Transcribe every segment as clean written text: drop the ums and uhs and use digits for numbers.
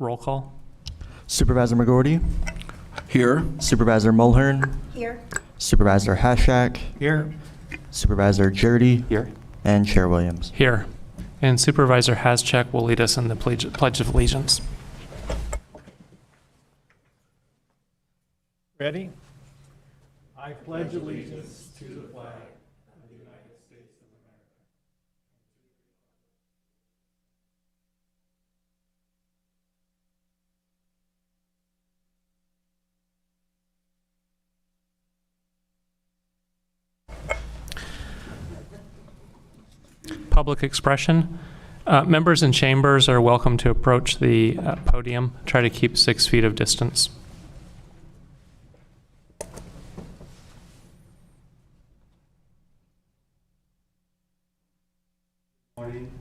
Roll call. Supervisor McGorty, Here. Supervisor Mulhern, Here. Supervisor Hashak, Here. Supervisor Jurdy, Here. and Chair Williams. Here. And Supervisor Haschak will lead us in the Pledge of Allegiance. Ready? I pledge allegiance to the flag of the United States of America. Public expression. Members in chambers are welcome to approach the podium. Try to keep 6 feet of distance. Morning.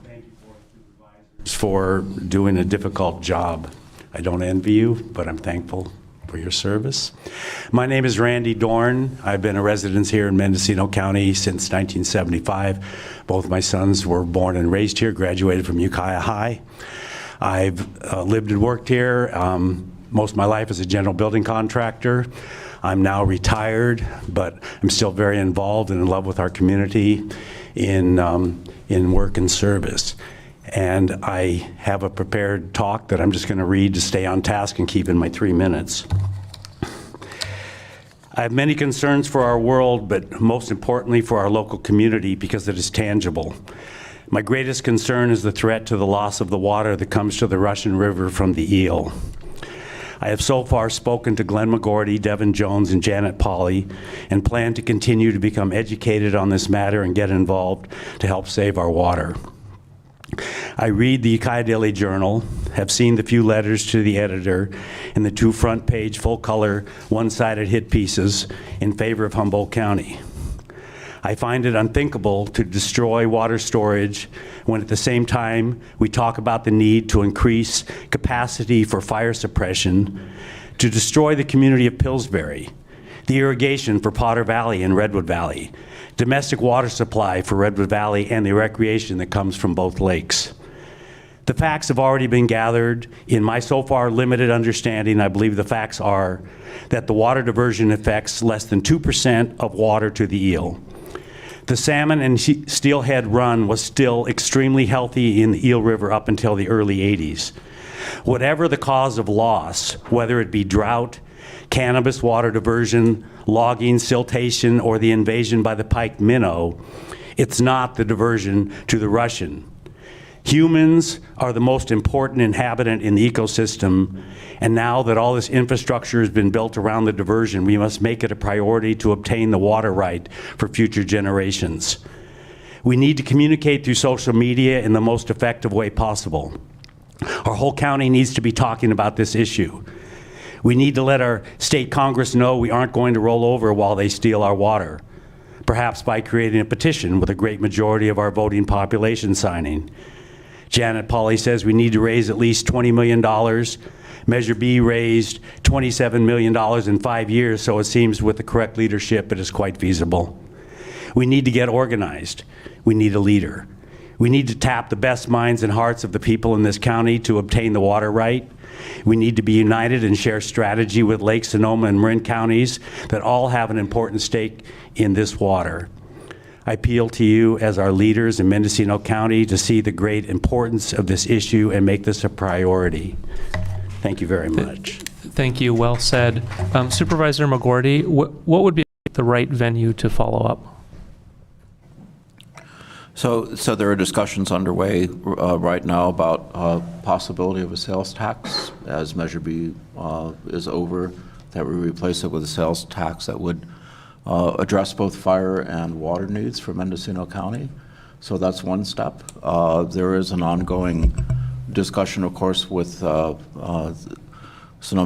Thank you, Board of Supervisors, for doing a difficult job. I don't envy you, but I'm thankful for your service. My name is Randy Dorn. I've been a resident here in Mendocino County since 1975. Both my sons were born and raised here, graduated from Ukiah High. I've lived and worked here most of my life as a general building contractor. I'm now retired, but I'm still very involved and in love with our community in work and service. And I have a prepared talk that I'm just going to read to stay on task and keep in my 3 minutes. I have many concerns for our world, but most importantly for our local community because it is tangible. My greatest concern is the threat to the loss of the water that comes to the Russian River from the Eel. I have so far spoken to Glenn McGorty, Devin Jones, and Janet Pauley, and plan to continue to become educated on this matter and get involved to help save our water. I read the Ukiah Daily Journal, have seen the few letters to the editor, and the 2 front-page, full-color, one-sided hit pieces in favor of Humboldt County. I find it unthinkable to destroy water storage when at the same time we talk about the need to increase capacity for fire suppression, to destroy the community of Pillsbury, the irrigation for Potter Valley and Redwood Valley, domestic water supply for Redwood Valley, and the recreation that comes from both lakes. The facts have already been gathered. In my so far limited understanding, I believe the facts are that the water diversion affects less than 2% of water to the Eel. The salmon and steelhead run was still extremely healthy in the Eel River up until the early 80s. Whatever the cause of loss, whether it be drought, cannabis water diversion, logging, siltation, or the invasion by the pike minnow, it's not the diversion to the Russian. Humans are the most important inhabitant in the ecosystem, and now that all this infrastructure has been built around the diversion, we must make it a priority to obtain the water right for future generations. We need to communicate through social media in the most effective way possible. Our whole county needs to be talking about this issue. We need to let our state Congress know we aren't going to roll over while they steal our water, perhaps by creating a petition with a great majority of our voting population signing. Janet Pauley says we need to raise at least $20 million. Measure B raised $27 million in 5 years, so it seems with the correct leadership it is quite feasible. We need to get organized. We need a leader. We need to tap the best minds and hearts of the people in this county to obtain the water right. We need to be united and share strategy with Lake, Sonoma, and Marin counties that all have an important stake in this water. I appeal to you as our leaders in Mendocino County to see the great importance of this issue and make this a priority. Thank you very much. Thank you. Well said. Supervisor McGorty, what would be the right venue to follow up? So there are discussions underway right now about possibility of a sales tax as Measure B is over, that we replace it with a sales tax that would address both fire and water needs for Mendocino County. So that's one step. There is an ongoing discussion, of course, with Sonoma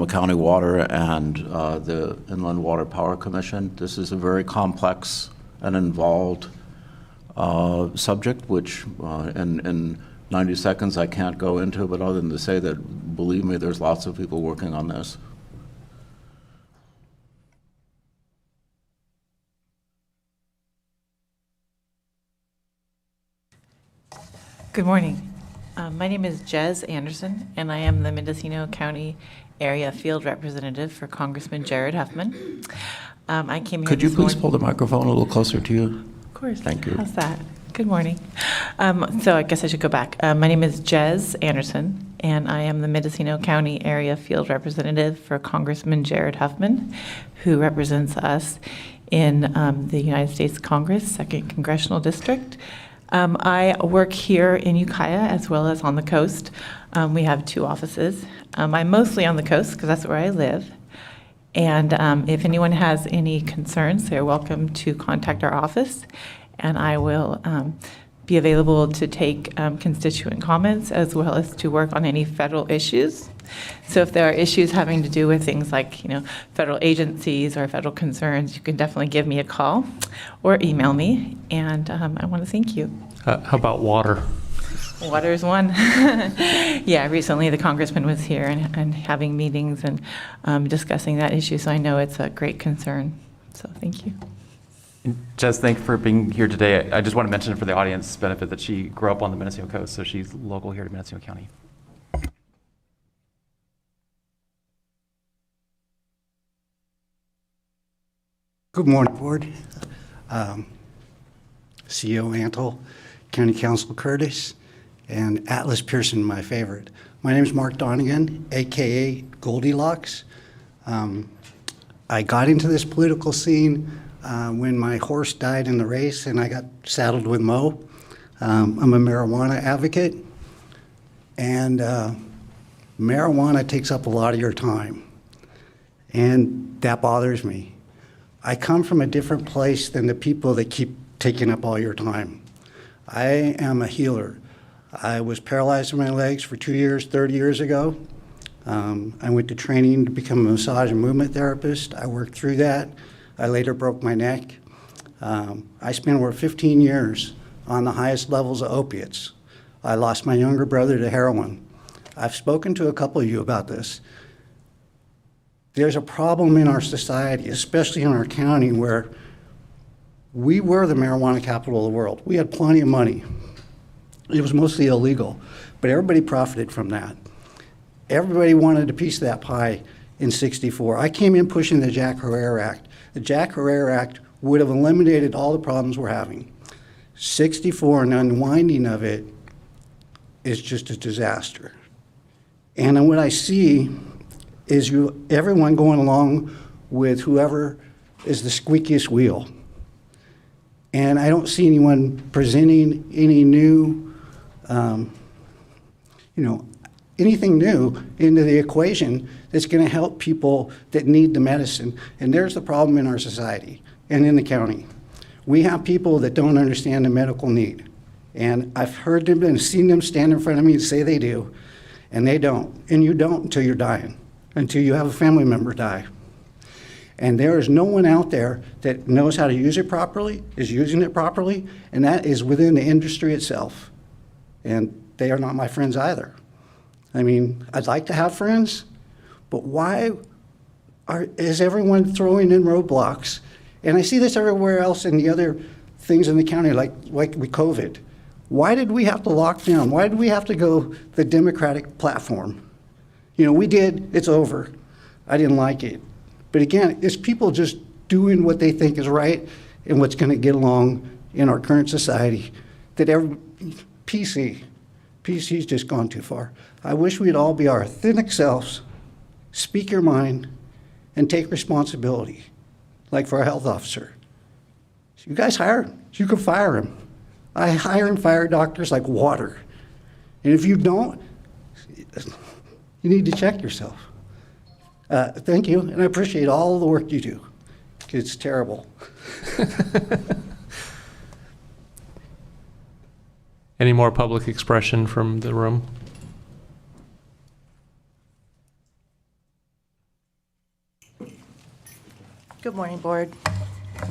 County Water and the Inland Water Power Commission. This is a very complex and involved subject, which in 90 seconds I can't go into, but other than to say that, believe me, there's lots of people working on this. Good morning. My name is Jez Anderson, and I am the Mendocino County Area Field Representative for Congressman Jared Huffman. I came here Could you this please morning- pull the microphone a little closer to you? Of course. Thank you. How's that? Good morning. So I guess I should go back. My name is Jez Anderson, and I am the Mendocino County Area Field Representative for Congressman Jared Huffman, who represents us in the United States Congress, 2nd Congressional District. I work here in Ukiah as well as on the coast. We have 2 offices. I'm mostly on the coast because that's where I live. And if anyone has any concerns, they're welcome to contact our office, and I will be available to take constituent comments as well as to work on any federal issues. So if there are issues having to do with things like, federal agencies or federal concerns, you can definitely give me a call or email me, and I want to thank you. How about water? Water is one. Yeah, recently the congressman was here and having meetings and discussing that issue, so I know it's a great concern. So thank you. Jez, thank you for being here today. I just want to mention for the audience's benefit that she grew up on the Mendocino coast, so she's local here to Mendocino County. Good morning, Board. CEO Antle, County Council Curtis, and Atlas Pearson, my favorite. My name is Mark Donegan, AKA Goldilocks. I got into this political scene when my horse died in the race and I got saddled with Mo. I'm a marijuana advocate, and marijuana takes up a lot of your time, and that bothers me. I come from a different place than the people that keep taking up all your time. I am a healer. I was paralyzed in my legs for 2 years, 30 years ago. I went to training to become a massage and movement therapist. I worked through that. I later broke my neck. I spent over 15 years on the highest levels of opiates. I lost my younger brother to heroin. I've spoken to a couple of you about this. There's a problem in our society, especially in our county, where we were the marijuana capital of the world. We had plenty of money. It was mostly illegal, but everybody profited from that. Everybody wanted a piece of that pie in '64. I came in pushing the Jack Herrera Act. The Jack Herrera Act would have eliminated all the problems we're having. '64 and unwinding of it is just a disaster. And what I see is everyone going along with whoever is the squeakiest wheel. And I don't see anyone presenting any new, anything new into the equation that's going to help people that need the medicine. And there's the problem in our society and in the county. We have people that don't understand the medical need. And I've heard them and seen them stand in front of me and say they do, and they don't. And you don't until you're dying, until you have a family member die. And there is no one out there that knows how to use it properly, is using it properly, and that is within the industry itself. And they are not my friends either. I mean, I'd like to have friends, but why is everyone throwing in roadblocks? And I see this everywhere else in the other things in the county, like with COVID. Why did we have to lock down? Why did we have to go the Democratic platform? We did, it's over. I didn't like it. But again, it's people just doing what they think is right and what's going to get along in our current society. PC's just gone too far. I wish we'd all be our authentic selves, speak your mind, and take responsibility, like for a health officer. You guys hire him. You can fire him. I hire and fire doctors like water. And if you don't, you need to check yourself. Thank you, and I appreciate all the work you do. It's terrible. Any more public expression from the room? Good morning, Board.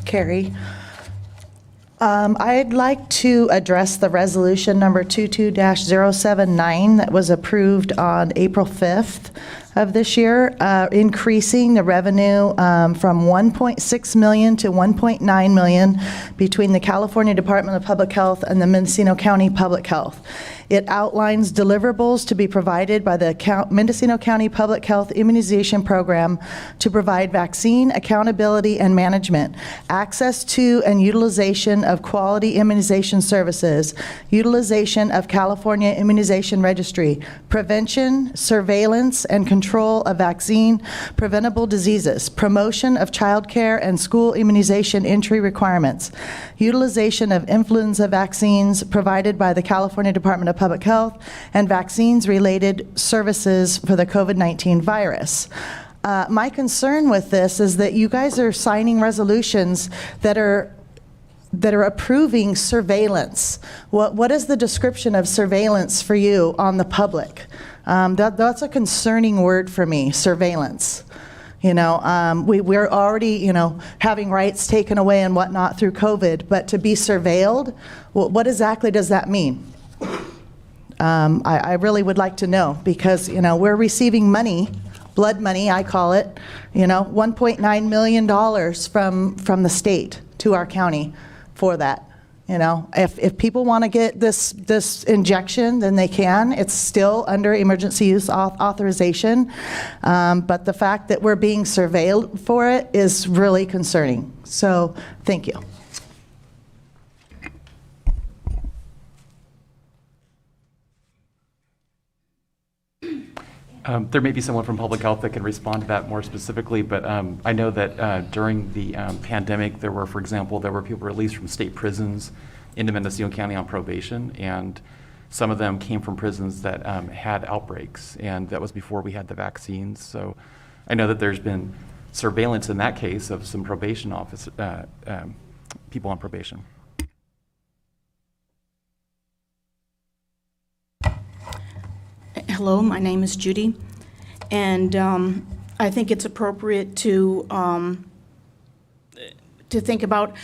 Carrie. I'd like to address the resolution number 22-079 that was approved on April 5th of this year, increasing the revenue from $1.6 million to $1.9 million between the California Department of Public Health and the Mendocino County Public Health. It outlines deliverables to be provided by the Mendocino County Public Health Immunization Program to provide vaccine accountability and management, access to and utilization of quality immunization services, utilization of California Immunization Registry, prevention, surveillance, and control of vaccine preventable diseases, promotion of child care and school immunization entry requirements, utilization of influenza vaccines provided by the California Department of Public Health, and vaccines-related services for the COVID-19 virus. My concern with this is that you guys are signing resolutions that are approving surveillance. What is the description of surveillance for you on the public? That's a concerning word for me, surveillance. You know, we're already, having rights taken away and whatnot through COVID, but to be surveilled, what exactly does that mean? I really would like to know, because, we're receiving money, blood money, I call it, $1.9 million from the state to our county for that. If people want to get this injection, then they can. It's still under emergency use authorization, but the fact that we're being surveilled for it is really concerning. So, thank you. There may be someone from Public Health that can respond to that more specifically, but I know that during the pandemic, there were people released from state prisons into Mendocino County on probation, and some of them came from prisons that had outbreaks, and that was before we had the vaccines. So I know that there's been surveillance in that case of some probation office people on probation. Hello, my name is Judy, and I think it's appropriate to think about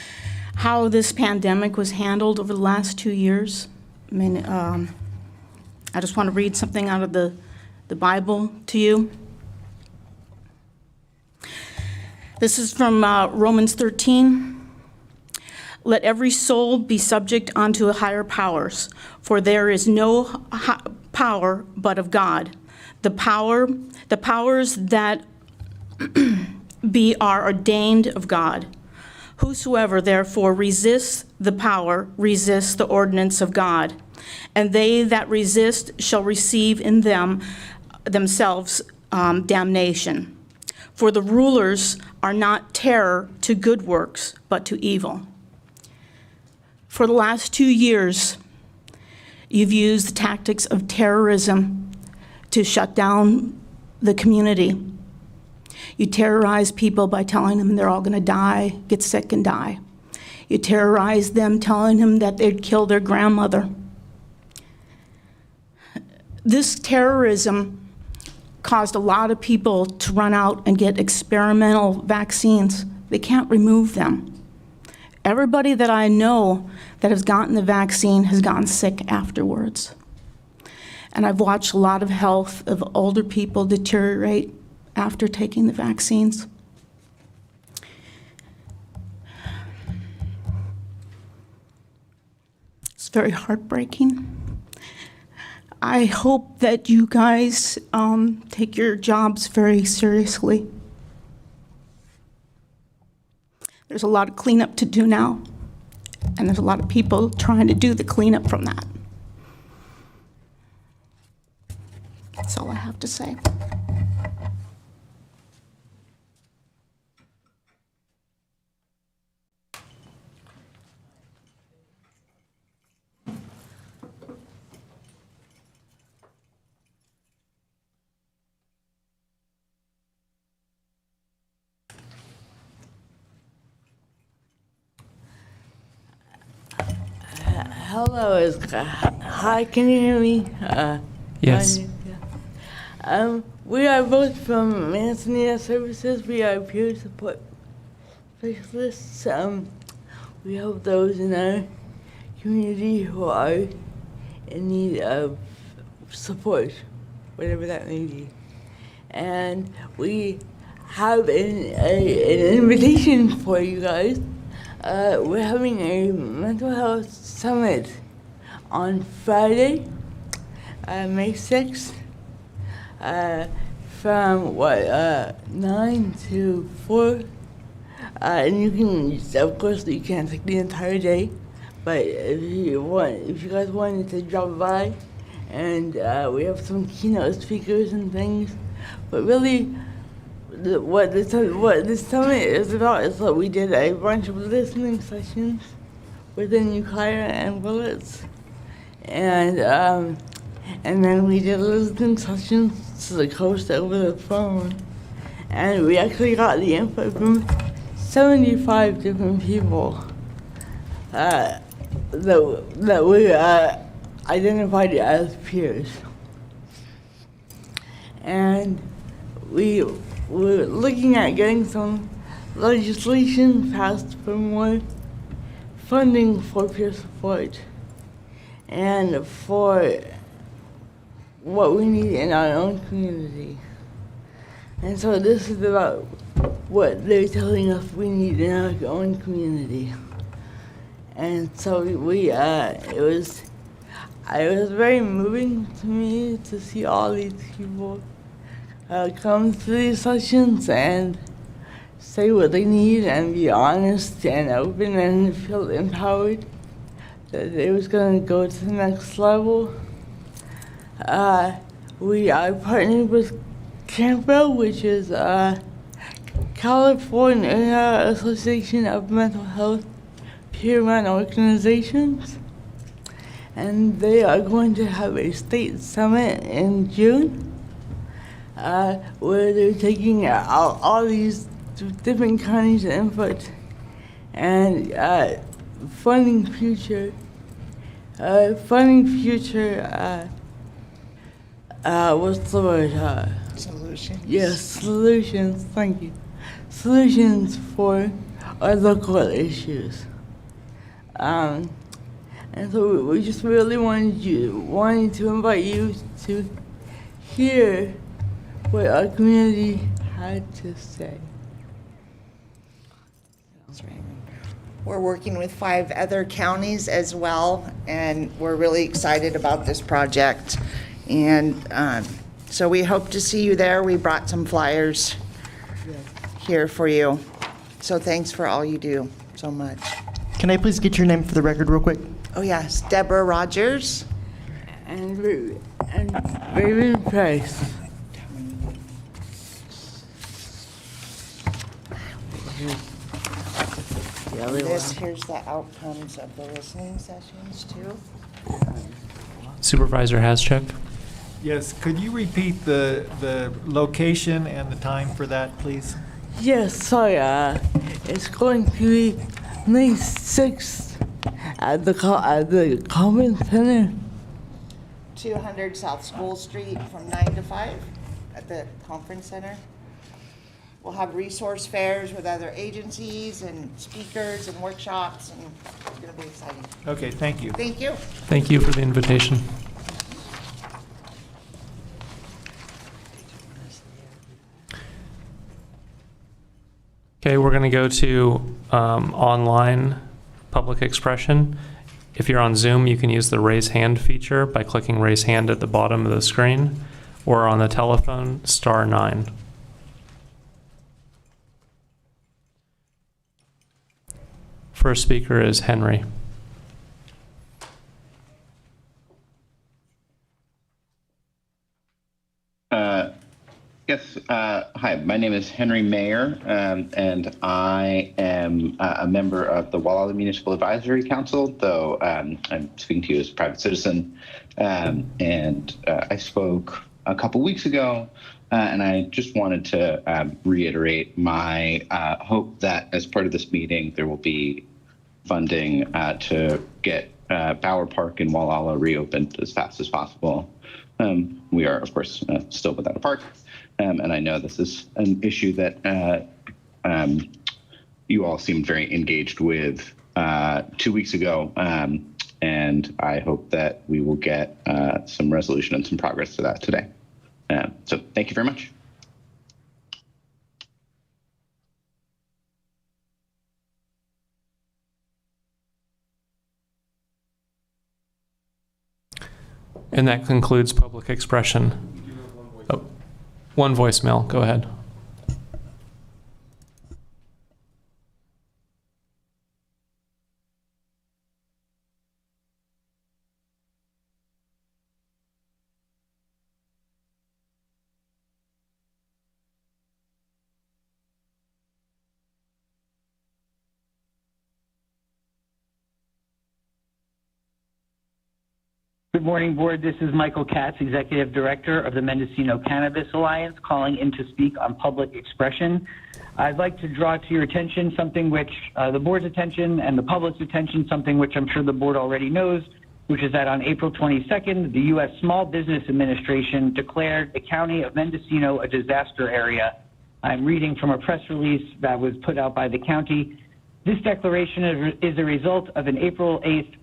how this pandemic was handled over the last 2 years. I mean, I just want to read something out of the Bible to you. This is from Romans 13. Let every soul be subject unto higher powers, for there is no power but of God. The powers that be are ordained of God. Whosoever therefore resists the power resists the ordinance of God, and they that resist shall receive in themselves damnation. For the rulers are not terror to good works, but to evil. For the last 2 years, you've used the tactics of terrorism to shut down the community. You terrorize people by telling them they're all going to die, get sick and die. You terrorize them telling them that they'd kill their grandmother. This terrorism caused a lot of people to run out and get experimental vaccines. They can't remove them. Everybody that I know that has gotten the vaccine has gotten sick afterwards. And I've watched a lot of health of older people deteriorate after taking the vaccines. It's very heartbreaking. I hope that you guys take your jobs very seriously. There's a lot of cleanup to do now, and there's a lot of people trying to do the cleanup from that. That's all I have to say. Hello, hi, can you hear me? Yes. We are both from Manzanita Services. We are peer support specialists. We help those in our community who are in need of support, whatever that may be. and we have an invitation for you guys. We're having a mental health summit on Friday, May 6th, from 9 to 4. And you can, of course, you can't take the entire day, but if you guys wanted to drop by, and we have some keynote speakers and things, but really, what this summit is about is that we did a bunch of listening sessions with the nuclear and bullets, and then we did listening sessions to the coast over the phone, and we actually got the input from 75 different people that we identified as peers, and we were looking at getting some legislation passed for more funding for peer support and for what we need in our own community. And so this is about what they're telling us we need in our own community. And so it was very moving to me to see all these people come to these sessions and say what they need and be honest and open and feel empowered that they was going to go to the next level. We are partnered with Campbell, which is California Association of Mental Health Peer-run organizations, and they are going to have a state summit in June, where they're taking out all these different kinds of input and funding future. What's the word? Solutions. Yes, solutions. Thank you. Solutions for our local issues. And so we just really wanted to invite you to hear what our community had to say. That's right. We're working with 5 other counties as well, and we're really excited about this project. And so we hope to see you there. We brought some flyers here for you. So thanks for all you do so much. Can I please get your name for the record real quick? Oh, yes, Deborah Rogers. And Raven Price. Here's the outcomes of the listening sessions, too. Supervisor Haschek? Yes, could you repeat the location and the time for that, please? Yes, sorry. It's going to be May 6th at the Conference Center. 200 South School Street from 9 to 5 at the Conference Center. We'll have resource fairs with other agencies and speakers and workshops, and it's going to be exciting. Okay, thank you. Thank you. Thank you for the invitation. Okay, we're going to go to online public expression. If you're on Zoom, you can use the raise hand feature by clicking raise hand at the bottom of the screen, or on the telephone, *9. First speaker is Henry. Yes, hi, my name is Henry Mayer, and I am a member of the Walla Municipal Advisory Council, though I'm speaking to you as a private citizen. And I spoke a couple weeks ago, and I just wanted to reiterate my hope that as part of this meeting, there will be funding to get Bower Park in Walla reopened as fast as possible. We are, of course, still without a park. And I know this is an issue that you all seemed very engaged with 2 weeks ago. And I hope that we will get some resolution and some progress to that today. So thank you very much. And that concludes public expression. Oh, one voicemail. Go ahead. Good morning, Board. This is Michael Katz, Executive Director of the Mendocino Cannabis Alliance, calling in to speak on public expression. I'd like to draw to your attention something which the Board's attention and the public's attention, something which I'm sure the Board already knows, which is that on April 22nd, the U.S. Small Business Administration declared the County of Mendocino a disaster area. I'm reading from a press release that was put out by the county. This declaration is a result of an April 8th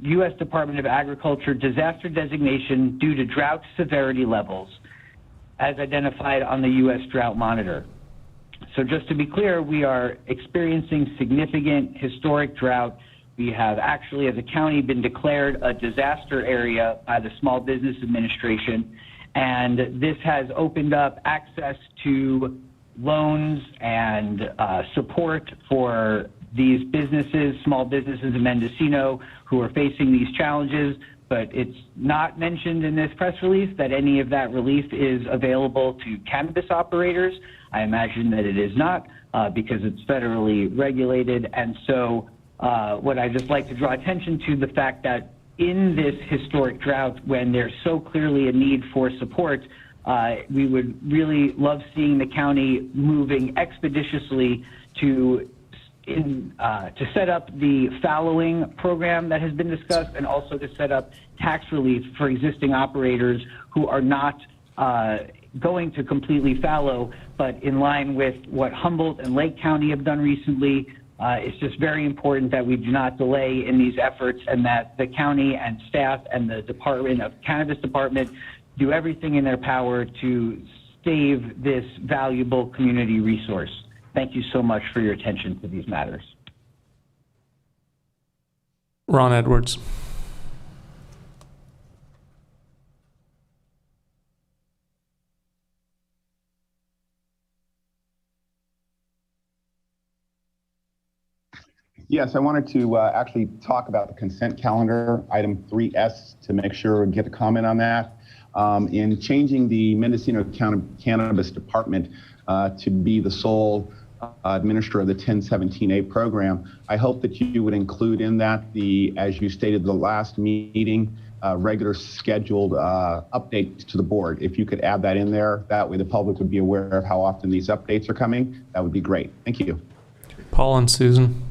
U.S. Department of Agriculture disaster designation due to drought severity levels, as identified on the U.S. Drought Monitor. So just to be clear, we are experiencing significant historic drought. We have actually, as a county, been declared a disaster area by the Small Business Administration, and this has opened up access to loans and support for these businesses, small businesses in Mendocino who are facing these challenges, but it's not mentioned in this press release that any of that relief is available to cannabis operators. I imagine that it is not because it's federally regulated. And so what I just like to draw attention to the fact that in this historic drought, when there's so clearly a need for support, we would really love seeing the county moving expeditiously to set up the fallowing program that has been discussed, and also to set up tax relief for existing operators who are not going to completely fallow, but in line with what Humboldt and Lake County have done recently. It's just very important that we do not delay in these efforts, and that the county and staff and the Department of Cannabis Department do everything in their power to save this valuable community resource. Thank you so much for your attention to these matters. Ron Edwards. Yes, I wanted to actually talk about the consent calendar, item 3S, to make sure we get a comment on that. In changing the Mendocino County Cannabis Department to be the sole administrator of the 1017A program, I hope that you would include in that the, as you stated the last meeting, regular scheduled update to the board. If you could add that in there, that way the public would be aware of how often these updates are coming. That would be great. Thank you. Paul and Susan.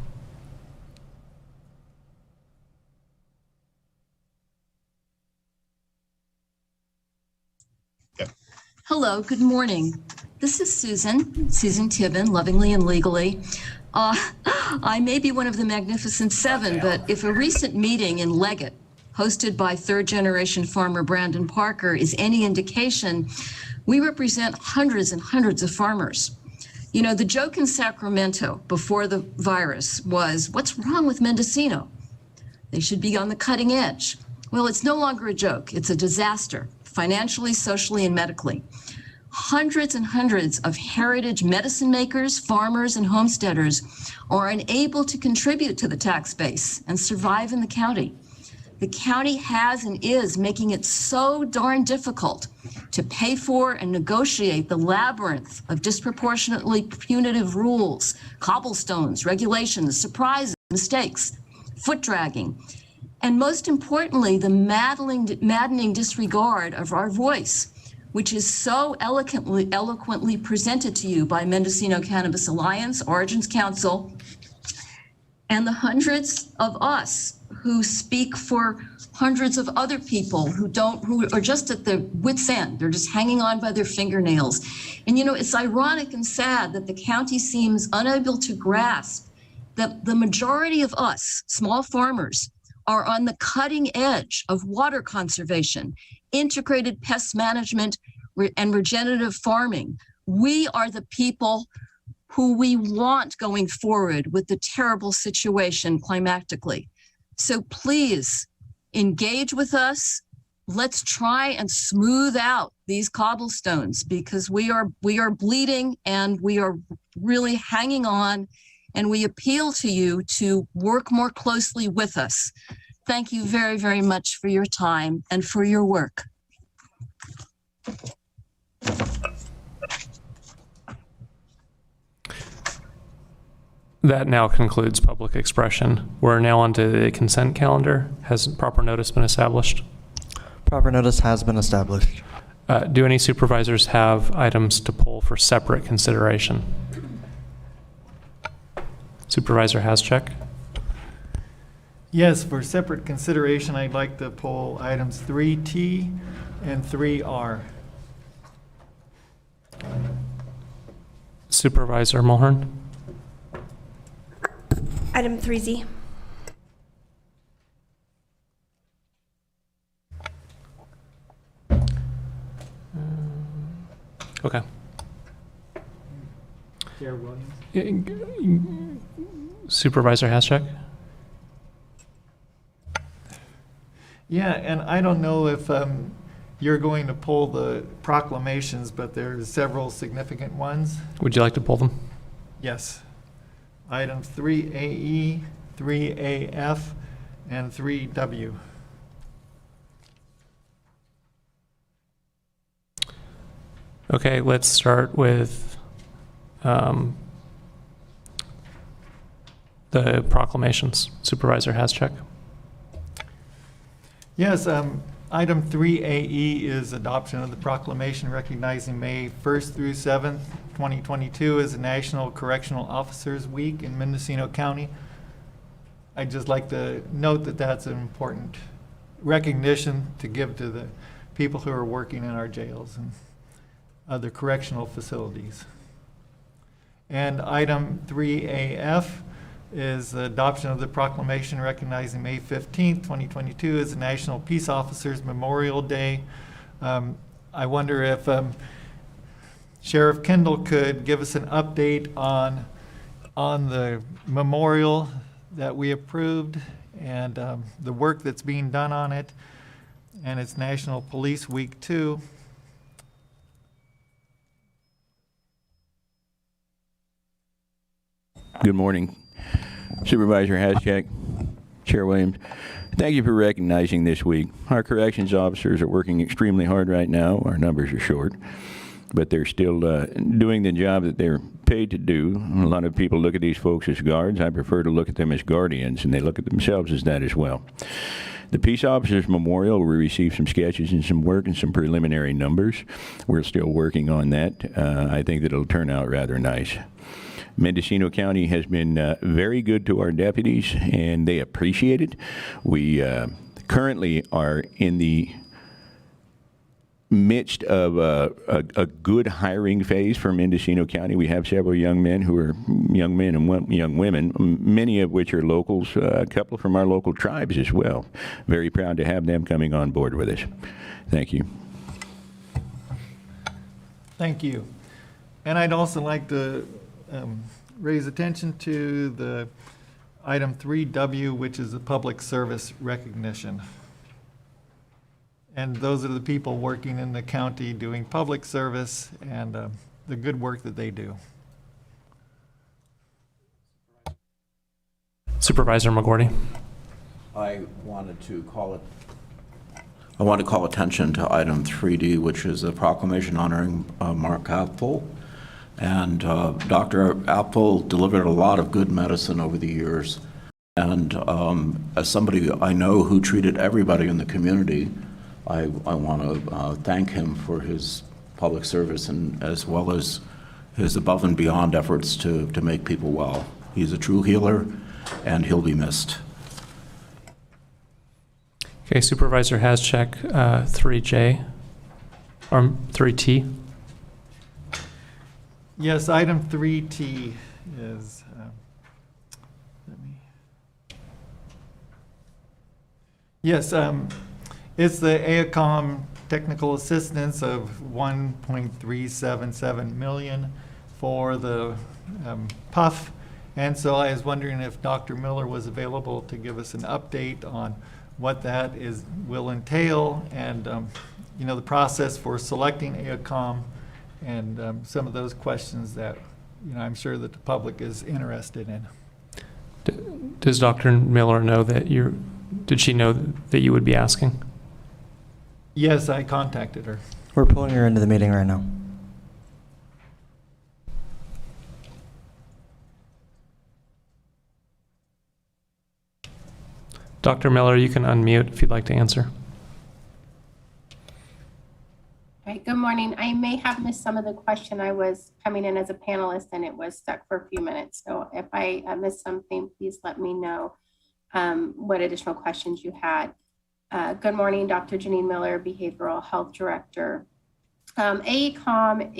Hello, good morning. This is Susan Tibbin, lovingly and legally. I may be one of the Magnificent Seven, but if a recent meeting in Leggett, hosted by third-generation farmer Brandon Parker, is any indication, we represent hundreds and hundreds of farmers. You know, the joke in Sacramento before the virus was, what's wrong with Mendocino? They should be on the cutting edge. Well, it's no longer a joke. It's a disaster, financially, socially, and medically. Hundreds and hundreds of heritage medicine makers, farmers, and homesteaders are unable to contribute to the tax base and survive in the county. The county has and is making it so darn difficult to pay for and negotiate the labyrinth of disproportionately punitive rules, cobblestones, regulations, surprises, mistakes, foot dragging, and most importantly, the maddening disregard of our voice, which is so eloquently presented to you by Mendocino Cannabis Alliance, Origins Council, and the hundreds of us who speak for hundreds of other people who are just at the wit's end. They're just hanging on by their fingernails. And you know, it's ironic and sad that the county seems unable to grasp that the majority of us, small farmers, are on the cutting edge of water conservation, integrated pest management, and regenerative farming. We are the people who we want going forward with the terrible situation climatically. So please engage with us, let's try and smooth out these cobblestones, because we are bleeding and we are really hanging on, and we appeal to you to work more closely with us. Thank you very, very much for your time and for your work. That now concludes public expression. We're now onto the consent calendar. Has proper notice been established? Proper notice has been established. Do any supervisors have items to pull for separate consideration? Supervisor Hascheck? Yes, for separate consideration, I'd like to pull items 3T and 3R. Supervisor Mulhern? Item 3Z. Okay. Chair Williams. Supervisor Hascheck? Yeah, and I don't know if you're going to pull the proclamations, but there's several significant ones. Would you like to pull them? Yes. Items 3AE, 3AF, and 3W. Okay, let's start with the proclamations. Supervisor Hascheck? Yes, item 3AE is adoption of the proclamation recognizing May 1st through 7th, 2022 as National Correctional Officers Week in Mendocino County. I'd just like to note that that's an important recognition to give to the people who are working in our jails and other correctional facilities. And item 3AF is the adoption of the proclamation recognizing May 15th, 2022 as the National Peace Officers Memorial Day. I wonder if Sheriff Kendall could give us an update on the memorial that we approved and the work that's being done on it. And it's National Police Week too. Good morning. Supervisor Hascheck, Chair Williams, thank you for recognizing this week. Our corrections officers are working extremely hard right now. Our numbers are short, but they're still doing the job that they're paid to do. A lot of people look at these folks as guards. I prefer to look at them as guardians, and they look at themselves as that as well. The Peace Officers Memorial, we received some sketches and some work and some preliminary numbers. We're still working on that. I think that it'll turn out rather nice. Mendocino County has been very good to our deputies, and they appreciate it. We currently are in the midst of a good hiring phase for Mendocino County. We have several young men who are young men and young women, many of which are locals, a couple from our local tribes as well. Very proud to have them coming on board with us. Thank you. Thank you. And I'd also like to raise attention to the item 3W, which is the public service recognition. And those are the people working in the county doing public service and the good work that they do. Supervisor McGordy? I want to call attention to item 3D, which is a proclamation honoring Mark Apfel. And Dr. Apfel delivered a lot of good medicine over the years. And as somebody I know who treated everybody in the community, I want to thank him for his public service and as well as his above and beyond efforts to make people well. He's a true healer, and he'll be missed. Okay, Supervisor Hascheck, 3J, or 3T. Yes, item 3T is, it's the AECOM technical assistance of $1.377 million for the PUF. And so I was wondering if Dr. Miller was available to give us an update on what that will entail, and the process for selecting AECOM, and some of those questions that I'm sure that the public is interested in. Does Dr. Miller know that did she know that you would be asking? Yes, I contacted her. We're pulling her into the meeting right now. Dr. Miller, you can unmute if you'd like to answer. All right, good morning. I may have missed some of the question. I was coming in as a panelist and it was stuck for a few minutes. So if I missed something, please let me know what additional questions you had. Good morning, Dr. Janine Miller, Behavioral Health Director. AECOM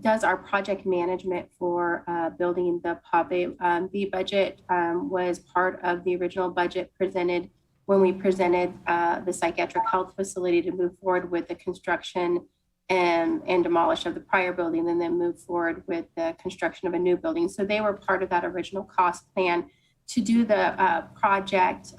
does our project management for building the pub. The budget was part of the original budget presented when we presented the psychiatric health facility to move forward with the construction and demolish of the prior building, and then move forward with the construction of a new building. So they were part of that original cost plan to do the project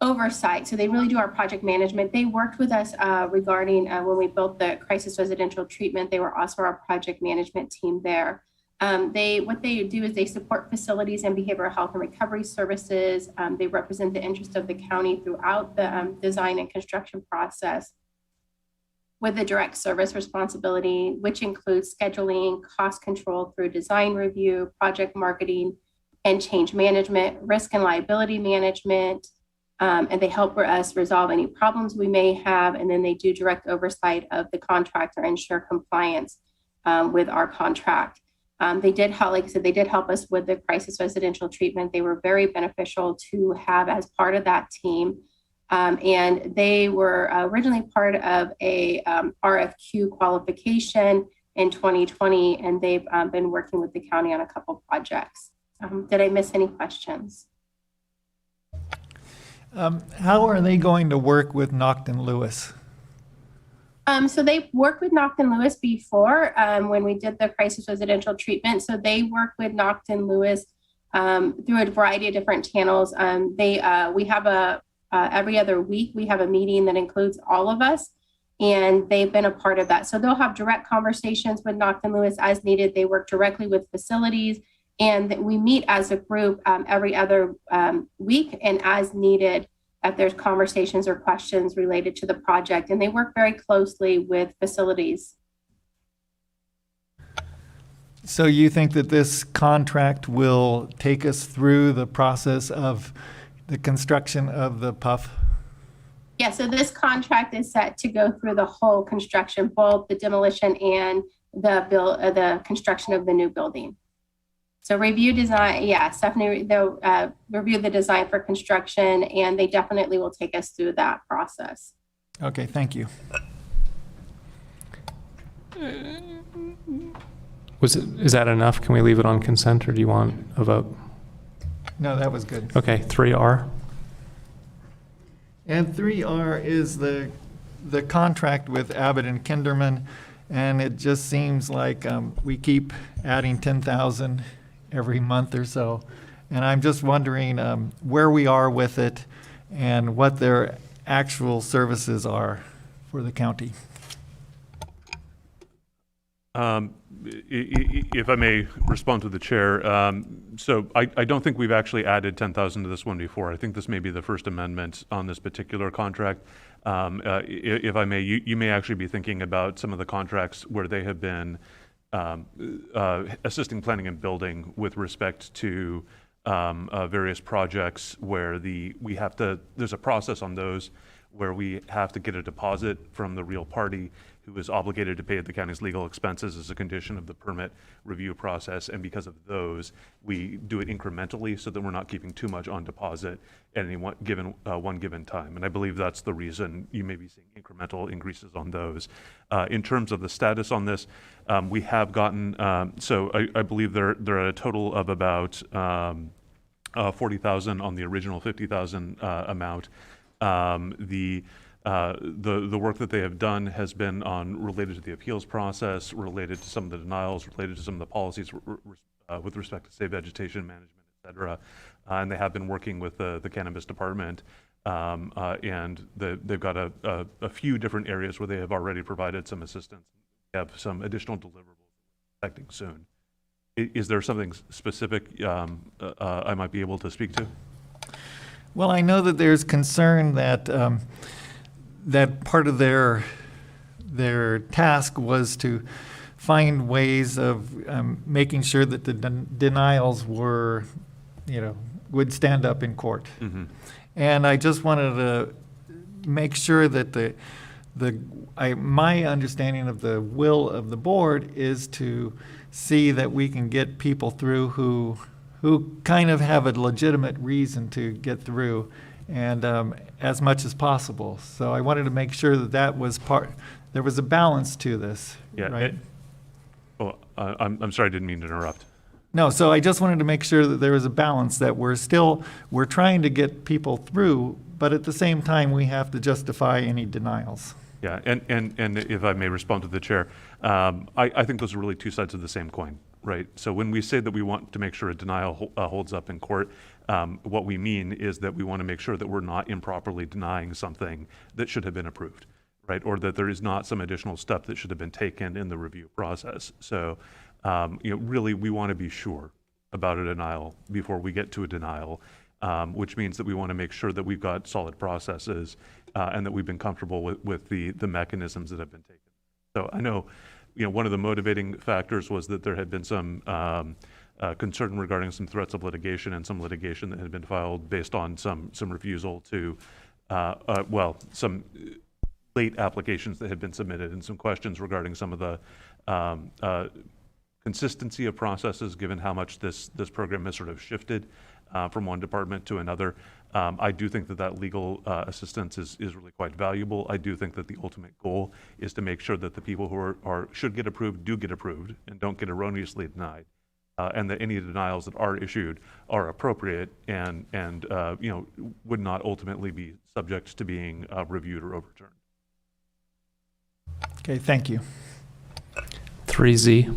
oversight. So they really do our project management. They worked with us regarding when we built the crisis residential treatment. They were also our project management team there. What they do is they support facilities and behavioral health and recovery services. They represent the interest of the county throughout the design and construction process with a direct service responsibility, which includes scheduling, cost control through design review, project marketing and change management, risk and liability management, and they help us resolve any problems we may have, and then they do direct oversight of the contractor and ensure compliance with our contract. They did help, like I said, they did help us with the crisis residential treatment. They were very beneficial to have as part of that team. And they were originally part of a RFQ qualification in 2020, and they've been working with the county on a couple projects. Did I miss any questions? How are they going to work with Nocton Lewis? So they worked with Nocton Lewis before when we did the crisis residential treatment. So they work with Nocton Lewis through a variety of different channels. We have every other week, we have a meeting that includes all of us, and they've been a part of that. So they'll have direct conversations with Nocton Lewis as needed. They work directly with facilities, and we meet as a group every other week and as needed if there's conversations or questions related to the project. And they work very closely with facilities. So you think that this contract will take us through the process of the construction of the PUF? Yeah, so this contract is set to go through the whole construction, both the demolition and the construction of the new building. So review design, yeah, Stephanie, they'll review the design for construction, and they definitely will take us through that process. Okay, thank you. Is that enough? Can we leave it on consent, or do you want a vote? No, that was good. Okay, 3R. And 3R is the contract with Abbott and Kinderman, and it just seems like we keep adding 10,000 every month or so. And I'm just wondering where we are with it and what their actual services are for the county. If I may respond to the chair, so I don't think we've actually added 10,000 to this one before. I think this may be the first amendment on this particular contract. If I may, you may actually be thinking about some of the contracts where they have been assisting planning and building with respect to various projects where there's a process on those where we have to get a deposit from the real party who is obligated to pay the county's legal expenses as a condition of the permit review process. And because of those, we do it incrementally so that we're not keeping too much on deposit at any one given time. And I believe that's the reason you may be seeing incremental increases on those. In terms of the status on this, we have gotten, so I believe they're at a total of about 40,000 on the original 50,000 amount. The work that they have done has been related to the appeals process, related to some of the denials, related to some of the policies with respect to, say, vegetation management, et cetera. And they have been working with the cannabis department. And they've got a few different areas where they have already provided some assistance. We have some additional deliverables expecting soon. Is there something specific I might be able to speak to? Well, I know that there's concern that that part of their task was to find ways of making sure that the denials were, would stand up in court. Mm-hmm. And I just wanted to make sure that my understanding of the will of the board is to see that we can get people through who kind of have a legitimate reason to get through, and as much as possible. So I wanted to make sure that was there was a balance to this, Yeah. right? I'm sorry, I didn't mean to interrupt. No, so I just wanted to make sure that there was a balance, that we're trying to get people through, but at the same time, we have to justify any denials. Yeah, and if I may respond to the chair, I think those are really two sides of the same coin, right? So when we say that we want to make sure a denial holds up in court, what we mean is that we want to make sure that we're not improperly denying something that should have been approved, right? Or that there is not some additional step that should have been taken in the review process. So, really, we want to be sure about a denial before we get to a denial, which means that we want to make sure that we've got solid processes and that we've been comfortable with the mechanisms that have been taken. So I know, one of the motivating factors was that there had been some concern regarding some threats of litigation and some litigation that had been filed based on some refusal to, some late applications that had been submitted, and some questions regarding some of the consistency of processes, given how much this program has sort of shifted from one department to another. I do think that legal assistance is really quite valuable. I do think that the ultimate goal is to make sure that the people who should get approved do get approved and don't get erroneously denied, and that any denials that are issued are appropriate and would not ultimately be subject to being reviewed or overturned. Okay, thank you. 3Z.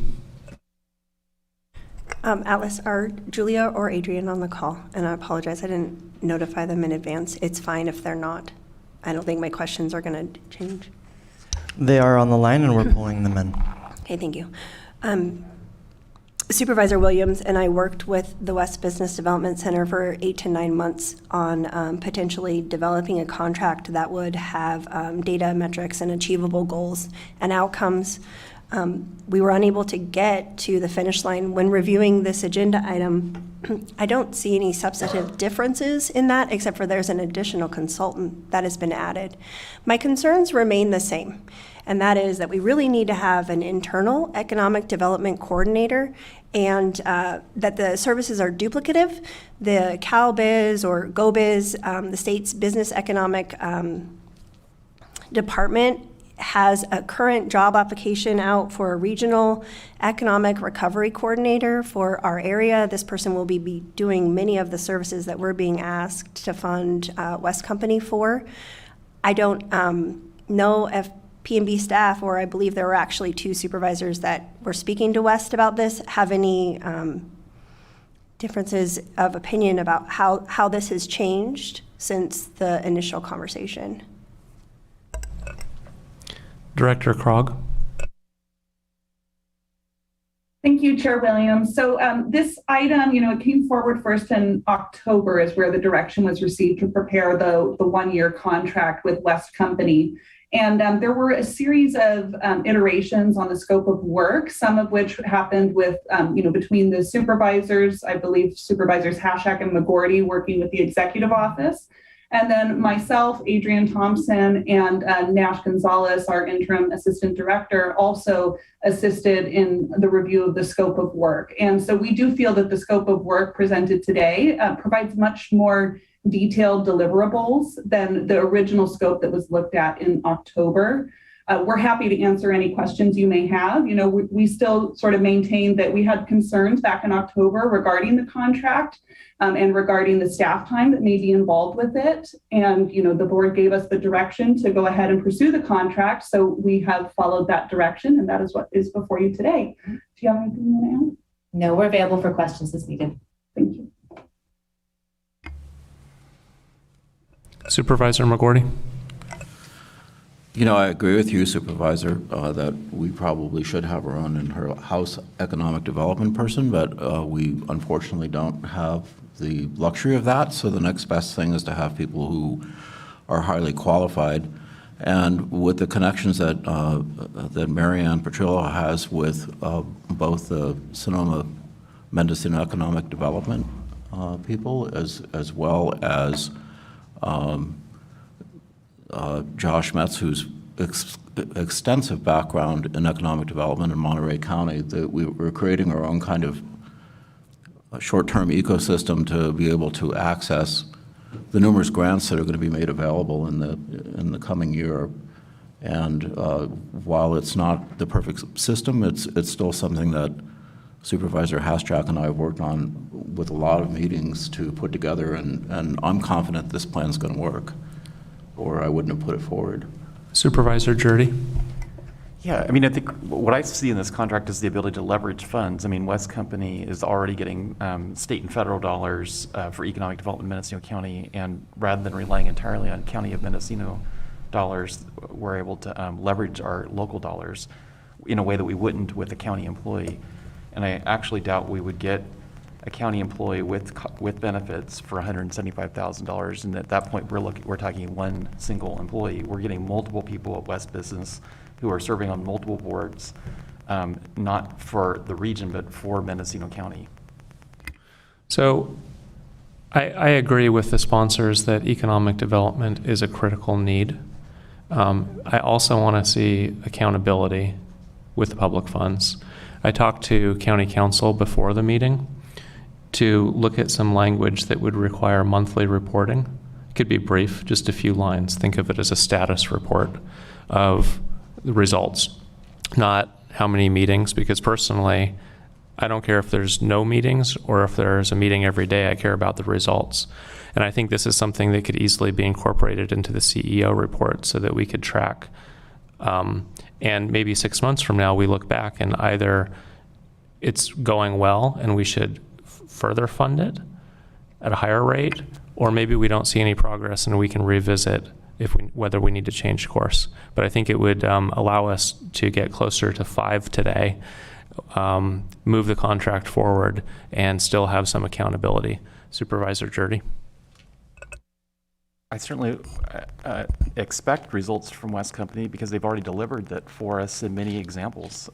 Atlas, are Julia or Adrian on the call? And I apologize, I didn't notify them in advance. It's fine if they're not. I don't think my questions are going to change. They are on the line, and we're pulling them in. Okay, thank you. Supervisor Williams and I worked with the West Business Development Center for 8 to 9 months on potentially developing a contract that would have data metrics and achievable goals and outcomes. We were unable to get to the finish line. When reviewing this agenda item, I don't see any substantive differences in that, except for there's an additional consultant that has been added. My concerns remain the same, and that is that we really need to have an internal economic development coordinator, and that the services are duplicative. The CalBiz or GoBiz, the state's business economic department, has a current job application out for a regional economic recovery coordinator for our area. This person will be doing many of the services that we're being asked to fund West Company for. I don't know if P&B staff, or I believe there were actually 2 supervisors that were speaking to West about this, have any differences of opinion about how this has changed since the initial conversation. Director Krog. Thank you, Chair Williams. So this item, it came forward first in October is where the direction was received to prepare the one-year contract with West Company. And there were a series of iterations on the scope of work, some of which happened with, between the supervisors, I believe Supervisors Hashak and McGordy working with the executive office. And then myself, Adrian Thompson, and Nash Gonzalez, our interim assistant director, also assisted in the review of the scope of work. And so we do feel that the scope of work presented today provides much more detailed deliverables than the original scope that was looked at in October. We're happy to answer any questions you may have. We still sort of maintain that we had concerns back in October regarding the contract and regarding the staff time that may be involved with it. And, the board gave us the direction to go ahead and pursue the contract. So we have followed that direction, and that is what is before you today. Do you have anything you want to add? No, we're available for questions as needed. Thank you. Supervisor McGorty? You know, I agree with you, Supervisor, that we probably should have our own in-house economic development person, but we unfortunately don't have the luxury of that. So the next best thing is to have people who are highly qualified. And with the connections that that Marianne Petrillo has with both the Sonoma-Mendocino Economic Development people, as well as Josh Metz, whose extensive background in economic development in Monterey County, that we're creating our own kind of short-term ecosystem to be able to access the numerous grants that are going to be made available in the coming year. And while it's not the perfect system, it's still something that Supervisor Haschak and I have worked on with a lot of meetings to put together, and I'm confident this plan's going to work, or I wouldn't have put it forward. Supervisor Jurdy? Yeah, I mean, I think what I see in this contract is the ability to leverage funds. I mean, West Company is already getting state and federal dollars for economic development in Mendocino County, and rather than relying entirely on County of Mendocino dollars, we're able to leverage our local dollars in a way that we wouldn't with a county employee. And I actually doubt we would get a county employee with benefits for $175,000, and at that point we're talking one single employee. We're getting multiple people at West Business who are serving on multiple boards, not for the region, but for Mendocino County. So I agree with the sponsors that economic development is a critical need. I also want to see accountability with public funds. I talked to County Council before the meeting to look at some language that would require monthly reporting. It could be brief, just a few lines. Think of it as a status report of the results, not how many meetings, because personally, I don't care if there's no meetings or if there's a meeting every day. I care about the results. And I think this is something that could easily be incorporated into the CEO report so that we could track. And maybe 6 months from now, we look back and either it's going well and we should further fund it at a higher rate, or maybe we don't see any progress and we can revisit whether we need to change course. But I think it would allow us to get closer to 5 today, move the contract forward, and still have some accountability. Supervisor Jurdy? I certainly expect results from West Company because they've already delivered that for us in many examples.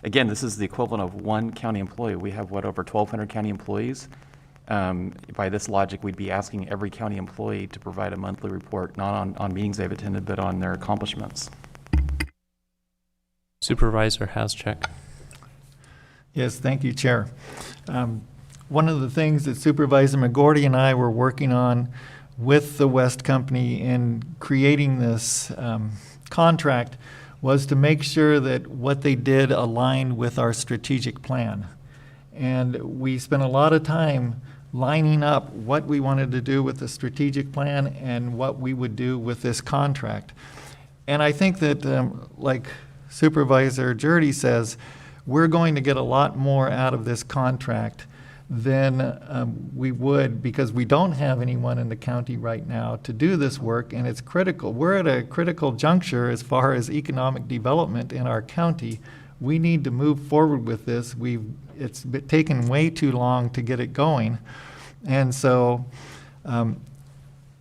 Again, this is the equivalent of one county employee. We have, over 1,200 county employees. By this logic, we'd be asking every county employee to provide a monthly report, not on meetings they've attended, but on their accomplishments. Supervisor Haschak. Yes, thank you, Chair. One of the things that Supervisor McGorty and I were working on with the West Company in creating this contract was to make sure that what they did aligned with our strategic plan. And we spent a lot of time lining up what we wanted to do with the strategic plan and what we would do with this contract. And I think that, like Supervisor Jurdy says, we're going to get a lot more out of this contract than we would, because we don't have anyone in the county right now to do this work, and it's critical. We're at a critical juncture as far as economic development in our county. We need to move forward with this. It's taken way too long to get it going. And so,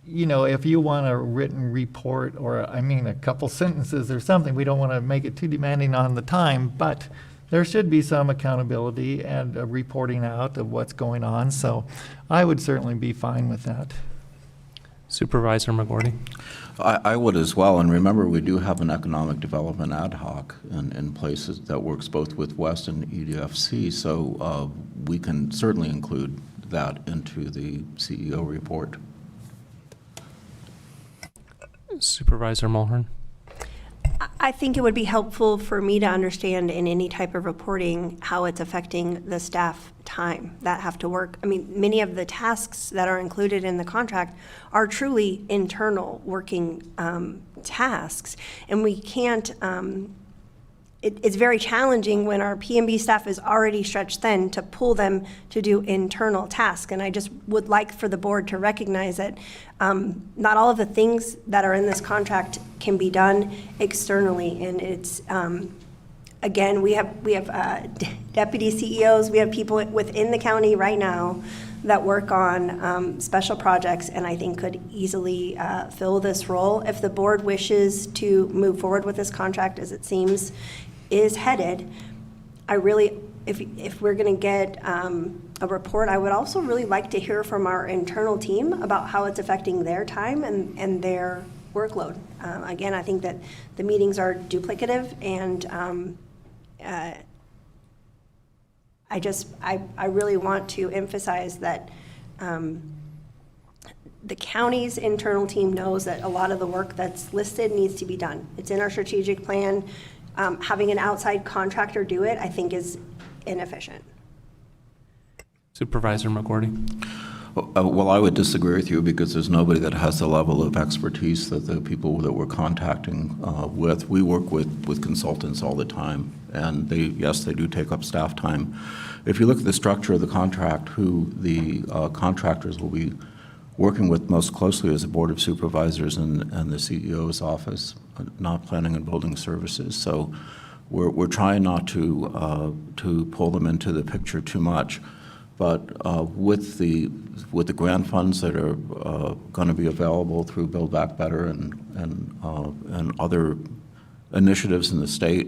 if you want a written report or, a couple sentences or something, we don't want to make it too demanding on the time, but there should be some accountability and a reporting out of what's going on. So I would certainly be fine with that. Supervisor McGorty? I would as well. And remember, we do have an economic development ad hoc in places that works both with West and EDFC. So we can certainly include that into the CEO report. Supervisor Mulhern? I think it would be helpful for me to understand in any type of reporting how it's affecting the staff time that have to work. Many of the tasks that are included in the contract are truly internal working tasks, and we can't it's very challenging when our P&B staff is already stretched thin to pull them to do internal tasks. And I just would like for the board to recognize that not all of the things that are in this contract can be done externally. And it's, again, we have deputy CEOs, we have people within the county right now that work on special projects, and I think could easily fill this role. If the board wishes to move forward with this contract as it seems is headed, I really, if we're going to get a report, I would also really like to hear from our internal team about how it's affecting their time and their workload. Again, I think that the meetings are duplicative, and I really want to emphasize that the county's internal team knows that a lot of the work that's listed needs to be done. It's in our strategic plan. Having an outside contractor do it, I think, is inefficient. Supervisor McGordy. Well, I would disagree with you because there's nobody that has the level of expertise that the people that we're contacting with. We work with consultants all the time, and yes, they do take up staff time. If you look at the structure of the contract, who the contractors will be working with most closely is the Board of Supervisors and the CEO's office, not planning and building services. So we're trying not to pull them into the picture too much. But with the grant funds that are going to be available through Build Back Better and other initiatives in the state,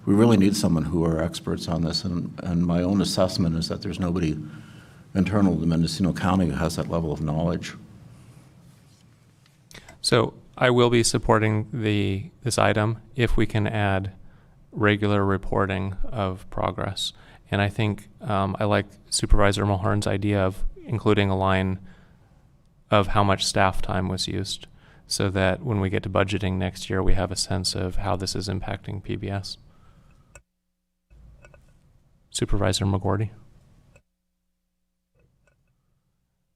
we really need someone who are experts on this. And my own assessment is that there's nobody internal to Mendocino County who has that level of knowledge. So I will be supporting this item if we can add regular reporting of progress. And I think I like Supervisor Mulhern's idea of including a line of how much staff time was used so that when we get to budgeting next year, we have a sense of how this is impacting PBS. Supervisor McGordy.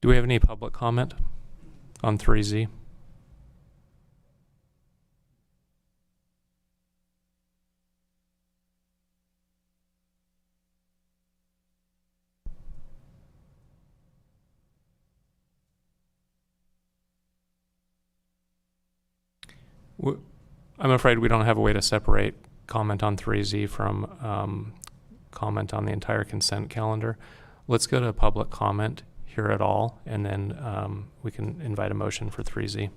Do we have any public comment on 3Z? I'm afraid we don't have a way to separate comment on 3Z from comment on the entire consent calendar. Let's go to public comment here at all, and then we can invite a motion for 3Z.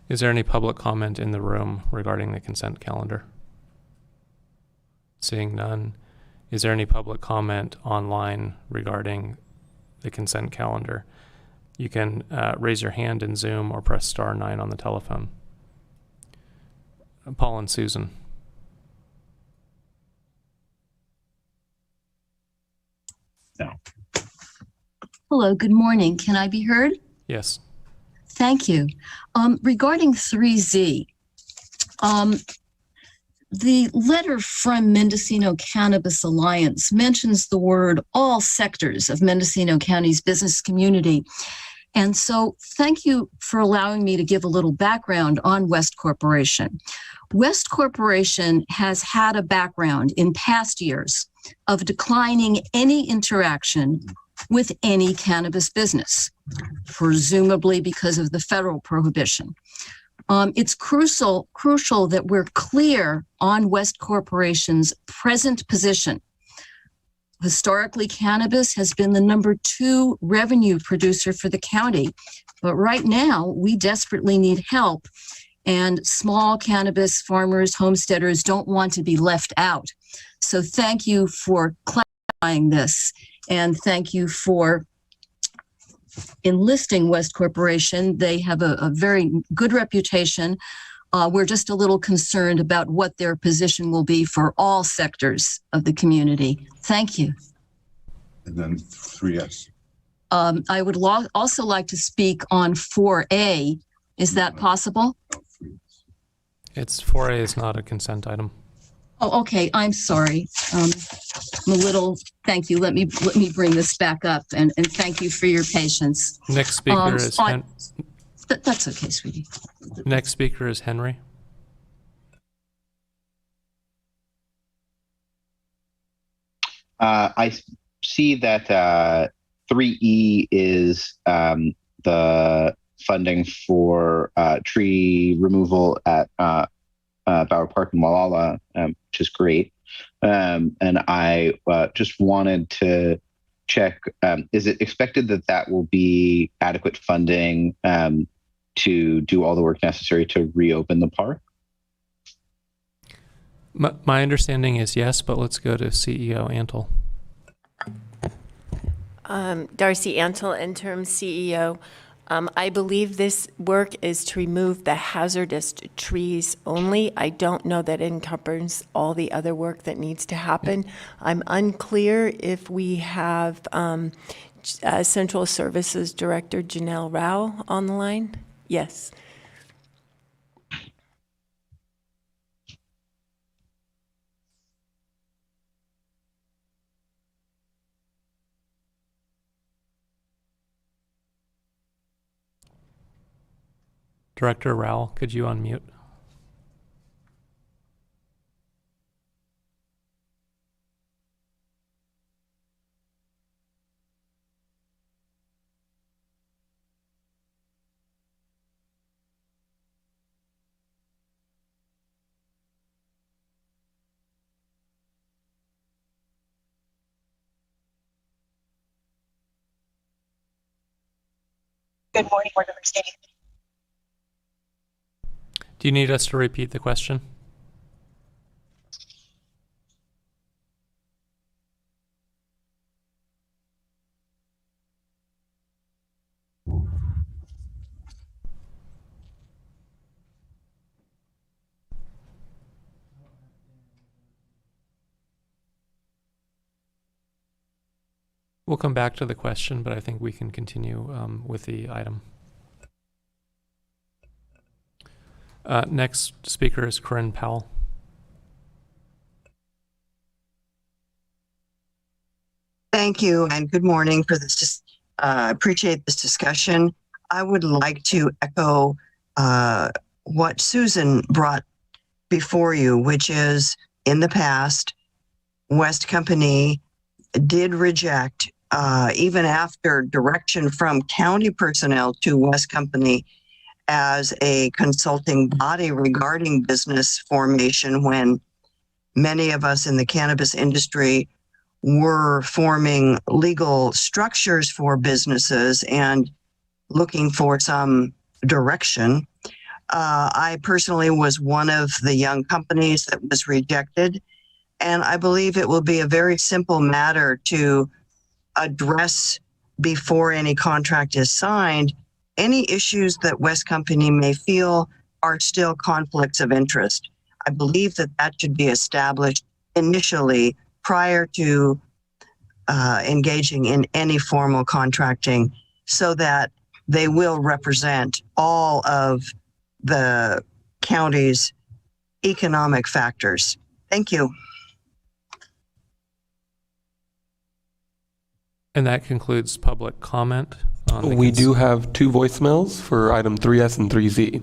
Is there any public comment in the room regarding the consent calendar? Seeing none. Is there any public comment online regarding the consent calendar? You can raise your hand in Zoom or press *9 on the telephone. Paul and Susan. No. Hello, good morning. Can I be heard? Yes. Thank you. Regarding 3Z, the letter from Mendocino Cannabis Alliance mentions the word all sectors of Mendocino County's business community. And so thank you for allowing me to give a little background on West Corporation. West Corporation has had a background in past years of declining any interaction with any cannabis business, presumably because of the federal prohibition. It's crucial that we're clear on West Corporation's present position. Historically, cannabis has been the #2 revenue producer for the county, but right now we desperately need help, and small cannabis farmers, homesteaders don't want to be left out. So thank you for clarifying this, and thank you for enlisting West Corporation. They have a very good reputation. We're just a little concerned about what their position will be for all sectors of the community. Thank you. And then 3S. I would also like to speak on 4A. Is that possible? It's 4A is not a consent item. Oh, okay. I'm sorry. I'm a little. Thank you. Let me bring this back up, and thank you for your patience. Next speaker is That's okay, sweetie. Next speaker is Henry. I see that 3E is the funding for tree removal at Bower Park in Wallala, which is great. And I just wanted to check, is it expected that that will be adequate funding to do all the work necessary to reopen the park? My understanding is yes, but let's go to CEO Antle. Darcy Antle, interim CEO. I believe this work is to remove the hazardous trees only. I don't know that it encompasses all the other work that needs to happen. I'm unclear if we have Central Services Director Janelle Rao on the line. Yes. Director Rowell, could you unmute? Good morning, Board Member Standing. Do you need us to repeat the question? We'll come back to the question, but I think we can continue with the item. Next speaker is Corinne Powell. Thank you and good morning for this. Appreciate this discussion. I would like to echo what Susan brought before you, which is in the past, West Company did reject, even after direction from county personnel to West Company as a consulting body regarding business formation, when many of us in the cannabis industry were forming legal structures for businesses and looking for some direction. I personally was one of the young companies that was rejected, and I believe it will be a very simple matter to address before any contract is signed any issues that West Company may feel are still conflicts of interest. I believe that that should be established initially prior to engaging in any formal contracting, so that they will represent all of the county's economic factors. Thank you. And that concludes public comment. We do have 2 voicemails for item 3S and 3Z.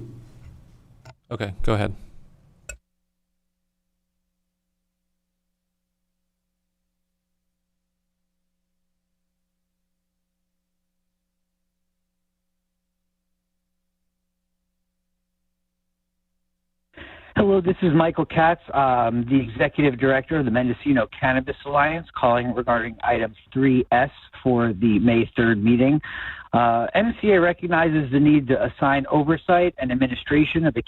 Okay, go ahead. Hello, this is Michael Katz, the Executive Director of the Mendocino Cannabis Alliance, calling regarding item 3S for the May 3rd meeting. MCA recognizes the need to assign oversight and administration of the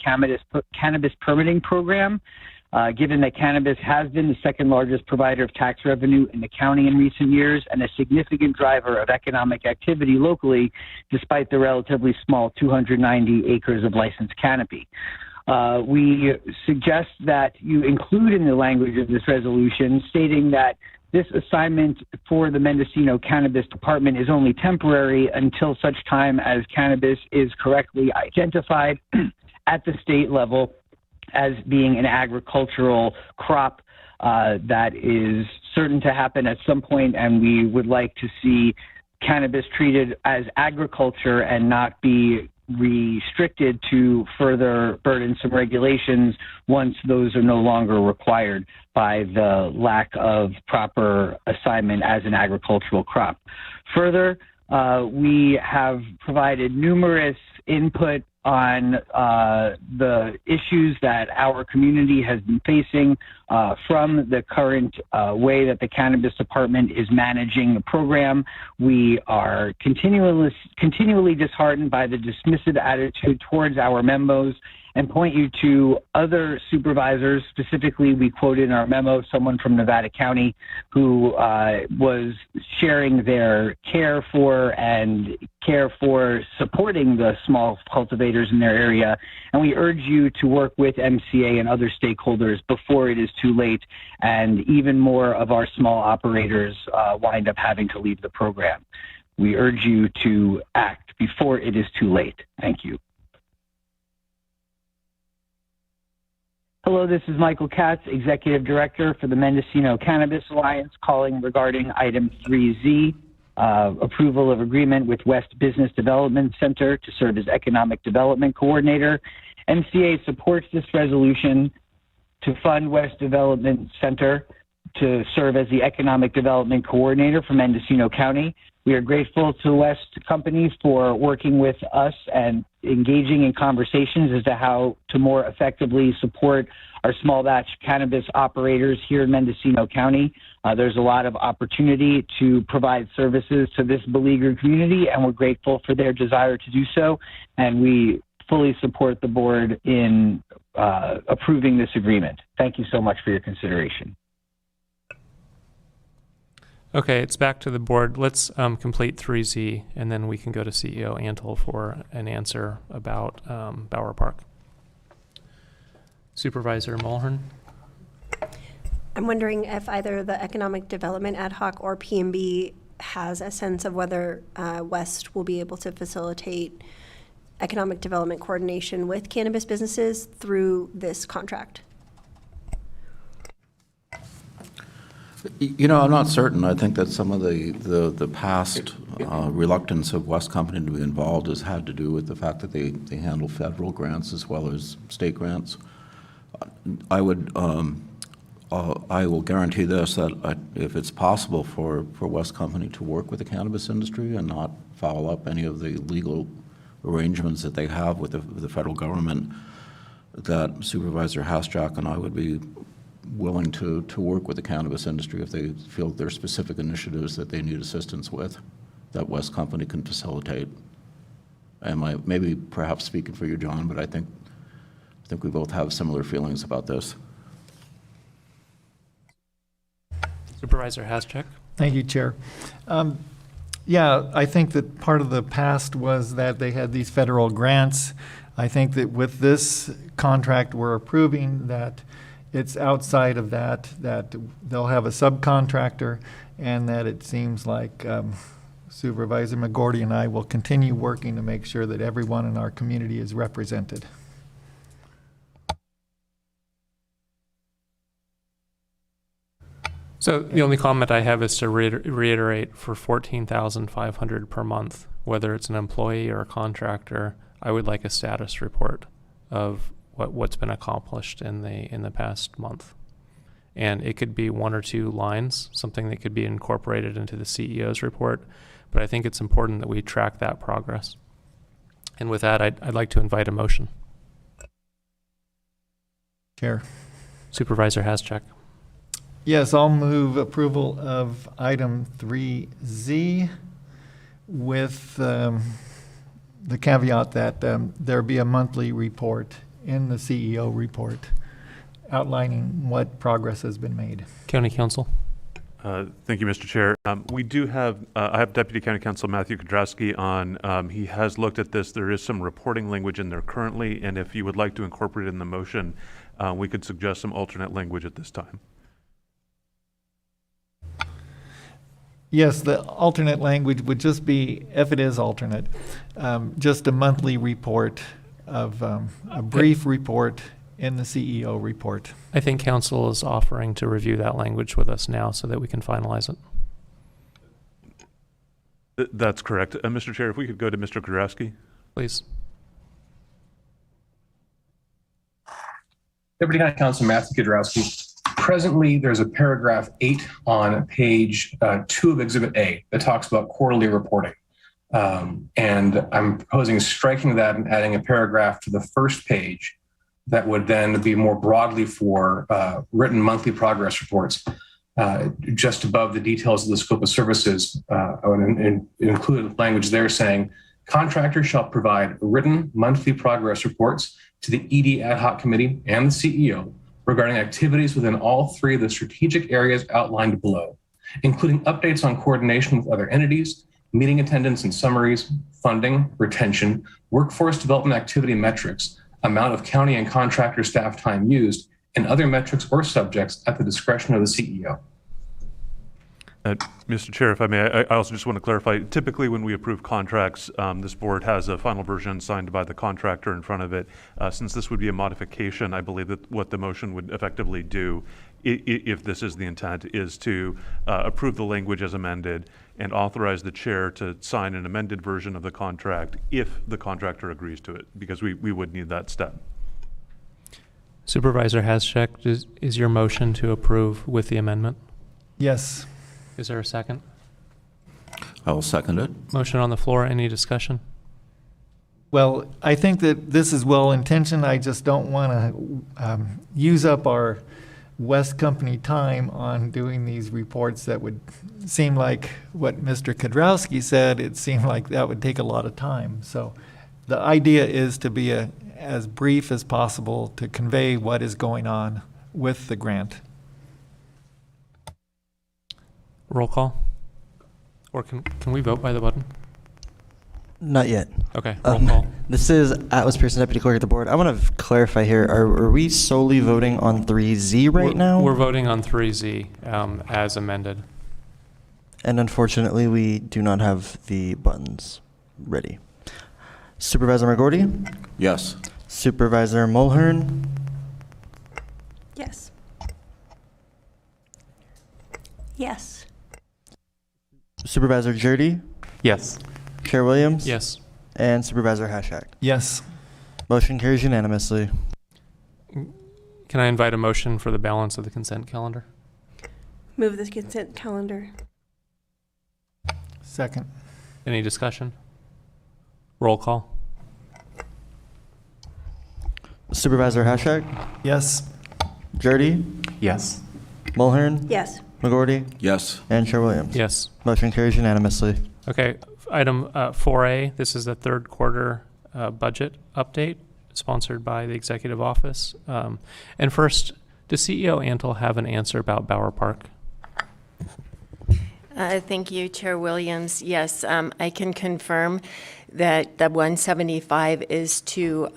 cannabis permitting program, given that cannabis has been the second largest provider of tax revenue in the county in recent years and a significant driver of economic activity locally, despite the relatively small 290 acres of licensed canopy. We suggest that you include in the language of this resolution stating that this assignment for the Mendocino Cannabis Department is only temporary until such time as cannabis is correctly identified at the state level as being an agricultural crop that is certain to happen at some point, and we would like to see cannabis treated as agriculture and not be restricted to further burdensome regulations once those are no longer required by the lack of proper assignment as an agricultural crop. Further, we have provided numerous input on the issues that our community has been facing from the current way that the Cannabis Department is managing the program. We are continually disheartened by the dismissive attitude towards our memos and point you to other supervisors. Specifically, we quoted in our memo someone from Nevada County who was sharing their care for supporting the small cultivators in their area. And we urge you to work with MCA and other stakeholders before it is too late and even more of our small operators wind up having to leave the program. We urge you to act before it is too late. Thank you. Hello, this is Michael Katz, Executive Director for the Mendocino Cannabis Alliance, calling regarding item 3Z, approval of agreement with West Business Development Center to serve as Economic Development Coordinator. MCA supports this resolution to fund West Development Center to serve as the Economic Development Coordinator for Mendocino County. We are grateful to West Company for working with us and engaging in conversations as to how to more effectively support our small batch cannabis operators here in Mendocino County. There's a lot of opportunity to provide services to this beleaguered community, and we're grateful for their desire to do so. And we fully support the board in approving this agreement. Thank you so much for your consideration. Okay, it's back to the board. Let's complete 3Z, and then we can go to CEO Antle for an answer about Bower Park. Supervisor Mulhern. I'm wondering if either the Economic Development Ad Hoc or PMB has a sense of whether West will be able to facilitate economic development coordination with cannabis businesses through this contract. You know, I'm not certain. I think that some of the past reluctance of West Company to be involved has had to do with the fact that they handle federal grants as well as state grants. I will guarantee this, that if it's possible for West Company to work with the cannabis industry and not foul up any of the legal arrangements that they have with the federal government, that Supervisor Hasjack and I would be willing to work with the cannabis industry if they feel there are specific initiatives that they need assistance with that West Company can facilitate. And maybe perhaps speaking for you, John, but I think we both have similar feelings about this. Supervisor Hasjack. Thank you, Chair. Yeah, I think that part of the past was that they had these federal grants. I think that with this contract we're approving, that it's outside of that they'll have a subcontractor, and that it seems like Supervisor McGordy and I will continue working to make sure that everyone in our community is represented. So the only comment I have is to reiterate for $14,500 per month, whether it's an employee or a contractor, I would like a status report of what's been accomplished in the past month. And it could be 1 or 2 lines, something that could be incorporated into the CEO's report, but I think it's important that we track that progress. And with that, I'd like to invite a motion. Chair. Supervisor Hasjack. Yes, I'll move approval of item 3Z with the caveat that there be a monthly report in the CEO report outlining what progress has been made. County Council. Thank you, Mr. Chair. We do have, I have Deputy County Council Matthew Kudrowski on. He has looked at this. There is some reporting language in there currently, and if you would like to incorporate it in the motion, we could suggest some alternate language at this time. Yes, the alternate language would just be, if it is alternate, just a monthly report of a brief report in the CEO report. I think Council is offering to review that language with us now so that we can finalize it. That's correct. Mr. Chair, if we could go to Mr. Kudrowski. Please. Deputy County Counsel Matthew Kudrowski. Presently, there's a paragraph 8 on page 2 of Exhibit A that talks about quarterly reporting. And I'm proposing striking that and adding a paragraph to the first page that would then be more broadly for written monthly progress reports. Just above the details of the scope of services, I would include language there saying, contractors shall provide written monthly progress reports to the ED Ad Hoc Committee and the CEO regarding activities within all 3 of the strategic areas outlined below, including updates on coordination with other entities, meeting attendance and summaries, funding, retention, workforce development activity metrics, amount of county and contractor staff time used, and other metrics or subjects at the discretion of the CEO. Mr. Chair, if I may, I also just want to clarify, typically when we approve contracts, this board has a final version signed by the contractor in front of it. Since this would be a modification, I believe that what the motion would effectively do, if this is the intent, is to approve the language as amended and authorize the chair to sign an amended version of the contract if the contractor agrees to it, because we would need that step. Supervisor Haschek, is your motion to approve with the amendment? Yes. Is there a second? I will second it. Motion on the floor. Any discussion? Well, I think that this is well-intentioned. I just don't want to use up our West Company time on doing these reports that would seem like what Mr. Kudrowski said. It seemed like that would take a lot of time. So the idea is to be as brief as possible to convey what is going on with the grant. Roll call? Or can we vote by the button? Not yet. Okay, roll call. This is Atlas Pearson, Deputy Clerk of the Board. I want to clarify here. Are we solely voting on 3Z right now? We're voting on 3Z as amended. And unfortunately, we do not have the buttons ready. Supervisor McGorty? Yes. Supervisor Mulhern? Yes. Yes. Supervisor Jurdy? Yes. Chair Williams? Yes. And Supervisor Haschak? Yes. Motion carries unanimously. Can I invite a motion for the balance of the consent calendar? Move the consent calendar. Second. Any discussion? Roll call. Supervisor Haschak? Yes. Jurdy? Yes. Mulhern? Yes. McGorty? Yes. And Chair Williams? Yes. Motion carries unanimously. Okay, item 4A, this is the third quarter budget update sponsored by the Executive Office. And first, does CEO Antle have an answer about Bower Park? Thank you, Chair Williams. Yes, I can confirm that the 175 is to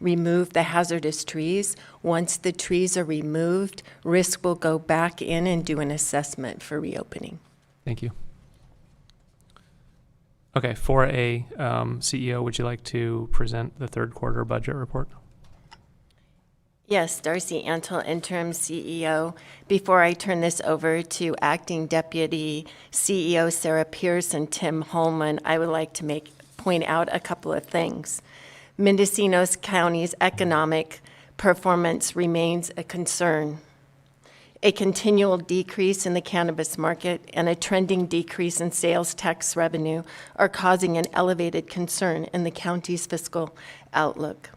remove the hazardous trees. Once the trees are removed, RISC will go back in and do an assessment for reopening. Thank you. Okay, 4A, CEO, would you like to present the third quarter budget report? Yes, Darcy Antle, interim CEO. Before I turn this over to acting deputy CEO Sarah Pierce and Tim Holman, I would like to point out a couple of things. Mendocino County's economic performance remains a concern. A continual decrease in the cannabis market and a trending decrease in sales tax revenue are causing an elevated concern in the county's fiscal outlook.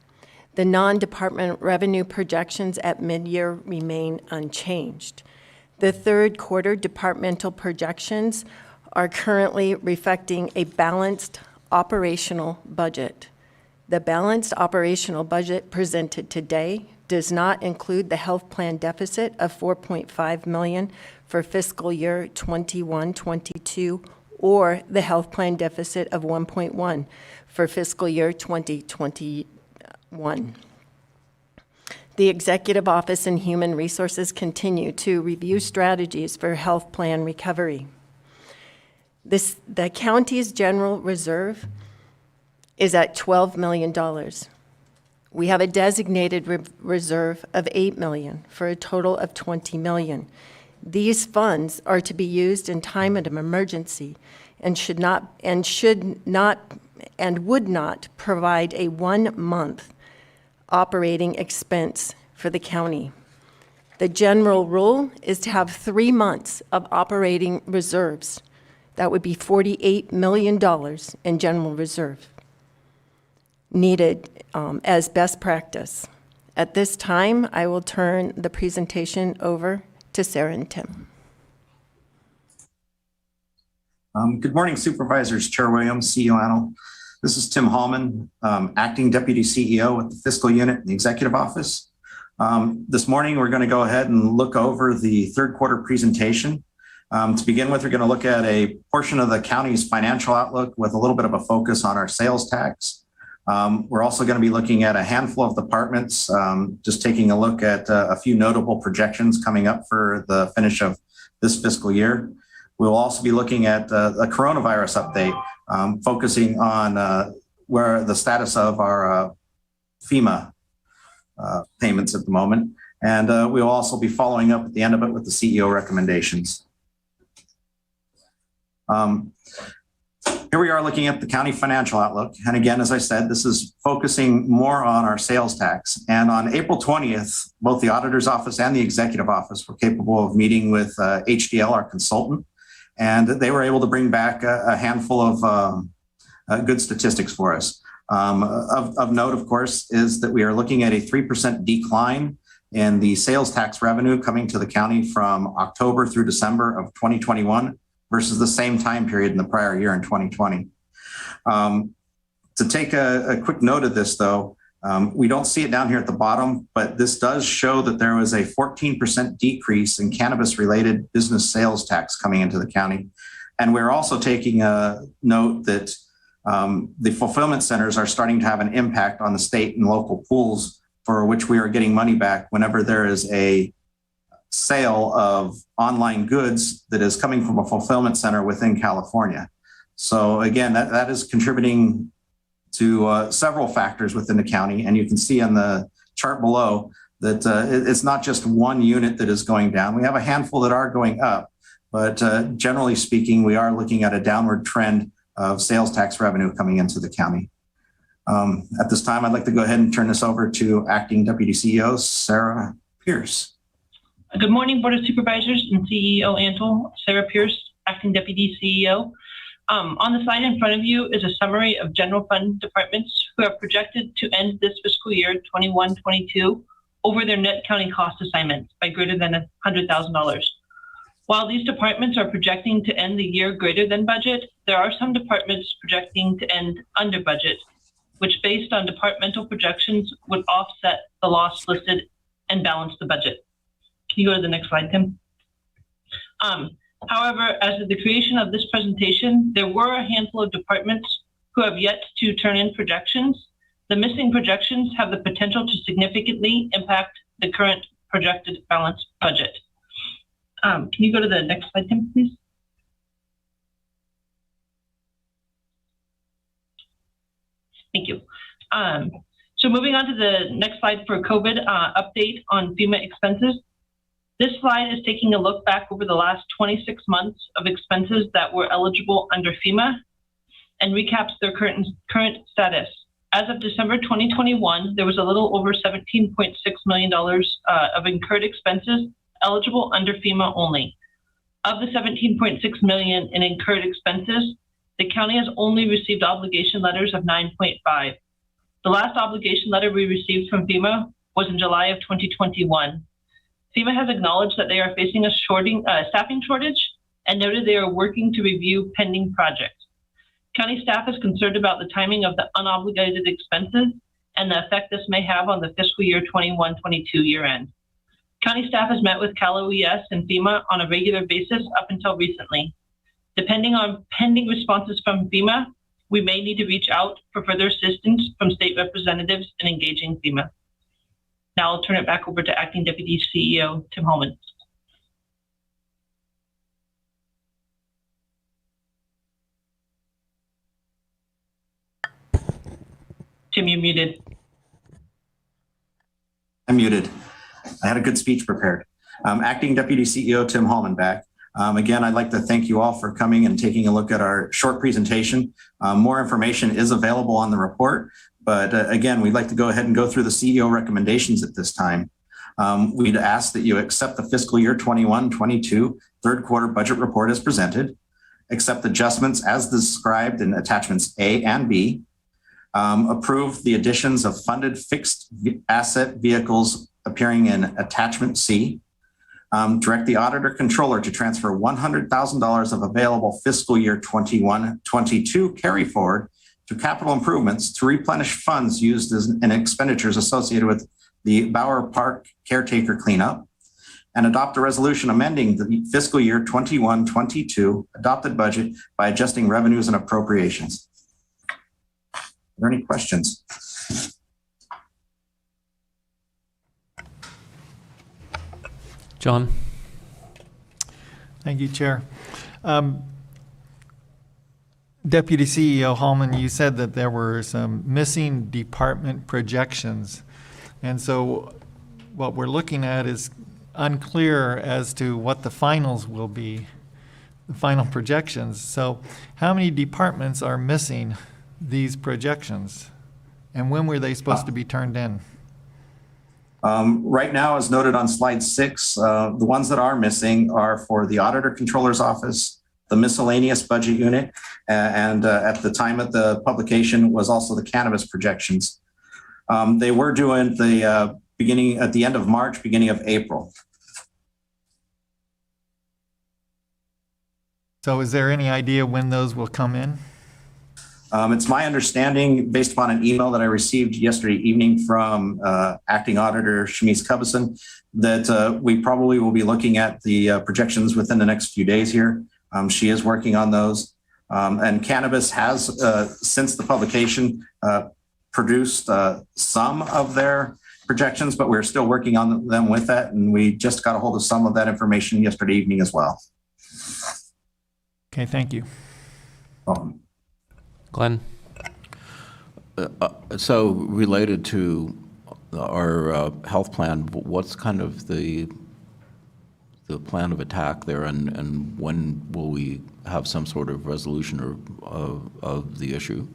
The non-department revenue projections at mid-year remain unchanged. The third quarter departmental projections are currently reflecting a balanced operational budget. The balanced operational budget presented today does not include the health plan deficit of $4.5 million for fiscal year 21-22 or the health plan deficit of $1.1 for fiscal year 2021. The Executive Office and Human Resources continue to review strategies for health plan recovery. The county's general reserve is at $12 million. We have a designated reserve of $8 million for a total of $20 million. These funds are to be used in time of emergency and would not provide a 1 month operating expense for the county. The general rule is to have 3 months of operating reserves. That would be $48 million in general reserve needed as best practice. At this time, I will turn the presentation over to Sarah and Tim. Good morning, Supervisors, Chair Williams, CEO Antle. This is Tim Hallman, Acting Deputy CEO at the Fiscal Unit in the Executive Office. This morning, we're going to go ahead and look over the third quarter presentation. To begin with, we're going to look at a portion of the county's financial outlook with a little bit of a focus on our sales tax. We're also going to be looking at a handful of departments, just taking a look at a few notable projections coming up for the finish of this fiscal year. We'll also be looking at a coronavirus update, focusing on where the status of our FEMA payments at the moment. And we'll also be following up at the end of it with the CEO recommendations. Here we are looking at the county financial outlook. And again, as I said, this is focusing more on our sales tax. And on April 20th, both the auditor's office and the executive office were capable of meeting with HDL, our consultant, and they were able to bring back a handful of good statistics for us. Of note, of course, is that we are looking at a 3% decline in the sales tax revenue coming to the county from October through December of 2021 versus the same time period in the prior year in 2020. To take a quick note of this, though, we don't see it down here at the bottom, but this does show that there was a 14% decrease in cannabis-related business sales tax coming into the county. And we're also taking a note that the fulfillment centers are starting to have an impact on the state and local pools for which we are getting money back whenever there is a sale of online goods that is coming from a fulfillment center within California. So again, that is contributing to several factors within the county. And you can see on the chart below that it's not just one unit that is going down. We have a handful that are going up, but generally speaking, we are looking at a downward trend of sales tax revenue coming into the county. At this time, I'd like to go ahead and turn this over to Acting Deputy CEO, Sarah Pierce. Good morning, Board of Supervisors and CEO Antle. Sarah Pierce, Acting Deputy CEO. On the slide in front of you is a summary of general fund departments who are projected to end this fiscal year 21-22 over their net county cost assignments by greater than $100,000. While these departments are projecting to end the year greater than budget, there are some departments projecting to end under budget, which based on departmental projections would offset the loss listed and balance the budget. Can you go to the next slide, Tim? However, as of the creation of this presentation, there were a handful of departments who have yet to turn in projections. The missing projections have the potential to significantly impact the current projected balanced budget. Can you go to the next slide, Tim, please? Thank you. So moving on to the next slide for COVID update on FEMA expenses. This slide is taking a look back over the last 26 months of expenses that were eligible under FEMA and recaps their current status. As of December 2021, there was a little over $17.6 million of incurred expenses eligible under FEMA only. Of the $17.6 million in incurred expenses, the county has only received obligation letters of 9.5. The last obligation letter we received from FEMA was in July of 2021. FEMA has acknowledged that they are facing a staffing shortage and noted they are working to review pending projects. County staff is concerned about the timing of the unobligated expenses and the effect this may have on the fiscal year 21-22 year end. County staff has met with Cal OES and FEMA on a regular basis up until recently. Depending on pending responses from FEMA, we may need to reach out for further assistance from state representatives in engaging FEMA. Now I'll turn it back over to Acting Deputy CEO Tim Hallman. Tim, you're muted. I'm muted. I had a good speech prepared. Acting Deputy CEO Tim Hallman back. Again, I'd like to thank you all for coming and taking a look at our short presentation. More information is available on the report, but again, we'd like to go ahead and go through the CEO recommendations at this time. We'd ask that you accept the fiscal year 21-22 third quarter budget report as presented, accept adjustments as described in attachments A and B, approve the additions of funded fixed asset vehicles appearing in attachment C, direct the auditor controller to transfer $100,000 of available fiscal year 21-22 carry forward to capital improvements to replenish funds used in expenditures associated with the Bower Park caretaker cleanup, and adopt a resolution amending the fiscal year 21-22 adopted budget by adjusting revenues and appropriations. Are there any questions? John? Thank you, Chair. Deputy CEO Hallman, you said that there were some missing department projections. And so what we're looking at is unclear as to what the finals will be, the final projections. So how many departments are missing these projections? And when were they supposed to be turned in? Right now, as noted on slide 6, the ones that are missing are for the Auditor Controller's Office, the miscellaneous budget unit, and at the time of the publication was also the cannabis projections. They were due at the at the end of March, beginning of April. So is there any idea when those will come in? It's my understanding, based upon an email that I received yesterday evening from Acting Auditor Shamiz Cubison, that we probably will be looking at the projections within the next few days here. She is working on those. And cannabis has, since the publication, produced some of their projections, but we're still working on them with that. And we just got a hold of some of that information yesterday evening as well. Okay, thank you. Glenn? So related to our health plan, what's kind of the plan of attack there, and when will we have some sort of resolution of the issue?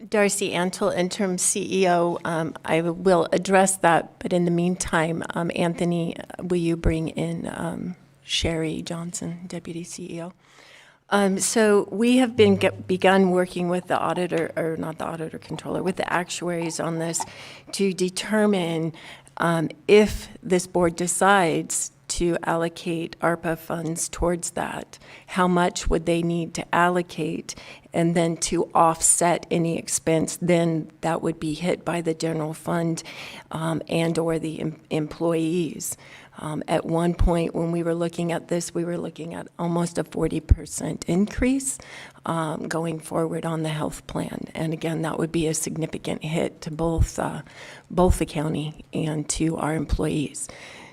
Darcy Antle, interim CEO. I will address that, but in the meantime, Anthony, will you bring in Sherry Johnson, Deputy CEO? So we have begun working with the auditor, or not the auditor controller, with the actuaries on this to determine if this board decides to allocate ARPA funds towards that, how much would they need to allocate, and then to offset any expense, then that would be hit by the general fund and or the employees. At one point when we were looking at this, we were looking at almost a 40% increase going forward on the health plan. And again, that would be a significant hit to both the county and to our employees.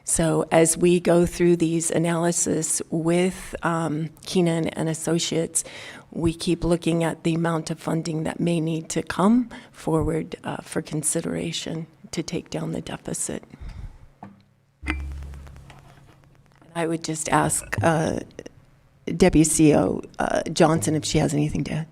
So as we go through these analysis with Keenan and Associates, we keep looking at the amount of funding that may need to come forward for consideration to take down the deficit. I would just ask Deputy CEO Johnson if she has anything to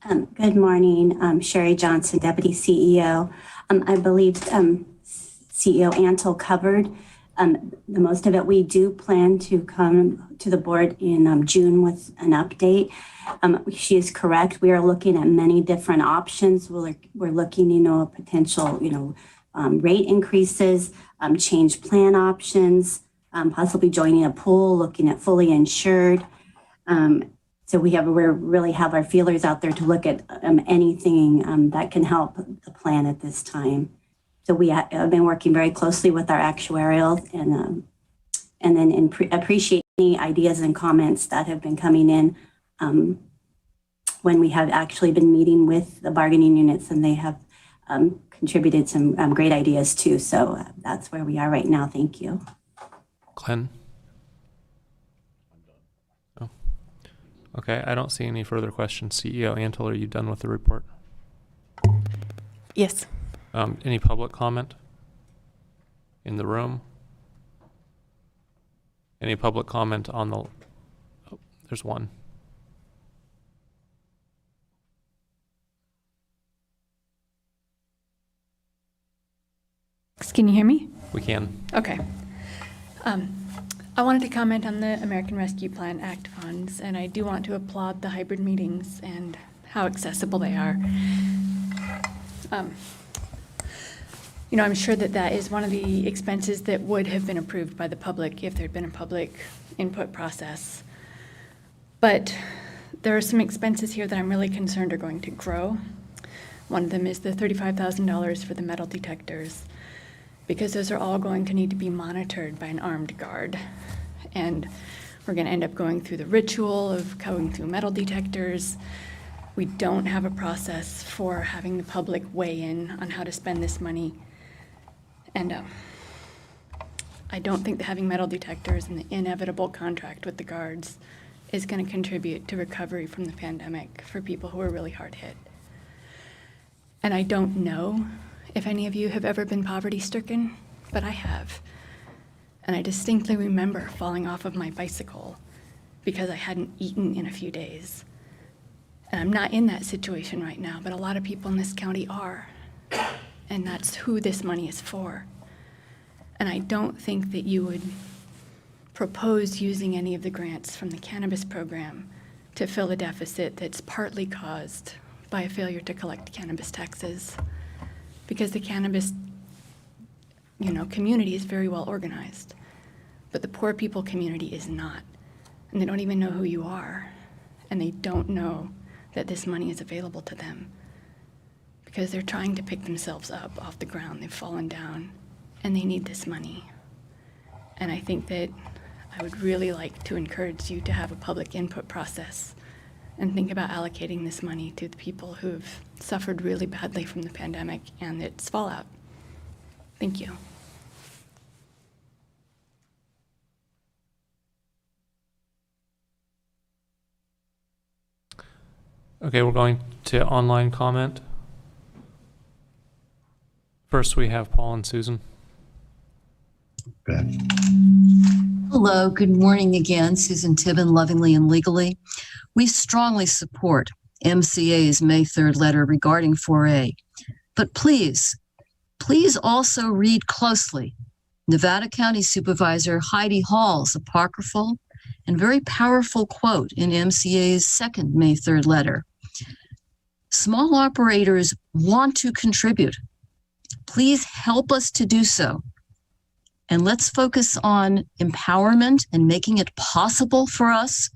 add. Good morning. I'm Sherry Johnson, Deputy CEO. I believe CEO Antle covered the most of it. We do plan to come to the board in June with an update. She is correct. We are looking at many different options. We're looking, at potential, rate increases, change plan options, possibly joining a pool, looking at fully insured. So we really have our feelers out there to look at anything that can help the plan at this time. So we have been working very closely with our actuarial and then appreciate any ideas and comments that have been coming in when we have actually been meeting with the bargaining units, and they have contributed some great ideas too. So that's where we are right now. Thank you. Glenn? Oh. Okay, I don't see any further questions. CEO Antle, are you done with the report? Yes. Any public comment in the room? Any public comment on the... Oh, there's one. Can you hear me? We can. Okay. I wanted to comment on the American Rescue Plan Act funds, and I do want to applaud the hybrid meetings and how accessible they are. You know, I'm sure that that is one of the expenses that would have been approved by the public if there'd been a public input process. But there are some expenses here that I'm really concerned are going to grow. One of them is the $35,000 for the metal detectors, because those are all going to need to be monitored by an armed guard. And we're going to end up going through the ritual of going through metal detectors. We don't have a process for having the public weigh in on how to spend this money. And I don't think that having metal detectors and the inevitable contract with the guards is going to contribute to recovery from the pandemic for people who are really hard hit. And I don't know if any of you have ever been poverty-stricken, but I have. And I distinctly remember falling off of my bicycle because I hadn't eaten in a few days. And I'm not in that situation right now, but a lot of people in this county are. And that's who this money is for. And I don't think that you would propose using any of the grants from the cannabis program to fill a deficit that's partly caused by a failure to collect cannabis taxes. Because the cannabis, community is very well organized, but the poor people community is not. And they don't even know who you are. And they don't know that this money is available to them, because they're trying to pick themselves up off the ground. They've fallen down, and they need this money. And I think that I would really like to encourage you to have a public input process and think about allocating this money to the people who've suffered really badly from the pandemic and its fallout. Thank you. Okay, we're going to online comment. First, we have Paul and Susan. Ben. Hello, good morning again. Susan Tibbin, Lovingly and Legally. We strongly support MCA's May 3rd letter regarding 4A. But please also read closely Nevada County Supervisor Heidi Hall's apocryphal and very powerful quote in MCA's second May 3rd letter. Small operators want to contribute. Please help us to do so. And let's focus on empowerment and making it possible for us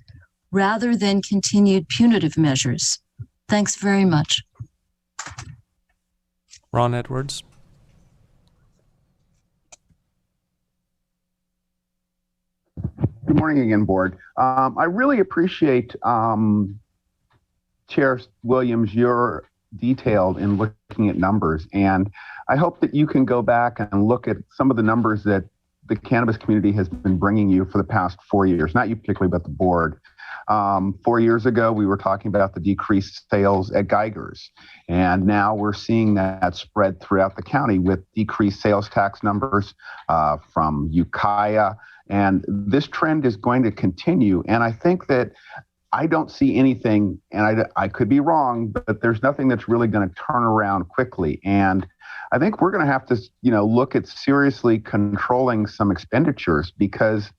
rather than continued punitive measures. Thanks very much. Ron Edwards. Good morning again, Board. I really appreciate, Chair Williams, your detailed in looking at numbers. And I hope that you can go back and look at some of the numbers that the cannabis community has been bringing you for the past 4 years, not you particularly, but the board. 4 years ago, we were talking about the decreased sales at Geiger's. And now we're seeing that spread throughout the county with decreased sales tax numbers from Ukiah. And this trend is going to continue. And I think that I don't see anything, and I could be wrong, but there's nothing that's really going to turn around quickly. And I think we're going to have to, look at seriously controlling some expenditures, because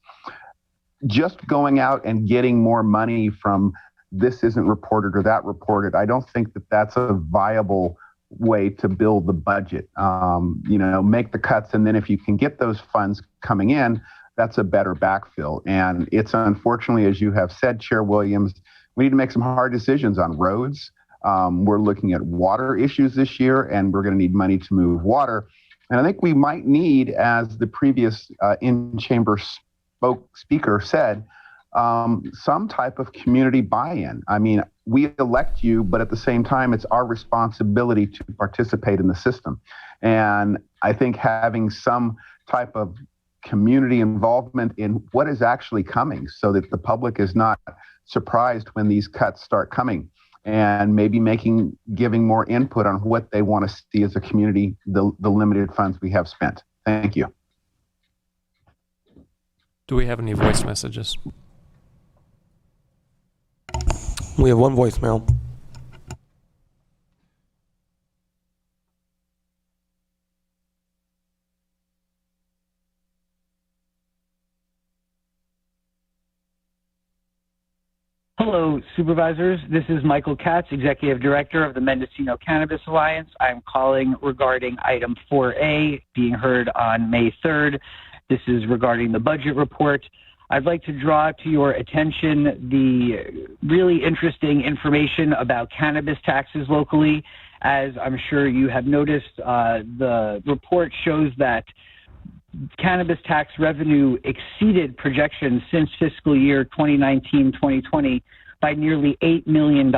just going out and getting more money from this isn't reported or that reported, I don't think that that's a viable way to build the budget. Make the cuts, and then if you can get those funds coming in, that's a better backfill. And it's unfortunately, as you have said, Chair Williams, we need to make some hard decisions on roads. We're looking at water issues this year, and we're going to need money to move water. And I think we might need, as the previous in-chamber speaker said, some type of community buy-in. I mean, we elect you, but at the same time, it's our responsibility to participate in the system. And I think having some type of community involvement in what is actually coming, so that the public is not surprised when these cuts start coming, and maybe giving more input on what they want to see as a community, the limited funds we have spent. Thank you. Do we have any voice messages? We have one voicemail. Hello, Supervisors. This is Michael Katz, Executive Director of the Mendocino Cannabis Alliance. I'm calling regarding item 4A being heard on May 3rd. This is regarding the budget report. I'd like to draw to your attention the really interesting information about cannabis taxes locally. As I'm sure you have noticed, the report shows that cannabis tax revenue exceeded projections since fiscal year 2019-2020 by nearly $8 million.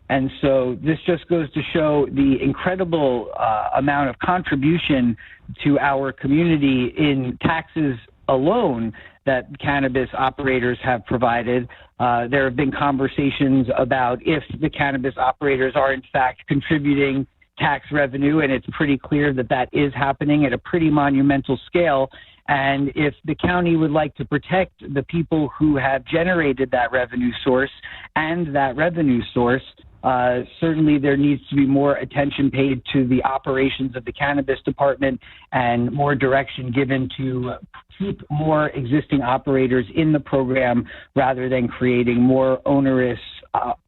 And so this just goes to show the incredible amount of contribution to our community in taxes alone that cannabis operators have provided. There have been conversations about if the cannabis operators are in fact contributing tax revenue, and it's pretty clear that that is happening at a pretty monumental scale. And if the county would like to protect the people who have generated that revenue source and that revenue source, certainly there needs to be more attention paid to the operations of the cannabis department and more direction given to keep more existing operators in the program rather than creating more onerous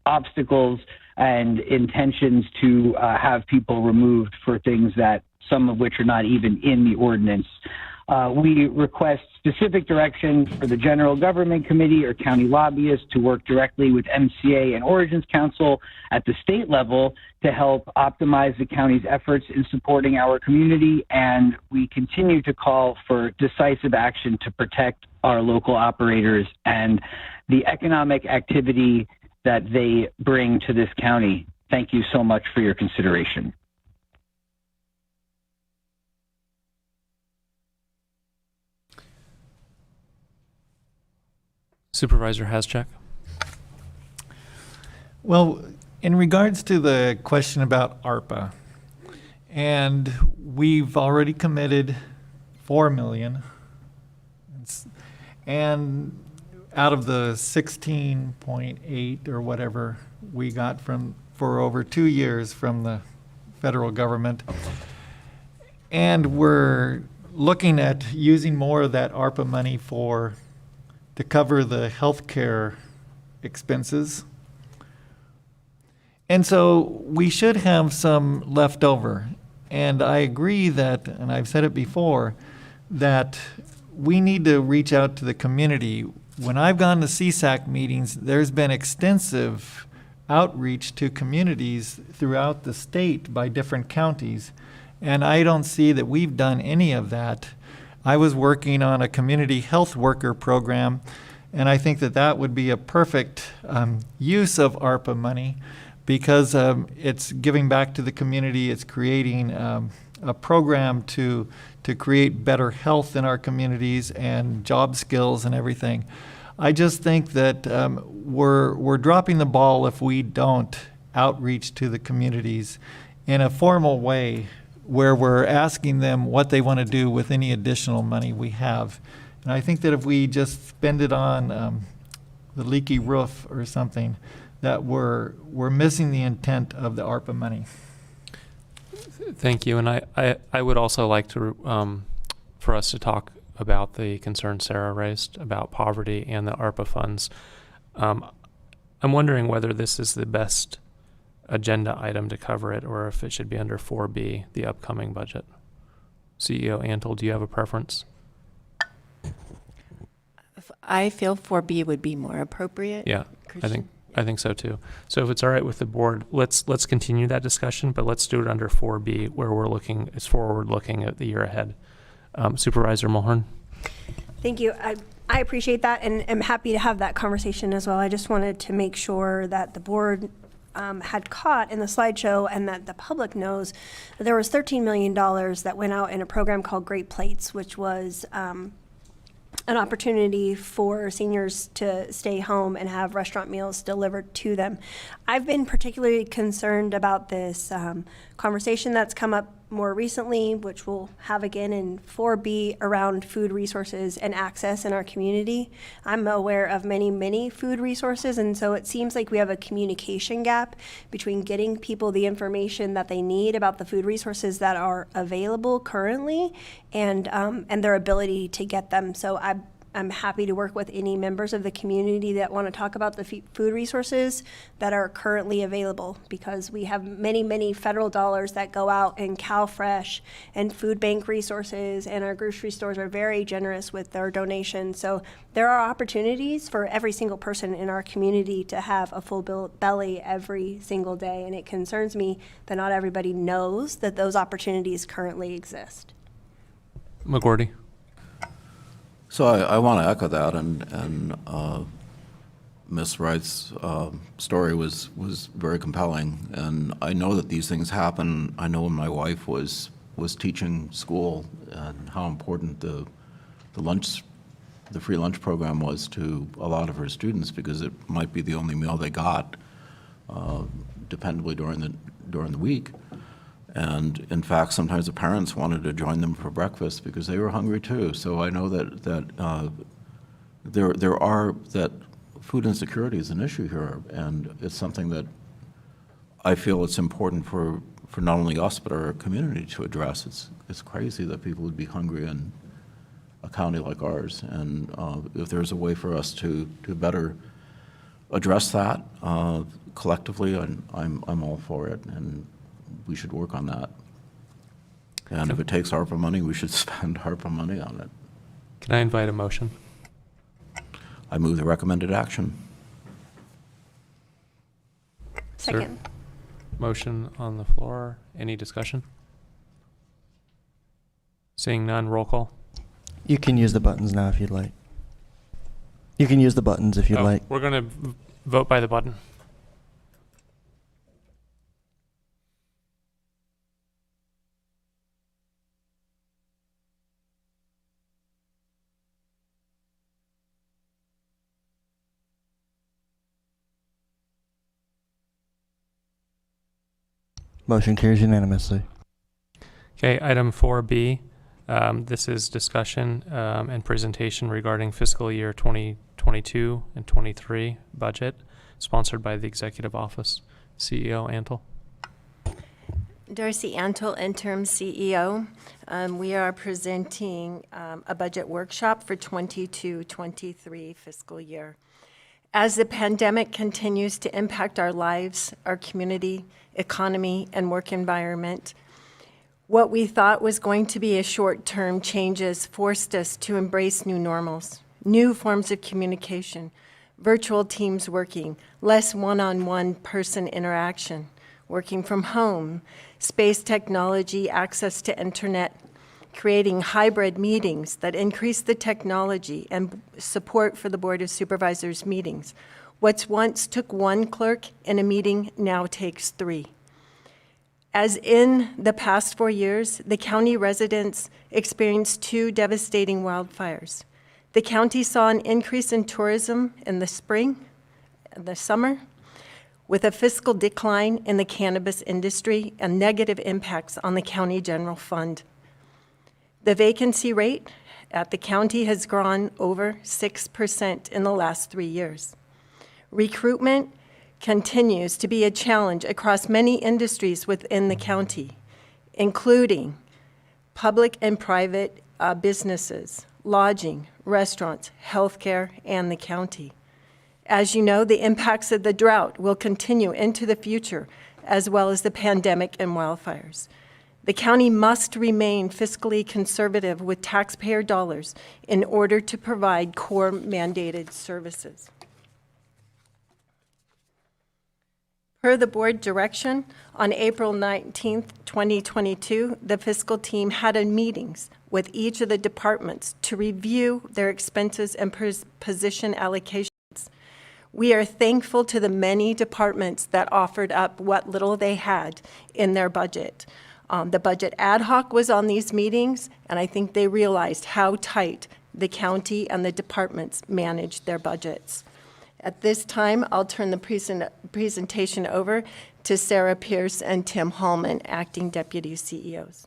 obstacles and intentions to have people removed for things that some of which are not even in the ordinance. We request specific direction for the General Government Committee or county lobbyists to work directly with MCA and Origins Council at the state level to help optimize the county's efforts in supporting our community. And we continue to call for decisive action to protect our local operators and the economic activity that they bring to this county. Thank you so much for your consideration. Supervisor Haschak. Well, in regards to the question about ARPA, and we've already committed $4 million, and out of the 16.8 or whatever we got for over 2 years from the federal government. And we're looking at using more of that ARPA money to cover the healthcare expenses. And so we should have some left over. And I agree that, and I've said it before, that we need to reach out to the community. When I've gone to CSAC meetings, there's been extensive outreach to communities throughout the state by different counties, and I don't see that we've done any of that. I was working on a community health worker program, and I think that that would be a perfect use of ARPA money because it's giving back to the community, it's creating a program to create better health in our communities and job skills and everything. I just think that we're dropping the ball if we don't outreach to the communities in a formal way where we're asking them what they want to do with any additional money we have. And I think that if we just spend it on the leaky roof or something, that we're missing the intent of the ARPA money. Thank you. And I would also like to for us to talk about the concern Sarah raised about poverty and the ARPA funds. I'm wondering whether this is the best agenda item to cover it or if it should be under 4B, the upcoming budget. CEO Antle, do you have a preference? I feel 4B would be more appropriate. Yeah, Christian? I think so too. So if it's all right with the board, let's continue that discussion, but let's do it under 4B where it's forward looking at the year ahead. Supervisor Mulhern. Thank you. I appreciate that and am happy to have that conversation as well. I just wanted to make sure that the board had caught in the slideshow and that the public knows that there was $13 million that went out in a program called Great Plates, which was an opportunity for seniors to stay home and have restaurant meals delivered to them. I've been particularly concerned about this conversation that's come up more recently, which we'll have again in 4B around food resources and access in our community. I'm aware of many food resources, and so it seems like we have a communication gap between getting people the information that they need about the food resources that are available currently and their ability to get them. So I'm happy to work with any members of the community that want to talk about the food resources that are currently available, because we have many, many federal dollars that go out in CalFresh and food bank resources, and our grocery stores are very generous with their donations. So there are opportunities for every single person in our community to have a full belly every single day, and it concerns me that not everybody knows that those opportunities currently exist. McGordy. So I want to echo that, and Ms. Wright's story was very compelling, and I know that these things happen. I know when my wife was teaching school and how important the free lunch program was to a lot of her students, because it might be the only meal they got dependably during the week. And in fact, sometimes the parents wanted to join them for breakfast because they were hungry too. So I know that food insecurity is an issue here, and it's something that I feel it's important for not only us but our community to address. It's crazy that people would be hungry in a county like ours, and if there's a way for us to better address that collectively, I'm all for it, and we should work on that. And if it takes ARPA money, we should spend ARPA money on it. Can I invite a motion? I move the recommended action. Second. Motion on the floor. Any discussion? Seeing none, roll call. You can use the buttons now if you'd like. You can use the buttons if you'd like. We're going to vote by the button. Motion carries unanimously. Okay, item 4B. This is discussion and presentation regarding fiscal year 2022 and 23 budget, sponsored by the Executive Office. CEO Antle. Darcy Antle, interim CEO. We are presenting a budget workshop for 22-23 fiscal year. As the pandemic continues to impact our lives, our community, economy, and work environment, what we thought was going to be a short-term changes forced us to embrace new normals, new forms of communication, virtual teams working, less one-on-one person interaction, working from home, space technology, access to internet, creating hybrid meetings that increase the technology and support for the Board of Supervisors meetings. What once took one clerk in a meeting now takes 3. As in the past 4 years, the county residents experienced 2 devastating wildfires. The county saw an increase in tourism in the spring, the summer, with a fiscal decline in the cannabis industry and negative impacts on the county general fund. The vacancy rate at the county has grown over 6% in the last 3 years. Recruitment continues to be a challenge across many industries within the county, including public and private businesses, lodging, restaurants, healthcare, and the county. As you know, the impacts of the drought will continue into the future, as well as the pandemic and wildfires. The county must remain fiscally conservative with taxpayer dollars in order to provide core mandated services. Per the board direction, on April 19th, 2022, the fiscal team had meetings with each of the departments to review their expenses and position allocations. We are thankful to the many departments that offered up what little they had in their budget. The budget ad hoc was on these meetings, and I think they realized how tight the county and the departments managed their budgets. At this time, I'll turn the presentation over to Sarah Pierce and Tim Hallman, acting deputy CEOs.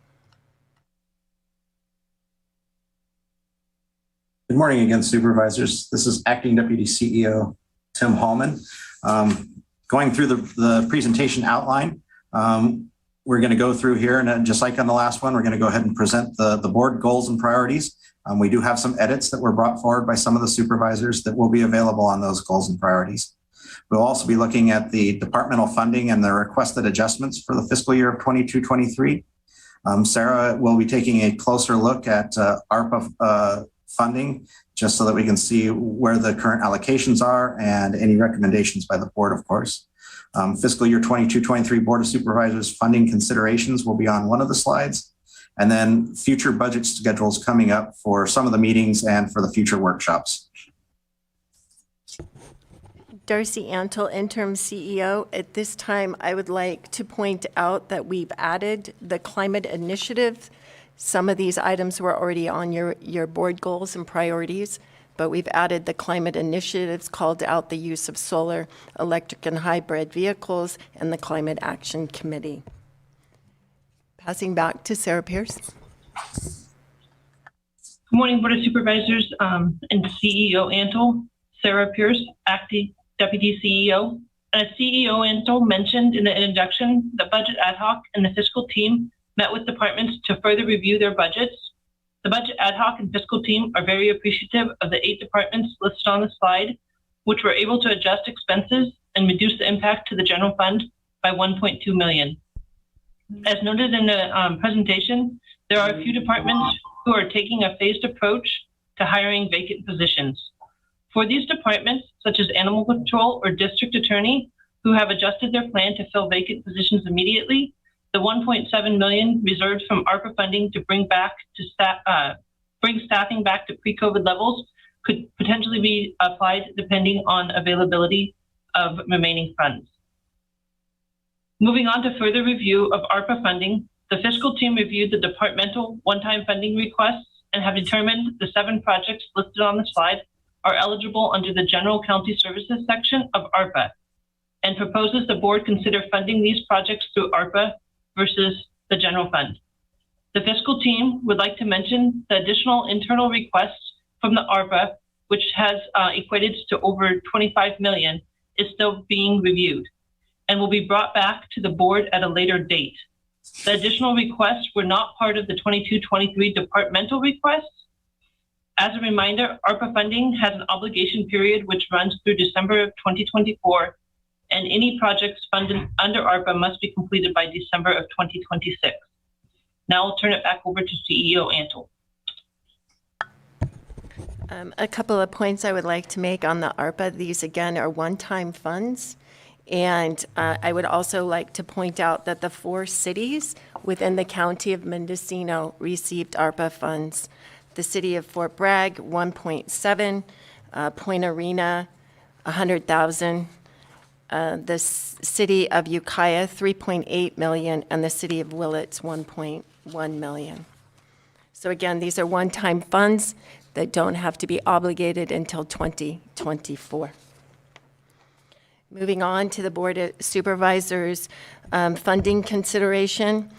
Good morning again, supervisors. This is acting deputy CEO Tim Hallman. Going through the presentation outline, we're going to go through here, and just like on the last one, we're going to go ahead and present the board goals and priorities. We do have some edits that were brought forward by some of the supervisors that will be available on those goals and priorities. We'll also be looking at the departmental funding and the requested adjustments for the fiscal year of 22-23. Sarah will be taking a closer look at ARPA funding, just so that we can see where the current allocations are and any recommendations by the board, of course. Fiscal year 22-23 Board of Supervisors funding considerations will be on one of the slides. And then future budget schedules coming up for some of the meetings and for the future workshops. Darcy Antle, Interim CEO. At this time, I would like to point out that we've added the climate initiative. Some of these items were already on your board goals and priorities, but we've added the climate initiatives, called out the use of solar, electric, and hybrid vehicles, and the Climate Action Committee. Passing back to Sarah Pierce. Good morning, Board of Supervisors and CEO Antle. Sarah Pierce, Acting Deputy CEO. As CEO Antle mentioned in the introduction, the Budget Ad Hoc and the fiscal team met with departments to further review their budgets. The Budget Ad Hoc and fiscal team are very appreciative of the 8 departments listed on the slide, which were able to adjust expenses and reduce the impact to the general fund by $1.2 million. As noted in the presentation, there are a few departments who are taking a phased approach to hiring vacant positions. For these departments, such as Animal Control or District Attorney, who have adjusted their plan to fill vacant positions immediately, the $1.7 million reserved from ARPA funding to bring staffing back to pre-COVID levels could potentially be applied depending on availability of remaining funds. Moving on to further review of ARPA funding, the fiscal team reviewed the departmental one-time funding requests and have determined the 7 projects listed on the slide are eligible under the General County Services section of ARPA, and proposes the board consider funding these projects through ARPA versus the general fund. The fiscal team would like to mention the additional internal requests from the ARPA, which has equated to over $25 million, is still being reviewed and will be brought back to the board at a later date. The additional requests were not part of the 22-23 departmental requests. As a reminder, ARPA funding has an obligation period which runs through December of 2024, and any projects funded under ARPA must be completed by December of 2026. Now I'll turn it back over to CEO Antle. A couple of points I would like to make on the ARPA. These, again, are one-time funds. And I would also like to point out that the 4 cities within the county of Mendocino received ARPA funds. The city of Fort Bragg, 1.7, Point Arena, 100,000, the city of Ukiah, 3.8 million, and the city of Willits, 1.1 million. So again, these are one-time funds that don't have to be obligated until 2024. Moving on to the Board of Supervisors funding consideration,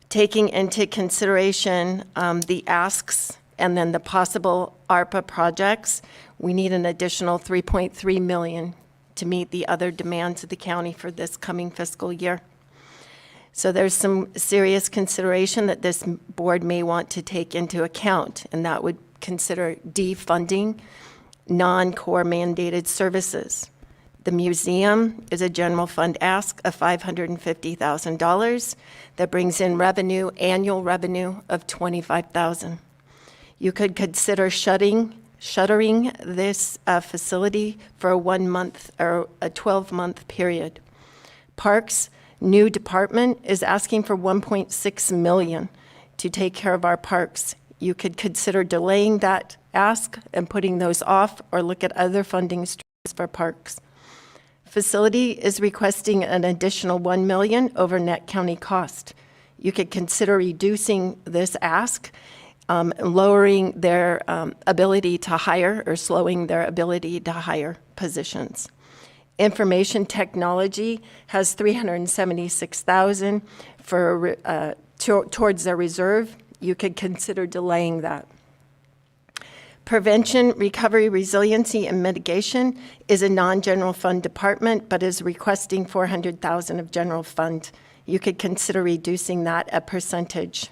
taking into consideration the asks and then the possible ARPA projects, we need an additional $3.3 million to meet the other demands of the county for this coming fiscal year. So there's some serious consideration that this board may want to take into account, and that would consider defunding non-core mandated services. The museum is a general fund ask of $550,000 that brings in revenue, annual revenue of $25,000. You could consider shuttering this facility for a 1 month or a 12-month period. Parks, new department is asking for $1.6 million to take care of our parks. You could consider delaying that ask and putting those off, or look at other funding streams for parks. Facility is requesting an additional $1 million over net county cost. You could consider reducing this ask, lowering their ability to hire, or slowing their ability to hire positions. Information technology has $376,000 for towards their reserve. You could consider delaying that. Prevention, Recovery, Resiliency, and Mitigation is a non-general fund department, but is requesting $400,000 of general fund you could consider reducing that a percentage.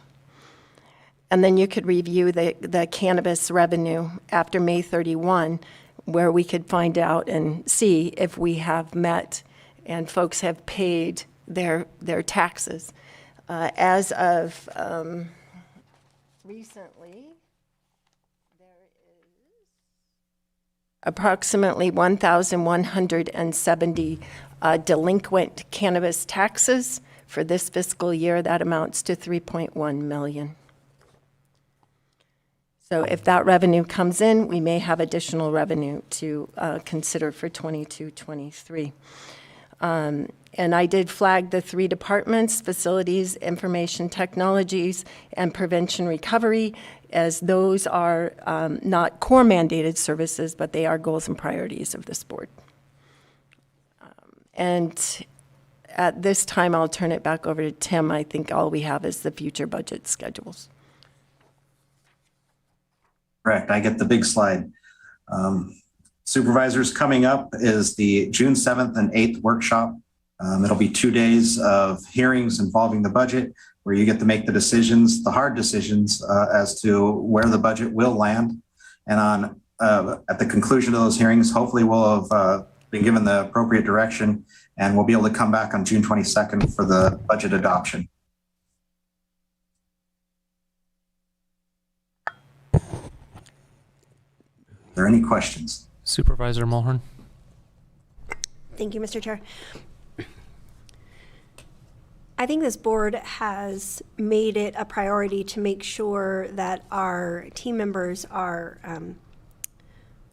And then you could review the cannabis revenue after May 31, where we could find out and see if we have met and folks have paid their taxes. As of recently, there is approximately 1,170 delinquent cannabis taxes for this fiscal year. That amounts to $3.1 million. So if that revenue comes in, we may have additional revenue to consider for 22-23. And I did flag the 3 departments, facilities, information technologies, and prevention recovery, as those are not core mandated services, but they are goals and priorities of this board. And at this time, I'll turn it back over to Tim. I think all we have is the future budget schedules. Correct. I get the big slide. Supervisors, coming up is the June 7th and 8th workshop. It'll be 2 days of hearings involving the budget, where you get to make the decisions, the hard decisions as to where the budget will land. And at the conclusion of those hearings, hopefully we'll have been given the appropriate direction, and we'll be able to come back on June 22nd for the budget adoption. Are there any questions? Supervisor Mulhern. Thank you, Mr. Chair. I think this board has made it a priority to make sure that our team members are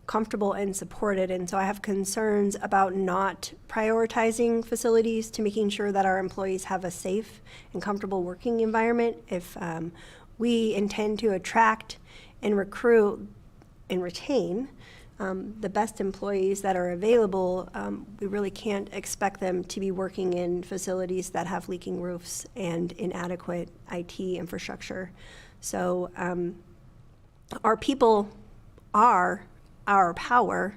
comfortable and supported. And so I have concerns about not prioritizing facilities to making sure that our employees have a safe and comfortable working environment. If we intend to attract and recruit and retain the best employees that are available, we really can't expect them to be working in facilities that have leaking roofs and inadequate IT infrastructure. So our people are our power,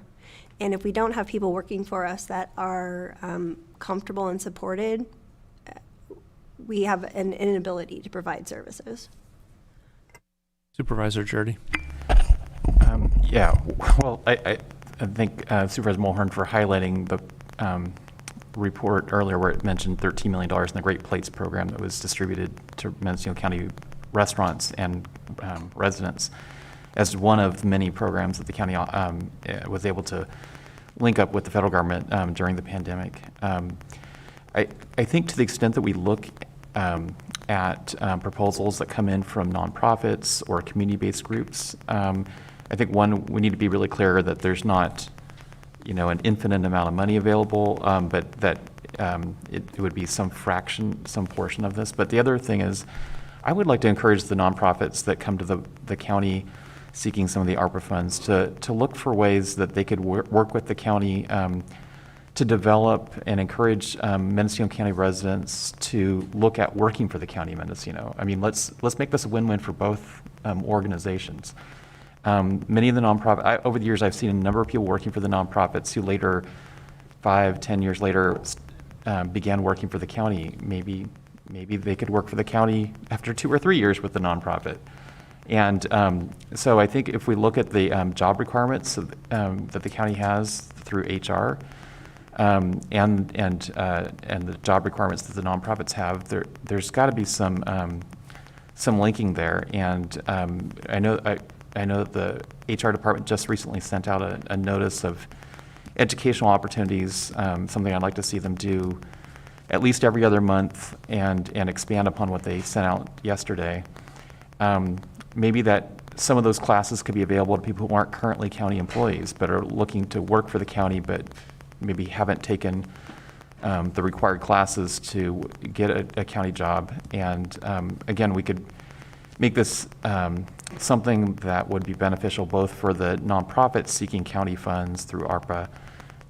and if we don't have people working for us that are comfortable and supported, we have an inability to provide services. Supervisor Jurdy. Yeah, well, I thank Supervisor Mulhern for highlighting the report earlier where it mentioned $13 million in the Great Plates program that was distributed to Mendocino County restaurants and residents as one of many programs that the county was able to link up with the federal government during the pandemic. I think to the extent that we look at proposals that come in from nonprofits or community-based groups, I think one, we need to be really clear that there's not, an infinite amount of money available, but that it would be some fraction, some portion of this. But the other thing is, I would like to encourage the nonprofits that come to the county seeking some of the ARPA funds to look for ways that they could work with the county to develop and encourage Mendocino County residents to look at working for the County of Mendocino. I mean, let's make this a win-win for both organizations. Many of the nonprofit, over the years, I've seen a number of people working for the nonprofits who later, 5-10 years later, began working for the county. Maybe they could work for the county after 2 or 3 years with the nonprofit. And so I think if we look at the job requirements that the county has through HR and the job requirements that the nonprofits have, there's got to be some linking there. And I know that the HR department just recently sent out a notice of educational opportunities, something I'd like to see them do at least every other month and expand upon what they sent out yesterday. Maybe that some of those classes could be available to people who aren't currently county employees but are looking to work for the county but maybe haven't taken the required classes to get a county job. And again, we could make this something that would be beneficial both for the nonprofits seeking county funds through ARPA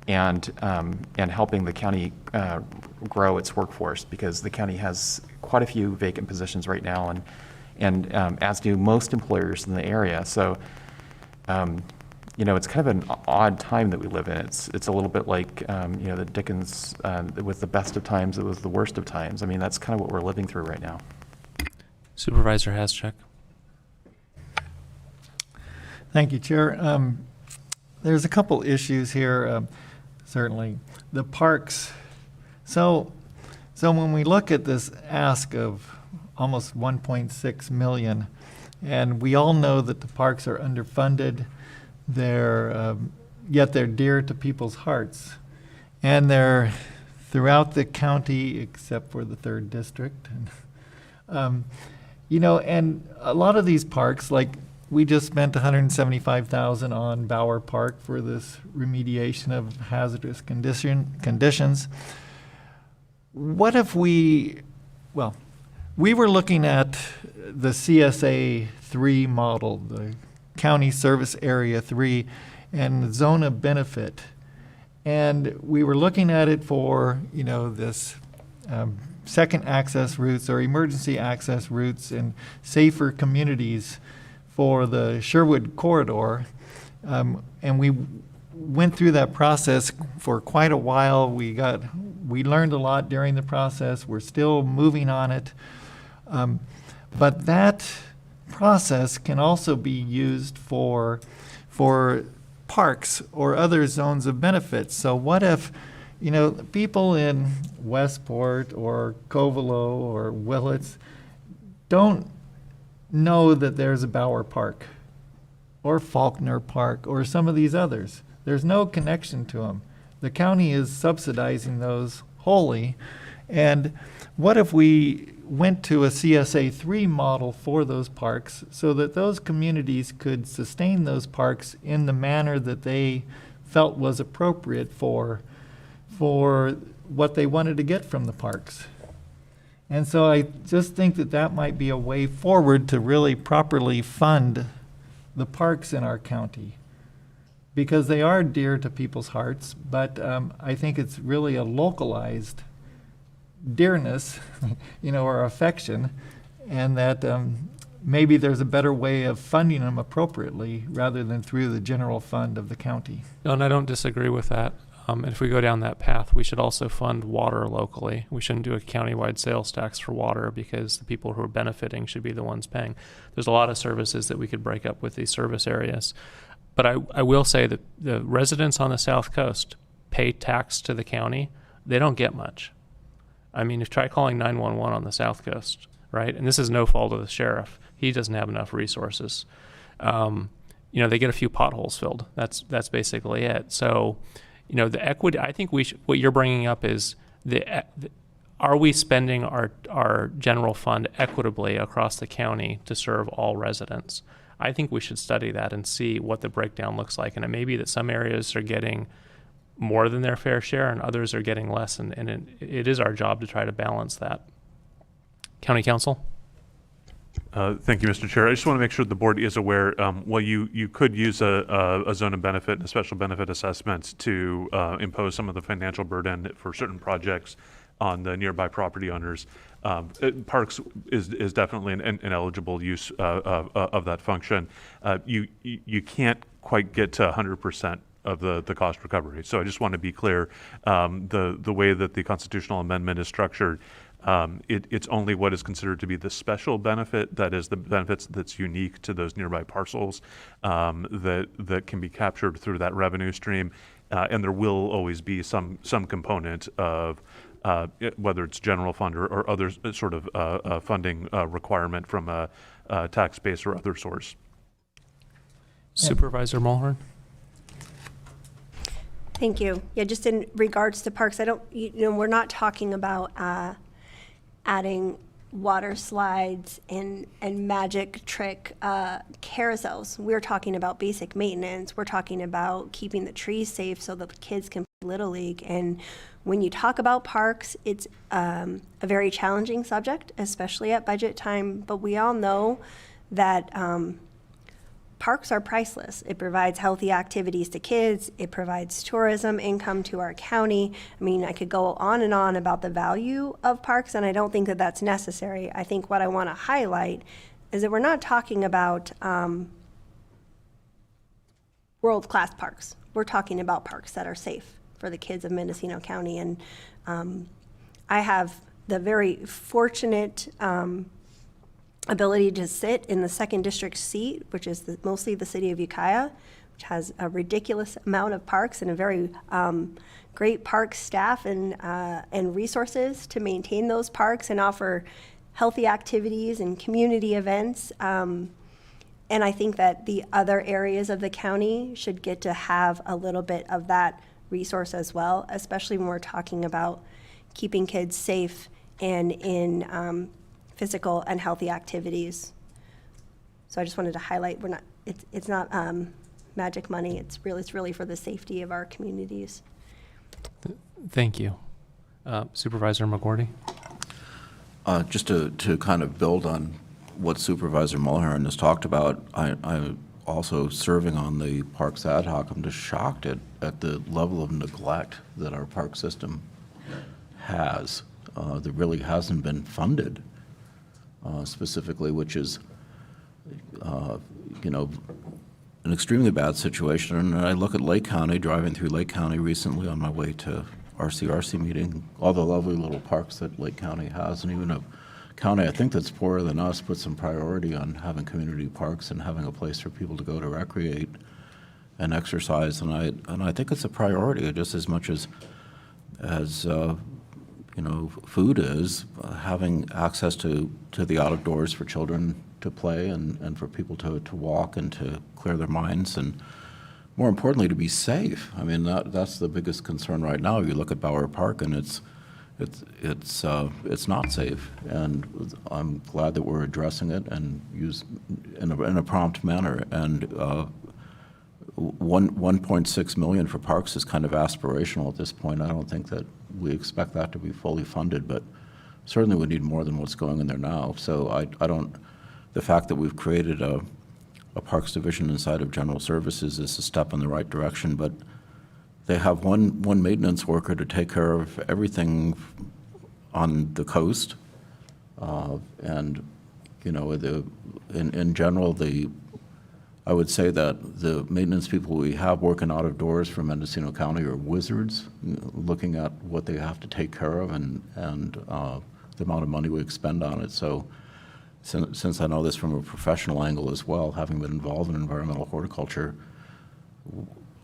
and helping the county grow its workforce, because the county has quite a few vacant positions right now, and as do most employers in the area. So it's kind of an odd time that we live in. It's a little bit like, the Dickens, with the best of times, it was the worst of times. I mean, that's kind of what we're living through right now. Supervisor Haschek. Thank you, Chair. There's a couple issues here, certainly. The parks. So when we look at this ask of almost 1.6 million, and we all know that the parks are underfunded, yet they're dear to people's hearts. And they're throughout the county except for the 3rd district. And a lot of these parks, like we just spent $175,000 on Bower Park for this remediation of hazardous conditions. What if we were looking at the CSA 3 model, the County Service Area 3, and the zone of benefit. And we were looking at it for, this second access routes or emergency access routes and safer communities for the Sherwood corridor. And we went through that process for quite a while. We learned a lot during the process. We're still moving on it. But that process can also be used for parks or other zones of benefits. So what if, people in Westport or Covelo or Willits don't know that there's a Bower Park or Faulkner Park or some of these others. There's no connection to them. The county is subsidizing those wholly. And what if we went to a CSA 3 model for those parks so that those communities could sustain those parks in the manner that they felt was appropriate for what they wanted to get from the parks? And so I just think that might be a way forward to really properly fund the parks in our county, because they are dear to people's hearts, but I think it's really a localized dearness, or affection, and that maybe there's a better way of funding them appropriately rather than through the general fund of the county. No, and I don't disagree with that. And if we go down that path, we should also fund water locally. We shouldn't do a countywide sales tax for water because the people who are benefiting should be the ones paying. There's a lot of services that we could break up with these service areas. But I will say that the residents on the South Coast pay tax to the county. They don't get much. I mean, try calling 911 on the South Coast, right? And this is no fault of the sheriff. He doesn't have enough resources. They get a few potholes filled. That's basically it. So, the equity, I think what you're bringing up is are we spending our general fund equitably across the county to serve all residents? I think we should study that and see what the breakdown looks like. And it may be that some areas are getting more than their fair share and others are getting less. And it is our job to try to balance that. County Council? Thank you, Mr. Chair. I just want to make sure the board is aware, you could use a zone of benefit and a special benefit assessment to impose some of the financial burden for certain projects on the nearby property owners. Parks is definitely an eligible use of that function. You can't quite get to 100% of the cost recovery. So I just want to be clear, the way that the constitutional amendment is structured, it's only what is considered to be the special benefit, that is the benefits that's unique to those nearby parcels, that can be captured through that revenue stream. And there will always be some component of whether it's general fund or other sort of funding requirement from a tax base or other source. Supervisor Mulhern? Thank you. Yeah, just in regards to parks, we're not talking about adding water slides and magic trick carousels. We're talking about basic maintenance. We're talking about keeping the trees safe so the kids can play Little League. And when you talk about parks, it's a very challenging subject, especially at budget time. But we all know that parks are priceless. It provides healthy activities to kids. It provides tourism income to our county. I mean, I could go on and on about the value of parks, and I don't think that that's necessary. I think what I want to highlight is that we're not talking about world-class parks. We're talking about parks that are safe for the kids of Mendocino County. And I have the very fortunate ability to sit in the 2nd District seat, which is mostly the city of Ukiah, which has a ridiculous amount of parks and a very great park staff and resources to maintain those parks and offer healthy activities and community events. And I think that the other areas of the county should get to have a little bit of that resource as well, especially when we're talking about keeping kids safe and in physical and healthy activities. So I just wanted to highlight, it's not magic money. It's really for the safety of our communities. Thank you. Supervisor McGordy? Just to kind of build on what Supervisor Mulhern has talked about, I also serving on the Parks Ad Hoc, I'm just shocked at the level of neglect that our park system has. That really hasn't been funded specifically, which is, an extremely bad situation. And I look at Lake County, driving through Lake County recently on my way to RCRC meeting, all the lovely little parks that Lake County has, and even a county I think that's poorer than us put some priority on having community parks and having a place for people to go to recreate and exercise. And I think it's a priority just as much as food is, having access to the outdoors for children to play and for people to walk and to clear their minds, and more importantly, to be safe. I mean, that's the biggest concern right now. You look at Bower Park and it's not safe, and I'm glad that we're addressing it and use in a prompt manner. And 1.6 million for parks is kind of aspirational at this point. I don't think that we expect that to be fully funded, but certainly we need more than what's going in there now. So I don't. The fact that we've created a parks division inside of general services is a step in the right direction, but they have one maintenance worker to take care of everything on the coast, and in general, I would say that the maintenance people we have working out of doors for Mendocino County are wizards, looking at what they have to take care of and the amount of money we expend on it. So since I know this from a professional angle as well, having been involved in environmental horticulture,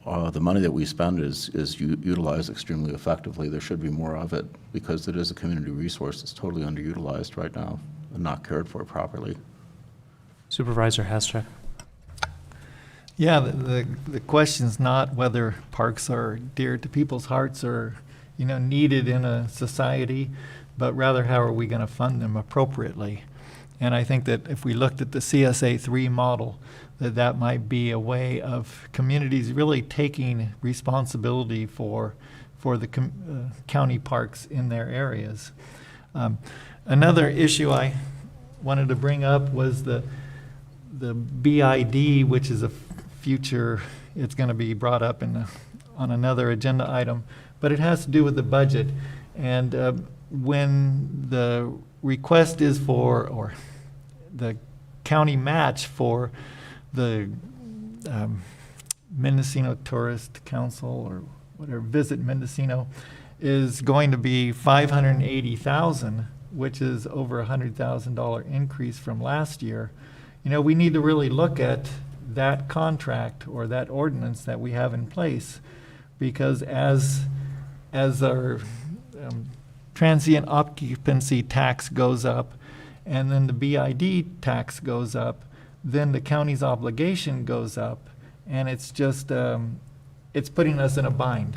the money that we spend is utilized extremely effectively. There should be more of it because it is a community resource that's totally underutilized right now and not cared for properly. Supervisor Hester. Yeah, the question's not whether parks are dear to people's hearts or, needed in a society, but rather how are we going to fund them appropriately. And I think that if we looked at the CSA 3 model, that might be a way of communities really taking responsibility for the county parks in their areas. Another issue I wanted to bring up was the BID, which is a future, it's going to be brought up on another agenda item, but it has to do with the budget. And when the request is or the county match for the Mendocino Tourist Council or whatever, Visit Mendocino, is going to be $580,000, which is over $100,000 increase from last year. We need to really look at that contract or that ordinance that we have in place, because as our transient occupancy tax goes up and then the BID tax goes up, then the county's obligation goes up, and it's just it's putting us in a bind.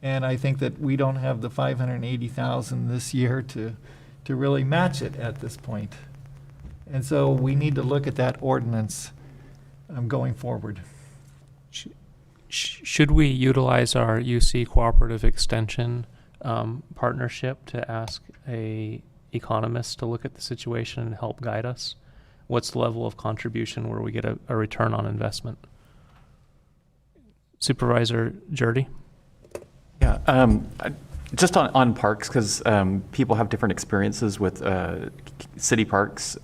And I think that we don't have the $580,000 this year to really match it at this point. And so we need to look at that ordinance going forward. Should we utilize our UC Cooperative Extension partnership to ask a economist to look at the situation and help guide us? What's the level of contribution where we get a return on investment? Supervisor Jurdy? Yeah, just on parks, because people have different experiences with city parks.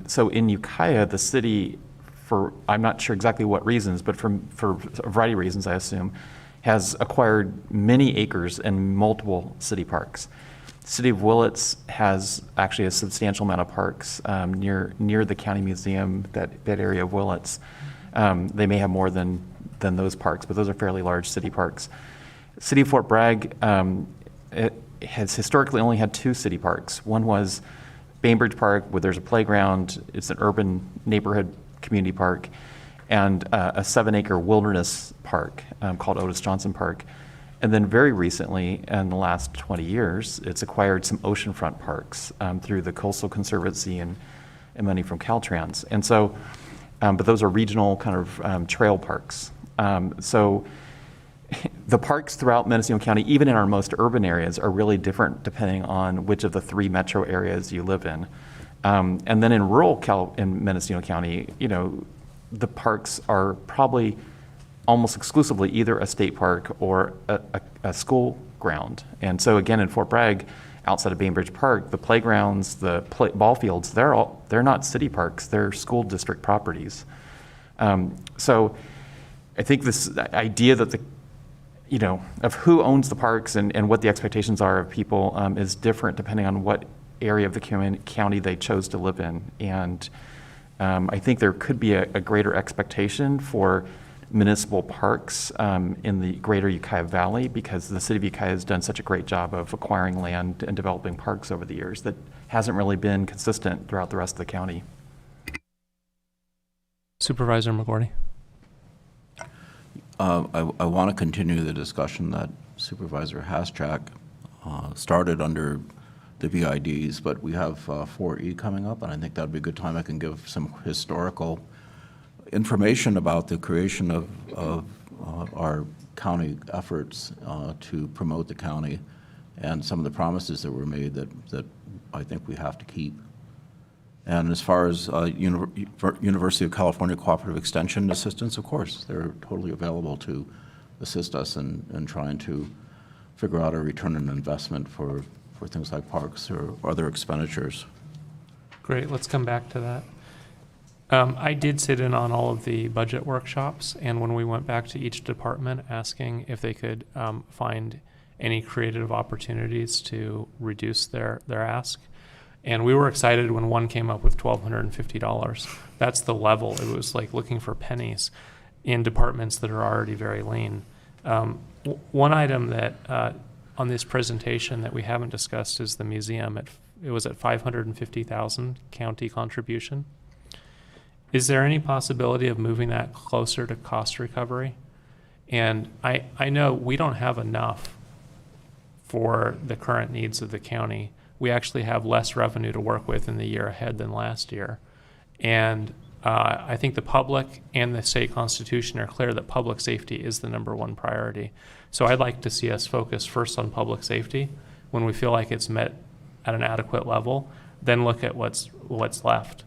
So in Ukiah, the city for, I'm not sure exactly what reasons, but for a variety of reasons, I assume, has acquired many acres in multiple city parks. City of Willits has actually a substantial amount of parks near the county museum, that area of Willits. They may have more than those parks, but those are fairly large city parks. City of Fort Bragg it has historically only had 2 city parks. One was Bainbridge Park, where there's a playground. It's an urban neighborhood community park, and a 7-acre wilderness park called Otis Johnson Park. And then very recently, in the last 20 years, it's acquired some oceanfront parks through the Coastal Conservancy and money from Caltrans. And so, but those are regional kind of trail parks. So the parks throughout Mendocino County, even in our most urban areas, are really different depending on which of the 3 metro areas you live in. And then in in Mendocino County, you know, the parks are probably almost exclusively either a state park or a school ground. And so again, in Fort Bragg, outside of Bainbridge Park, the playgrounds, the ball fields, they're not city parks, they're school district properties. So I think this idea that of who owns the parks and what the expectations are of people is different depending on what area of the county they chose to live in. And I think there could be a greater expectation for municipal parks in the greater Ukiah Valley, because the city of Ukiah has done such a great job of acquiring land and developing parks over the years that hasn't really been consistent throughout the rest of the county. Supervisor McGordy. I want to continue the discussion that Supervisor Haschak started under the BIDs, but we have 4E coming up, and I think that would be a good time I can give some historical information about the creation of our county efforts to promote the county and some of the promises that were made that I think we have to keep. And as far as University of California Cooperative Extension assistance, of course, they're totally available to assist us in trying to figure out a return on investment for things like parks or other expenditures. Great, let's come back to that. I did sit in on all of the budget workshops, and when we went back to each department asking if they could find any creative opportunities to reduce their ask, and we were excited when one came up with $1,250. That's the level. It was like looking for pennies in departments that are already very lean. One item that on this presentation that we haven't discussed is the museum. It was at $550,000 county contribution. Is there any possibility of moving that closer to cost recovery? And I know we don't have enough for the current needs of the county. We actually have less revenue to work with in the year ahead than last year. And I think the public and the state constitution are clear that public safety is the #1 priority. So I'd like to see us focus first on public safety. When we feel like it's met at an adequate level, then look at what's left.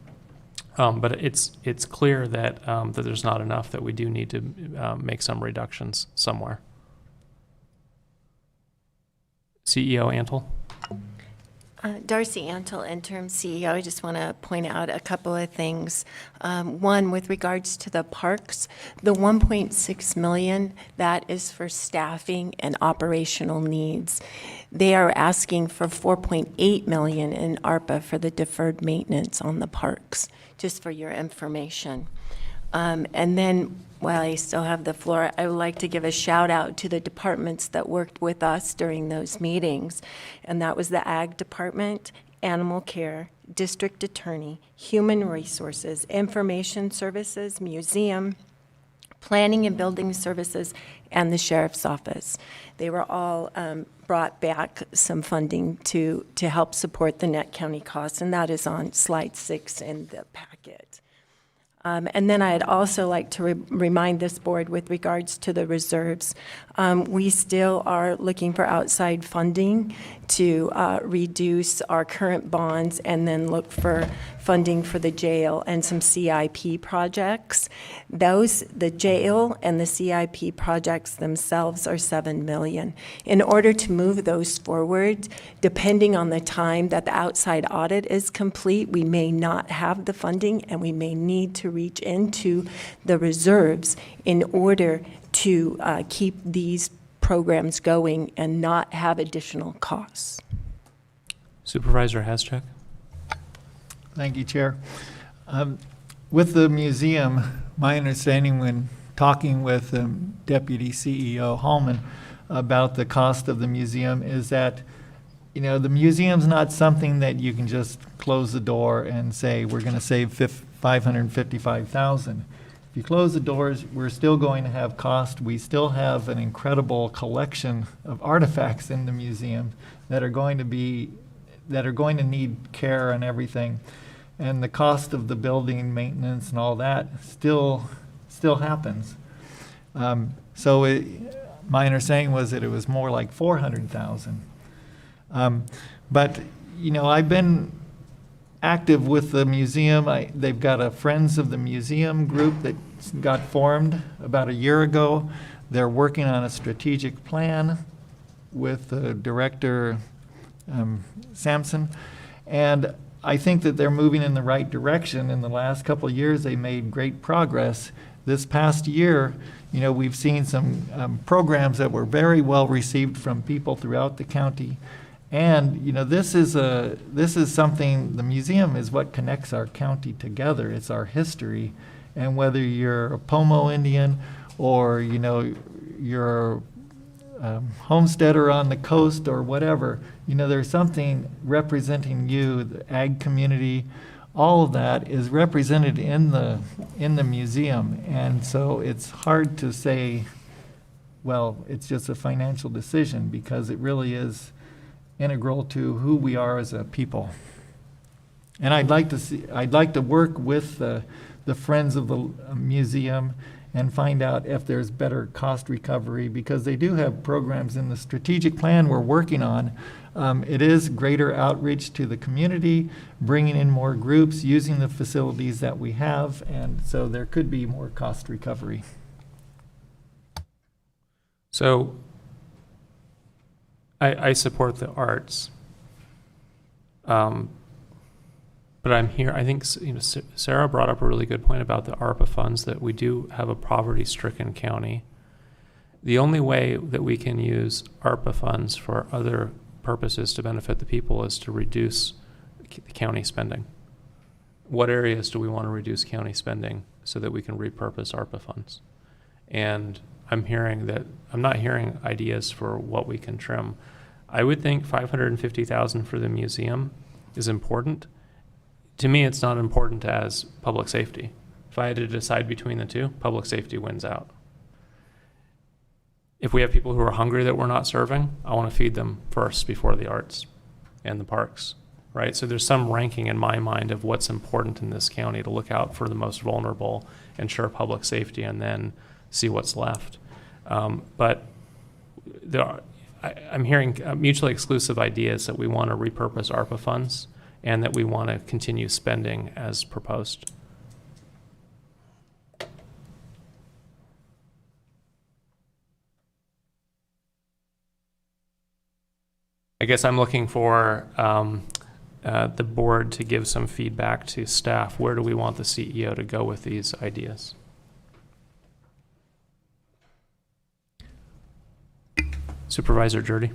But it's clear that that there's not enough, that we do need to make some reductions somewhere. CEO Antle. Darcy Antle, interim CEO. I just want to point out a couple of things. One, with regards to the parks, the $1.6 million, that is for staffing and operational needs. They are asking for $4.8 million in ARPA for the deferred maintenance on the parks, just for your information. And then, while I still have the floor, I would like to give a shout out to the departments that worked with us during those meetings. And that was the Ag Department, Animal Care, District Attorney, Human Resources, Information Services, Museum, Planning and Building Services, and the Sheriff's Office. They were all brought back some funding to help support the net county costs, and that is on slide 6 in the packet. And then I'd also like to remind this board with regards to the reserves, we still are looking for outside funding to reduce our current bonds and then look for funding for the jail and some CIP projects. The jail and the CIP projects themselves are $7 million. In order to move those forward, depending on the time that the outside audit is complete, we may not have the funding and we may need to reach into the reserves in order to keep these programs going and not have additional costs. Supervisor Haschek? Thank you, Chair. With the museum, my understanding when talking with Deputy CEO Hallman about the cost of the museum is that, you know, the museum's not something that you can just close the door and say, we're going to save $555,000. If you close the doors, we're still going to have cost. We still have an incredible collection of artifacts in the museum that are going to need care and everything. And the cost of the building maintenance and all that still happens. My understanding was that it was more like $400,000. But, you know, I've been active with the museum. They've got a Friends of the Museum group that got formed about a year ago. They're working on a strategic plan with Director Sampson. And I think that they're moving in the right direction. In the last couple of years, they made great progress. This past year, you know, we've seen some programs that were very well received from people throughout the county. And, you know, this is something, the museum is what connects our county together. It's our history. And whether you're a Pomo Indian or, you know, you're a homesteader on the coast or whatever, you know, there's something representing you, the ag community, all of that is represented in the museum. And so it's hard to say, well, it's just a financial decision, because it really is integral to who we are as a people. And I'd like to work with the Friends of the Museum and find out if there's better cost recovery, because they do have programs in the strategic plan we're working on. It is greater outreach to the community, bringing in more groups, using the facilities that we have, and so there could be more cost recovery. So I support the arts, but I'm here. I think, you know, Sarah brought up a really good point about the ARPA funds, that we do have a poverty-stricken county. The only way that we can use ARPA funds for other purposes to benefit the people is to reduce county spending. What areas do we want to reduce county spending so that we can repurpose ARPA funds? And I'm not hearing ideas for what we can trim. I would think $550,000 for the museum is important. To me, it's not important as public safety. If I had to decide between the two, public safety wins out. If we have people who are hungry that we're not serving, I want to feed them first before the arts and the parks, right? So there's some ranking in my mind of what's important in this county to look out for the most vulnerable, ensure public safety, and then see what's left. But I'm hearing mutually exclusive ideas that we want to repurpose ARPA funds and that we want to continue spending as proposed. I guess I'm looking for the board to give some feedback to staff. Where do we want the CEO to go with these ideas? Supervisor Jurdy.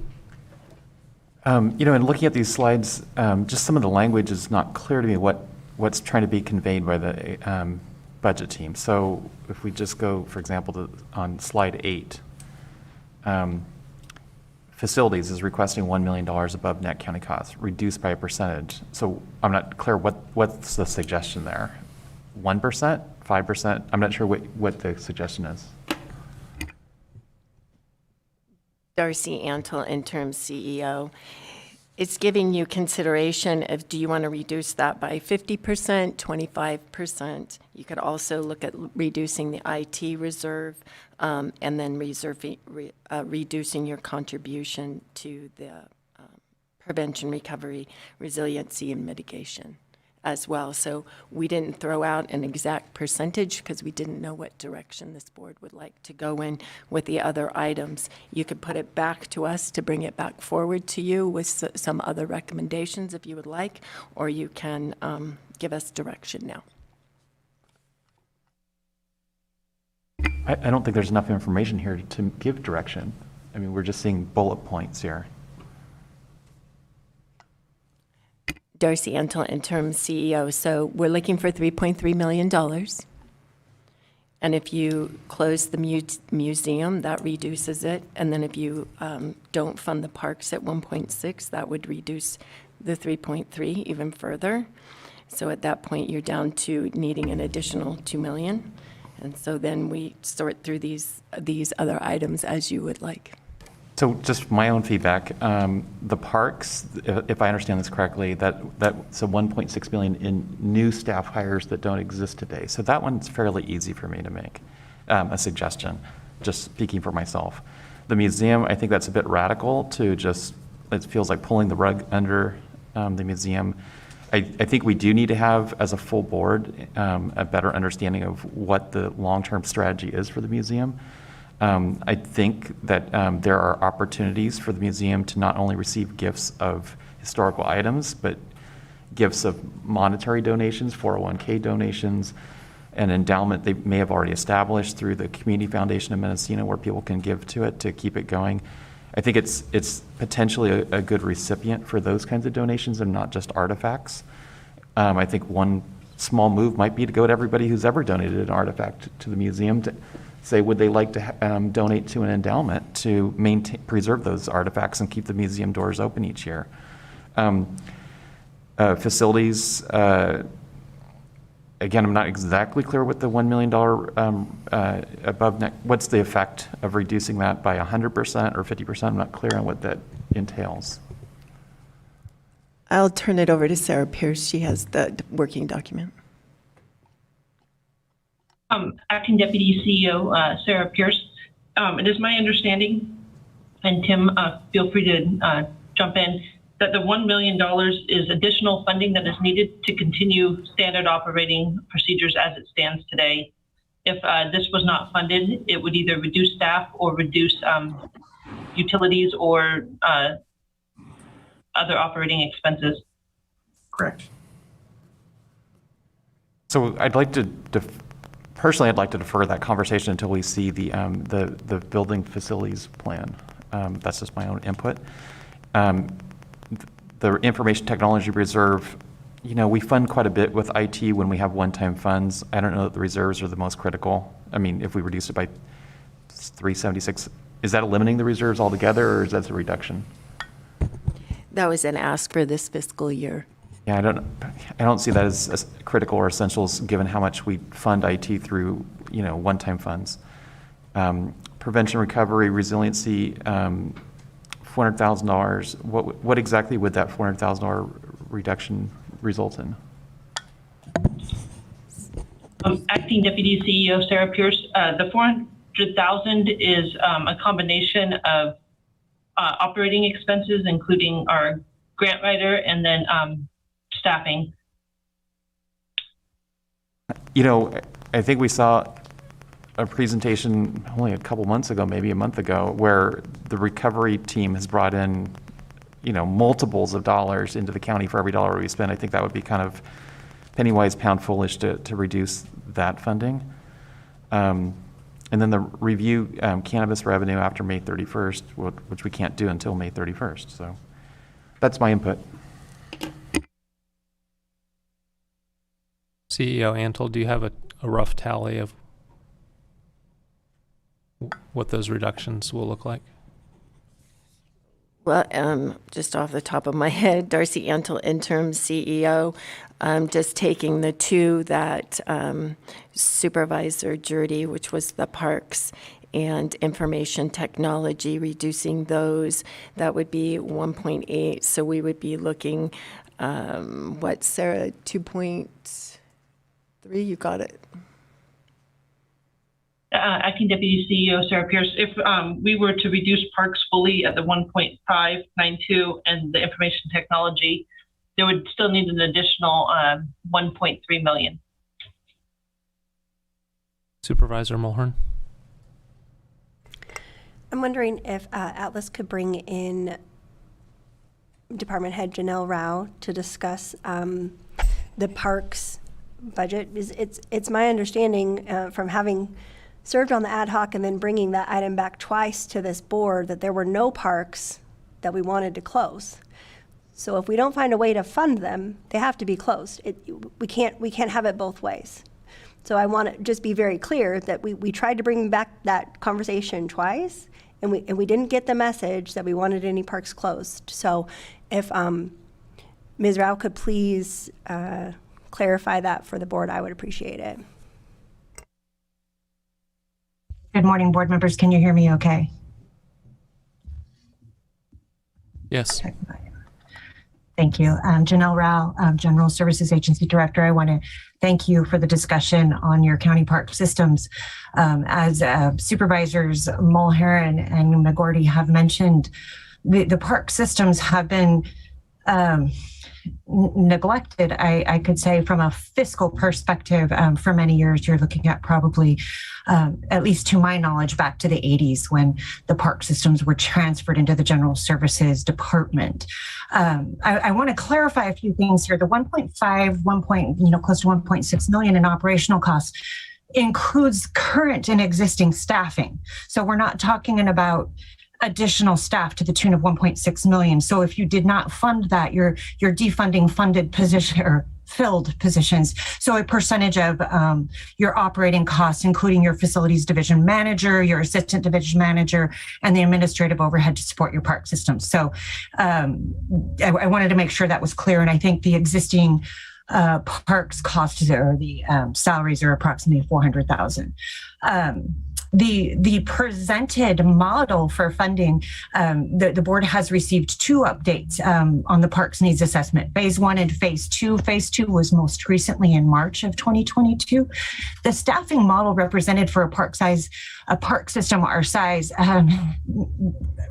You know, in looking at these slides, just some of the language is not clear to me what's trying to be conveyed by the budget team. So if we just go, for example, on slide 8, facilities is requesting $1 million above net county costs, reduced by a percentage. So I'm not clear what's the suggestion there. 1%, 5%? I'm not sure what the suggestion is. Darcy Antle, interim CEO. It's giving you consideration of, do you want to reduce that by 50%, 25%? You could also look at reducing the IT reserve and then reducing your contribution to the prevention, recovery, resiliency, and mitigation as well. So we didn't throw out an exact percentage because we didn't know what direction this board would like to go in with the other items. You could put it back to us to bring it back forward to you with some other recommendations if you would like, or you can give us direction now. I don't think there's enough information here to give direction. I mean, we're just seeing bullet points here. Darcy Antle, interim CEO. So we're looking for $3.3 million. And if you close the museum, that reduces it. And then if you don't fund the parks at 1.6, that would reduce the 3.3 even further. So at that point, you're down to needing an additional $2 million. And so then we sort through these other items as you would like. So just my own feedback, the parks, if I understand this correctly, that's a 1.6 million in new staff hires that don't exist today. So that one's fairly easy for me to make a suggestion, just speaking for myself. The museum, I think that's a bit radical to just, it feels like pulling the rug under the museum. I think we do need to have, as a full board, a better understanding of what the long-term strategy is for the museum. I think that there are opportunities for the museum to not only receive gifts of historical items, but gifts of monetary donations, 401k donations, an endowment they may have already established through the Community Foundation of Mendocino where people can give to it to keep it going. I think it's potentially a good recipient for those kinds of donations and not just artifacts. I think one small move might be to go to everybody who's ever donated an artifact to the museum to say, would they like to donate to an endowment to preserve those artifacts and keep the museum doors open each year. Facilities, again, I'm not exactly clear what the $1 million what's the effect of reducing that by 100% or 50%? I'm not clear on what that entails. I'll turn it over to Sarah Pierce. She has the working document. Acting Deputy CEO Sarah Pierce. It is my understanding, and Tim, feel free to jump in, that the $1 million is additional funding that is needed to continue standard operating procedures as it stands today. If this was not funded, it would either reduce staff or reduce utilities or other operating expenses. Correct. So I'd like to personally, I'd like to defer that conversation until we see the building facilities plan. That's just my own input. The information technology reserve, we fund quite a bit with IT when we have one-time funds. I don't know that the reserves are the most critical. I mean, if we reduce it by 376, is that eliminating the reserves altogether, or is that a reduction? That was an ask for this fiscal year. Yeah, I don't see that as critical or essentials given how much we fund IT through, one-time funds. Prevention, recovery, resiliency, $400,000. What exactly would that $400,000 reduction result in? Acting Deputy CEO Sarah Pierce. The $400,000 is a combination of operating expenses, including our grant writer, and then staffing. I think we saw a presentation only a couple months ago, maybe a month ago, where the recovery team has brought in, multiples of dollars into the county for every dollar we spend. I think that would be kind of penny-wise, pound-foolish to reduce that funding. And then the review cannabis revenue after May 31st, which we can't do until May 31st. So that's my input. CEO Antle, do you have a rough tally of what those reductions will look like? Well, just off the top of my head, Darcy Antle, interim CEO, just taking the two that Supervisor Judy, which was the parks, and information technology, reducing those, that would be 1.8. So we would be looking, Sarah, 2.3? You got it. Acting Deputy CEO Sarah Pierce, if we were to reduce parks fully at the 1.592 and the information technology, there would still need an additional 1.3 million. Supervisor Mulhern. I'm wondering if Atlas could bring in Department Head Janelle Rao to discuss the parks budget. It's my understanding from having served on the ad hoc and then bringing that item back twice to this board, that there were no parks that we wanted to close. So if we don't find a way to fund them, they have to be closed. We can't have it both ways. So I want to just be very clear that we tried to bring back that conversation twice, and we didn't get the message that we wanted any parks closed. So if Ms. Rao could please clarify that for the board, I would appreciate it. Good morning, board members. Can you hear me okay? Yes. Thank you. Janelle Rao, General Services Agency Director. I want to thank you for the discussion on your county park systems. As Supervisors Mulheron and McGordy have mentioned, the park systems have been neglected, I could say, from a fiscal perspective for many years. You're looking at probably, at least to my knowledge, back to the 80s when the park systems were transferred into the General Services Department. I want to clarify a few things here. The 1.5, close to 1.6 million in operational costs includes current and existing staffing. So we're not talking about additional staff to the tune of 1.6 million. So if you did not fund that, you're defunding funded position or filled positions. So a percentage of your operating costs, including your facilities division manager, your assistant division manager, and the administrative overhead to support your park system. So I wanted to make sure that was clear. And I think the existing parks costs or the salaries are approximately $400,000. The presented model for funding, the board has received 2 updates on the parks needs assessment, phase 1 and phase 2. Phase 2 was most recently in March of 2022. The staffing model represented for a park system our size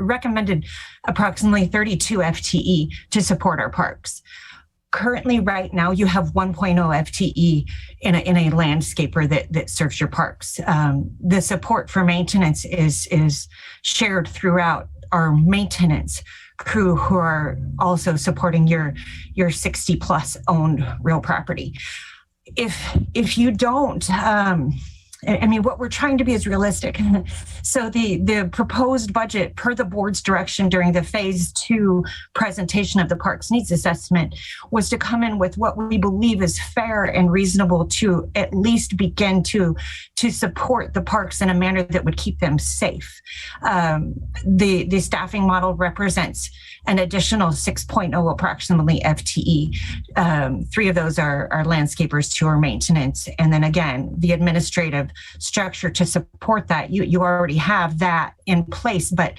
recommended approximately 32 FTE to support our parks. Currently, right now, you have 1.0 FTE in a landscaper that serves your parks. The support for maintenance is shared throughout our maintenance crew, who are also supporting your 60 plus owned real property. If you don't, I mean, what we're trying to be is realistic. So the proposed budget per the board's direction during the phase 2 presentation of the parks needs assessment was to come in with what we believe is fair and reasonable to at least begin to support the parks in a manner that would keep them safe. The staffing model represents an additional 6.0 approximately FTE. 3 of those are landscapers, 2 are maintenance. And then again, the administrative structure to support that. You already have that in place, but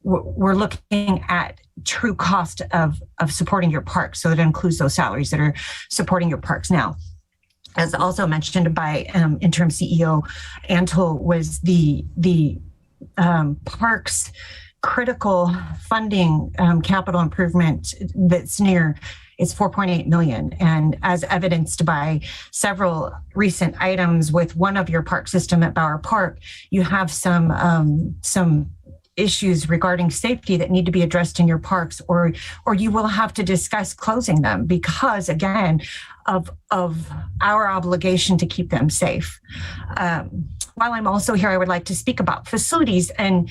we're looking at true cost of supporting your parks. So it includes those salaries that are supporting your parks now. As also mentioned by interim CEO Antle, was the parks critical funding capital improvement that's near, it's 4.8 million. And as evidenced by several recent items with one of your park system at Bower Park, you have some issues regarding safety that need to be addressed in your parks, or you will have to discuss closing them because, again, of our obligation to keep them safe. While I'm also here, I would like to speak about facilities and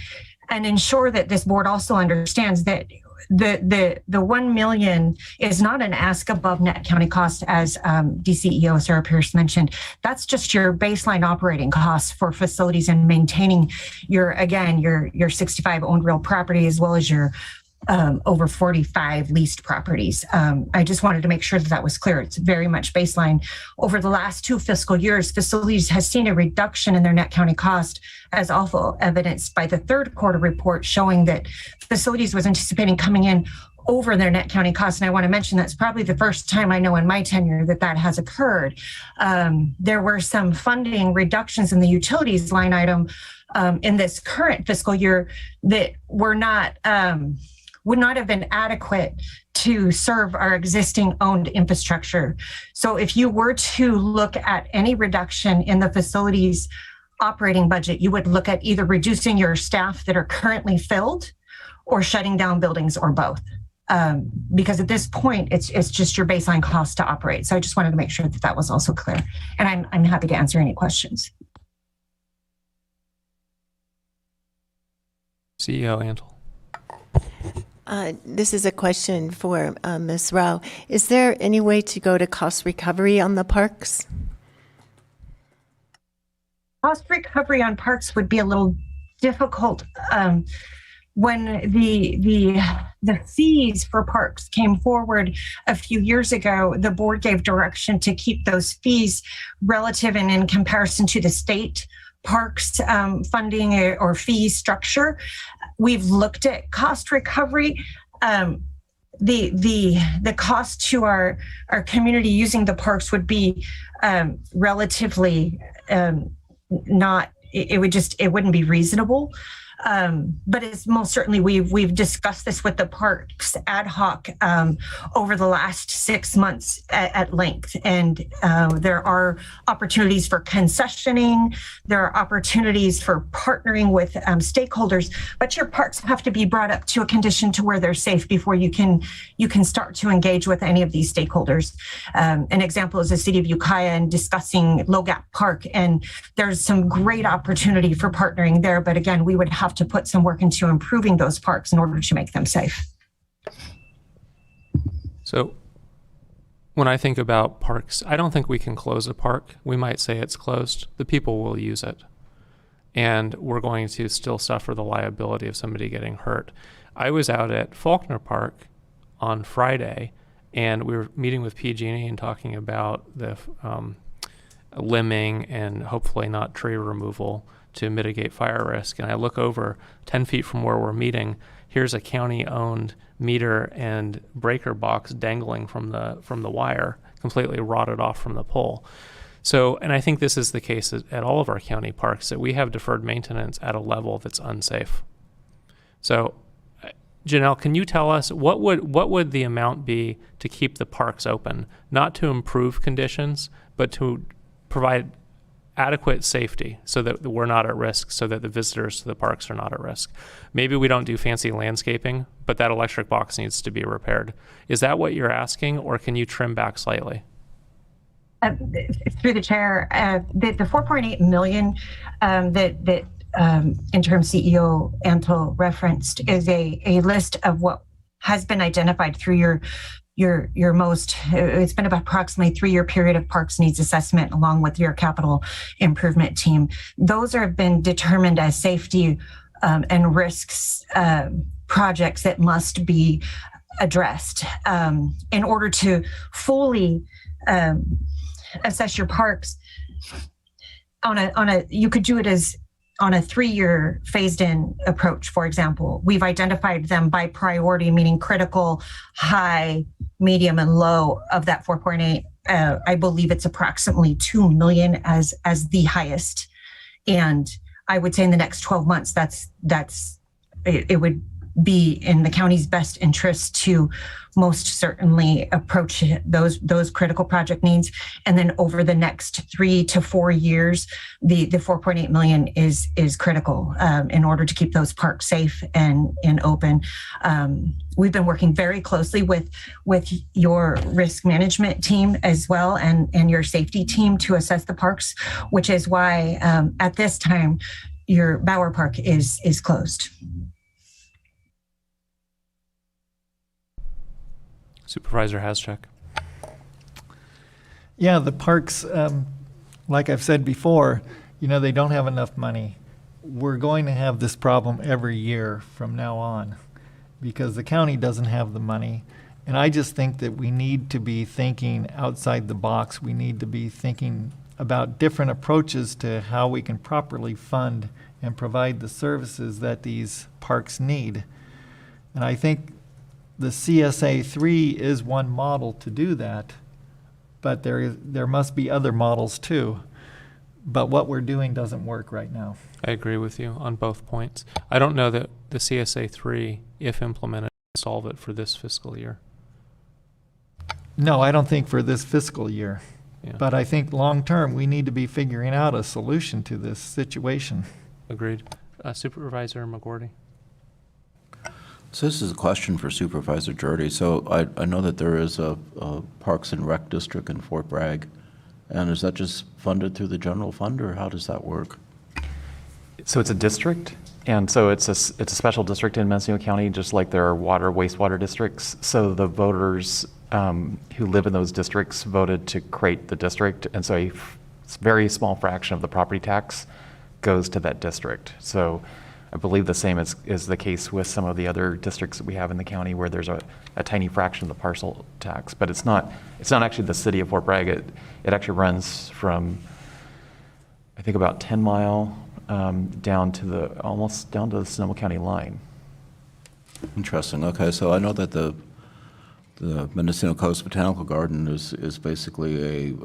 ensure that this board also understands that the 1 million is not an ask above net county cost, as DCEO Sarah Pierce mentioned. That's just your baseline operating costs for facilities and maintaining your 65 owned real property, as well as your over 45 leased properties. I just wanted to make sure that was clear. It's very much baseline. Over the last 2 fiscal years, facilities has seen a reduction in their net county cost, as also evidenced by the 3rd quarter report showing that facilities was anticipating coming in over their net county costs. And I want to mention that's probably the first time I know in my tenure that has occurred. There were some funding reductions in the utilities line item in this current fiscal year that were not would not have been adequate to serve our existing owned infrastructure. So if you were to look at any reduction in the facilities operating budget, you would look at either reducing your staff that are currently filled or shutting down buildings, or both. Because at this point, it's just your baseline cost to operate. So I just wanted to make sure that was also clear. And I'm happy to answer any questions. CEO Antle. This is a question for Ms. Rao. Is there any way to go to cost recovery on the parks? Cost recovery on parks would be a little difficult. When the fees for parks came forward a few years ago, the board gave direction to keep those fees relative and in comparison to the state parks funding or fee structure. We've looked at cost recovery. The cost to our community using the parks would be relatively not. It wouldn't be reasonable. But it's most certainly we've discussed this with the parks ad hoc over the last 6 months at length, and there are opportunities for concessioning. There are opportunities for partnering with stakeholders, but your parks have to be brought up to a condition to where they're safe before you can start to engage with any of these stakeholders. An example is the city of Ukiah and discussing Low Gap Park, and there's some great opportunity for partnering there. But again, we would have to put some work into improving those parks in order to make them safe. So when I think about parks, I don't think we can close a park. We might say it's closed. The people will use it. And we're going to still suffer the liability of somebody getting hurt. I was out at Faulkner Park on Friday, and we were meeting with PG&E and talking about the limbing and hopefully not tree removal to mitigate fire risk. And I look over 10 feet from where we're meeting. Here's a county-owned meter and breaker box dangling from the wire, completely rotted off from the pole. So, and I think this is the case at all of our county parks, that we have deferred maintenance at a level that's unsafe. So, Janelle, can you tell us what would the amount be to keep the parks open, not to improve conditions, but to provide adequate safety so that we're not at risk, so that the visitors to the parks are not at risk? Maybe we don't do fancy landscaping, but that electric box needs to be repaired. Is that what you're asking, or can you trim back slightly? Through the chair, the 4.8 million that interim CEO Antle referenced is a list of what has been identified through your most, it's been about approximately 3-year period of parks needs assessment along with your capital improvement team. Those have been determined as safety and risks projects that must be addressed in order to fully assess your parks you could do it as on a 3-year phased-in approach. For example, we've identified them by priority, meaning critical, high, medium, and low of that 4.8. I believe it's approximately 2 million as the highest. And I would say in the next 12 months, it would be in the county's best interest to most certainly approach those critical project needs. And then over the next 3 to 4 years, the 4.8 million is critical in order to keep those parks safe and open. We've been working very closely with your risk management team as well, and your safety team to assess the parks, which is why at this time your Bauer Park is closed. Supervisor Haschak. Yeah, the parks, like I've said before, they don't have enough money. We're going to have this problem every year from now on because the county doesn't have the money. And I just think that we need to be thinking outside the box. We need to be thinking about different approaches to how we can properly fund and provide the services that these parks need. And I think the CSA 3 is one model to do that, but there must be other models too. But what we're doing doesn't work right now. I agree with you on both points. I don't know that the CSA 3, if implemented, will solve it for this fiscal year. No, I don't think for this fiscal year. Yeah. But I think long-term, we need to be figuring out a solution to this situation. Agreed. Supervisor McGordy. So this is a question for Supervisor Jordy. So I know that there is a Parks and Rec district in Fort Bragg, and is that just funded through the general fund, or how does that work? So it's a district, and so it's a special district in Mendocino County, just like there are water, wastewater districts. So the voters who live in those districts voted to create the district, and so a very small fraction of the property tax goes to that district. So I believe the same is the case with some of the other districts that we have in the county where there's a tiny fraction of the parcel tax, but it's not actually the city of Fort Bragg. It actually runs from, I think, about 10 Mile almost down to the Sonoma County line. Interesting. Okay, so I know that the Mendocino Coast Botanical Garden is basically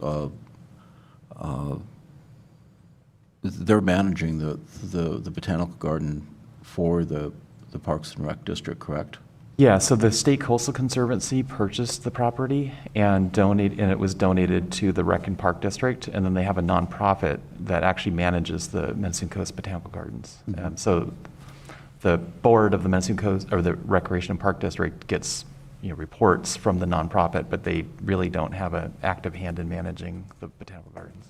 they're managing the botanical garden for the Parks and Rec District, correct? Yeah, so the State Coastal Conservancy purchased the property and it was donated to the Rec and Park District, and then they have a nonprofit that actually manages the Mendocino Coast Botanical Gardens. Mm-hmm. And so the board of the Mendocino Coast, or the Recreation and Park District, gets reports from the nonprofit, but they really don't have an active hand in managing the botanical gardens.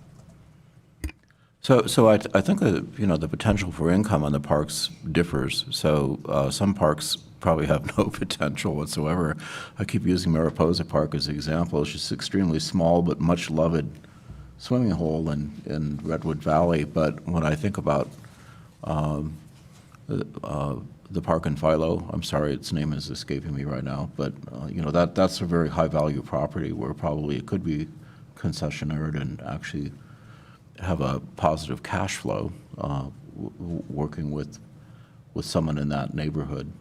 So I think that the potential for income on the parks differs. So some parks probably have no potential whatsoever. I keep using Mariposa Park as an example. It's just extremely small but much loved swimming hole in Redwood Valley. But when I think about the park in Philo, I'm sorry, its name is escaping me right now, but that's a very high value property where probably it could be concessionaire and actually have a positive cash flow working with someone in that neighborhood,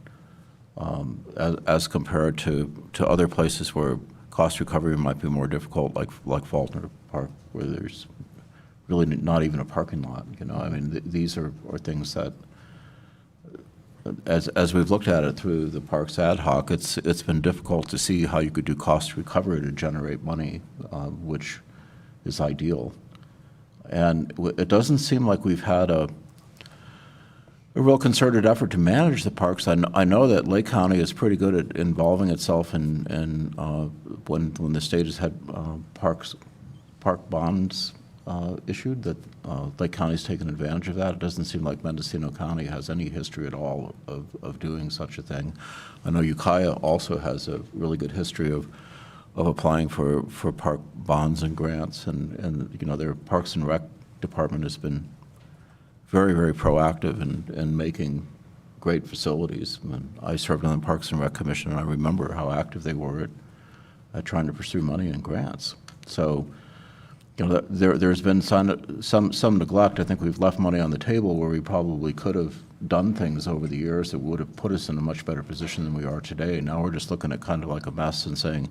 as compared to other places where cost recovery might be more difficult, like Faulkner Park, where there's really not even a parking lot. I mean, these are things that, as we've looked at it through the Parks ad hoc, it's been difficult to see how you could do cost recovery to generate money, which is ideal. And it doesn't seem like we've had a real concerted effort to manage the parks. I know that Lake County is pretty good at involving itself in when the state has had park bonds issued, that Lake County's taken advantage of that. It doesn't seem like Mendocino County has any history at all of doing such a thing. I know Ukiah also has a really good history of applying for park bonds and grants, and their Parks and Rec department has been very, very proactive in making great facilities. I served on the Parks and Rec Commission, and I remember how active they were at trying to pursue money and grants. So, there's been some neglect. I think we've left money on the table where we probably could have done things over the years that would have put us in a much better position than we are today. Now we're just looking at kind of like a mess and saying,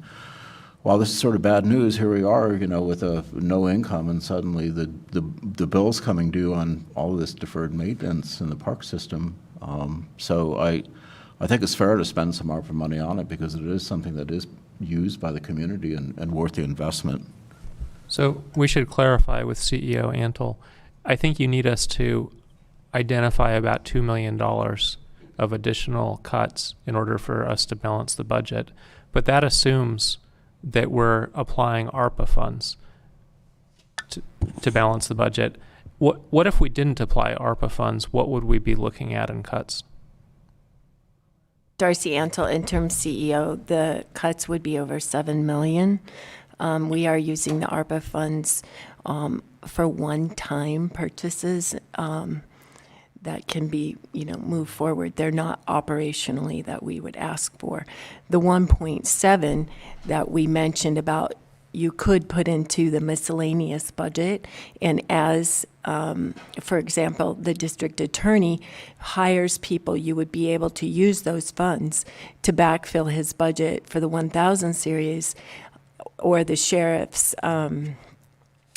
well, this is sort of bad news. Here we are, with no income, and suddenly the bill's coming due on all of this deferred maintenance in the park system. So I think it's fair to spend some ARPA money on it because it is something that is used by the community and worth the investment. So we should clarify with CEO Antle. I think you need us to identify about $2 million of additional cuts in order for us to balance the budget. But that assumes that we're applying ARPA funds to balance the budget. What if we didn't apply ARPA funds? What would we be looking at in cuts? Darcy Antle, interim CEO, the cuts would be over $7 million. We are using the ARPA funds for one-time purchases that can be, move forward. They're not operationally that we would ask for. The 1.7 that we mentioned about you could put into the miscellaneous budget, and as, for example, the district attorney hires people, you would be able to use those funds to backfill his budget for the 1000 series or the sheriff's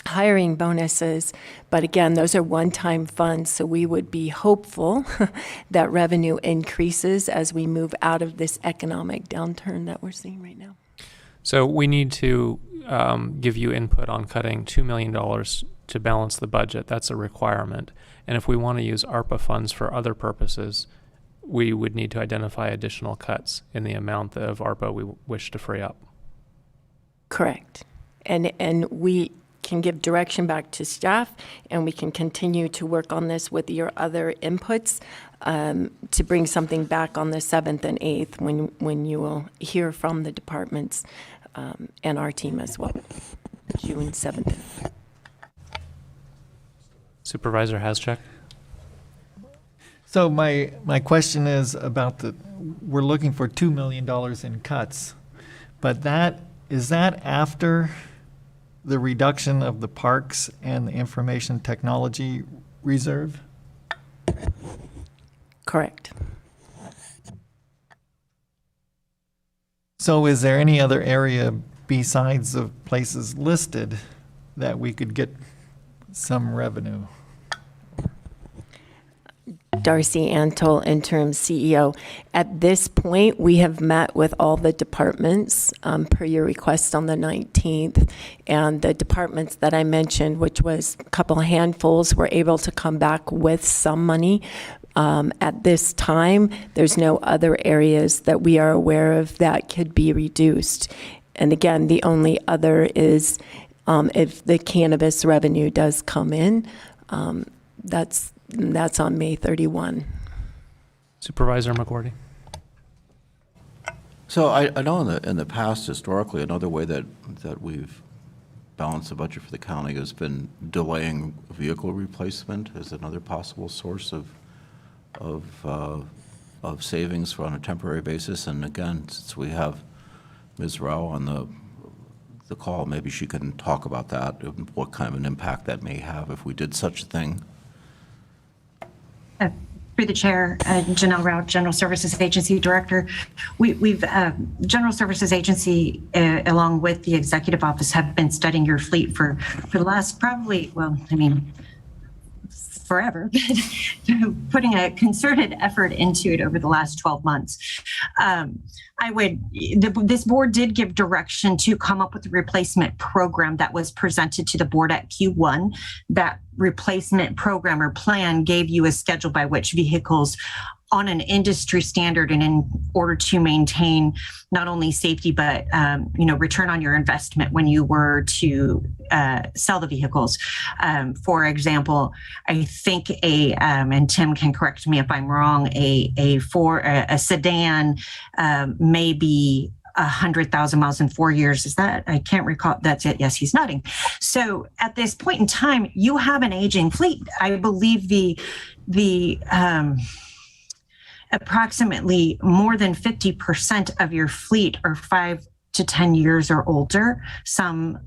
hiring bonuses. But again, those are one-time funds, so we would be hopeful that revenue increases as we move out of this economic downturn that we're seeing right now. So we need to give you input on cutting $2 million to balance the budget. That's a requirement. And if we want to use ARPA funds for other purposes, we would need to identify additional cuts in the amount of ARPA we wish to free up. Correct. And we can give direction back to staff, and we can continue to work on this with your other inputs to bring something back on the 7th and 8th when you will hear from the departments and our team as well, June 7th. Supervisor Hascheck? So my question is about we're looking for $2 million in cuts, but is that after the reduction of the parks and the information technology reserve? Correct. So is there any other area besides the places listed that we could get some revenue? Darcy Antle, interim CEO. At this point, we have met with all the departments per your request on the 19th, and the departments that I mentioned, which was a couple of handfuls, were able to come back with some money. At this time, there's no other areas that we are aware of that could be reduced. And again, the only other is if the cannabis revenue does come in, that's on May 31. Supervisor McGordy? So I know in the past, historically, another way that we've balanced the budget for the county has been delaying vehicle replacement as another possible source of savings on a temporary basis. And again, since we have Ms. Rao on the call, maybe she can talk about that, what kind of an impact that may have if we did such a thing. Through the chair, Janelle Rao, General Services Agency Director. We've General Services Agency, along with the Executive Office, have been studying your fleet for the last forever, putting a concerted effort into it over the last 12 months. This board did give direction to come up with a replacement program that was presented to the board at Q1. That replacement program or plan gave you a schedule by which vehicles on an industry standard and in order to maintain not only safety, but return on your investment when you were to sell the vehicles. For example, I think and Tim can correct me if I'm wrong, a sedan may be 100,000 miles in 4 years. Is that, I can't recall. That's it. Yes, he's nodding. So at this point in time, you have an aging fleet. I believe the approximately more than 50% of your fleet are 5 to 10 years or older. Some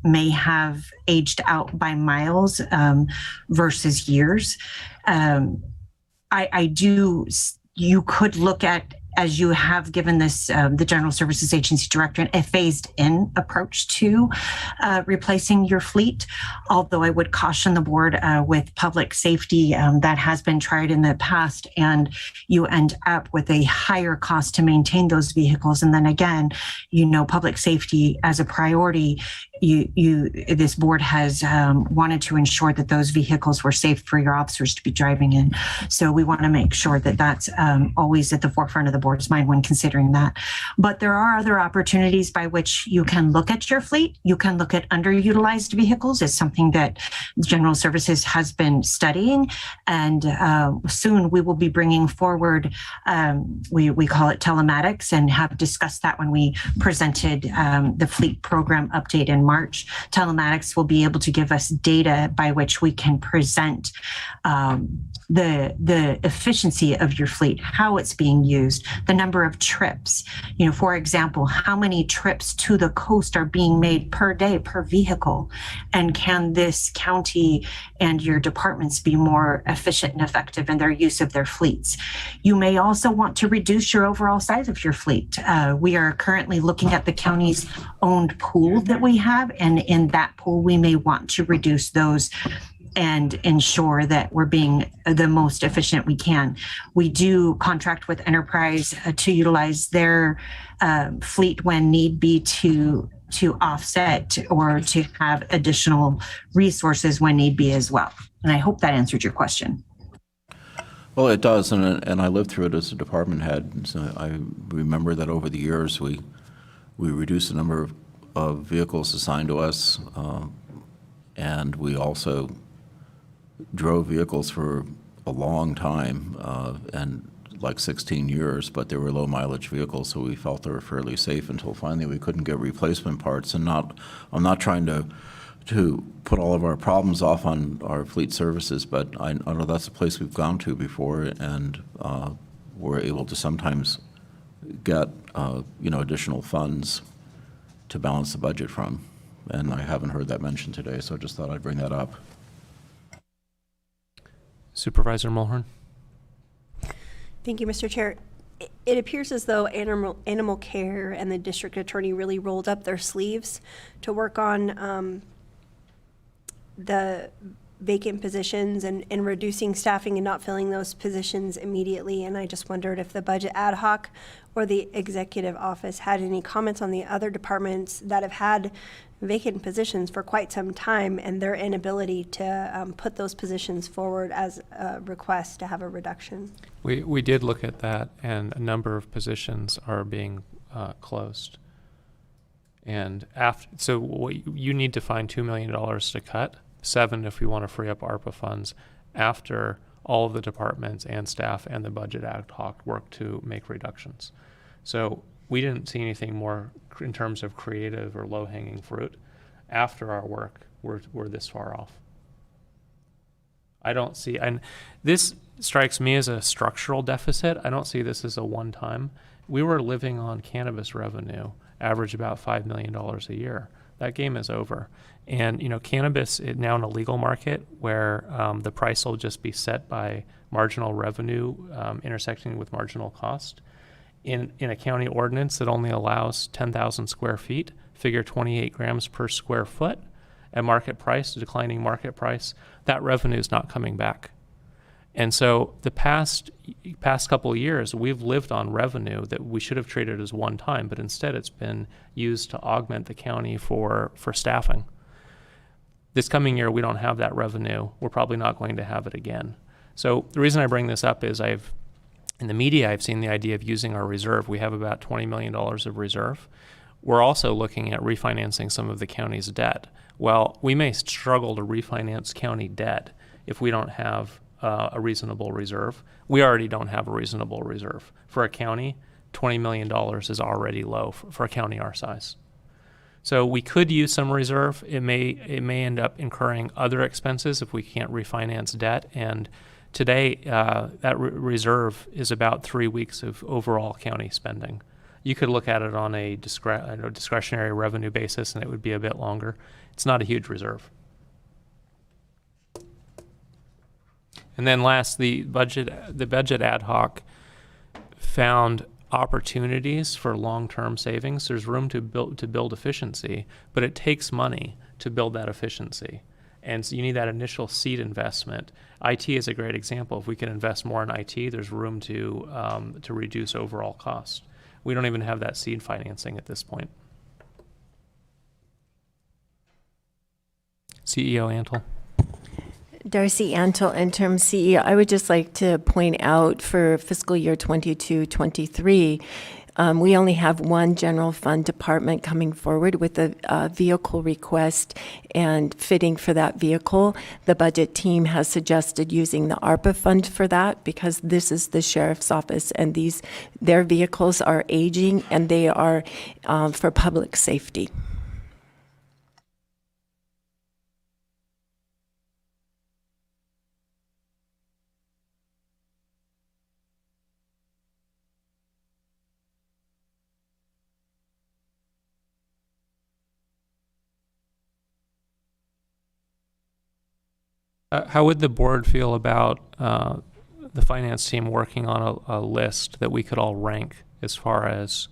may have aged out by miles versus years. You could look at, as you have given this, the General Services Agency Director, a phased-in approach to replacing your fleet. Although I would caution the board with public safety, that has been tried in the past, and you end up with a higher cost to maintain those vehicles. And then again, public safety as a priority. This board has wanted to ensure that those vehicles were safe for your officers to be driving in. So we want to make sure that that's always at the forefront of the board's mind when considering that. But there are other opportunities by which you can look at your fleet. You can look at underutilized vehicles. It's something that General Services has been studying, and soon we will be bringing forward, we call it telematics, and have discussed that when we presented the fleet program update in March. Telematics will be able to give us data by which we can present the efficiency of your fleet, how it's being used, the number of trips. For example, how many trips to the coast are being made per day per vehicle, and can this county and your departments be more efficient and effective in their use of their fleets? You may also want to reduce your overall size of your fleet. We are currently looking at the county's owned pool that we have, and in that pool, we may want to reduce those and ensure that we're being the most efficient we can. We do contract with Enterprise to utilize their fleet when need be to offset or to have additional resources when need be as well. And I hope that answered your question. Well, it does, and I lived through it as a department head. So I remember that over the years we reduced the number of vehicles assigned to us And we also drove vehicles for a long time, and like 16 years, but they were low mileage vehicles, so we felt they were fairly safe until finally we couldn't get replacement parts. And I'm not trying to put all of our problems off on our fleet services, but I know that's a place we've gone to before, and we're able to sometimes get additional funds to balance the budget from. And I haven't heard that mentioned today, so I just thought I'd bring that up. Supervisor Mulhern. Thank you, Mr. Chair. It appears as though animal care and the district attorney really rolled up their sleeves to work on the vacant positions and reducing staffing and not filling those positions immediately. And I just wondered if the budget ad hoc or the executive office had any comments on the other departments that have had vacant positions for quite some time and their inability to put those positions forward as a request to have a reduction. We did look at that, and a number of positions are being closed. And so you need to find $2 million to cut, $7 million if we want to free up ARPA funds, after all of the departments and staff and the budget ad hoc work to make reductions. So we didn't see anything more in terms of creative or low-hanging fruit. After our work, we're this far off. I don't see, and this strikes me as a structural deficit. I don't see this as a one-time. We were living on cannabis revenue, average about $5 million a year. That game is over. And, cannabis is now in a legal market where the price will just be set by marginal revenue intersecting with marginal cost. In a county ordinance that only allows 10,000 square feet, figure 28 grams per square foot at market price, declining market price, that revenue is not coming back. And so the past couple of years, we've lived on revenue that we should have treated as one time, but instead it's been used to augment the county for staffing. This coming year, we don't have that revenue. We're probably not going to have it again. So the reason I bring this up is in the media, I've seen the idea of using our reserve. We have about $20 million of reserve. We're also looking at refinancing some of the county's debt. Well, we may struggle to refinance county debt if we don't have a reasonable reserve. We already don't have a reasonable reserve. For a county, $20 million is already low for a county our size. So we could use some reserve. It may end up incurring other expenses if we can't refinance debt. And today, that reserve is about 3 weeks of overall county spending. You could look at it on a discretionary revenue basis, and it would be a bit longer. It's not a huge reserve. And then last, the budget ad hoc found opportunities for long-term savings. There's room to build efficiency, but it takes money to build that efficiency. And so you need that initial seed investment. IT is a great example. If we can invest more in IT, there's room to reduce overall cost. We don't even have that seed financing at this point. CEO Antle. Darcy Antle, interim CEO. I would just like to point out for fiscal year 22-23, we only have one general fund department coming forward with a vehicle request and fitting for that vehicle. The budget team has suggested using the ARPA fund for that because this is the sheriff's office and their vehicles are aging and they are for public safety. How would the board feel about the finance team working on a list that we could all rank as far as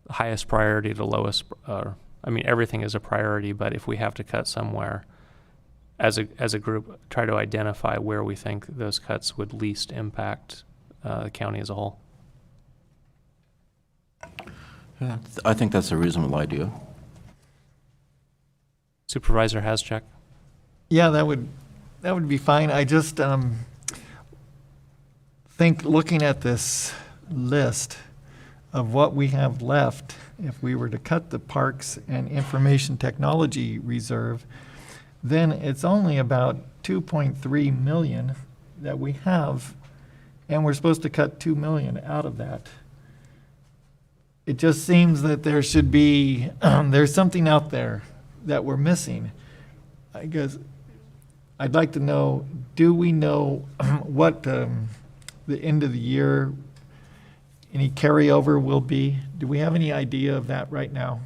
highest priority to lowest? Everything is a priority, but if we have to cut somewhere, as a group, try to identify where we think those cuts would least impact the county as a whole. Yeah, I think that's a reasonable idea. Supervisor Haschak. Yeah, that would be fine. I just think looking at this list of what we have left, if we were to cut the Parks and Information Technology Reserve, then it's only about 2.3 million that we have, and we're supposed to cut 2 million out of that. It just seems that there should be, there's something out there that we're missing. I guess I'd like to know, do we know what the end of the year, any carryover will be? Do we have any idea of that right now?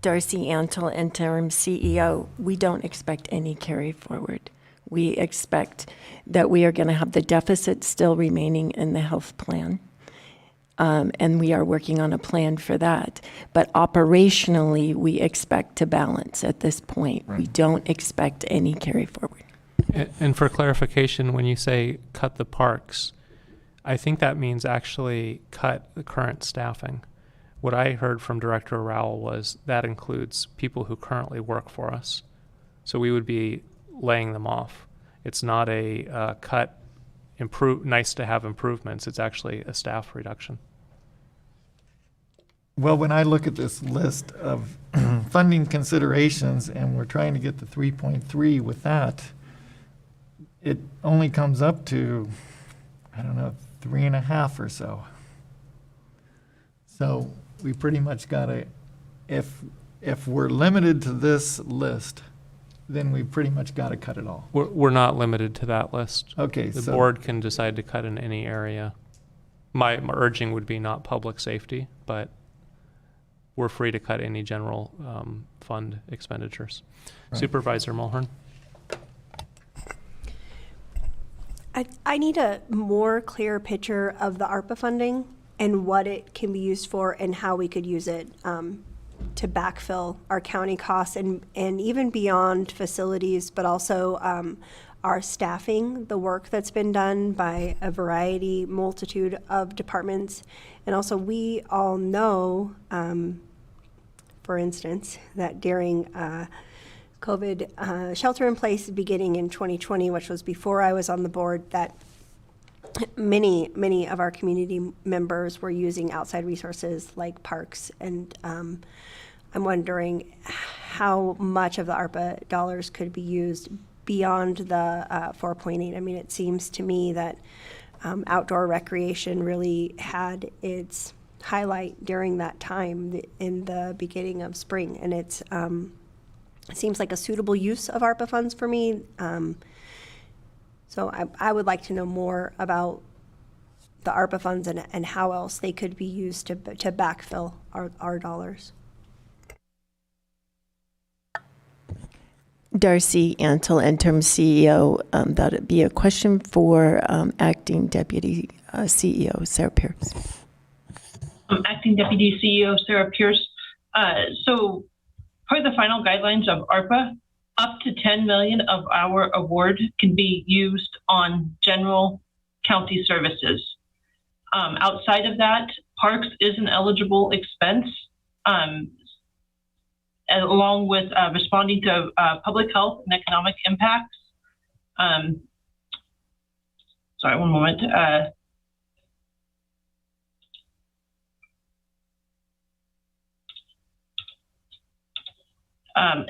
Darcy Antle, interim CEO, we don't expect any carry forward. We expect that we are going to have the deficit still remaining in the health plan. And we are working on a plan for that. But operationally, we expect to balance at this point. Right. We don't expect any carry forward. And for clarification, when you say cut the parks, I think that means actually cut the current staffing. What I heard from Director Rowell was that includes people who currently work for us. So we would be laying them off. It's not a cut, nice to have improvements. It's actually a staff reduction. Well, when I look at this list of funding considerations and we're trying to get the 3.3 with that, it only comes up to, I don't know, 3.5 or so. So we pretty much got to, if we're limited to this list, then we pretty much got to cut it all. We're not limited to that list. Okay. The board can decide to cut in any area. My urging would be not public safety, but we're free to cut any general fund expenditures. Right. Supervisor Mulhern. I need a more clear picture of the ARPA funding and what it can be used for and how we could use it to backfill our county costs and even beyond facilities, but also our staffing, the work that's been done by a multitude of departments. And also we all know, for instance, that during COVID shelter in place beginning in 2020, which was before I was on the board, that many of our community members were using outside resources like parks. And I'm wondering how much of the ARPA dollars could be used beyond the 4.8. I mean, it seems to me that outdoor recreation really had its highlight during that time in the beginning of spring, and it seems like a suitable use of ARPA funds for me. So I would like to know more about the ARPA funds and how else they could be used to backfill our dollars. Darcy Antle, interim CEO. That would be a question for acting deputy CEO Sarah Pierce. Acting Deputy CEO Sarah Pierce. So per the final guidelines of ARPA, up to 10 million of our award can be used on general county services. Outside of that, parks is an eligible expense, along with responding to public health and economic impacts. Sorry, one moment.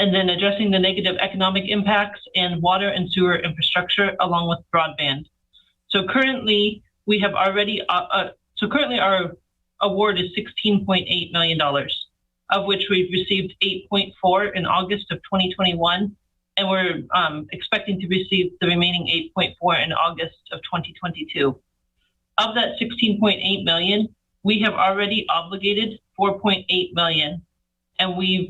And then addressing the negative economic impacts and water and sewer infrastructure along with broadband. So currently we have already, currently our award is $16.8 million, of which we've received 8.4 in August of 2021. And we're expecting to receive the remaining 8.4 in August of 2022. Of that 16.8 million, we have already obligated 4.8 million. And we've,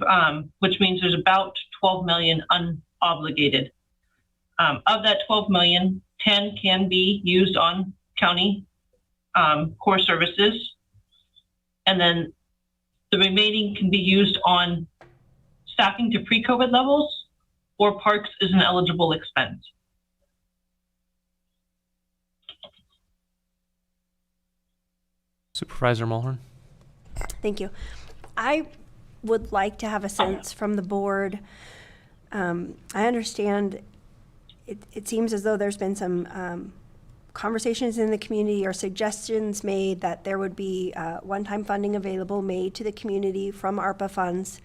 which means there's about 12 million unobligated. Of that 12 million, 10 can be used on county core services. And then the remaining can be used on staffing to pre-COVID levels, or parks is an eligible expense. Supervisor Mulhern. Thank you. I would like to have a sense from the board. I understand it seems as though there's been some conversations in the community or suggestions made that there would be one-time funding available made to the community from ARPA funds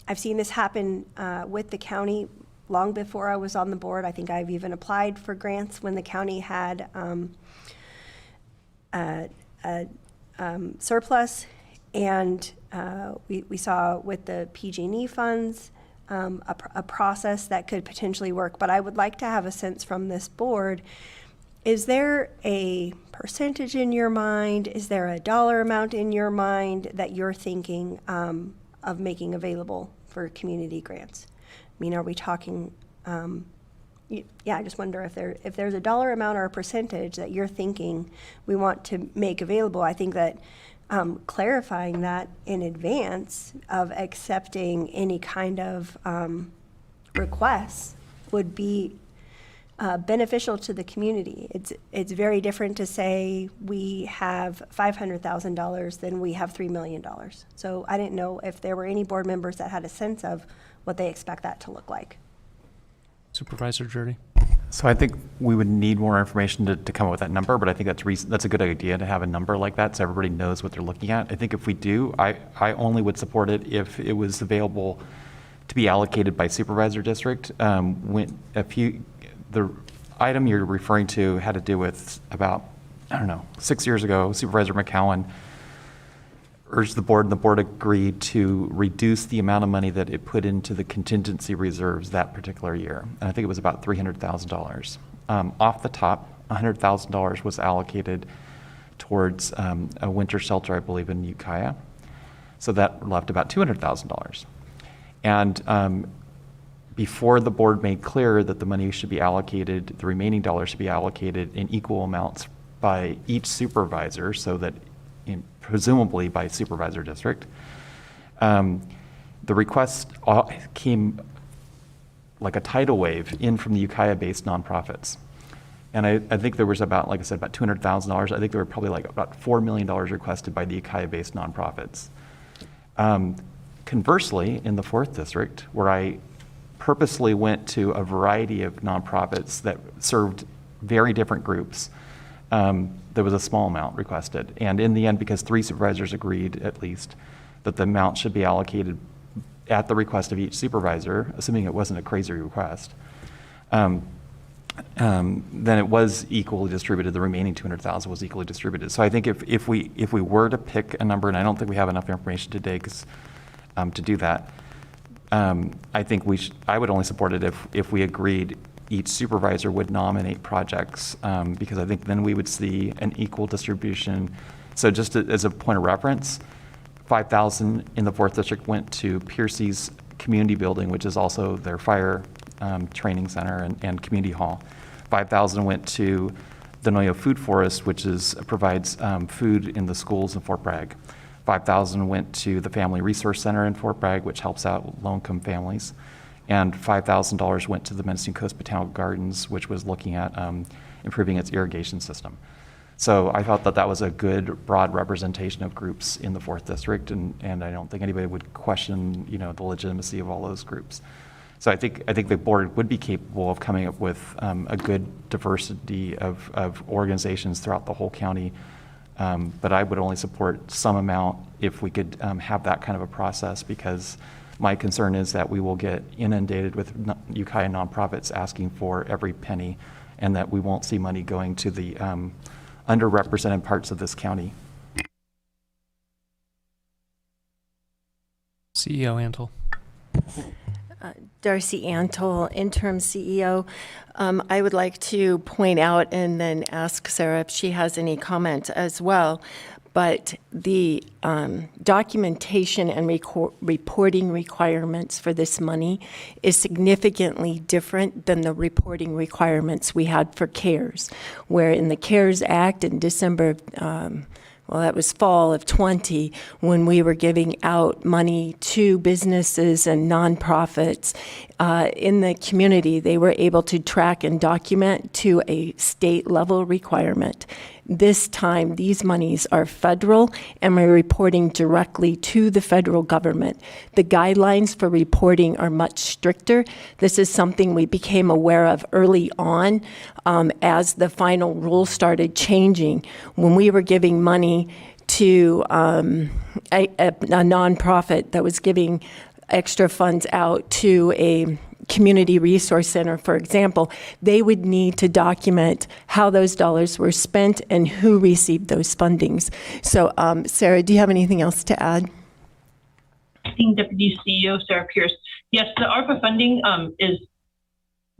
I've seen this happen with the county long before I was on the board. I think I've even applied for grants when the county had surplus. And we saw with the PG&E funds a process that could potentially work. But I would like to have a sense from this board, is there a percentage in your mind? Is there a dollar amount in your mind that you're thinking of making available for community grants? I mean, are we talking, I just wonder if there's a dollar amount or a percentage that you're thinking we want to make available. I think that clarifying that in advance of accepting any kind of requests would be beneficial to the community. It's very different to say we have $500,000 than we have $3 million. So I didn't know if there were any board members that had a sense of what they expect that to look like. Supervisor Jurdy. So I think we would need more information to come up with that number, but I think that's a good idea to have a number like that so everybody knows what they're looking at. I think if we do, I only would support it if it was available to be allocated by supervisor district. The item you're referring to had to do with about, 6 years ago, Supervisor McCowan urged the board, and the board agreed to reduce the amount of money that it put into the contingency reserves that particular year. And I think it was about $300,000. Off the top, $100,000 was allocated towards a winter shelter, I believe, in Ukiah. So that left about $200,000. And before the board made clear that the money should be allocated, the remaining dollars should be allocated in equal amounts by each supervisor, so that presumably by supervisor district. The request came like a tidal wave in from the Ukiah-based nonprofits. And I think there was about, like I said, about $200,000. I think there were probably like about $4 million requested by the Ukiah-based nonprofits. Conversely, in the 4th District, where I purposely went to a variety of nonprofits that served very different groups, there was a small amount requested. And in the end, because 3 supervisors agreed, at least, that the amount should be allocated at the request of each supervisor, assuming it wasn't a crazy request, then it was equally distributed. The remaining $200,000 was equally distributed. So I think if we were to pick a number, and I don't think we have enough information today to do that, I think I would only support it if we agreed each supervisor would nominate projects, because I think then we would see an equal distribution. So just as a point of reference, $5,000 in the 4th District went to Piercy's community building, which is also their fire training center and community hall. $5,000 went to the Noyo Food Forest, which provides food in the schools in Fort Bragg. $5,000 went to the Family Resource Center in Fort Bragg, which helps out low-income families. And $5,000 went to the Mendocino Coast Botanical Gardens, which was looking at improving its irrigation system. So I thought that was a good, broad representation of groups in the 4th District, and I don't think anybody would question, the legitimacy of all those groups. So I think the board would be capable of coming up with a good diversity of organizations throughout the whole county. But I would only support some amount if we could have that kind of a process, because my concern is that we will get inundated with Ukiah nonprofits asking for every penny, and that we won't see money going to the underrepresented parts of this county. CEO Antle. Darcy Antle, interim CEO. I would like to point out and then ask Sarah if she has any comment as well. But the documentation and reporting requirements for this money is significantly different than the reporting requirements we had for CARES, where in the CARES Act in December that was fall of 20, when we were giving out money to businesses and nonprofits in the community, they were able to track and document to a state level requirement. This time, these monies are federal, and we're reporting directly to the federal government. The guidelines for reporting are much stricter. This is something we became aware of early on as the final rules started changing. When we were giving money to a nonprofit that was giving extra funds out to a community resource center, for example, they would need to document how those dollars were spent and who received those fundings. So, Sarah, do you have anything else to add? Acting Deputy CEO Sarah Pierce. Yes, the ARPA funding is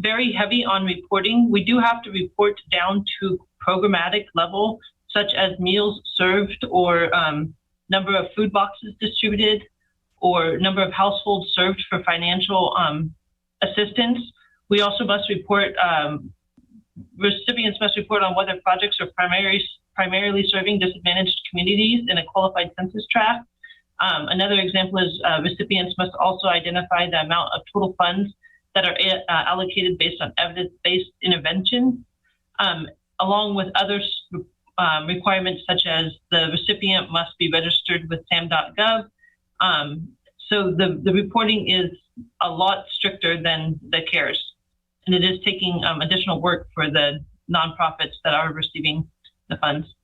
very heavy on reporting. We do have to report down to programmatic level, such as meals served or number of food boxes distributed or number of households served for financial assistance. We also must report, recipients must report on whether projects are primarily serving disadvantaged communities in a qualified census tract. Another example is recipients must also identify the amount of total funds that are allocated based on evidence-based intervention, along with other requirements such as the recipient must be registered with sam.gov. So the reporting is a lot stricter than the CARES, and it is taking additional work for the nonprofits that are receiving the funds.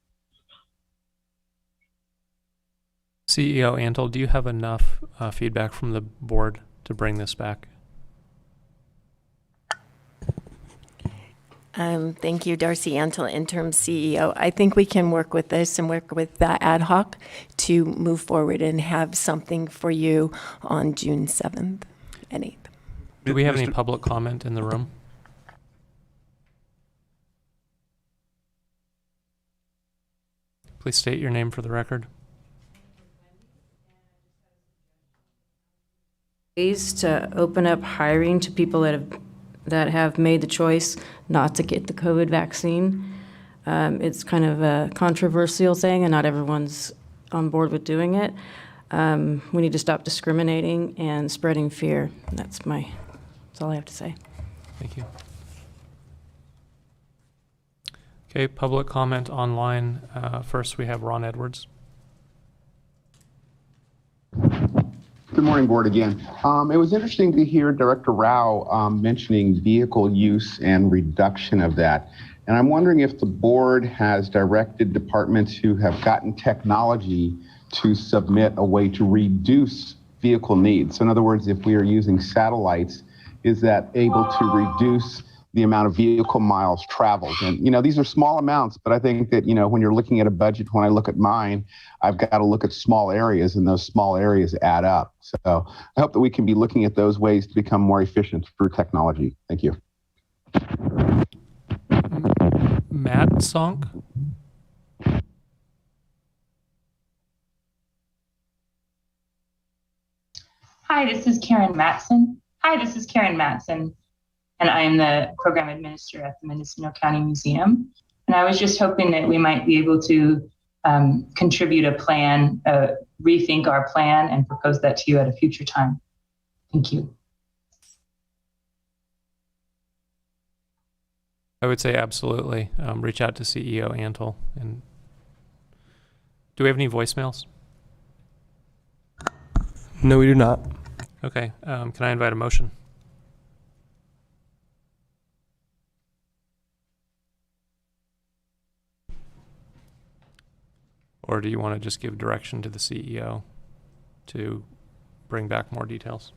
CEO Antle, do you have enough feedback from the board to bring this back? Thank you, Darcy Antle, interim CEO. I think we can work with this and work with the ad hoc to move forward and have something for you on June 7th and 8th. Do we have any public comment in the room? Please state your name for the record. Ways to open up hiring to people that have made the choice not to get the COVID vaccine. It's kind of a controversial thing, and not everyone's on board with doing it. We need to stop discriminating and spreading fear. That's all I have to say. Thank you. Okay, public comment online. First, we have Ron Edwards. Good morning, board again. It was interesting to hear Director Rao mentioning vehicle use and reduction of that. And I'm wondering if the board has directed departments who have gotten technology to submit a way to reduce vehicle needs. So in other words, if we are using satellites, is that able to reduce the amount of vehicle miles traveled? And, these are small amounts, but I think that, when you're looking at a budget, when I look at mine, I've got to look at small areas, and those small areas add up. So I hope that we can be looking at those ways to become more efficient through technology. Thank you. Matt Sonk. Hi, this is Karen Matson. And I am the program administrator at the Mendocino County Museum. And I was just hoping that we might be able to contribute a plan, rethink our plan, and propose that to you at a future time. Thank you. I would say absolutely. Reach out to CEO Antle. And do we have any voicemails? No, we do not. Okay. Can I invite a motion? Or do you want to just give direction to the CEO to bring back more details?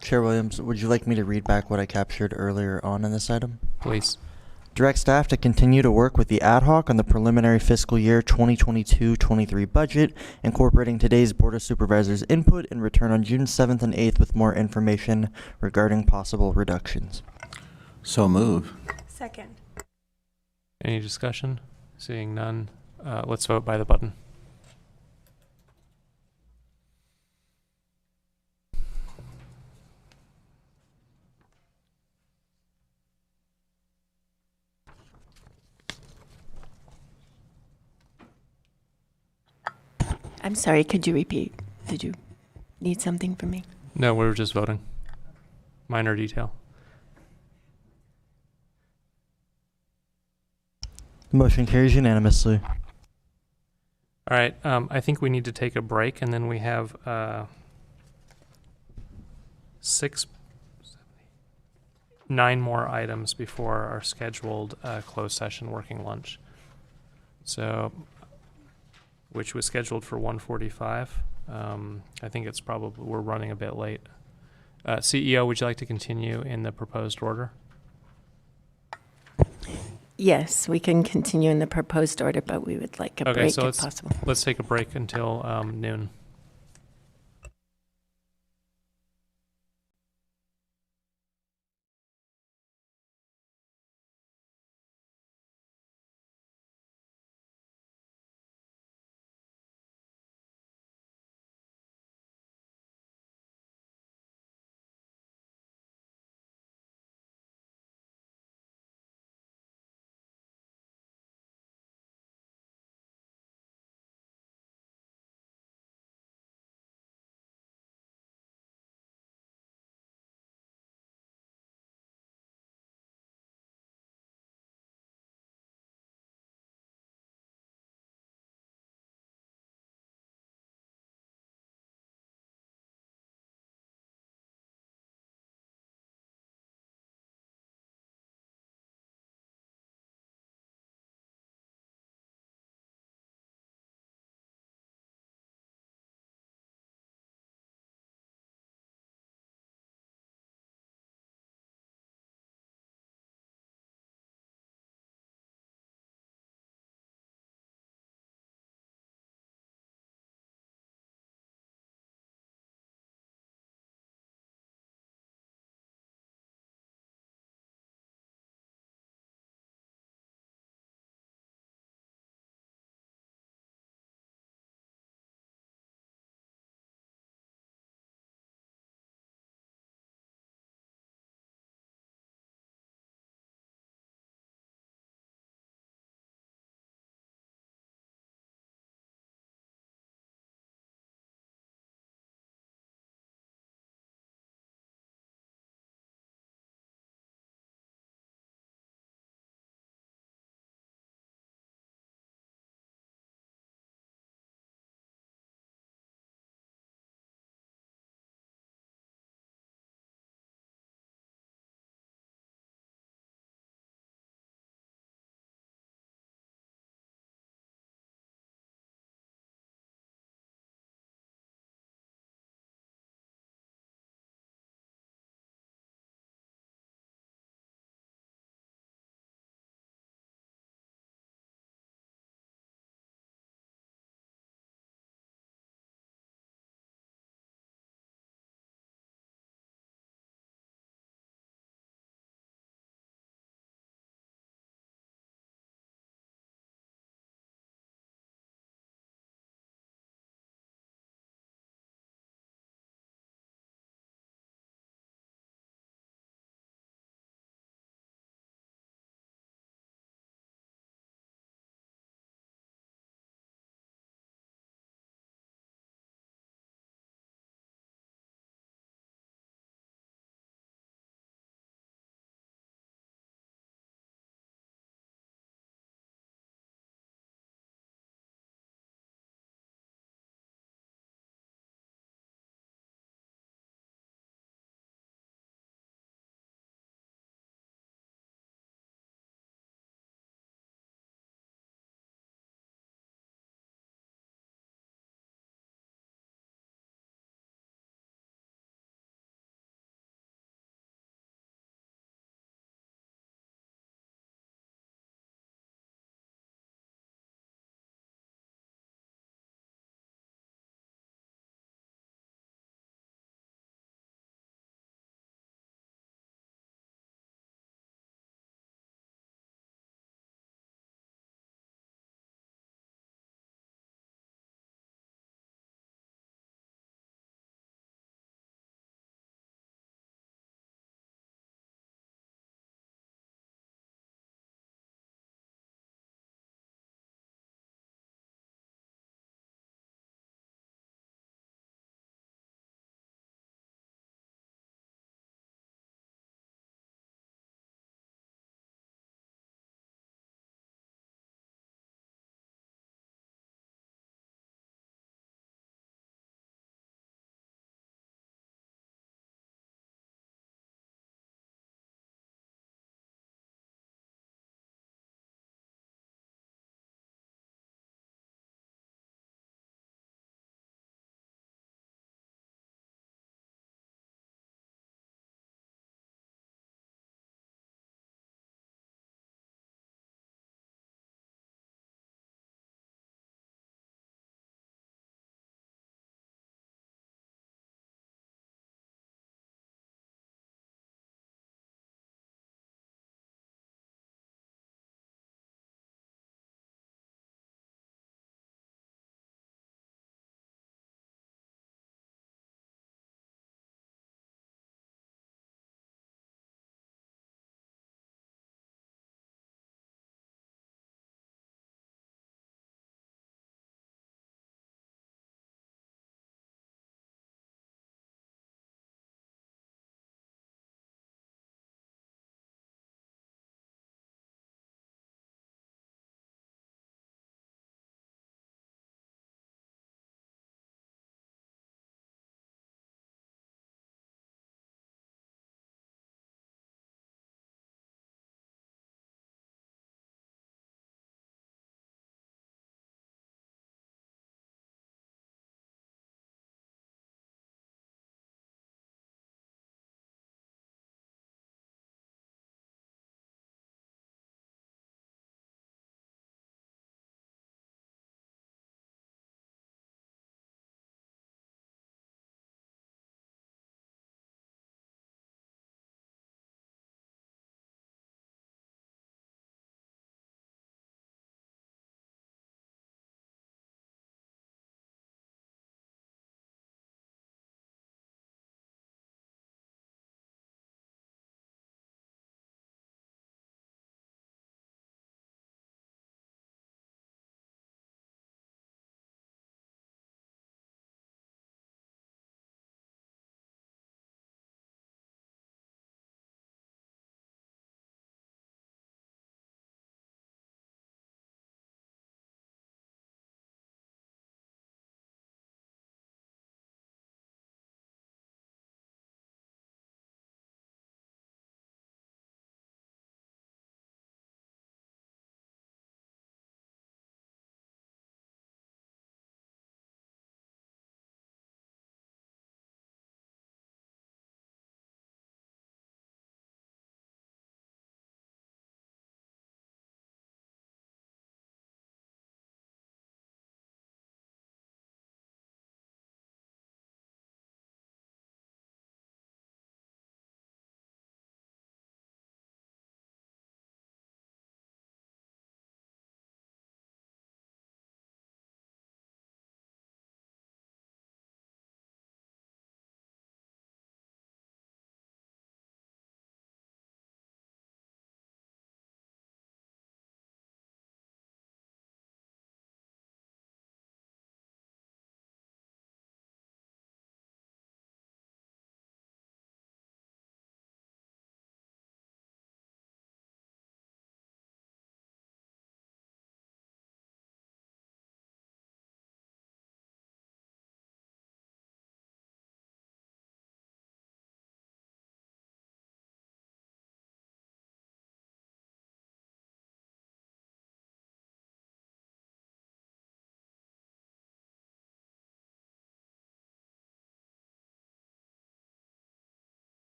Chair Williams, would you like me to read back what I captured earlier on in this item? Please. Direct staff to continue to work with the ad hoc on the preliminary fiscal year 2022-23 budget, incorporating today's Board of Supervisors input, and return on June 7th and 8th with more information regarding possible reductions. So move. Second. Any discussion? Seeing none, let's vote by the button. I'm sorry, could you repeat? Did you need something from me? No, we were just voting. Minor detail. The motion carries unanimously. All right, I think we need to take a break, and then we have 9 more items before our scheduled closed session working lunch. So which was scheduled for 1:45. I think it's probably, we're running a bit late. CEO, would you like to continue in the proposed order? Yes, we can continue in the proposed order, but we would like a break so if possible. let's take a break until noon.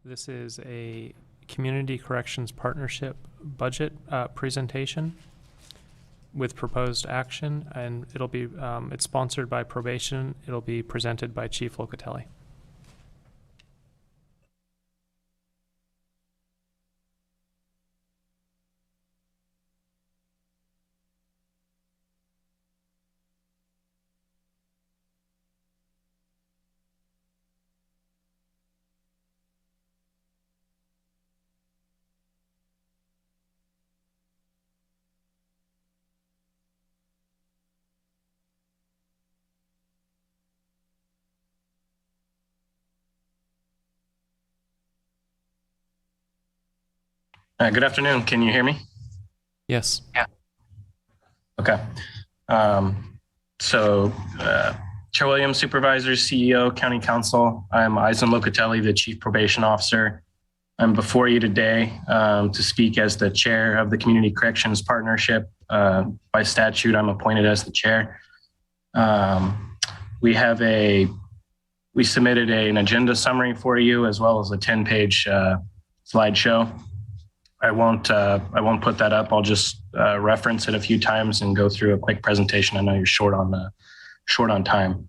This is a Community Corrections Partnership budget presentation with proposed action, and it'll be it's sponsored by Probation. It'll be presented by Chief Locatelli. Good afternoon. Can you hear me? Yes. Yeah. Okay. Chair Williams, Supervisors, CEO, County Council. I'm Eisen Locatelli, the Chief Probation Officer. I'm before you today to speak as the Chair of the Community Corrections Partnership. By statute, I'm appointed as the Chair. We submitted an agenda summary for you as well as a 10-page slideshow. I won't put that up. I'll just reference it a few times and go through a quick presentation. I know you're short on time.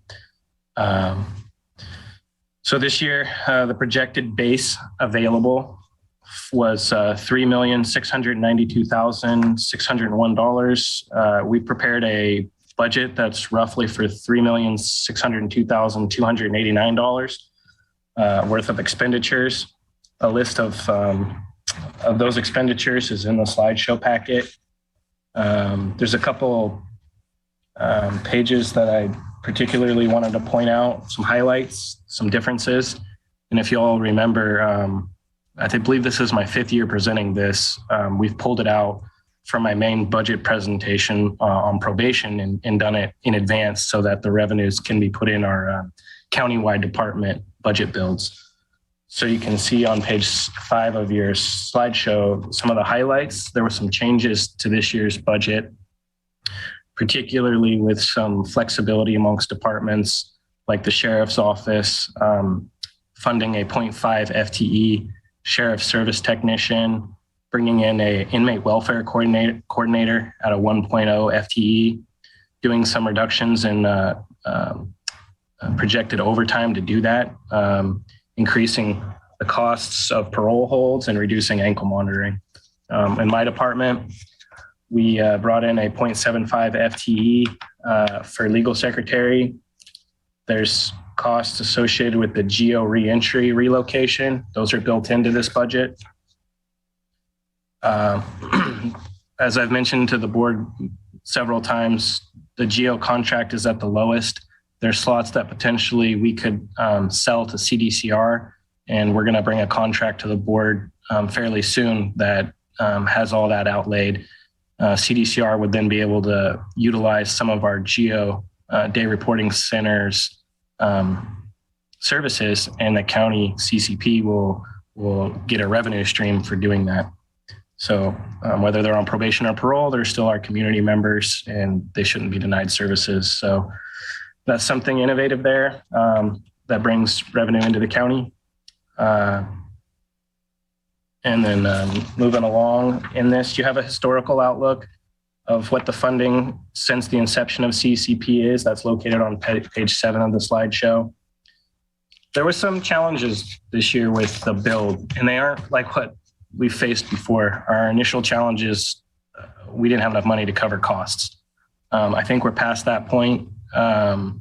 So this year, the projected base available was $3,692,601. We prepared a budget that's roughly for $3,602,289 worth of expenditures. A list of those expenditures is in the slideshow packet. There's a couple pages that I particularly wanted to point out, some highlights, some differences. And if you all remember, I believe this is my 5th year presenting this. We've pulled it out from my main budget presentation on probation and done it in advance so that the revenues can be put in our countywide department budget builds. So you can see on page 5 of your slideshow some of the highlights. There were some changes to this year's budget, particularly with some flexibility amongst departments, like the Sheriff's Office, funding a 0.5 FTE Sheriff Service Technician, bringing in a Inmate Welfare Coordinator at a 1.0 FTE, doing some reductions in projected overtime to do that, increasing the costs of parole holds and reducing ankle monitoring. In my department, we brought in a 0.75 FTE for legal secretary. There's costs associated with the GEO reentry relocation. Those are built into this budget. As I've mentioned to the board several times, the GEO contract is at the lowest. There's slots that potentially we could sell to CDCR, and we're going to bring a contract to the board fairly soon that has all that outlaid. CDCR would then be able to utilize some of our GEO day reporting centers services, and the county CCP will get a revenue stream for doing that. So whether they're on probation or parole, they're still our community members and they shouldn't be denied services. So that's something innovative there that brings revenue into the county. And then moving along in this, you have a historical outlook of what the funding since the inception of CCP is. That's located on page 7 of the slideshow. There were some challenges this year with the build, and they aren't like what we faced before. Our initial challenges, we didn't have enough money to cover costs. I think we're past that point. Well,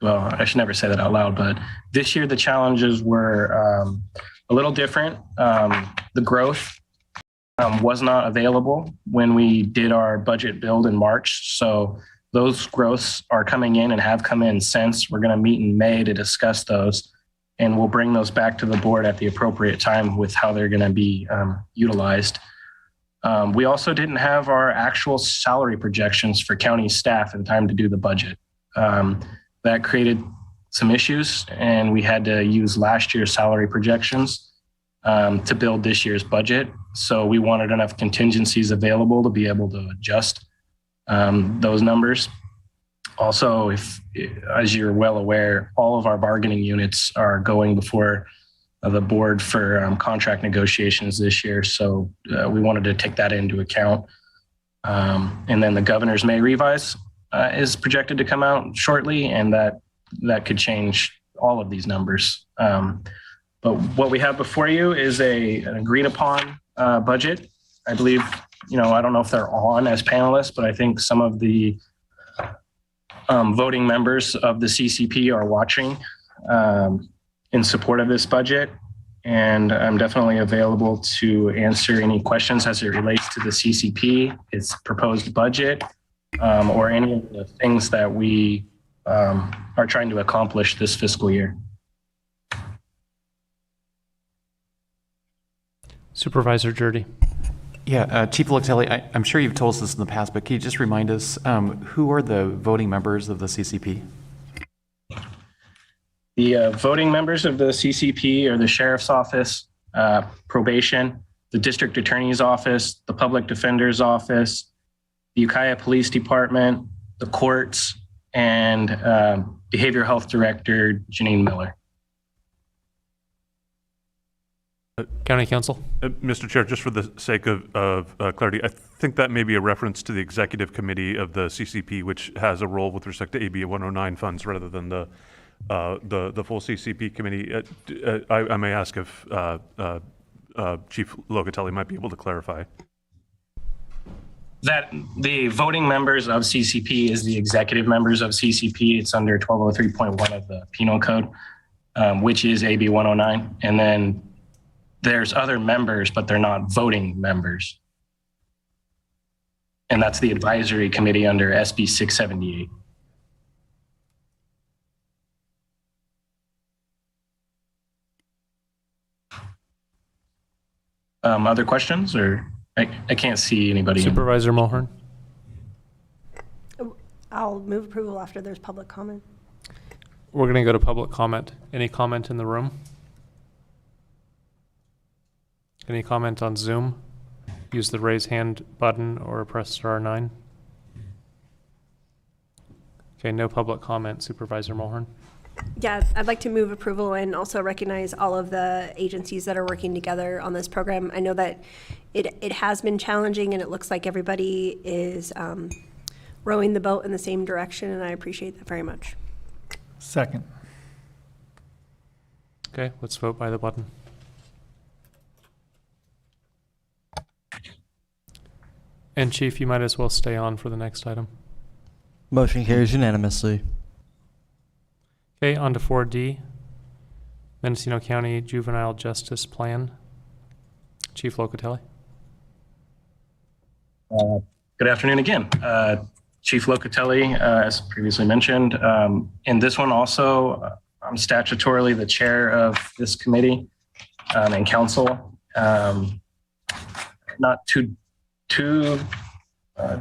I should never say that out loud, but this year the challenges were a little different. The growth was not available when we did our budget build in March. So those growths are coming in and have come in since. We're going to meet in May to discuss those, and we'll bring those back to the board at the appropriate time with how they're going to be utilized. We also didn't have our actual salary projections for county staff in time to do the budget. That created some issues, and we had to use last year's salary projections to build this year's budget. So we wanted enough contingencies available to be able to adjust those numbers. Also, as you're well aware, all of our bargaining units are going before the board for contract negotiations this year. So we wanted to take that into account. And then the governor's May revise is projected to come out shortly, and that could change all of these numbers. But what we have before you is an agreed upon budget. I believe, I don't know if they're on as panelists, but I think some of the voting members of the CCP are watching in support of this budget. And I'm definitely available to answer any questions as it relates to the CCP, its proposed budget, or any of the things that we are trying to accomplish this fiscal year. Supervisor Jurdy. Yeah, Chief Locatelli, I'm sure you've told us this in the past, but can you just remind us who are the voting members of the CCP? The voting members of the CCP are the Sheriff's Office, Probation, the District Attorney's Office, the Public Defender's Office, the Ukiah Police Department, the courts, and Behavioral Health Director Janine Miller. County Council. Mr. Chair, just for the sake of clarity, I think that may be a reference to the executive committee of the CCP, which has a role with respect to AB 109 funds rather than the full CCP committee. I may ask if Chief Locatelli might be able to clarify. That the voting members of CCP is the executive members of CCP. It's under 1203.1 of the Penal Code, which is AB 109. And then there's other members, but they're not voting members. And that's the advisory committee under SB 678. Other questions, or I can't see anybody. Supervisor Mulhern. I'll move approval after there's public comment. We're going to go to public comment. Any comment in the room? Any comment on Zoom? Use the raise hand button or press star 9. Okay, no public comment. Supervisor Mulhern. Yeah, I'd like to move approval and also recognize all of the agencies that are working together on this program. I know that it has been challenging, and it looks like everybody is rowing the boat in the same direction, and I appreciate that very much. Second. Okay, let's vote by the button. And Chief, you might as well stay on for the next item. Motion carries unanimously. Okay, on to 4D, Mendocino County Juvenile Justice Plan. Chief Locatelli. Good afternoon again. Chief Locatelli, as previously mentioned. In this one also, I'm statutorily the chair of this committee and council. Not too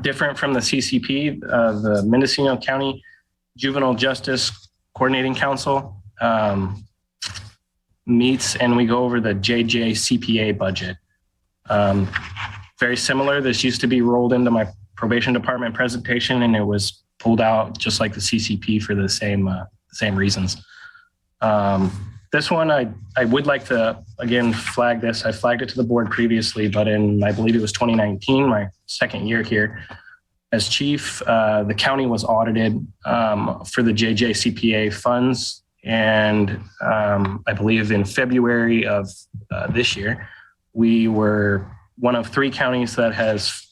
different from the CCP, the Mendocino County Juvenile Justice Coordinating Council meets, and we go over the JJCPA budget. Very similar. This used to be rolled into my probation department presentation, and it was pulled out just like the CCP for the same reasons. This one, I would like to, again, flag this. I flagged it to the board previously, but I believe it was 2019, my second year here as chief, the county was audited for the JJCPA funds. And I believe in February of this year, we were one of 3 counties that has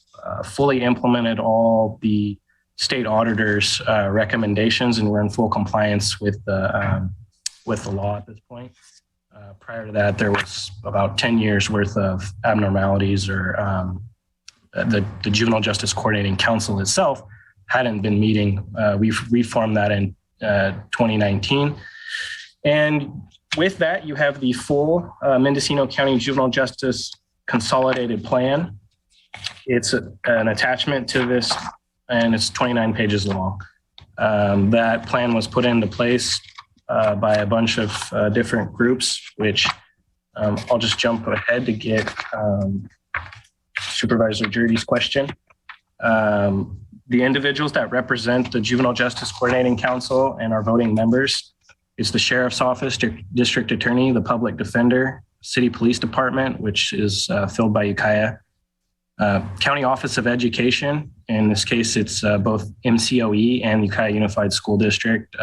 fully implemented all the state auditors' recommendations, and we're in full compliance with the law at this point. Prior to that, there was about 10 years worth of abnormalities, or the Juvenile Justice Coordinating Council itself hadn't been meeting. We've reformed that in 2019. And with that, you have the full Mendocino County Juvenile Justice Consolidated Plan. It's an attachment to this, and it's 29 pages long. That plan was put into place by a bunch of different groups, which I'll just jump ahead to get Supervisor Jurdy's question. The individuals that represent the Juvenile Justice Coordinating Council and our voting members It's the sheriff's office, district attorney, the public defender, city police department, which is filled by Ukiah, county office of education. In this case, it's both MCOE and Ukiah Unified School District,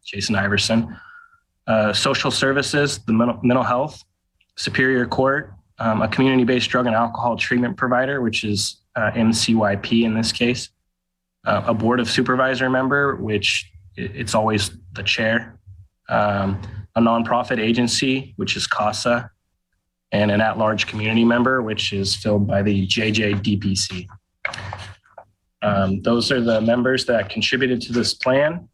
Jason Iverson. Social services, the mental health, Superior Court, a community-based drug and alcohol treatment provider, which is MCYP in this case, a board of supervisor member, which it's always the chair, a nonprofit agency, which is CASA, and an at-large community member, which is filled by the JJDPC. Those are the members that contributed to this plan.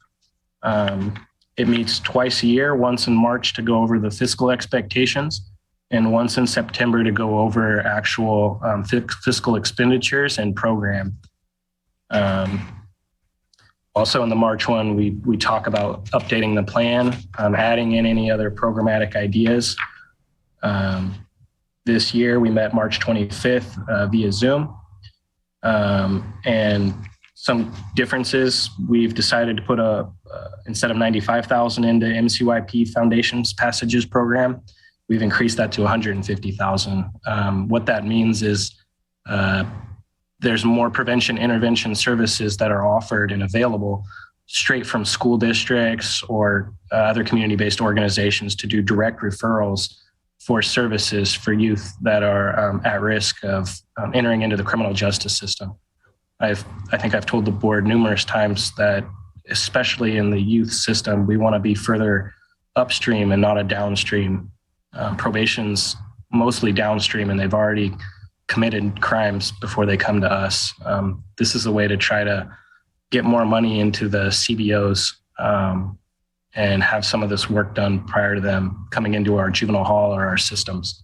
It meets twice a year, once in March to go over the fiscal expectations, and once in September to go over actual fiscal expenditures and program. Also in the March one, we talk about updating the plan, adding in any other programmatic ideas. This year we met March 25th via Zoom. And some differences, we've decided to put instead of 95,000 into MCYP Foundation's Passages program, we've increased that to 150,000. What that means is there's more prevention intervention services that are offered and available straight from school districts or other community-based organizations to do direct referrals for services for youth that are at risk of entering into the criminal justice system. I think I've told the board numerous times that, especially in the youth system, we want to be further upstream and not a downstream. Probation's mostly downstream, and they've already committed crimes before they come to us. This is a way to try to get more money into the CBOs and have some of this work done prior to them coming into our juvenile hall or our systems.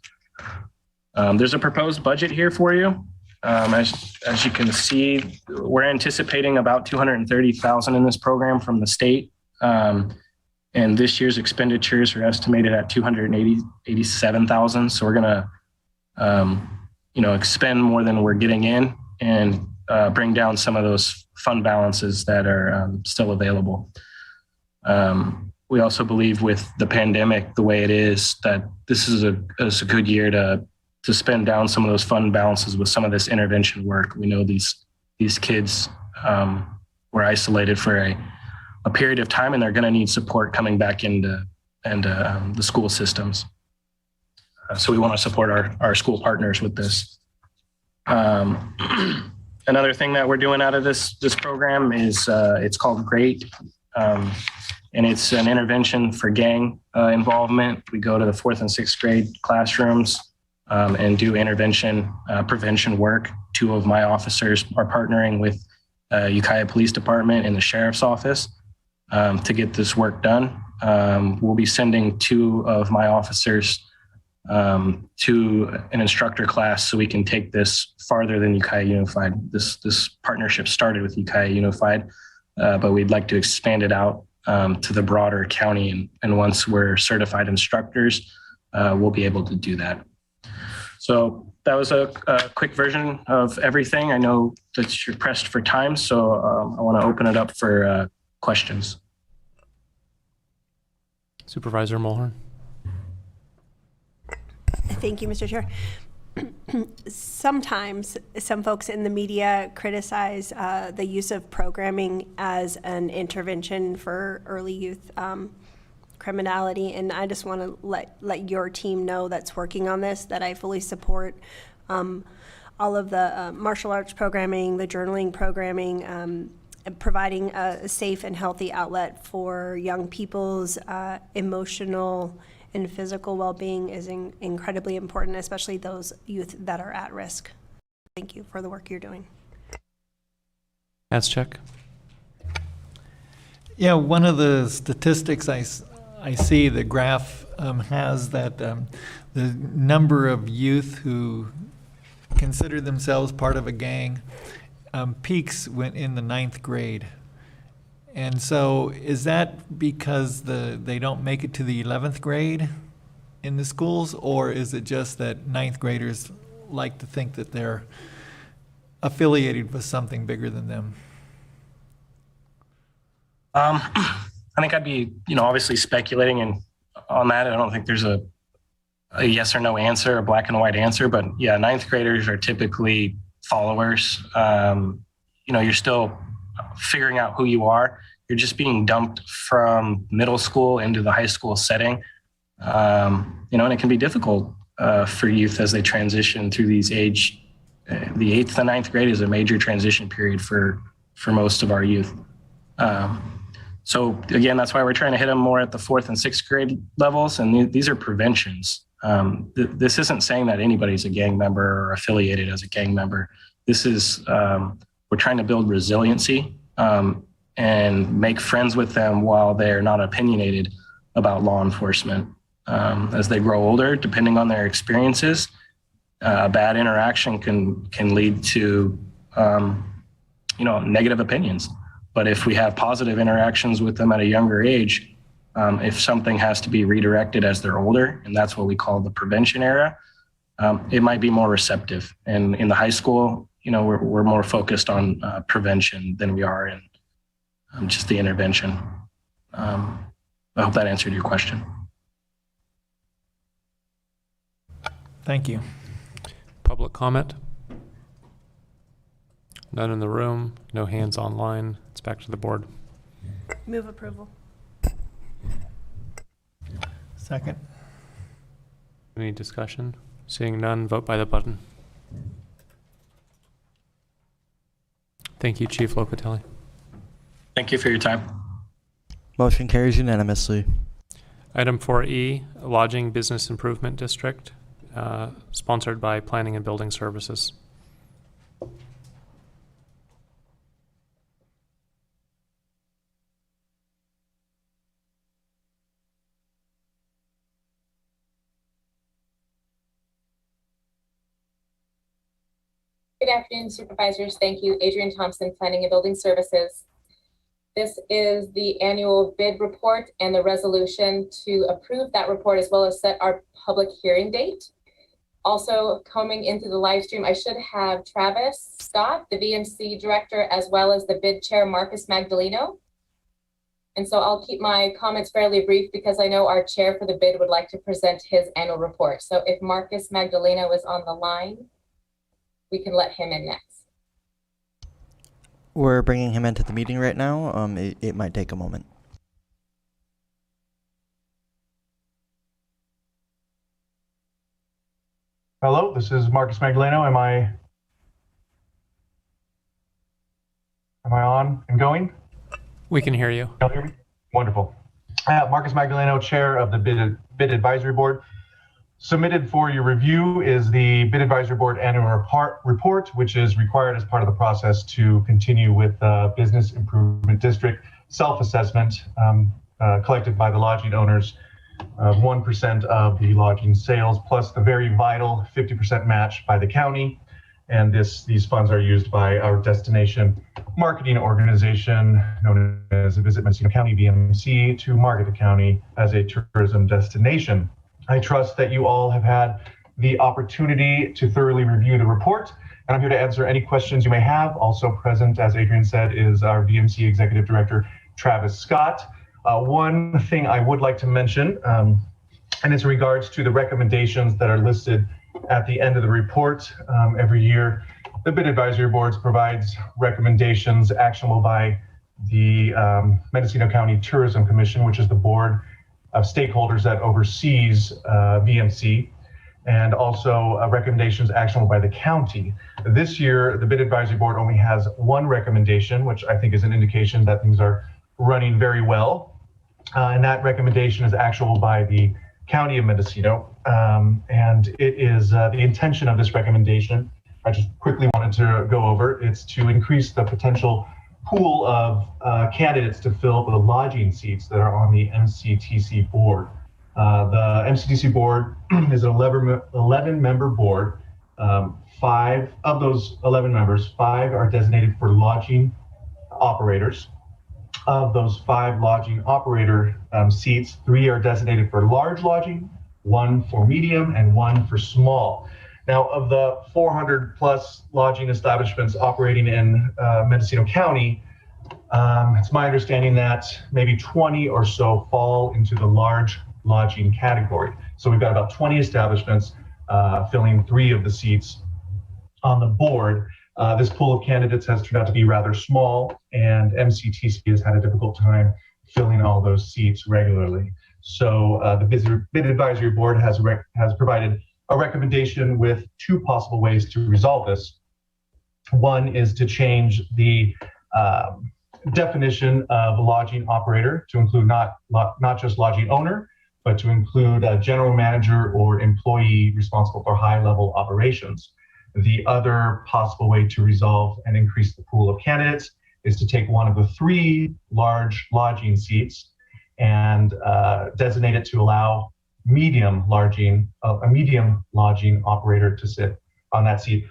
There's a proposed budget here for you. As you can see, we're anticipating about 230,000 in this program from the state. And this year's expenditures are estimated at 287,000. So we're gonna, expend more than we're getting in and bring down some of those fund balances that are still available. We also believe with the pandemic, the way it is, that this is a good year to spend down some of those fund balances with some of this intervention work. We know these kids were isolated for a period of time, and they're going to need support coming back into the school systems. So we want to support our school partners with this. Another thing that we're doing out of this program is it's called GREAT, and it's an intervention for gang involvement. We go to the 4th and 6th grade classrooms and do intervention prevention work. 2 of my officers are partnering with Ukiah Police Department and the Sheriff's Office to get this work done. We'll be sending 2 of my officers to an instructor class so we can take this farther than Ukiah Unified. This partnership started with Ukiah Unified, but we'd like to expand it out to the broader county. And once we're certified instructors, we'll be able to do that. So that was a quick version of everything. I know that you're pressed for time, so I want to open it up for questions. Supervisor Mulhern. Thank you, Mr. Chair. Sometimes some folks in the media criticize the use of programming as an intervention for early youth criminality, and I just want to let your team know that's working on this that I fully support all of the martial arts programming, the journaling programming, providing a safe and healthy outlet for young people's emotional and physical well-being is incredibly important, especially those youth that are at risk. Thank you for the work you're doing. Aztec. Yeah, one of the statistics I see, the graph has that the number of youth who consider themselves part of a gang peaks in the 9th grade. And so is that because they don't make it to the 11th grade in the schools, or is it just that 9th graders like to think that they're affiliated with something bigger than them? I I think I'd be, obviously speculating on that. I don't think there's a yes or no answer, a black and white answer, but yeah, ninth graders are typically followers. You're still figuring out who you are. You're just being dumped from middle school into the high school setting. And it can be difficult for youth as they transition through these age. The 8th and 9th grade is a major transition period for most of our youth. So again, that's why we're trying to hit them more at the 4th and 6th grade levels. And these are preventions. This isn't saying that anybody's a gang member or affiliated as a gang member. This is, we're trying to build resiliency and make friends with them while they're not opinionated about law enforcement. As they grow older, depending on their experiences, bad interaction can lead to, negative opinions. But if we have positive interactions with them at a younger age, if something has to be redirected as they're older, and that's what we call the prevention era, it might be more receptive. And in the high school, we're more focused on prevention than we are in just the intervention. I hope that answered your question. Thank you. Public comment? None in the room, no hands online. It's back to the board. Move approval. Second. Any discussion? Seeing none, vote by the button. Thank you, Chief Locatelli. Thank you for your time. Motion carries unanimously. Item 4E, Lodging Business Improvement District, sponsored by Planning and Building Services. Good afternoon, Supervisors. Thank you. Adrienne Thompson, Planning and Building Services. This is the annual bid report and the resolution to approve that report, as well as set our public hearing date. Also coming into the live stream, I should have Travis Scott, the VMC Director, as well as the bid chair, Marcus Magdaleno. And so I'll keep my comments fairly brief because I know our chair for the bid would like to present his annual report. So if Marcus Magdaleno is on the line, we can let him in next. We're bringing him into the meeting right now. It might take a moment. Hello, this is Marcus Magdaleno. Am I on and going? We can hear you. Can you hear me? Wonderful. Marcus Magdaleno, Chair of the Bid Advisory Board. Submitted for your review is the Bid Advisory Board Annual Report, which is required as part of the process to continue with Business Improvement District self-assessment collected by the lodging owners of 1% of the lodging sales, plus the very vital 50% match by the county. And these funds are used by our destination marketing organization known as Visit Mendocino County, VMC, to market the county as a tourism destination. I trust that you all have had the opportunity to thoroughly review the report, and I'm here to answer any questions you may have. Also present, as Adrienne said, is our VMC Executive Director, Travis Scott. One thing I would like to mention, and it's in regards to the recommendations that are listed at the end of the report. Every year, the Bid Advisory Board provides recommendations actionable by the Mendocino County Tourism Commission, which is the board of stakeholders that oversees VMC, and also recommendations actionable by the county. This year, the Bid Advisory Board only has one recommendation, which I think is an indication that things are running very well. And that recommendation is actionable by the County of Mendocino. And it is the intention of this recommendation, I just quickly wanted to go over, it's to increase the potential pool of candidates to fill the lodging seats that are on the MCTC board. The MCTC board is an 11-member board. 5 of those 11 members, 5 are designated for lodging operators. Of those 5 lodging operator seats, 3 are designated for large lodging, 1 for medium, and 1 for small. Now, of the 400 plus lodging establishments operating in Mendocino County, It's my understanding that maybe 20 or so fall into the large lodging category. So we've got about 20 establishments filling 3 of the seats on the board. This pool of candidates has turned out to be rather small, and MCTC has had a difficult time filling all those seats regularly. So the Bid Advisory Board has provided a recommendation with 2 possible ways to resolve this. One is to change the definition of lodging operator to include not just lodging owner, but to include a general manager or employee responsible for high-level operations. The other possible way to resolve and increase the pool of candidates is to take one of the 3 large lodging seats and designate it to allow a medium lodging operator to sit on that seat.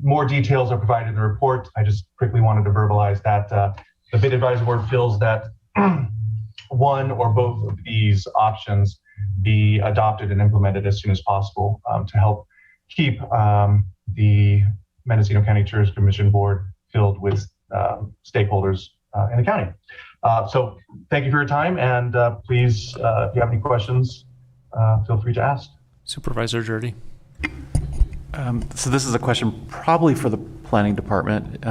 More details are provided in the report. I just quickly wanted to verbalize that the Bid Advisory Board feels that one or both of these options be adopted and implemented as soon as possible to help keep the Mendocino County Tourist Commission Board filled with stakeholders in the county. So thank you for your time, and please, if you have any questions, feel free to ask. Supervisor Jordy. So this is a question probably for the planning department.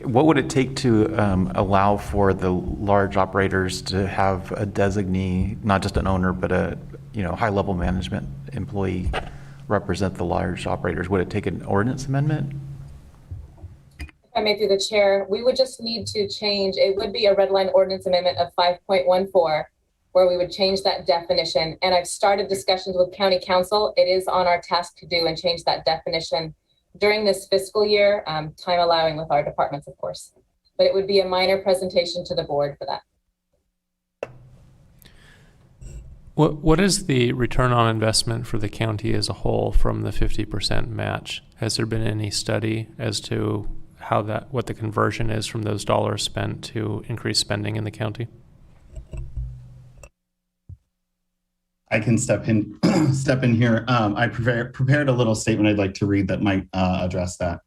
What would it take to allow for the large operators to have a designee, not just an owner, but a high-level management employee represent the large operators? Would it take an ordinance amendment? If I may, through the chair, we would just need to change, it would be a red line ordinance amendment of 5.14, where we would change that definition. And I've started discussions with County Council. It is on our task to do and change that definition during this fiscal year, time allowing with our departments, of course. But it would be a minor presentation to the board for that. What is the return on investment for the county as a whole from the 50% match? Has there been any study as to what the conversion is from those dollars spent to increased spending in the county? I can step in here. I prepared a little statement I'd like to read that might address that.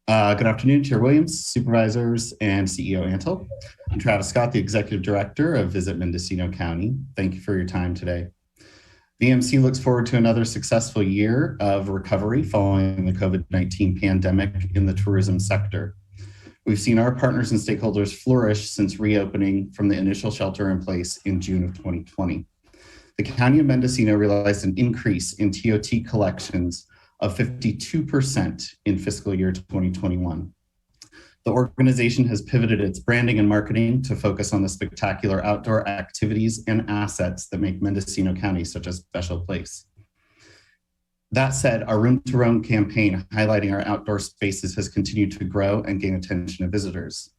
Good afternoon, Chair Williams, Supervisors, and CEO Antle. I'm Travis Scott, the Executive Director of Visit Mendocino County. Thank you for your time today. VMC looks forward to another successful year of recovery following the COVID-19 pandemic in the tourism sector. We've seen our partners and stakeholders flourish since reopening from the initial shelter in place in June of 2020. The County of Mendocino realized an increase in TOT collections of 52% in fiscal year 2021. The organization has pivoted its branding and marketing to focus on the spectacular outdoor activities and assets that make Mendocino County such a special place. That said, our Room to Roam campaign highlighting our outdoor spaces has continued to grow and gain attention of visitors.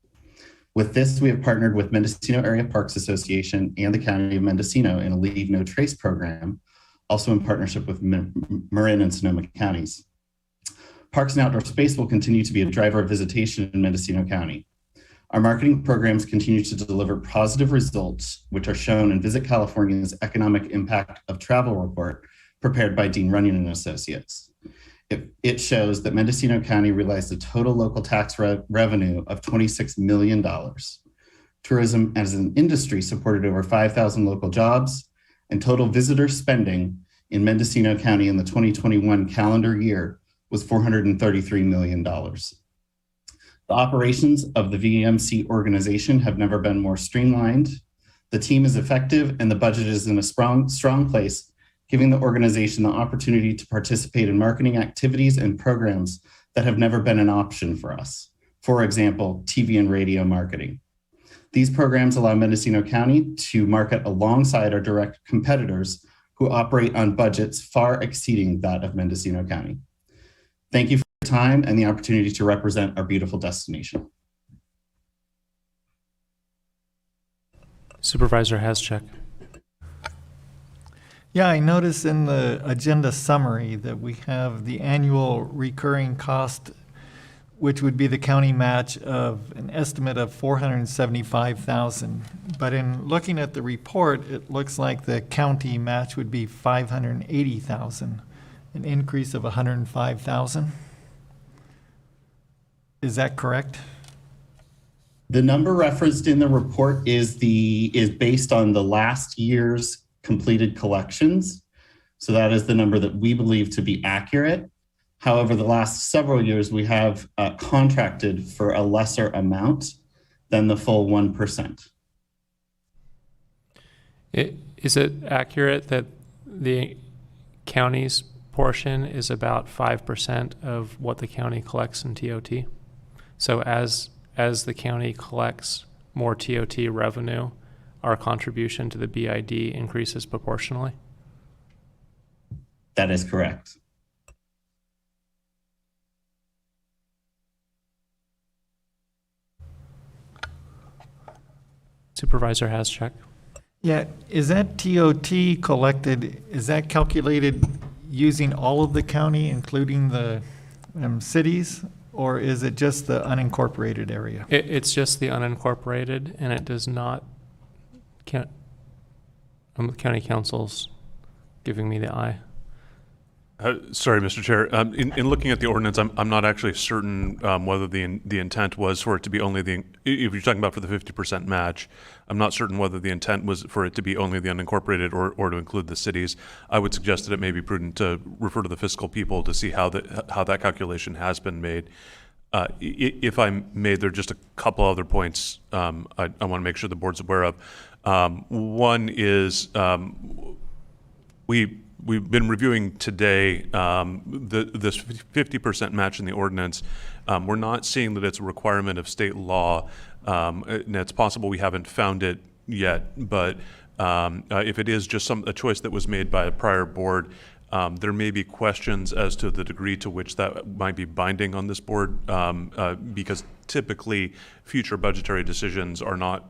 With this, we have partnered with Mendocino Area Parks Association and the County of Mendocino in a Leave No Trace program, also in partnership with Marin and Sonoma counties. Parks and outdoor space will continue to be a driver of visitation in Mendocino County. Our marketing programs continue to deliver positive results, which are shown in Visit California's Economic Impact of Travel report, prepared by Dean Runyon and Associates. It shows that Mendocino County realized a total local tax revenue of $26 million. Tourism as an industry supported over 5,000 local jobs, and total visitor spending in Mendocino County in the 2021 calendar year was $433 million. The operations of the VMC organization have never been more streamlined. The team is effective and the budget is in a strong place, giving the organization the opportunity to participate in marketing activities and programs that have never been an option for us. For example, TV and radio marketing. These programs allow Mendocino County to market alongside our direct competitors who operate on budgets far exceeding that of Mendocino County. Thank you for your time and the opportunity to represent our beautiful destination. Supervisor Haschek. Yeah, I noticed in the agenda summary that we have the annual recurring cost, which would be the county match of an estimate of $475,000. But in looking at the report, it looks like the county match would be $580,000, an increase of $105,000. Is that correct? The number referenced in the report is based on the last year's completed collections. So that is the number that we believe to be accurate. However, the last several years, we have contracted for a lesser amount than the full 1%. Is it accurate that the county's portion is about 5% of what the county collects in TOT? So as the county collects more TOT revenue, our contribution to the BID increases proportionally? That is correct. Supervisor Haschak. Yeah, is that TOT collected, is that calculated using all of the county, including the cities? Or is it just the unincorporated area? It's just the unincorporated, and it does not count. County council's giving me the eye. Sorry, Mr. Chair. In looking at the ordinance, I'm not actually certain whether the intent was for it to be only if you're talking about for the 50% match, I'm not certain whether the intent was for it to be only the unincorporated or to include the cities. I would suggest that it may be prudent to refer to the fiscal people to see how that calculation has been made. If I may, there are just a couple other points I want to make sure the board's aware of. One is We've been reviewing today this 50% match in the ordinance. We're not seeing that it's a requirement of state law. And it's possible we haven't found it yet, but if it is just a choice that was made by a prior board, there may be questions as to the degree to which that might be binding on this board, because typically future budgetary decisions are not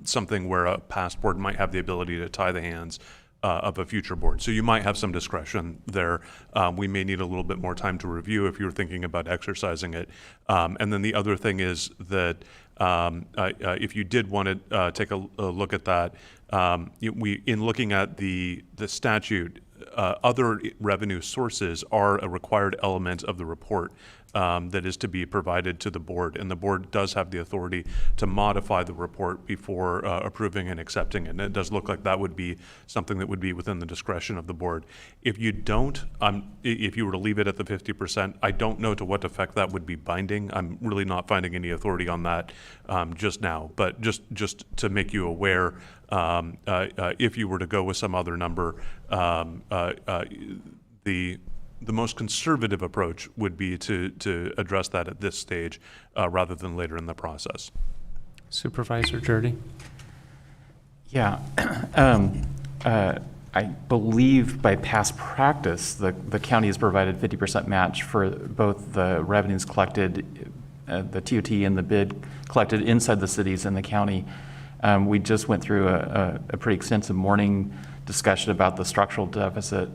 something where a past board might have the ability to tie the hands of a future board. So you might have some discretion there. We may need a little bit more time to review if you're thinking about exercising it. And then the other thing is that if you did want to take a look at that, in looking at the statute, other revenue sources are a required element of the report that is to be provided to the board, and the board does have the authority to modify the report before approving and accepting it. And it does look like that would be something that would be within the discretion of the board. If you don't, if you were to leave it at the 50%, I don't know to what effect that would be binding. I'm really not finding any authority on that just now, but just to make you aware, if you were to go with some other number, the most conservative approach would be to address that at this stage rather than later in the process. Supervisor Jurdy. Yeah. I believe by past practice, the county has provided 50% match for both the revenues collected, the TOT and the bid collected inside the cities and the county. We just went through a pretty extensive morning discussion about the structural deficit,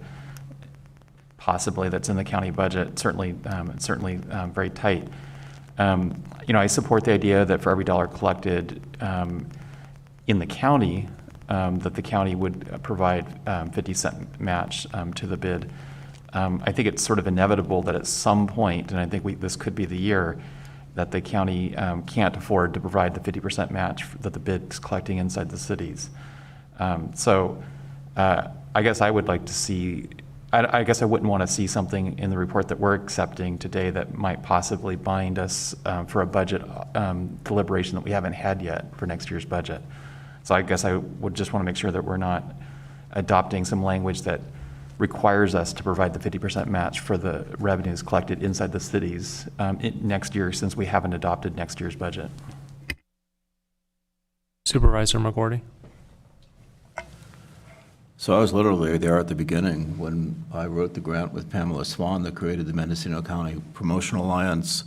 possibly that's in the county budget. Certainly, it's certainly very tight. I support the idea that for every dollar collected in the county, that the county would provide 50-cent match to the bid. I think it's sort of inevitable that at some point, and I think this could be the year, that the county can't afford to provide the 50% match that the bid's collecting inside the cities. So I guess I would like to see, I guess I wouldn't want to see something in the report that we're accepting today that might possibly bind us for a budget deliberation that we haven't had yet for next year's budget. So I guess I would just want to make sure that we're not adopting some language that requires us to provide the 50% match for the revenues collected inside the cities next year, since we haven't adopted next year's budget. Supervisor McGordy. So I was literally there at the beginning when I wrote the grant with Pamela Swan that created the Mendocino County Promotional Alliance.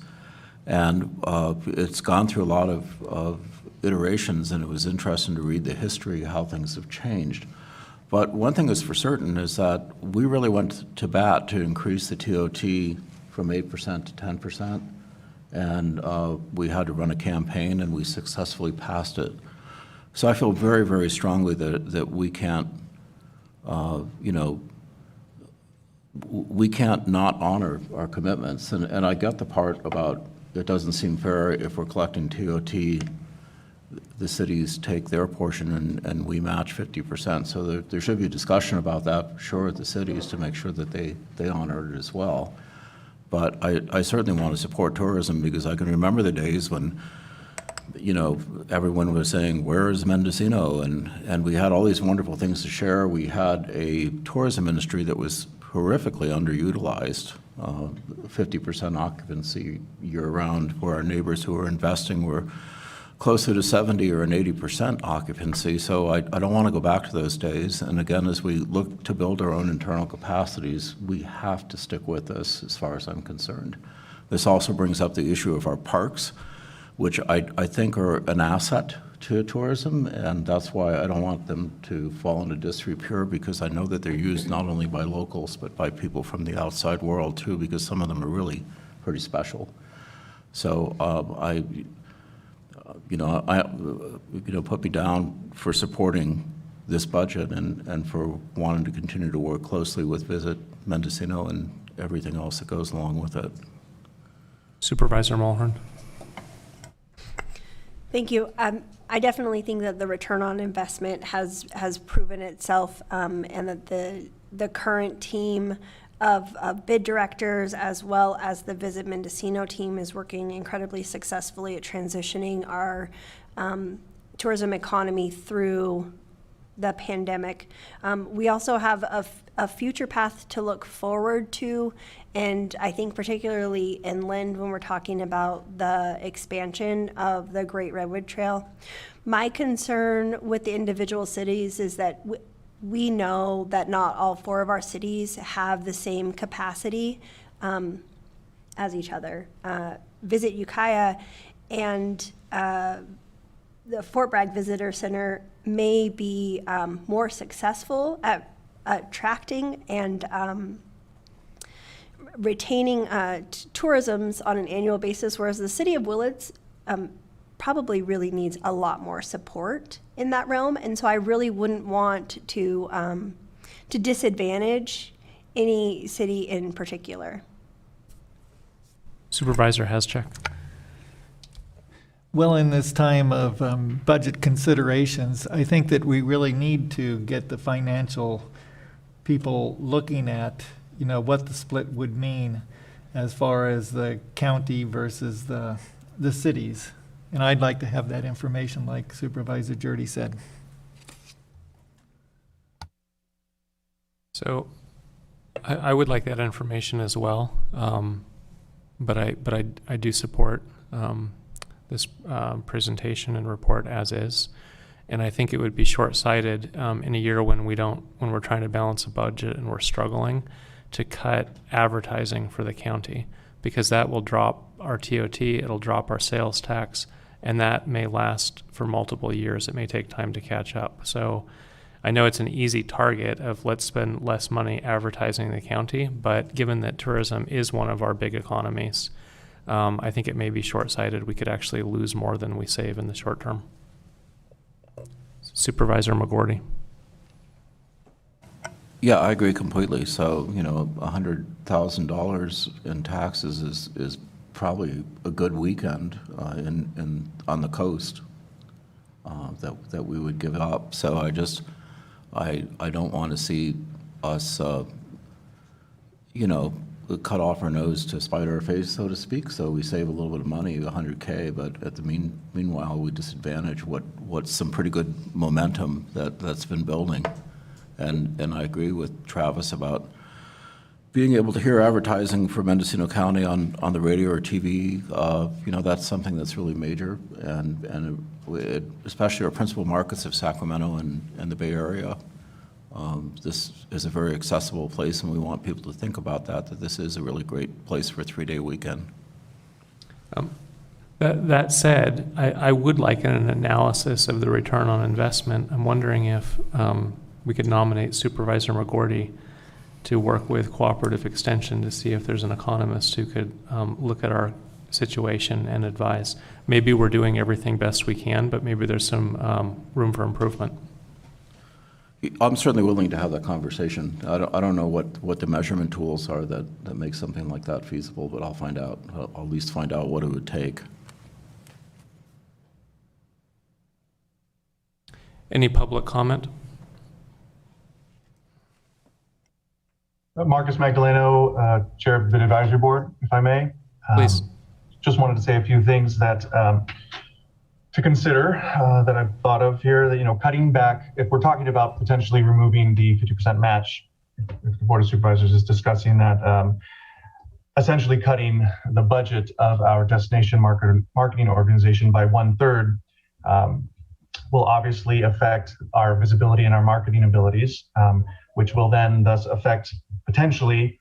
And it's gone through a lot of iterations, and it was interesting to read the history, how things have changed. But one thing is for certain is that we really went to bat to increase the TOT from 8% to 10%. And we had to run a campaign, and we successfully passed it. So I feel very, very strongly that we can't, we can't not honor our commitments. And I get the part about it doesn't seem fair if we're collecting TOT the cities take their portion and we match 50%. So there should be a discussion about that, for sure, with the cities to make sure that they honor it as well. But I certainly want to support tourism because I can remember the days when, you know, everyone was saying, where is Mendocino? And we had all these wonderful things to share. We had a tourism industry that was horrifically underutilized, 50% occupancy year-round, where our neighbors who were investing were closer to 70 or an 80% occupancy. So I don't want to go back to those days. And again, as we look to build our own internal capacities, we have to stick with this as far as I'm concerned. This also brings up the issue of our parks, which I think are an asset to tourism, and that's why I don't want them to fall into disrepair, because I know that they're used not only by locals, but by people from the outside world too, because some of them are really pretty special. So put me down for supporting this budget and for wanting to continue to work closely with Visit Mendocino and everything else that goes along with it. Supervisor Mulhern. Thank you. I definitely think that the return on investment has proven itself, and that the current team of bid directors, as well as the Visit Mendocino team, is working incredibly successfully at transitioning our tourism economy through the pandemic. We also have a future path to look forward to, and I think particularly inland when we're talking about the expansion of the Great Redwood Trail. My concern with the individual cities is that we know that not all 4 of our cities have the same capacity as each other. Visit Ukiah and the Fort Bragg Visitor Center may be more successful at attracting and retaining tourisms on an annual basis, whereas the city of Willits probably really needs a lot more support in that realm. And so I really wouldn't want to disadvantage any city in particular. Supervisor Haschek. Well, in this time of budget considerations, I think that we really need to get the financial people looking at, what the split would mean as far as the county versus the cities. And I'd like to have that information, like Supervisor Jurdy said. So I would like that information as well, but I do support this presentation and report as is, and I think it would be short-sighted in a year when we're trying to balance a budget and we're struggling to cut advertising for the county, because that will drop our TOT, it'll drop our sales tax, and that may last for multiple years. It may take time to catch up. So I know it's an easy target of let's spend less money advertising the county, but given that tourism is one of our big economies, I think it may be short-sighted. We could actually lose more than we save in the short term. Supervisor McGordy. Yeah, I agree completely. So, $100,000 in taxes is probably a good weekend on the coast that we would give up. So I don't want to see us, cut off our nose to spite our face, so to speak. So we save a little bit of money, $100K, but at the meanwhile, we disadvantage what's some pretty good momentum that's been building. And I agree with Travis about being able to hear advertising for Mendocino County on the radio or TV. That's something that's really major, and especially our principal markets of Sacramento and the Bay Area. This is a very accessible place, and we want people to think about that this is a really great place for a 3-day weekend. That said, I would like an analysis of the return on investment. I'm wondering if we could nominate Supervisor McGordy to work with Cooperative Extension to see if there's an economist who could look at our situation and advise. Maybe we're doing everything best we can, but maybe there's some room for improvement. I'm certainly willing to have that conversation. I don't know what the measurement tools are that make something like that feasible, but I'll find out. I'll at least find out what it would take. Any public comment? Marcus Magdaleno, Chair of the Bid Advisory Board, if I may. Please. Just wanted to say a few things that to consider that I've thought of here. That, you know, cutting back, if we're talking about potentially removing the 50% match, if the Board of Supervisors is discussing that, essentially cutting the budget of our destination marketing organization by 1/3 will obviously affect our visibility and our marketing abilities, which will then thus affect potentially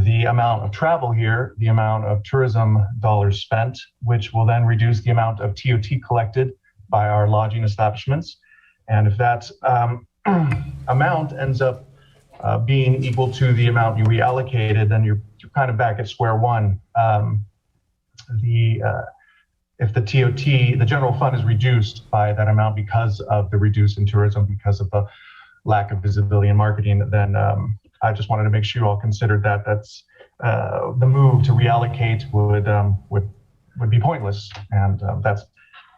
the amount of travel here, the amount of tourism dollars spent, which will then reduce the amount of TOT collected by our lodging establishments. And if that amount ends up being equal to the amount you reallocated, then you're kind of back at square one. If the TOT, the general fund, is reduced by that amount because of the reduce in tourism, because of the lack of visibility and marketing, then I just wanted to make sure you all considered that. That's the move to reallocate would be pointless, and that's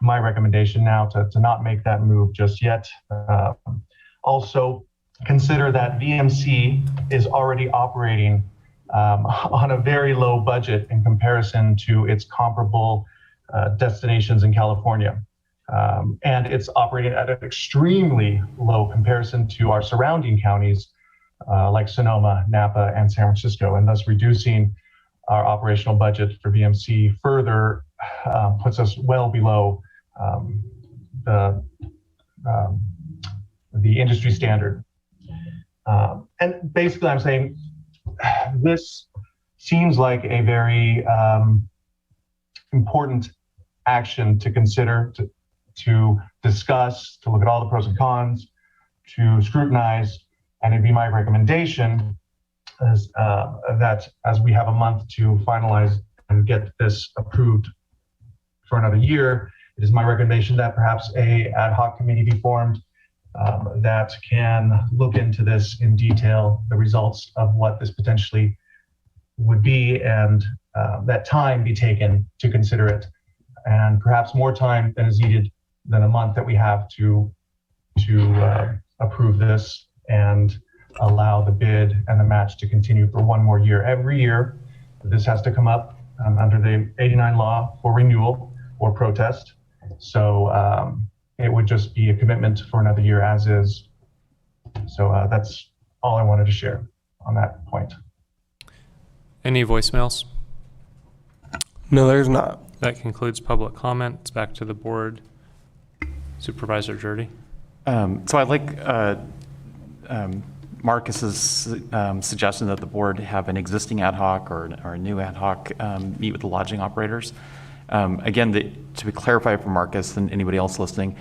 my recommendation now to not make that move just yet. Also, consider that VMC is already operating on a very low budget in comparison to its comparable destinations in California. And it's operating at an extremely low comparison to our surrounding counties like Sonoma, Napa, and San Francisco, and thus reducing our operational budget for VMC further puts us well below the industry standard. And basically I'm saying this seems like a very important action to consider, to discuss, to look at all the pros and cons, to scrutinize, and it'd be my recommendation is, that as we have a month to finalize and get this approved for another year, it is my recommendation that perhaps a ad hoc committee be formed that can look into this in detail, the results of what this potentially would be, and that time be taken to consider it. And perhaps more time than is needed than a month that we have to approve this and allow the bid and the match to continue for one more year. Every year, this has to come up under the 89 law for renewal or protest. So it would just be a commitment for another year as is. So that's all I wanted to share on that point. Any voicemails? No, there's not. That concludes public comment. It's back to the board. Supervisor Jurdy. So I'd like Marcus's suggestion that the board have an existing ad hoc or a new ad hoc meet with the lodging operators. Again, to clarify for Marcus and anybody else listening,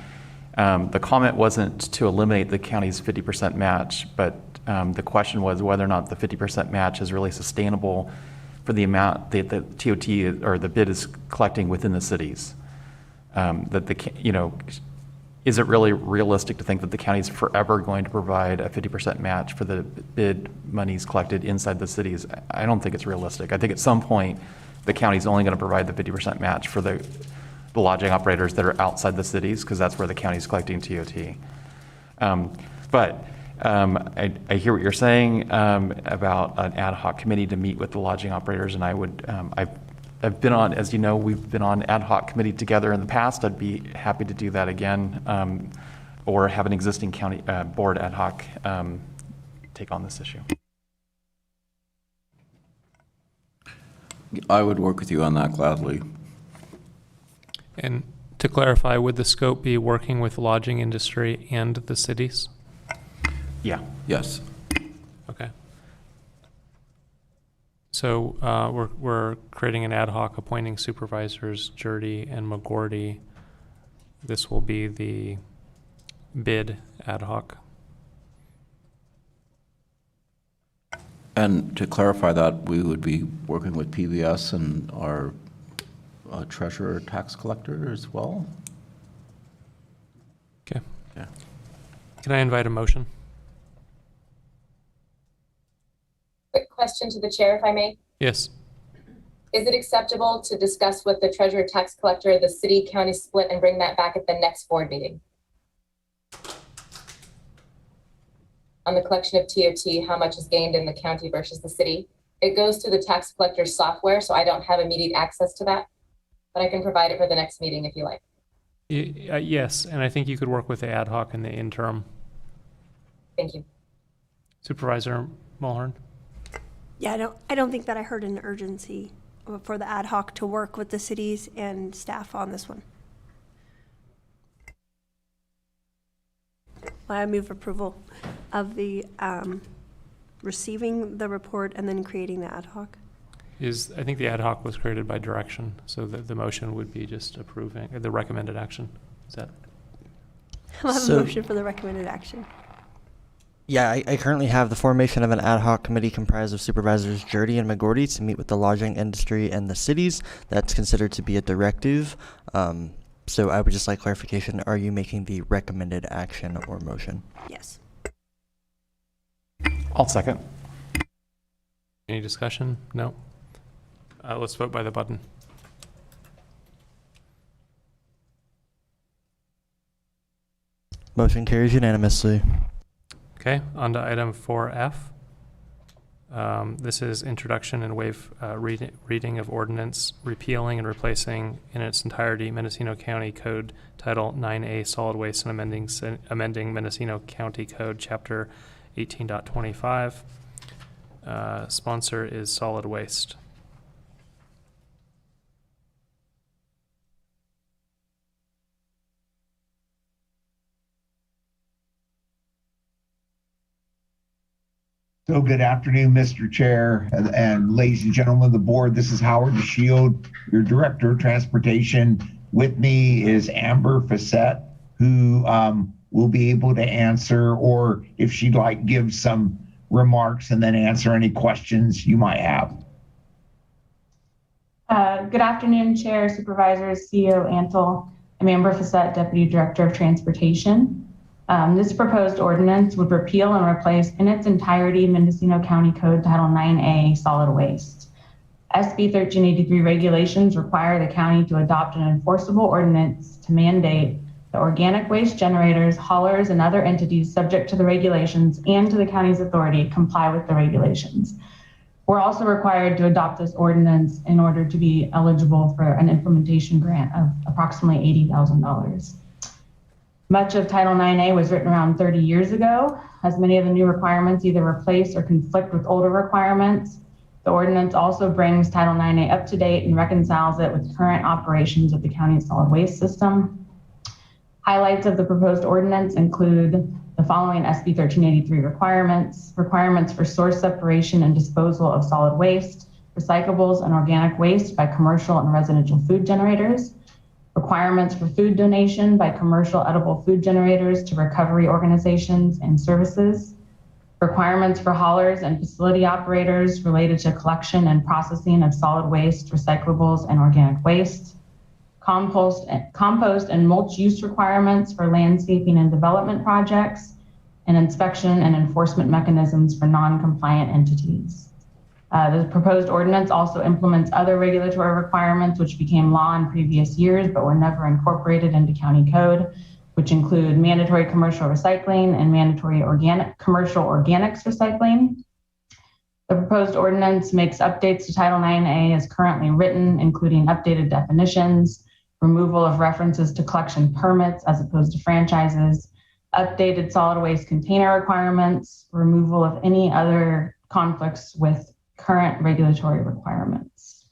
the comment wasn't to eliminate the county's 50% match, but the question was whether or not the 50% match is really sustainable for the amount that the TOT or the bid is collecting within the cities. Is it really realistic to think that the county is forever going to provide a 50% match for the bid monies collected inside the cities? I don't think it's realistic. I think at some point the county is only going to provide the 50% match for the lodging operators that are outside the cities, because that's where the county is collecting TOT. But I hear what you're saying about an ad hoc committee to meet with the lodging operators, and I would, I've been on, as you know, we've been on ad hoc committee together in the past. I'd be happy to do that again, or have an existing county board ad hoc take on this issue. I would work with you on that gladly. And to clarify, would the scope be working with lodging industry and the cities? Yeah. Yes. Okay. So we're creating an ad hoc appointing supervisors, Jurdy and McGordy. This will be the bid ad hoc. And to clarify that, we would be working with PBS and our treasurer tax collector as well. Okay. Yeah. Can I invite a motion? Quick question to the chair, if I may. Yes. Is it acceptable to discuss with the treasurer tax collector the city-county split and bring that back at the next board meeting? on the collection of TOT, how much is gained in the county versus the city. It goes to the tax collector's software, so I don't have immediate access to that, but I can provide it for the next meeting if you like. Yes, and I think you could work with the ad hoc in the interim. Thank you. Supervisor Mulhern? Yeah, I don't think that I heard an urgency for the ad hoc to work with the cities and staff on this one. I move approval of the receiving the report and then creating the ad hoc. I think the ad hoc was created by direction, so the motion would be just approving the recommended action. Is that? I'll have a motion for the recommended action. Yeah, I currently have the formation of an ad hoc committee comprised of Supervisors Jurdy and McGordy to meet with the lodging industry and the cities. That's considered to be a directive. So I would just like clarification. Are you making the recommended action or motion? Yes. I'll second. Any discussion? No? Let's vote by the button. Motion carries unanimously. Okay, on to item 4F. This is introduction and waive reading of ordinance repealing and replacing in its entirety Mendocino County Code Title 9A Solid Waste and amending Mendocino County Code Chapter 18.25. Sponsor is Solid Waste. So good afternoon, Mr. Chair and ladies and gentlemen of the board. This is Howard DeShield, your Director of Transportation. With me is Amber Fassett, who will be able to answer, or if she'd like, give some remarks and then answer any questions you might have. Good afternoon, Chair, Supervisors, CEO Antle. I'm Amber Fassett, Deputy Director of Transportation. This proposed ordinance would repeal and replace in its entirety Mendocino County Code Title 9A Solid Waste. SB 1383 regulations require the county to adopt an enforceable ordinance to mandate the organic waste generators, haulers, and other entities subject to the regulations and to the county's authority comply with the regulations. We're also required to adopt this ordinance in order to be eligible for an implementation grant of approximately $80,000. Much of Title 9A was written around 30 years ago, as many of the new requirements either replace or conflict with older requirements. The ordinance also brings Title 9A up to date and reconciles it with current operations of the county's solid waste system. Highlights of the proposed ordinance include the following SB 1383 requirements for source separation and disposal of solid waste, recyclables, and organic waste by commercial and residential food generators, requirements for food donation by commercial edible food generators to recovery organizations and services, requirements for haulers and facility operators related to collection and processing of solid waste, recyclables, and organic waste, compost and mulch use requirements for landscaping and development projects, and inspection and enforcement mechanisms for non-compliant entities. The proposed ordinance also implements other regulatory requirements which became law in previous years but were never incorporated into county code, which include mandatory commercial recycling and mandatory commercial organics recycling. The proposed ordinance makes updates to Title 9A as currently written, including updated definitions, removal of references to collection permits as opposed to franchises, updated solid waste container requirements, removal of any other conflicts with current regulatory requirements.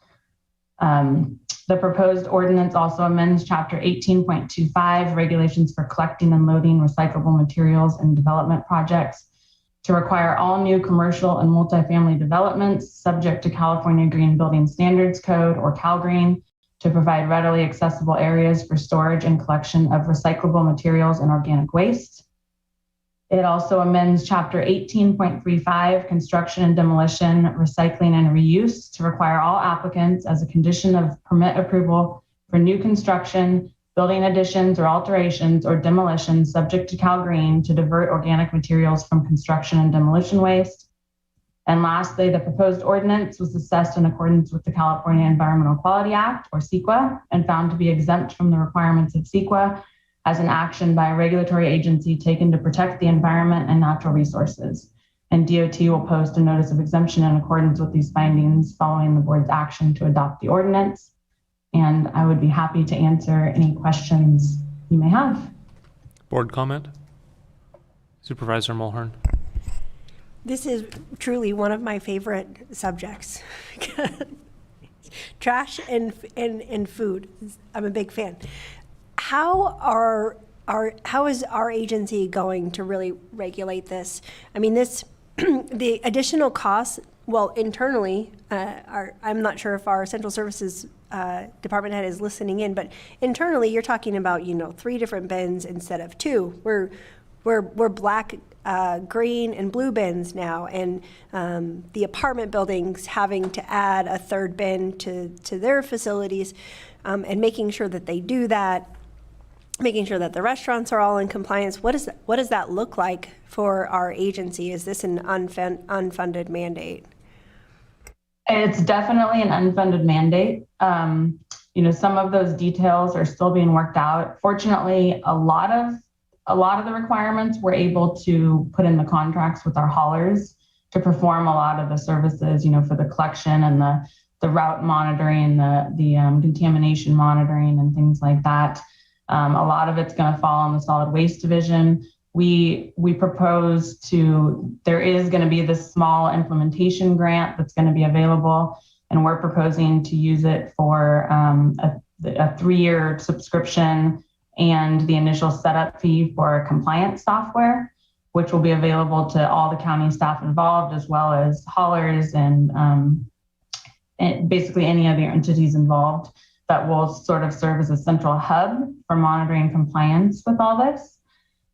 The proposed ordinance also amends Chapter 18.25, regulations for collecting and loading recyclable materials in development projects, to require all new commercial and multifamily developments subject to California Green Building Standards Code, or CalGreen, to provide readily accessible areas for storage and collection of recyclable materials and organic waste. It also amends Chapter 18.35, construction and demolition, recycling and reuse, to require all applicants, as a condition of permit approval for new construction, building additions or alterations or demolitions subject to CalGreen, to divert organic materials from construction and demolition waste. And lastly, the proposed ordinance was assessed in accordance with the California Environmental Quality Act, or CEQA, and found to be exempt from the requirements of CEQA, as an action by a regulatory agency taken to protect the environment and natural resources. And DOT will post a notice of exemption in accordance with these findings following the board's action to adopt the ordinance. And I would be happy to answer any questions you may have. Board comment? Supervisor Mulhern. This is truly one of my favorite subjects. Trash and food. I'm a big fan. How is our agency going to really regulate this? I mean, the additional costs, well, internally, I'm not sure if our central services department head is listening in, but internally you're talking about, 3 different bins instead of 2. We're black, green, and blue bins now, and the apartment buildings having to add a 3rd bin to their facilities, and making sure that they do that, making sure that the restaurants are all in compliance. What does that look like for our agency? Is this an unfunded mandate? It's definitely an unfunded mandate. Some of those details are still being worked out. Fortunately, a lot of the requirements we're able to put in the contracts with our haulers to perform a lot of the services, for the collection and the route monitoring, the contamination monitoring and things like that. A lot of it's going to fall on the solid waste division. We propose there is going to be this small implementation grant that's going to be available, and we're proposing to use it for a 3-year subscription and the initial setup fee for compliance software, which will be available to all the county staff involved, as well as haulers and basically any other entities involved, that will sort of serve as a central hub for monitoring compliance with all this.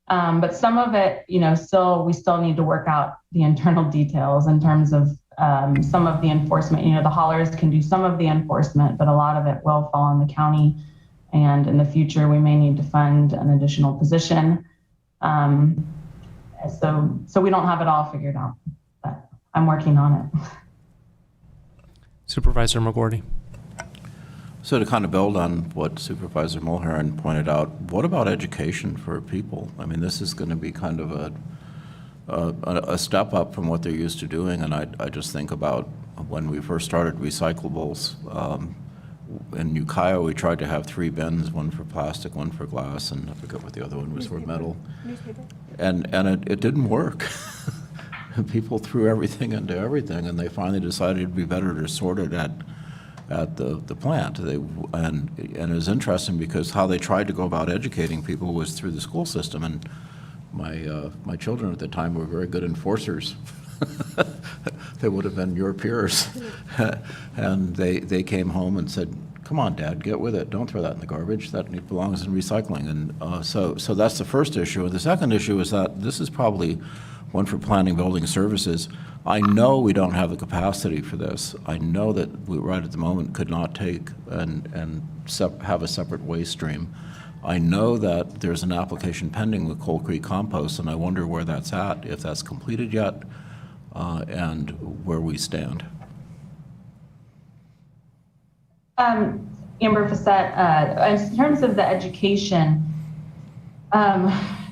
But some of it, we still need to work out the internal details in terms of some of the enforcement. The haulers can do some of the enforcement, but a lot of it will fall on the county. And in the future, we may need to fund an additional position. So we don't have it all figured out, but I'm working on it. Supervisor McGordy. So to kind of build on what Supervisor Mulhern pointed out, what about education for people? I mean, this is going to be kind of a step up from what they're used to doing. And I just think about when we first started recyclables. In Ukiah, we tried to have 3 bins, one for plastic, one for glass, and I forget what the other one was for metal. And it didn't work. People threw everything into everything, and they finally decided it'd be better to sort it at the plant. And it was interesting because how they tried to go about educating people was through the school system. And my children at the time were very good enforcers. They would have been your peers. And they came home and said, "Come on, Dad, get with it. Don't throw that in the garbage. That belongs in recycling." And so that's the first issue. The second issue is that this is probably one for planning building services. I know we don't have the capacity for this. I know that we right at the moment could not take and have a separate waste stream. I know that there's an application pending with Coal Creek Compost, and I wonder where that's at, if that's completed yet, and where we stand. Amber Facette, in terms of the education,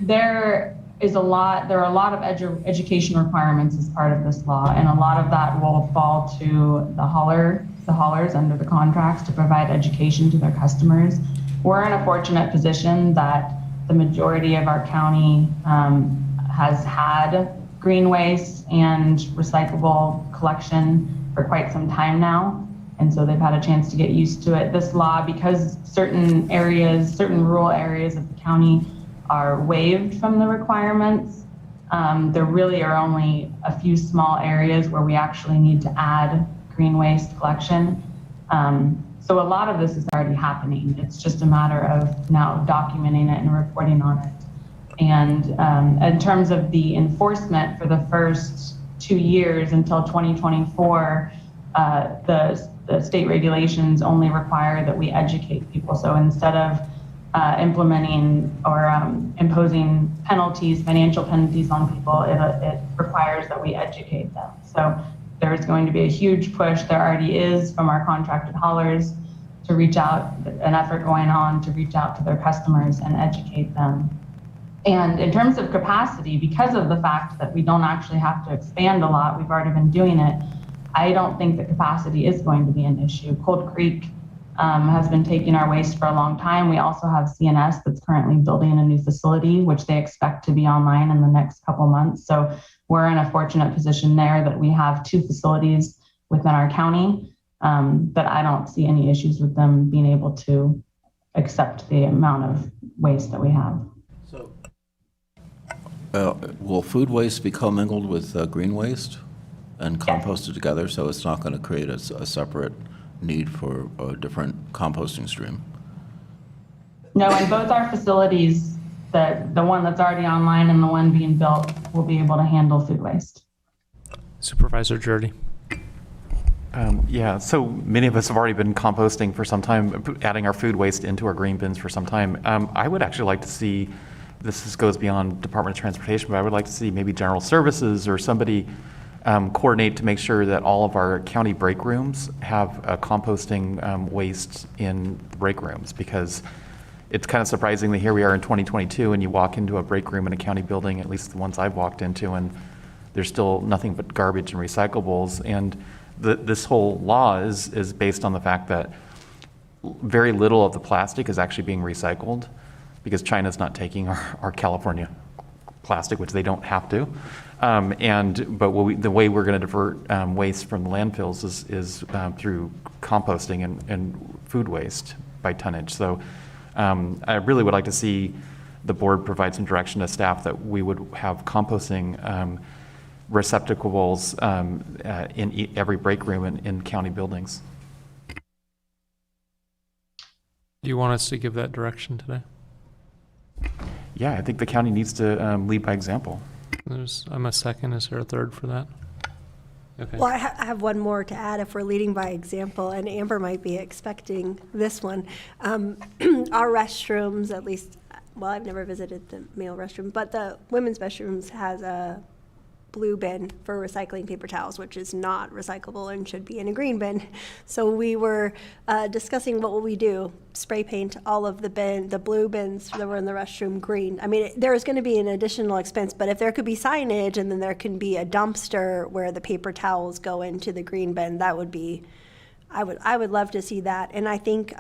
there are a lot of education requirements as part of this law, and a lot of that will fall to the haulers under the contracts to provide education to their customers. We're in a fortunate position that the majority of our county has had green waste and recyclable collection for quite some time now, and so they've had a chance to get used to it. This law, because certain rural areas of the county are waived from the requirements, there really are only a few small areas where we actually need to add green waste collection. So a lot of this is already happening. It's just a matter of now documenting it and reporting on it. And in terms of the enforcement for the first 2 years until 2024, the state regulations only require that we educate people. So instead of implementing or imposing penalties, financial penalties on people, it requires that we educate them. So there's going to be a huge push, there already is, from our contracted haulers to reach out, an effort going on to reach out to their customers and educate them. And in terms of capacity, because of the fact that we don't actually have to expand a lot, we've already been doing it, I don't think that capacity is going to be an issue. Cold Creek has been taking our waste for a long time. We also have CNS that's currently building a new facility, which they expect to be online in the next couple months. So we're in a fortunate position there that we have 2 facilities within our county, but I don't see any issues with them being able to accept the amount of waste that we have. Will food waste be commingled with green waste and composted together, so it's not going to create a separate need for a different composting stream? No, in both our facilities, the one that's already online and the one being built will be able to handle food waste. Supervisor Jordy. Yeah, so many of us have already been composting for some time, adding our food waste into our green bins for some time. I would actually like to see, this goes beyond Department of Transportation, but I would like to see maybe General Services or somebody coordinate to make sure that all of our county break rooms have composting waste in break rooms, because it's kind of surprising that here we are in 2022 and you walk into a break room in a county building, at least the ones I've walked into, and there's still nothing but garbage and recyclables. And this whole law is based on the fact that very little of the plastic is actually being recycled, because China's not taking our California plastic, which they don't have to. But the way we're going to divert waste from the landfills is through composting and food waste by tonnage. So I really would like to see the board provide some direction to staff that we would have composting receptacles in every break room in county buildings. Do you want us to give that direction today? Yeah, I think the county needs to lead by example. I'm a second. Is there a third for that? Okay. Well, I have one more to add if we're leading by example, and Amber might be expecting this one. Our restrooms, at least, well, I've never visited the male restroom, but the women's restrooms has a blue bin for recycling paper towels, which is not recyclable and should be in a green bin. So we were discussing what will we do? Spray paint all of the blue bins that were in the restroom green. I mean, there is going to be an additional expense, but if there could be signage and then there can be a dumpster where the paper towels go into the green bin, that would be, I would love to see that. And I think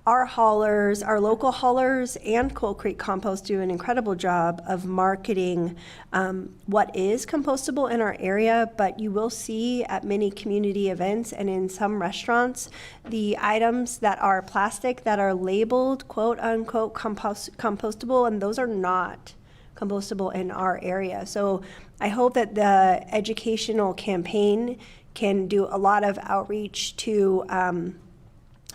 our haulers, our local haulers and Coal Creek Compost do an incredible job of marketing what is compostable in our area, but you will see at many community events and in some restaurants, the items that are plastic that are labeled quote unquote compostable, and those are not compostable in our area. So I hope that the educational campaign can do a lot of outreach to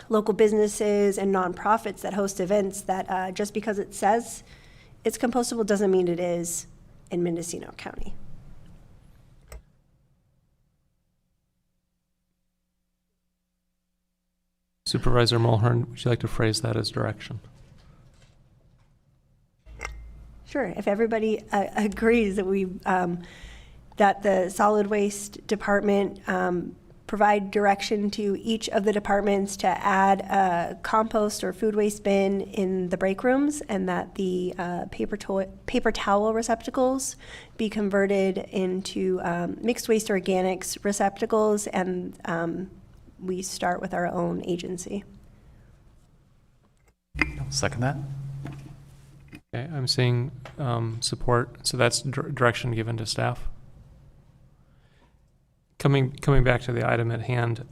local businesses and nonprofits that host events, that just because it says it's compostable doesn't mean it is in Mendocino County. Supervisor Mulhern, would you like to phrase that as direction? Sure. If everybody agrees that we that the solid waste department provide direction to each of the departments to add a compost or food waste bin in the break rooms, and that the paper towel receptacles be converted into mixed waste organics receptacles, and we start with our own agency. I'll second that. Okay, I'm seeing support. So that's direction given to staff. Coming back to the item at hand,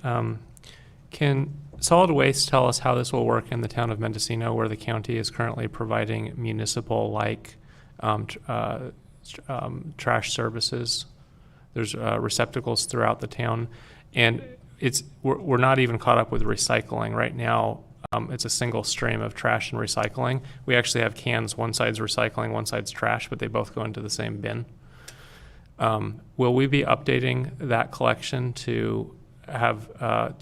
can solid waste tell us how this will work in the town of Mendocino, where the county is currently providing municipal-like trash services? There's receptacles throughout the town, and we're not even caught up with recycling right now. It's a single stream of trash and recycling. We actually have cans. One side's recycling, one side's trash, but they both go into the same bin. Will we be updating that collection to have a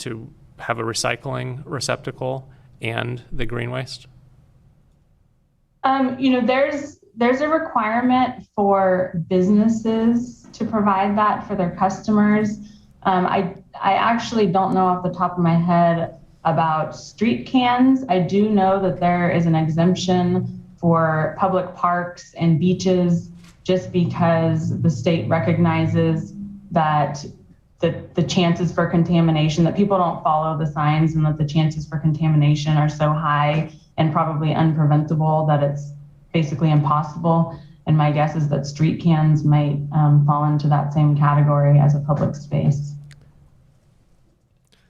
recycling receptacle and the green waste? There's a requirement for businesses to provide that for their customers. I actually don't know off the top of my head About street cans, I do know that there is an exemption for public parks and beaches just because the state recognizes that the chances for contamination, that people don't follow the signs and that the chances for contamination are so high and probably unpreventable that it's basically impossible. And my guess is that street cans might fall into that same category as a public space.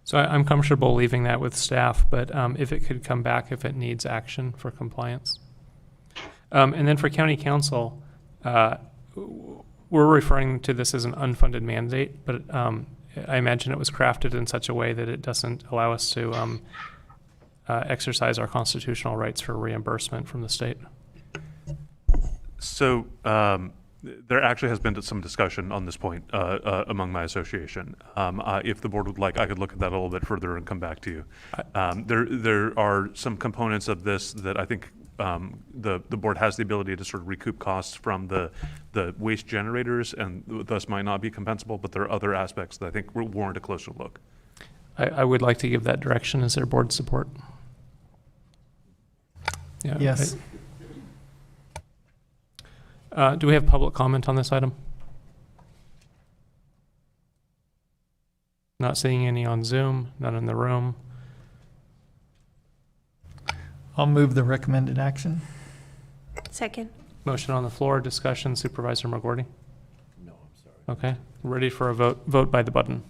So I'm comfortable leaving that with staff, but if it could come back if it needs action for compliance. And then for county council, we're referring to this as an unfunded mandate, but I imagine it was crafted in such a way that it doesn't allow us to exercise our constitutional rights for reimbursement from the state. So there actually has been some discussion on this point among my association. If the board would like, I could look at that a little bit further and come back to you. There are some components of this that I think the board has the ability to sort of recoup costs from the waste generators and thus might not be compensable, but there are other aspects that I think warrant a closer look. I would like to give that direction. Is there board support? Yeah, Yes. Do we have public comment on this item? Not seeing any on Zoom, none in the room. I'll move the recommended action. Second. Motion on the floor, discussion, Supervisor McGorty? No, I'm sorry. Okay, ready for a vote. Vote by the button.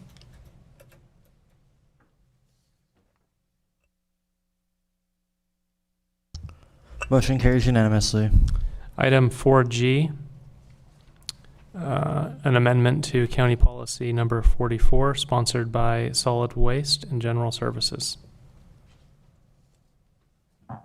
Motion carries unanimously. Item 4G, an amendment to County Policy Number 44, sponsored by Solid Waste and General Services.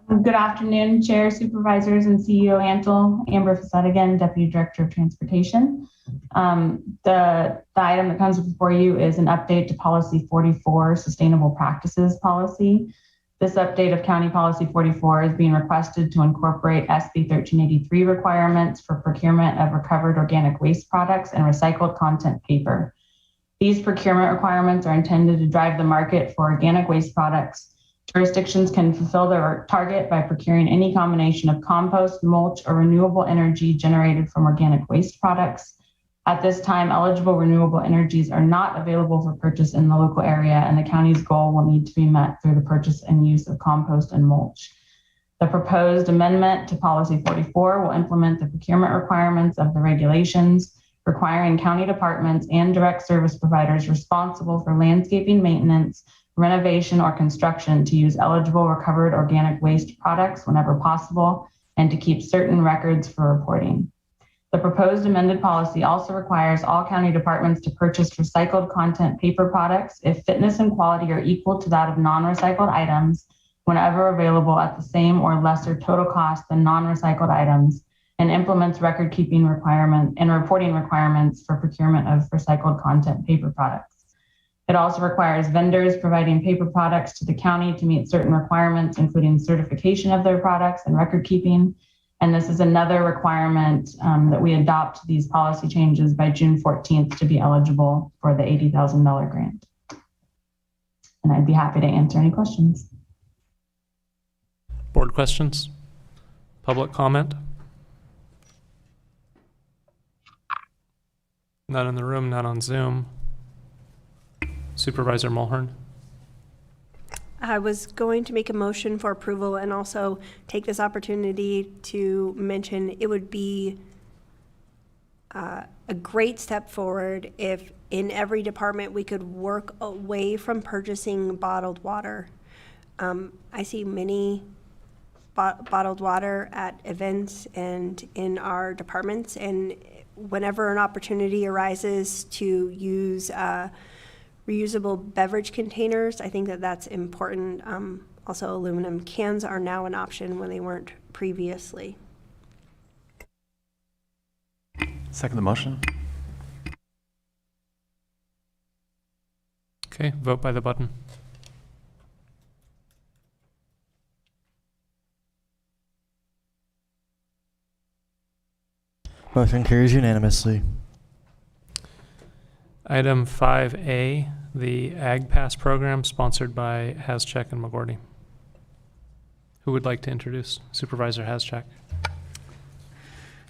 Good afternoon, Chair, Supervisors, and CEO Antle. Amber Facette again, Deputy Director of Transportation. The item that comes before you is an update to Policy 44, Sustainable Practices Policy. This update of County Policy 44 is being requested to incorporate SB 1383 requirements for procurement of recovered organic waste products and recycled content paper. These procurement requirements are intended to drive the market for organic waste products. Jurisdictions can fulfill their target by procuring any combination of compost, mulch, or renewable energy generated from organic waste products. At this time, eligible renewable energies are not available for purchase in the local area, and the county's goal will need to be met through the purchase and use of compost and mulch. The proposed amendment to Policy 44 will implement the procurement requirements of the regulations, requiring county departments and direct service providers responsible for landscaping maintenance, renovation, or construction to use eligible recovered organic waste products whenever possible, and to keep certain records for reporting. The proposed amended policy also requires all county departments to purchase recycled content paper products if fitness and quality are equal to that of non-recycled items whenever available at the same or lesser total cost than non-recycled items, and implements record keeping requirement and reporting requirements for procurement of recycled content paper products. It also requires vendors providing paper products to the county to meet certain requirements, including certification of their products and record keeping. And this is another requirement that we adopt these policy changes by June 14th to be eligible for the $80,000 grant. And I'd be happy to answer any questions. Board questions? Public comment? None in the room, none on Zoom. Supervisor Mulhern? I was going to make a motion for approval and also take this opportunity to mention it would be a great step forward if in every department we could work away from purchasing bottled water. I see many bottled water at events and in our departments, and whenever an opportunity arises to use reusable beverage containers, I think that that's important. Also, aluminum cans are now an option when they weren't previously. Second the motion. Okay, vote by the button. Motion carries unanimously. Item 5A, the Ag Pass program sponsored by Hascheck and McGordy. Who would like to introduce? Supervisor Hascheck.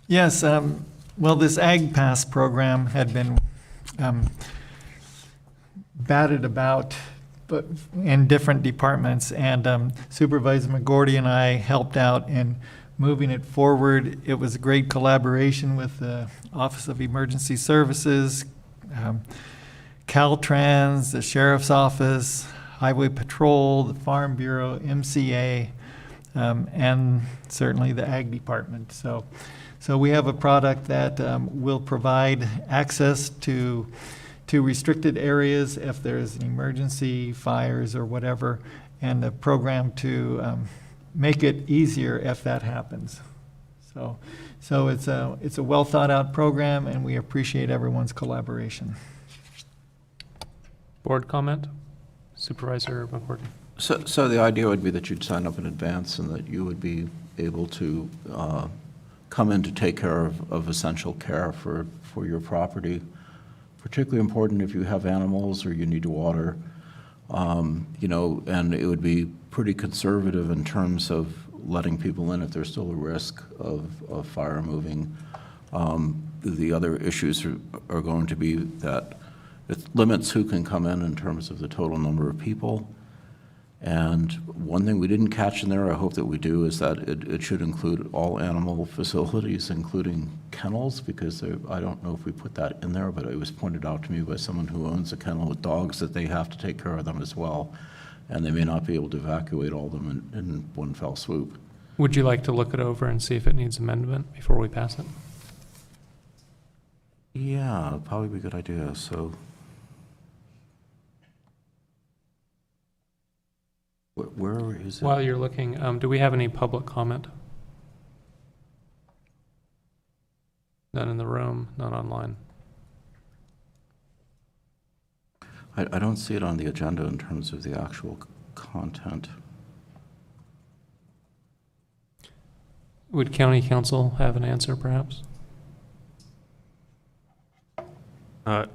Yes, well, this Ag Pass program had been batted about but in different departments, and Supervisor McGordy and I helped out in moving it forward. It was a great collaboration with the Office of Emergency Services, Caltrans, the Sheriff's Office, Highway Patrol, the Farm Bureau, MCA, and certainly the Ag Department. So we have a product that will provide access to restricted areas if there's an emergency, fires or whatever, and a program to make it easier if that happens. So it's a well thought out program, and we appreciate everyone's collaboration. Board comment? Supervisor McGordy. So the idea would be that you'd sign up in advance and that you would be able to come in to take care of essential care for your property. Particularly important if you have animals or you need water, you know, and it would be pretty conservative in terms of letting people in if there's still a risk of fire moving. The other issues are going to be that it limits who can come in terms of the total number of people. And one thing we didn't catch in there, I hope that we do, is that it should include all animal facilities, including kennels, because I don't know if we put that in there, but it was pointed out to me by someone who owns a kennel with dogs that they have to take care of them as well, and they may not be able to evacuate all of them in one fell swoop. Would you like to look it over and see if it needs amendment before we pass it? Yeah, probably be a good idea. So where is it? While you're looking, do we have any public comment? None in the room, none online. I don't see it on the agenda in terms of the actual content. Would County Council have an answer, perhaps? I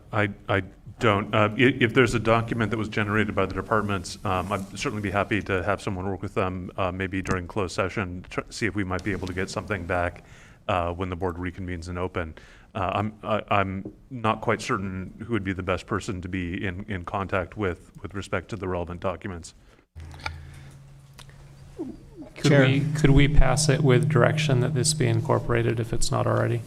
don't. If there's a document that was generated by the departments, I'd certainly be happy to have someone work with them, maybe during closed session, see if we might be able to get something back when the board reconvenes in open. I'm not quite certain who would be the best person to be in contact with respect to the relevant documents. Could we pass it with direction that this be incorporated if it's not already?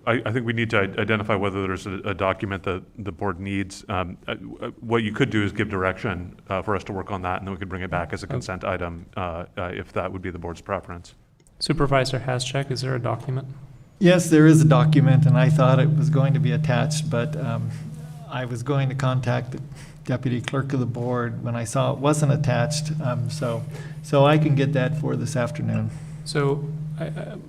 I think we need to identify whether there's a document that the board needs. What you could do is give direction for us to work on that, and then we could bring it back as a consent item if that would be the board's preference. Supervisor Hascheck, is there a document? Yes, there is a document, and I thought it was going to be attached, but I was going to contact the deputy clerk of the board when I saw it wasn't attached, so I can get that for this afternoon. So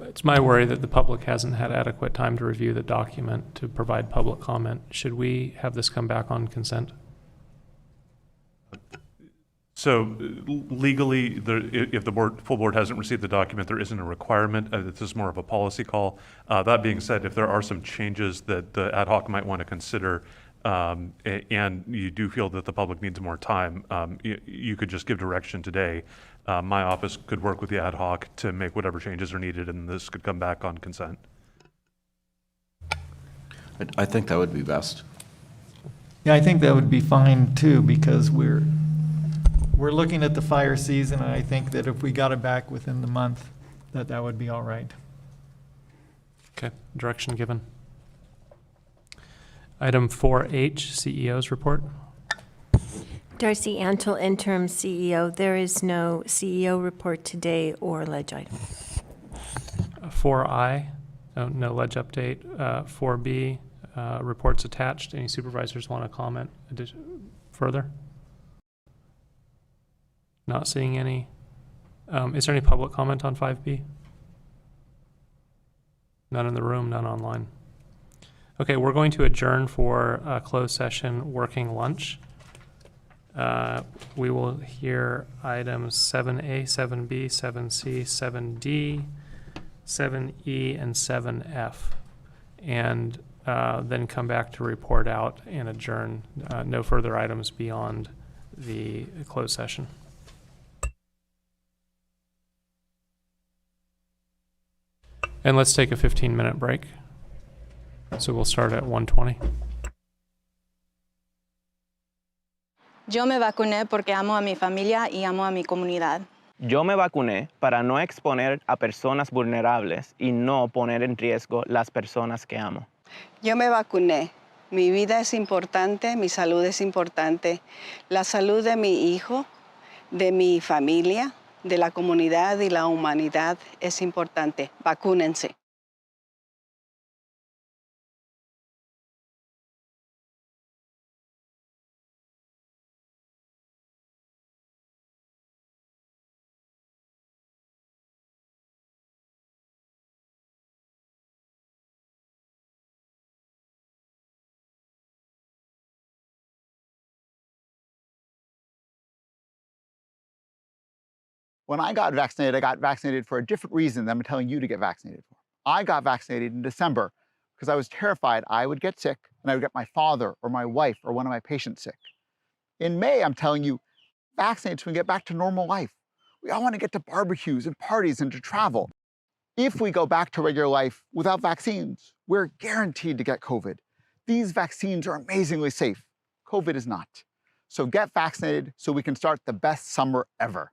it's my worry that the public hasn't had adequate time to review the document to provide public comment. Should we have this come back on consent? So legally, if the full board hasn't received the document, there isn't a requirement. This is more of a policy call. That being said, if there are some changes that the ad hoc might want to consider, and you do feel that the public needs more time, you could just give direction today. My office could work with the ad hoc to make whatever changes are needed, and this could come back on consent. I think that would be best. Yeah, I think that would be fine too, because we're looking at the fire season, and I think that if we got it back within the month, that would be all right. Okay, direction given. Item 4H, CEO's report. Darcy Antle, interim CEO. There is no CEO report today or ledge item. 4I, no ledge update. 4B, reports attached. Any supervisors want to comment further? Not seeing any. Is there any public comment on 5B? None in the room, none online. Okay, we're going to adjourn for a closed session working lunch. We will hear items 7A, 7B, 7C, 7D, 7E, and 7F. And then come back to report out and adjourn. No further items beyond the closed session. And let's take a 15-minute break. So we'll start at 1:20. Yo me vacuné porque amo a mi familia y amo a mi comunidad. Yo me vacuné para no exponer a personas vulnerables y no poner en riesgo las personas que amo. Yo me vacuné. Mi vida es importante, mi salud es importante. La salud de mi hijo, de mi familia, de la comunidad y la humanidad es importante. Vacúnense. When I got vaccinated for a different reason than I'm telling you to get vaccinated for. I got vaccinated in December because I was terrified I would get sick and I would get my father or my wife or one of my patients sick. In May, I'm telling you, vaccinate so we can get back to normal life. We all want to get to barbecues and parties and to travel. If we go back to regular life without vaccines, we're guaranteed to get COVID. These vaccines are amazingly safe. COVID is not. So get vaccinated so we can start the best summer ever.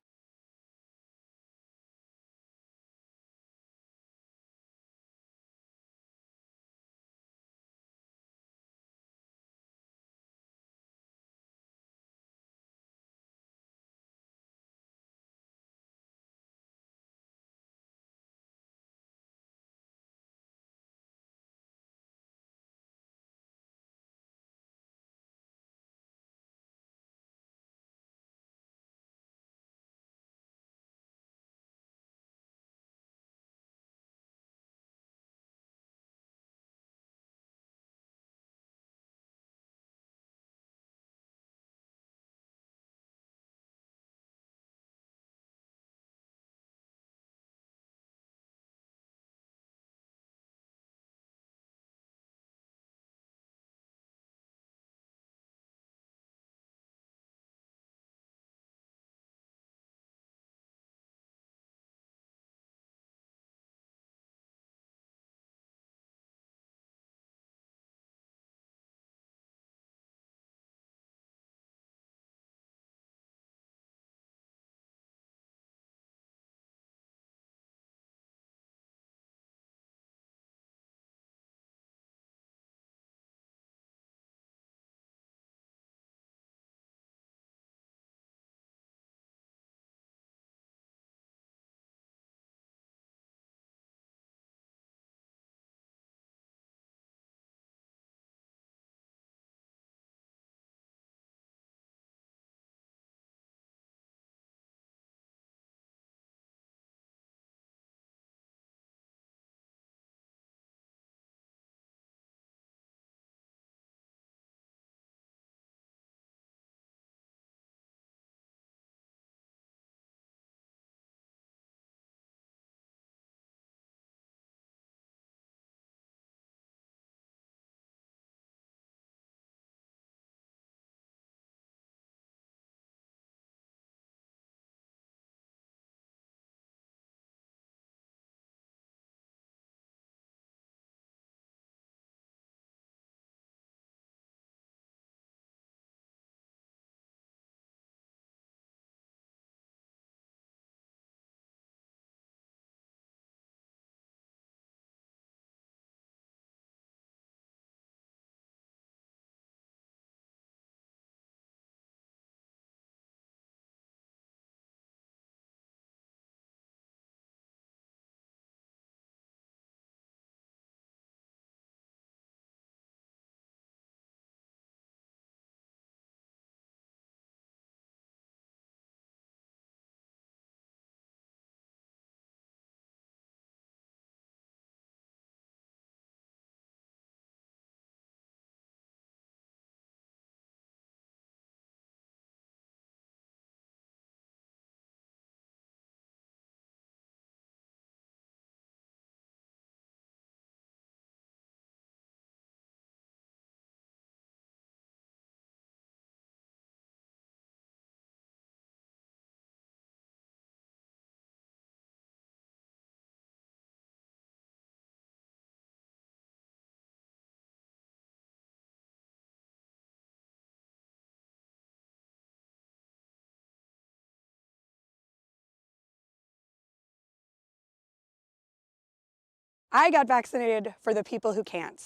I got vaccinated for the people who can't.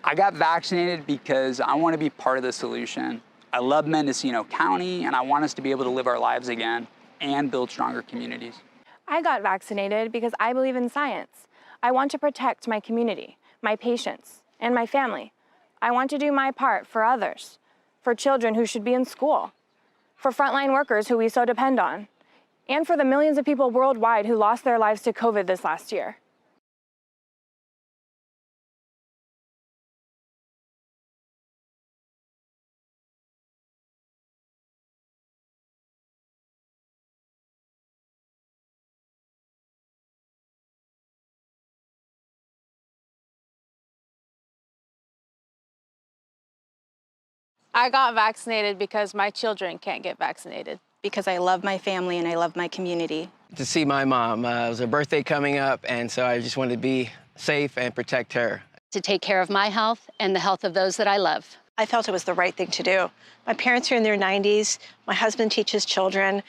I got vaccinated because I want to be part of the solution. I love Mendocino County, and I want us to be able to live our lives again and build stronger communities. I got vaccinated because I believe in science. I want to protect my community, my patients, and my family. I want to do my part for others, for children who should be in school, for frontline workers who we so depend on, and for the millions of people worldwide who lost their lives to COVID this last year. I got vaccinated because my children can't get vaccinated. Because I love my family and I love my community. To see my mom. It was her birthday coming up, and so I just wanted to be safe and protect her. To take care of my health and the health of those that I love. I felt it was the right thing to do. My parents are in their 90s. My husband teaches children.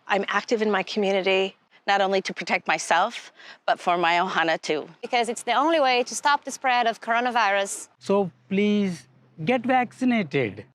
I'm active in my community, not only to protect myself, but for my ohana too. Because it's the only way to stop the spread of coronavirus. So please get vaccinated.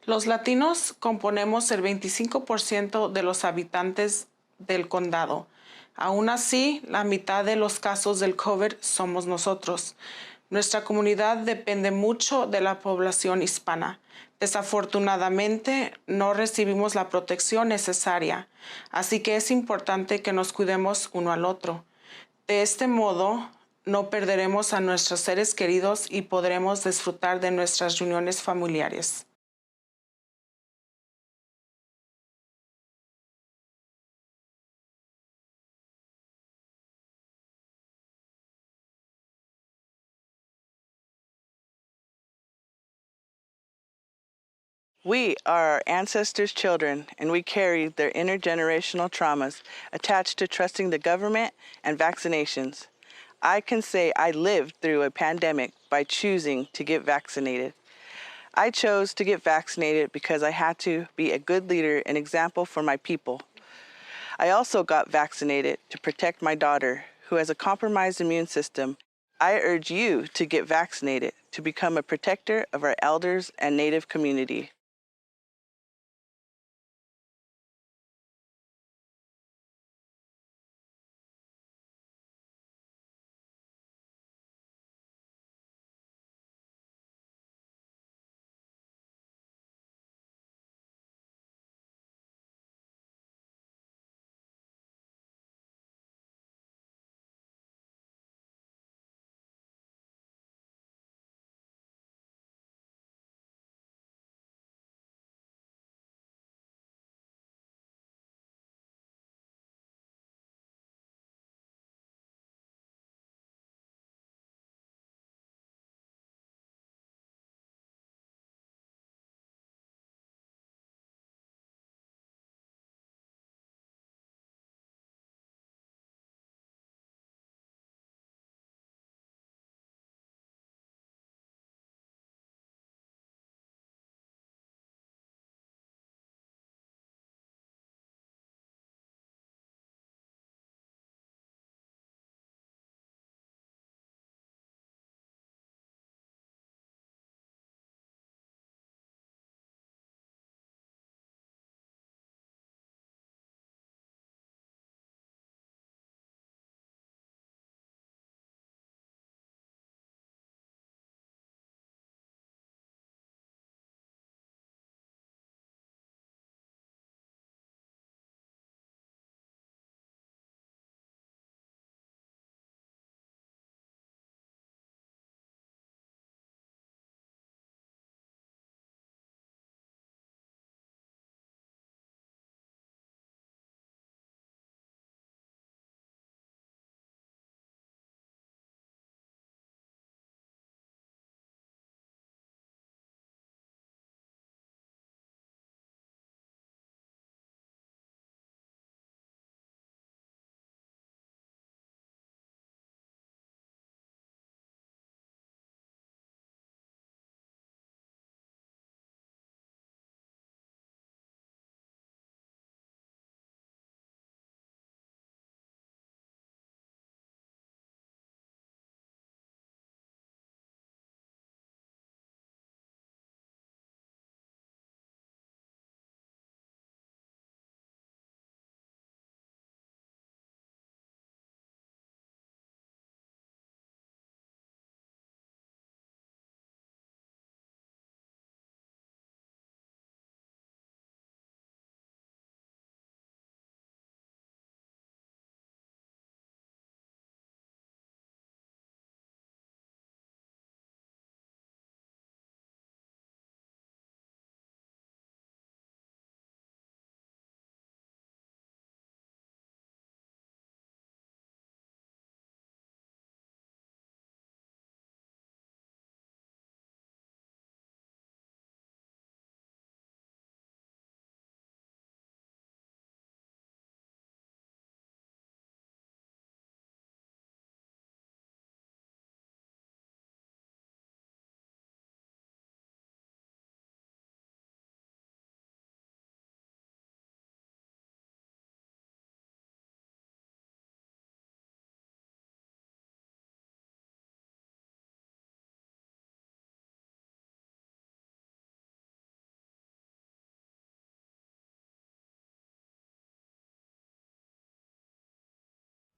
Los latinos componemos el 25% de los habitantes del condado. Aún así, la mitad de los casos del COVID somos nosotros. Nuestra comunidad depende mucho de la población hispana. Desafortunadamente, no recibimos la protección necesaria, así que es importante que nos cuidemos uno al otro. De este modo, no perderemos a nuestros seres queridos y podremos disfrutar de nuestras reuniones familiares. We are our ancestors' children, and we carry their intergenerational traumas attached to trusting the government and vaccinations. I can say I lived through a pandemic by choosing to get vaccinated. I chose to get vaccinated because I had to be a good leader and example for my people. I also got vaccinated to protect my daughter, who has a compromised immune system. I urge you to get vaccinated to become a protector of our elders and Native community.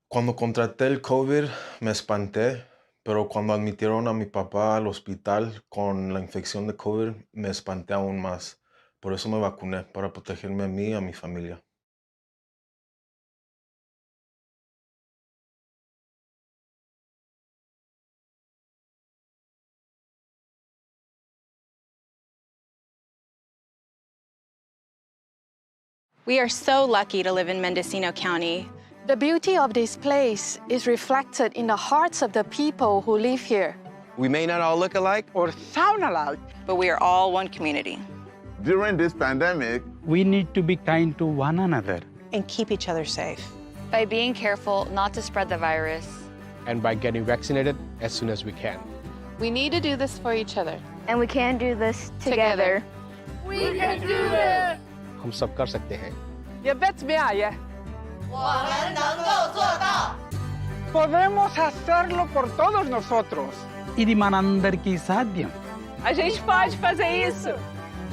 Cuando contraté el COVID me espanté, pero cuando admitieron a mi papá al hospital con la infección de COVID me espanté aún más. Por eso me vacuné, para protegerme a mí y a mi familia. We are so lucky to live in Mendocino County. The beauty of this place is reflected in the hearts of the people who live here. We may not all look alike Or sound alike. But we are all one community. During this pandemic, we need to be kind to one another. And keep each other safe. By being careful not to spread the virus. and by getting vaccinated as soon as we can. We need to do this for each other. And we can do this together. We can do this! हम सब कर सकते हैं. You bet me I. 我们能够做到. Podemos hacerlo por todos nosotros. ఇది మనందరికీ సాధ్యం. A gente pode fazer isso.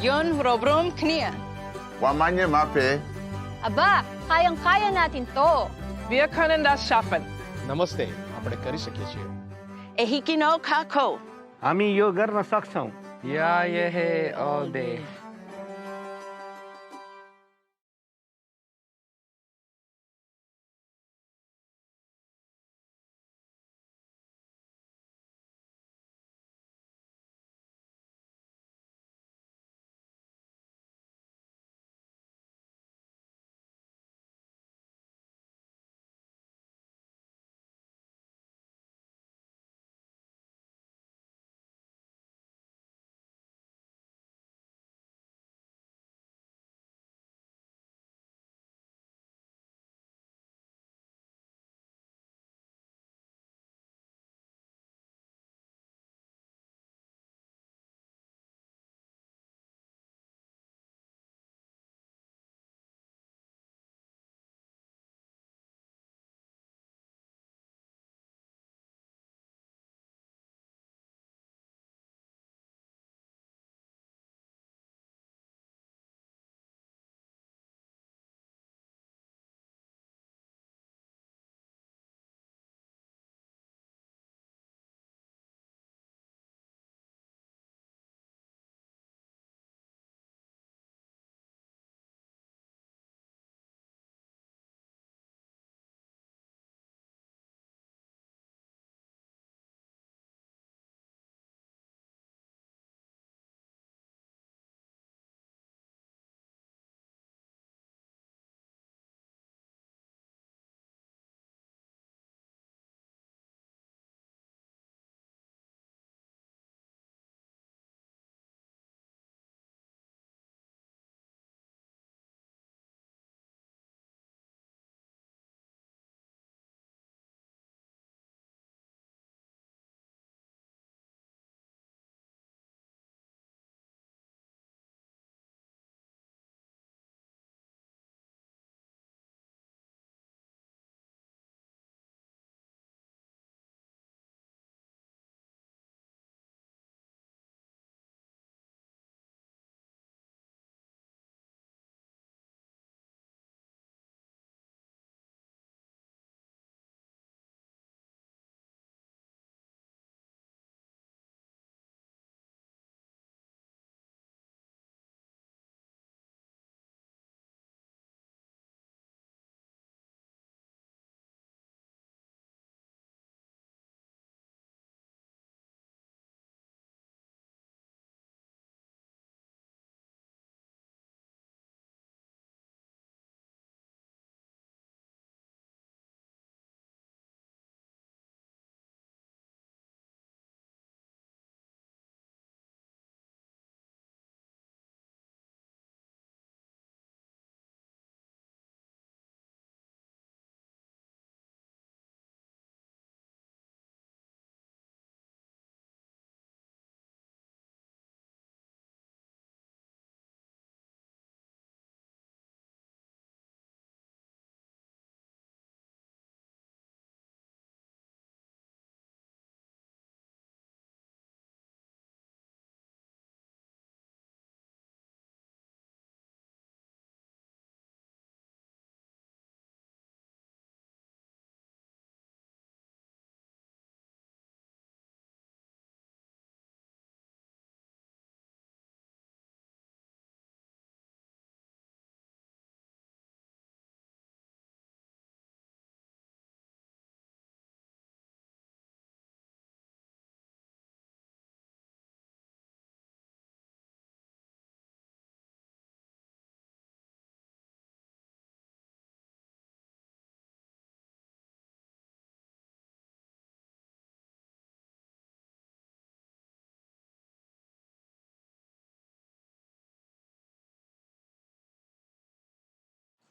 Yun robrum knia. Wamanye mape. Aba, kayang-kaya natin to. Wir können das schaffen. Namaste. આપણે કરી શકીએ છીએ. Ehikino kako. हामी यो गर्न सक्छौं. Yeah, yeah, all day.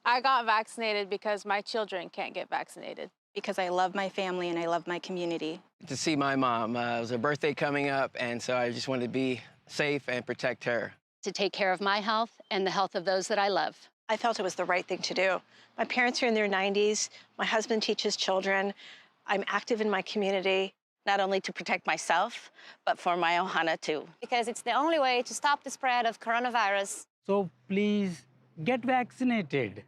I got vaccinated because my children can't get vaccinated. Because I love my family and I love my community. To see my mom. It was her birthday coming up, and so I just wanted to be safe and protect her. To take care of my health and the health of those that I love. I felt it was the right thing to do. My parents are in their 90s. My husband teaches children. I'm active in my community. Not only to protect myself, but for my ohana too. Because it's the only way to stop the spread of coronavirus. So please get vaccinated.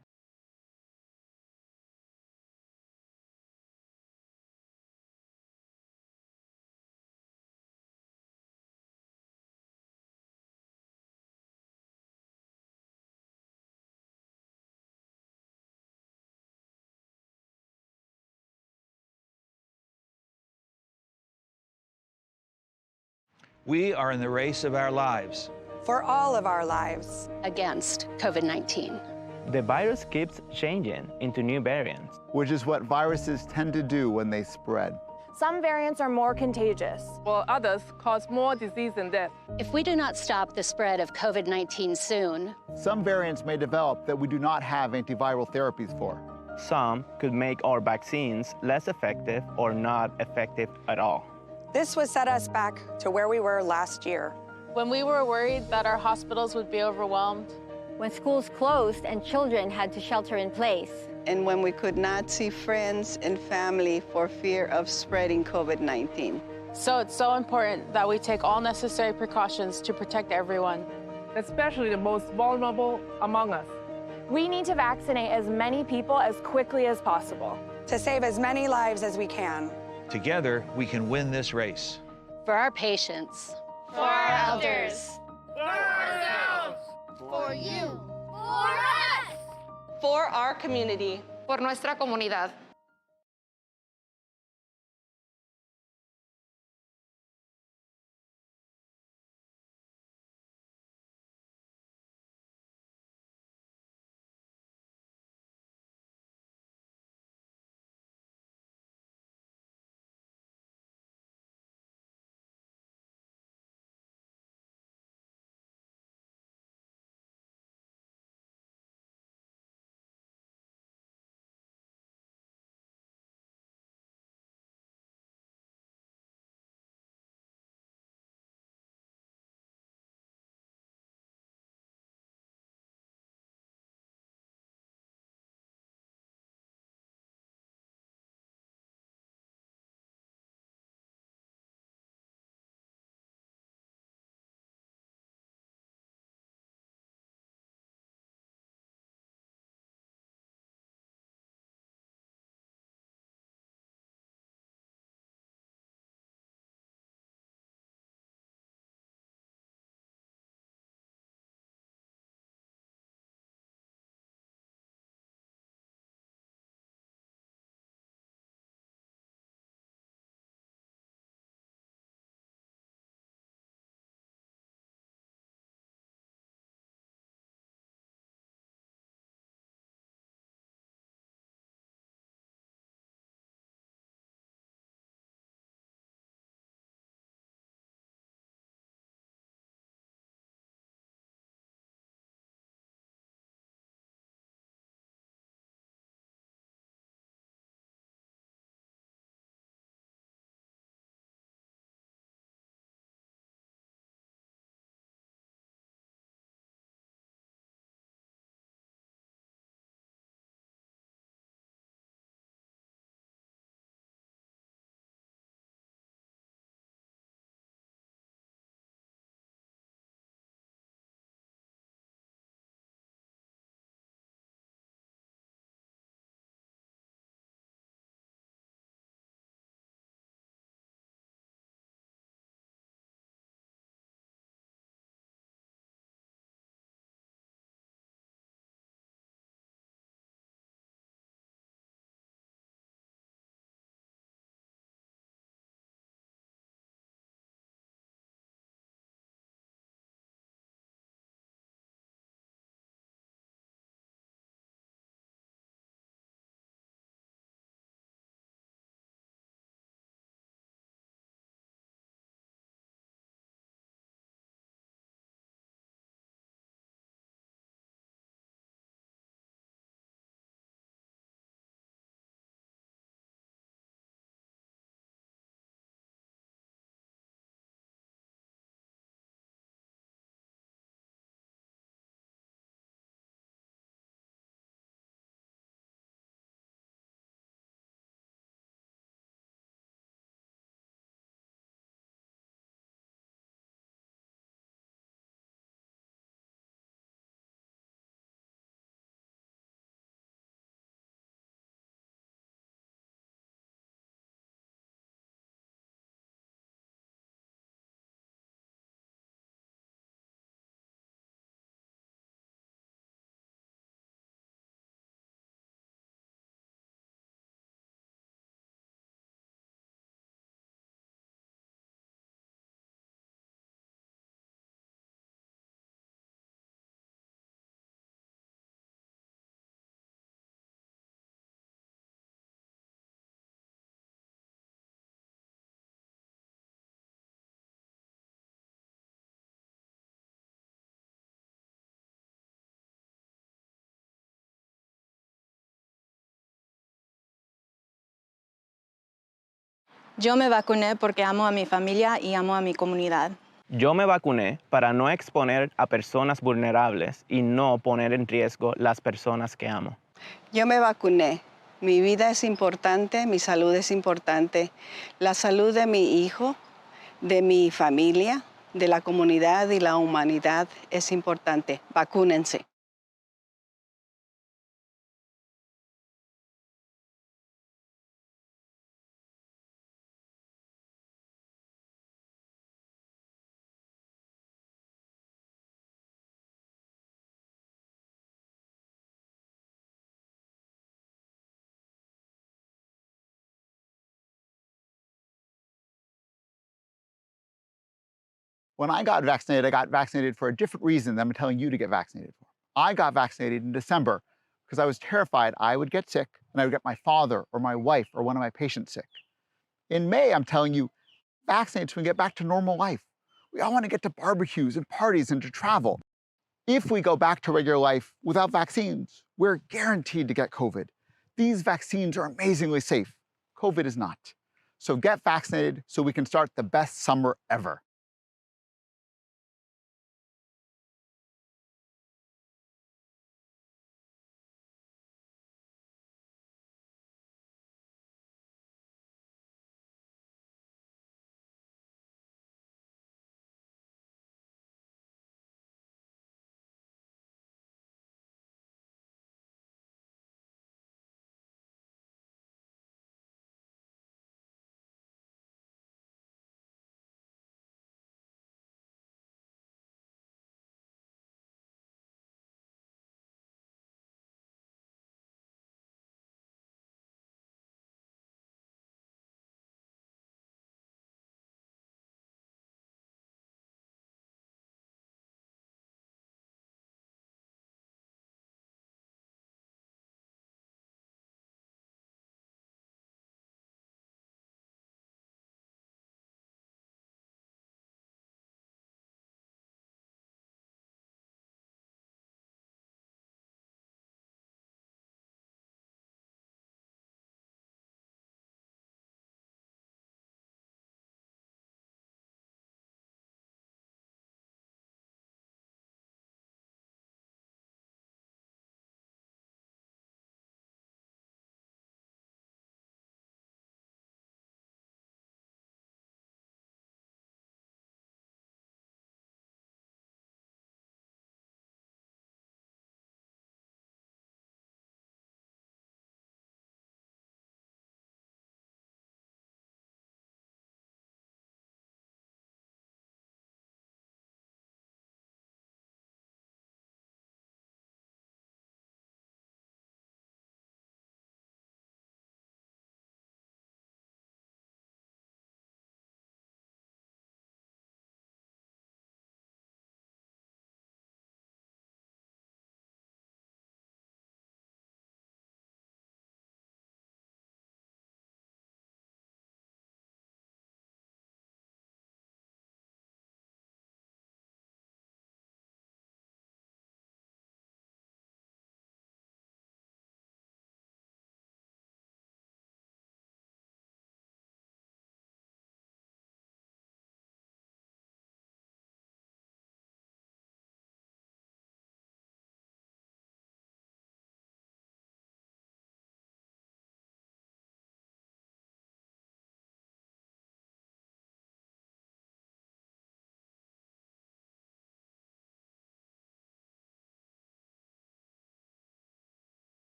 We are in the race of our lives. For all of our lives. Against COVID-19. The virus keeps changing into new variants, which is what viruses tend to do when they spread. Some variants are more contagious, while others cause more disease and death. If we do not stop the spread of COVID-19 soon, some variants may develop that we do not have antiviral therapies for. Some could make our vaccines less effective or not effective at all. This would set us back to where we were last year. When we were worried that our hospitals would be overwhelmed. when schools closed and children had to shelter in place. And when we could not see friends and family for fear of spreading COVID-19. So it's so important that we take all necessary precautions to protect everyone, especially the most vulnerable among us. We need to vaccinate as many people as quickly as possible. To save as many lives as we can. Together, we can win this race. For our patients. For our elders. For ourselves. For you. For us. For our community. Por nuestra comunidad. Yo me vacuné porque amo a mi familia y amo a mi comunidad. Yo me vacuné para no exponer a personas vulnerables y no poner en riesgo las personas que amo. Yo me vacuné. Mi vida es importante, mi salud es importante. La salud de mi hijo, de mi familia, de la comunidad y la humanidad es importante. Vacúnense. When I got vaccinated for a different reason than I'm telling you to get vaccinated for. I got vaccinated in December because I was terrified I would get sick and I would get my father or my wife or one of my patients sick. In May, I'm telling you, vaccinate so we can get back to normal life. We all want to get to barbecues and parties and to travel. If we go back to regular life without vaccines, we're guaranteed to get COVID. These vaccines are amazingly safe. COVID is not. So get vaccinated so we can start the best summer ever.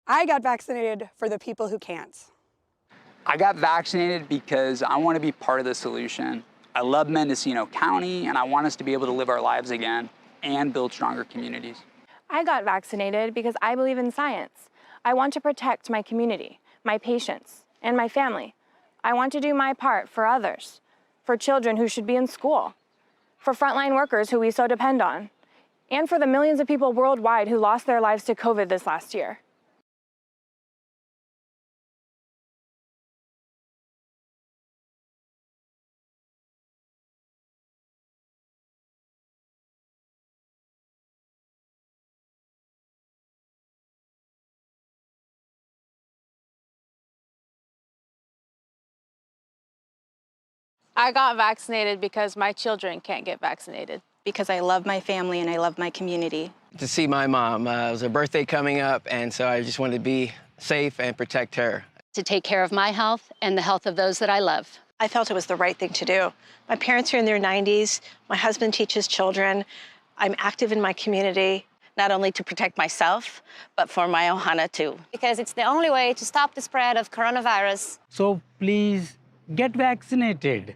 I got vaccinated for the people who can't. I got vaccinated because I want to be part of the solution. I love Mendocino County, and I want us to be able to live our lives again and build stronger communities. I got vaccinated because I believe in science. I want to protect my community, my patients, and my family. I want to do my part for others, for children who should be in school, for frontline workers who we so depend on, and for the millions of people worldwide who lost their lives to COVID this last year. I got vaccinated because my children can't get vaccinated. Because I love my family and I love my community. To see my mom. It was her birthday coming up, and so I just wanted to be safe and protect her. To take care of my health and the health of those that I love. I felt it was the right thing to do. My parents are in their 90s. My husband teaches children. I'm active in my community. Not only to protect myself, but for my ohana too. Because it's the only way to stop the spread of coronavirus. So please get vaccinated.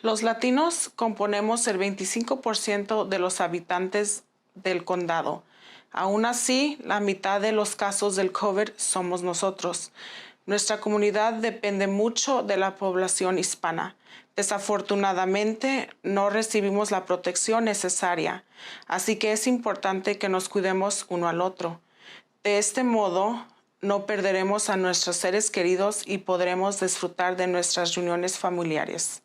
Los latinos componemos el 25% de los habitantes del condado. Aún así, la mitad de los casos del COVID somos nosotros. Nuestra comunidad depende mucho de la población hispana. Desafortunadamente, no recibimos la protección necesaria, así que es importante que nos cuidemos uno al otro. De este modo, no perderemos a nuestros seres queridos y podremos disfrutar de nuestras reuniones familiares.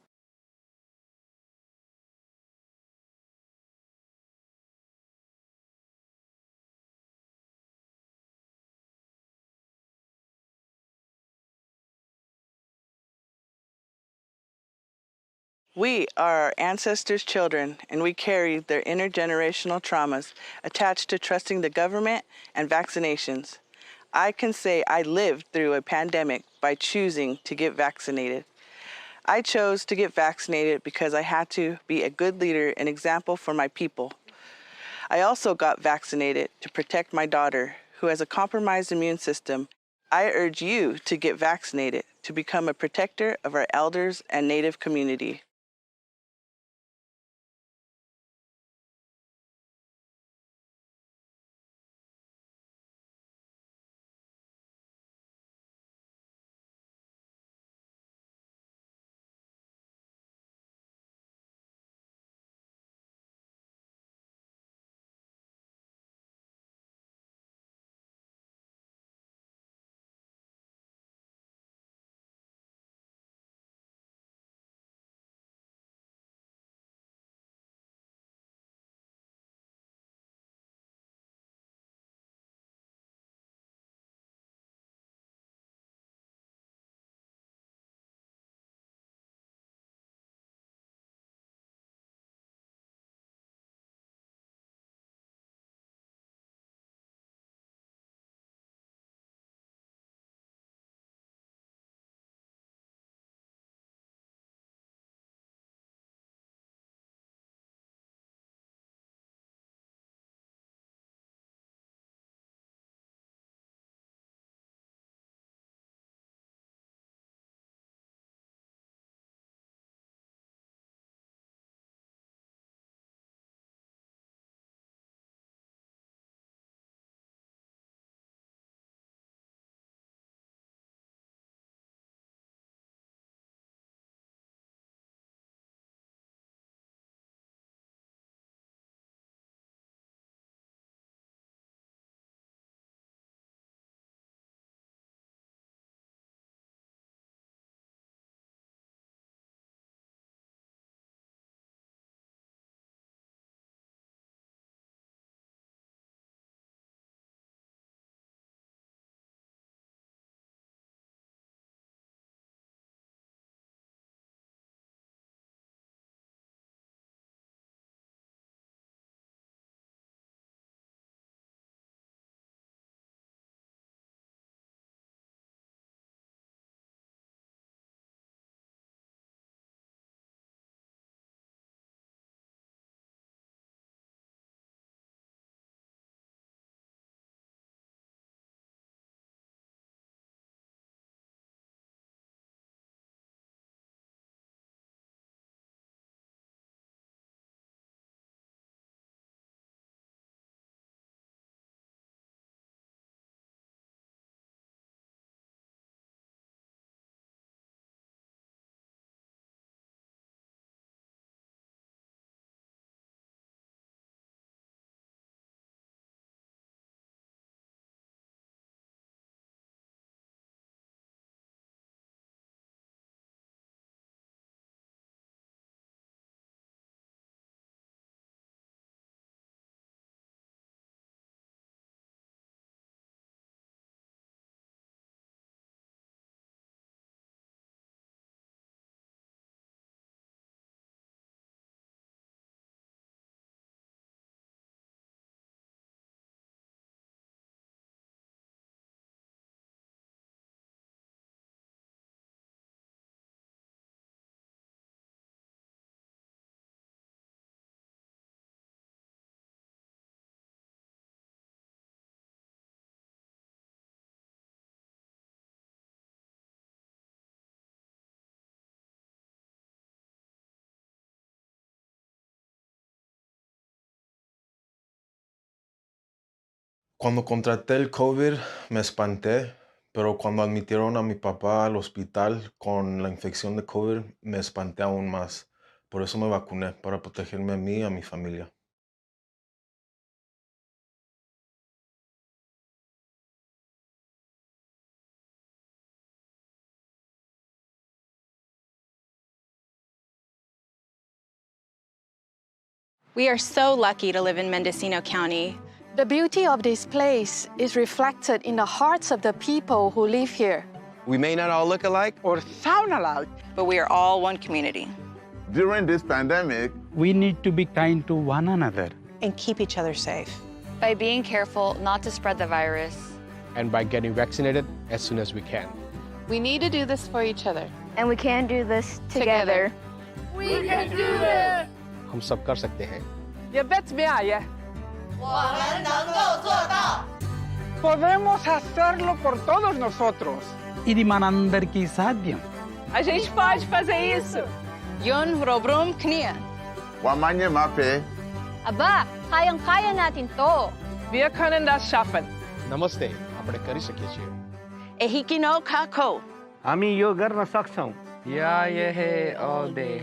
We are our ancestors' children, and we carry their intergenerational traumas attached to trusting the government and vaccinations. I can say I lived through a pandemic by choosing to get vaccinated. I chose to get vaccinated because I had to be a good leader and example for my people. I also got vaccinated to protect my daughter, who has a compromised immune system. I urge you to get vaccinated to become a protector of our elders and Native community. Cuando contraté el COVID me espanté, pero cuando admitieron a mi papá al hospital con la infección de COVID me espanté aún más. Por eso me vacuné, para protegerme a mí y a mi familia. We are so lucky to live in Mendocino County. The beauty of this place is reflected in the hearts of the people who live here. We may not all look alike or sound alike, but we are all one community. During this pandemic, we need to be kind to one another. And keep each other safe. By being careful not to spread the virus. And by getting vaccinated as soon as we can. We need to do this for each other. And we can do this together. We can do this! हम सब कर सकते हैं. You bet me I. 我们能够做到. Podemos hacerlo por todos nosotros. ఇది మనందరికీ సాధ్యం. A gente pode fazer isso. Yun robrum knia. Wamanye mape. Aba, kayang-kaya natin to. Wir können das schaffen. Namaste. આપણે કરી શકીએ છીએ. Ehikino kako. हामी यो गर्न सक्छौं. Yeah, yeah, all day.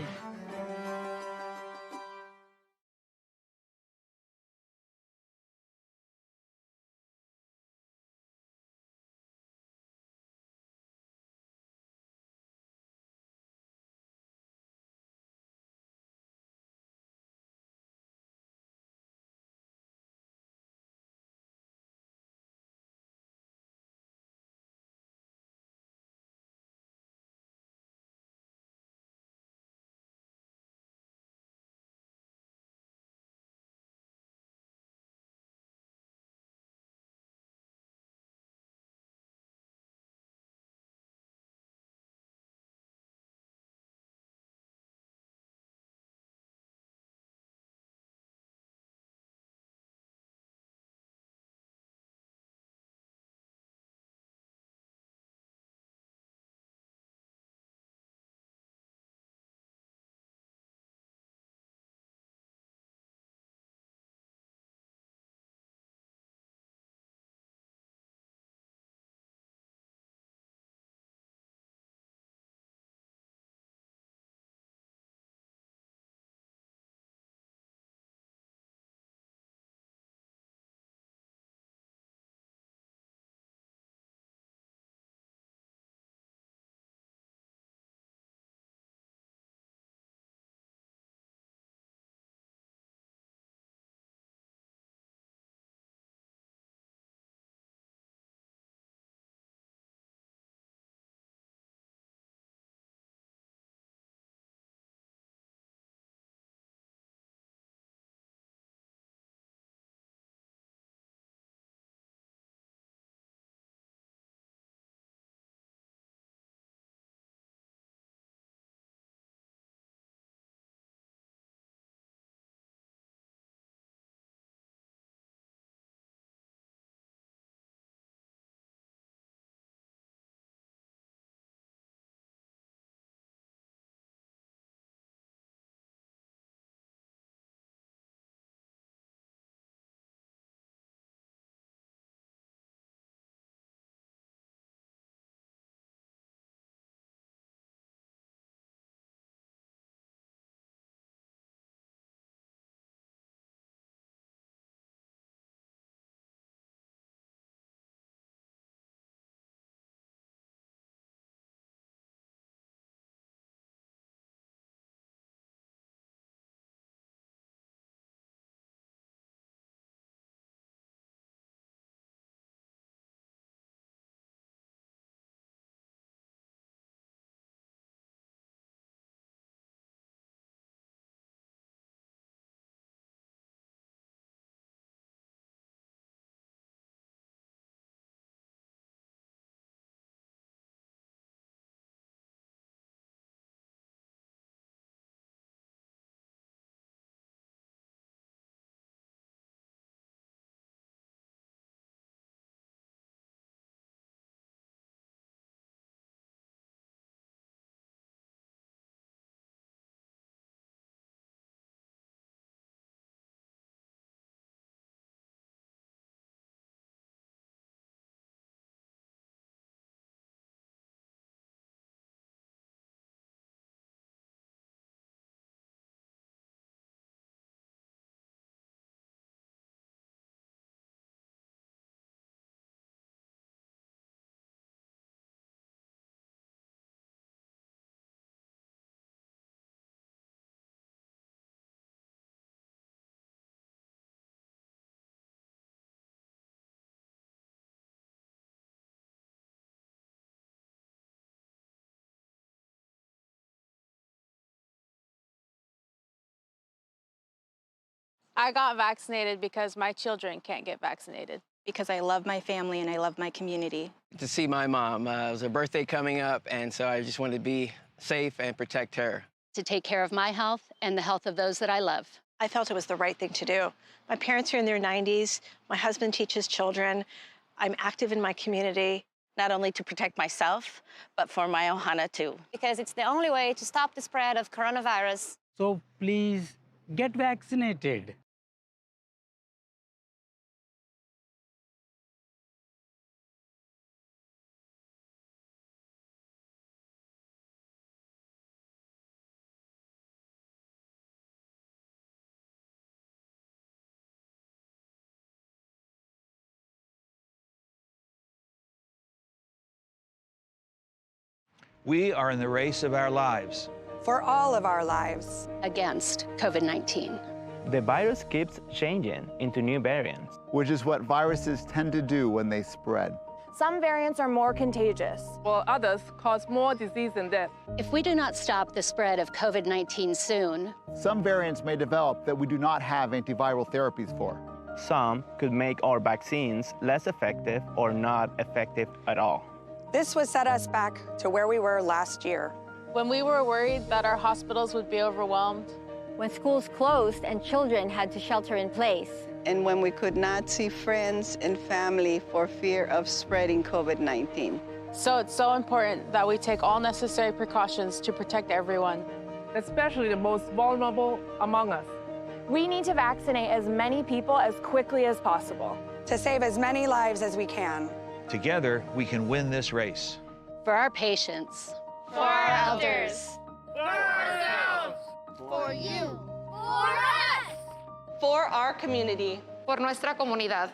I got vaccinated because my children can't get vaccinated. Because I love my family and I love my community. To see my mom. It was her birthday coming up, and so I just wanted to be safe and protect her. To take care of my health and the health of those that I love. I felt it was the right thing to do. My parents are in their 90s. My husband teaches children. I'm active in my community. Not only to protect myself, but for my ohana too. Because it's the only way to stop the spread of coronavirus. So please get vaccinated. We are in the race of our lives. For all of our lives. Against COVID-19. The virus keeps changing into new variants, which is what viruses tend to do when they spread. Some variants are more contagious, while others cause more disease and death. If we do not stop the spread of COVID-19 soon, some variants may develop that we do not have antiviral therapies for. Some could make our vaccines less effective or not effective at all. This would set us back to where we were last year. When we were worried that our hospitals would be overwhelmed. When schools closed and children had to shelter in place. And when we could not see friends and family for fear of spreading COVID-19. So it's so important that we take all necessary precautions to protect everyone. Especially the most vulnerable among us. We need to vaccinate as many people as quickly as possible. To save as many lives as we can. Together, we can win this race. For our patients. For our elders. For ourselves. For you. For us. For our community. Por nuestra comunidad.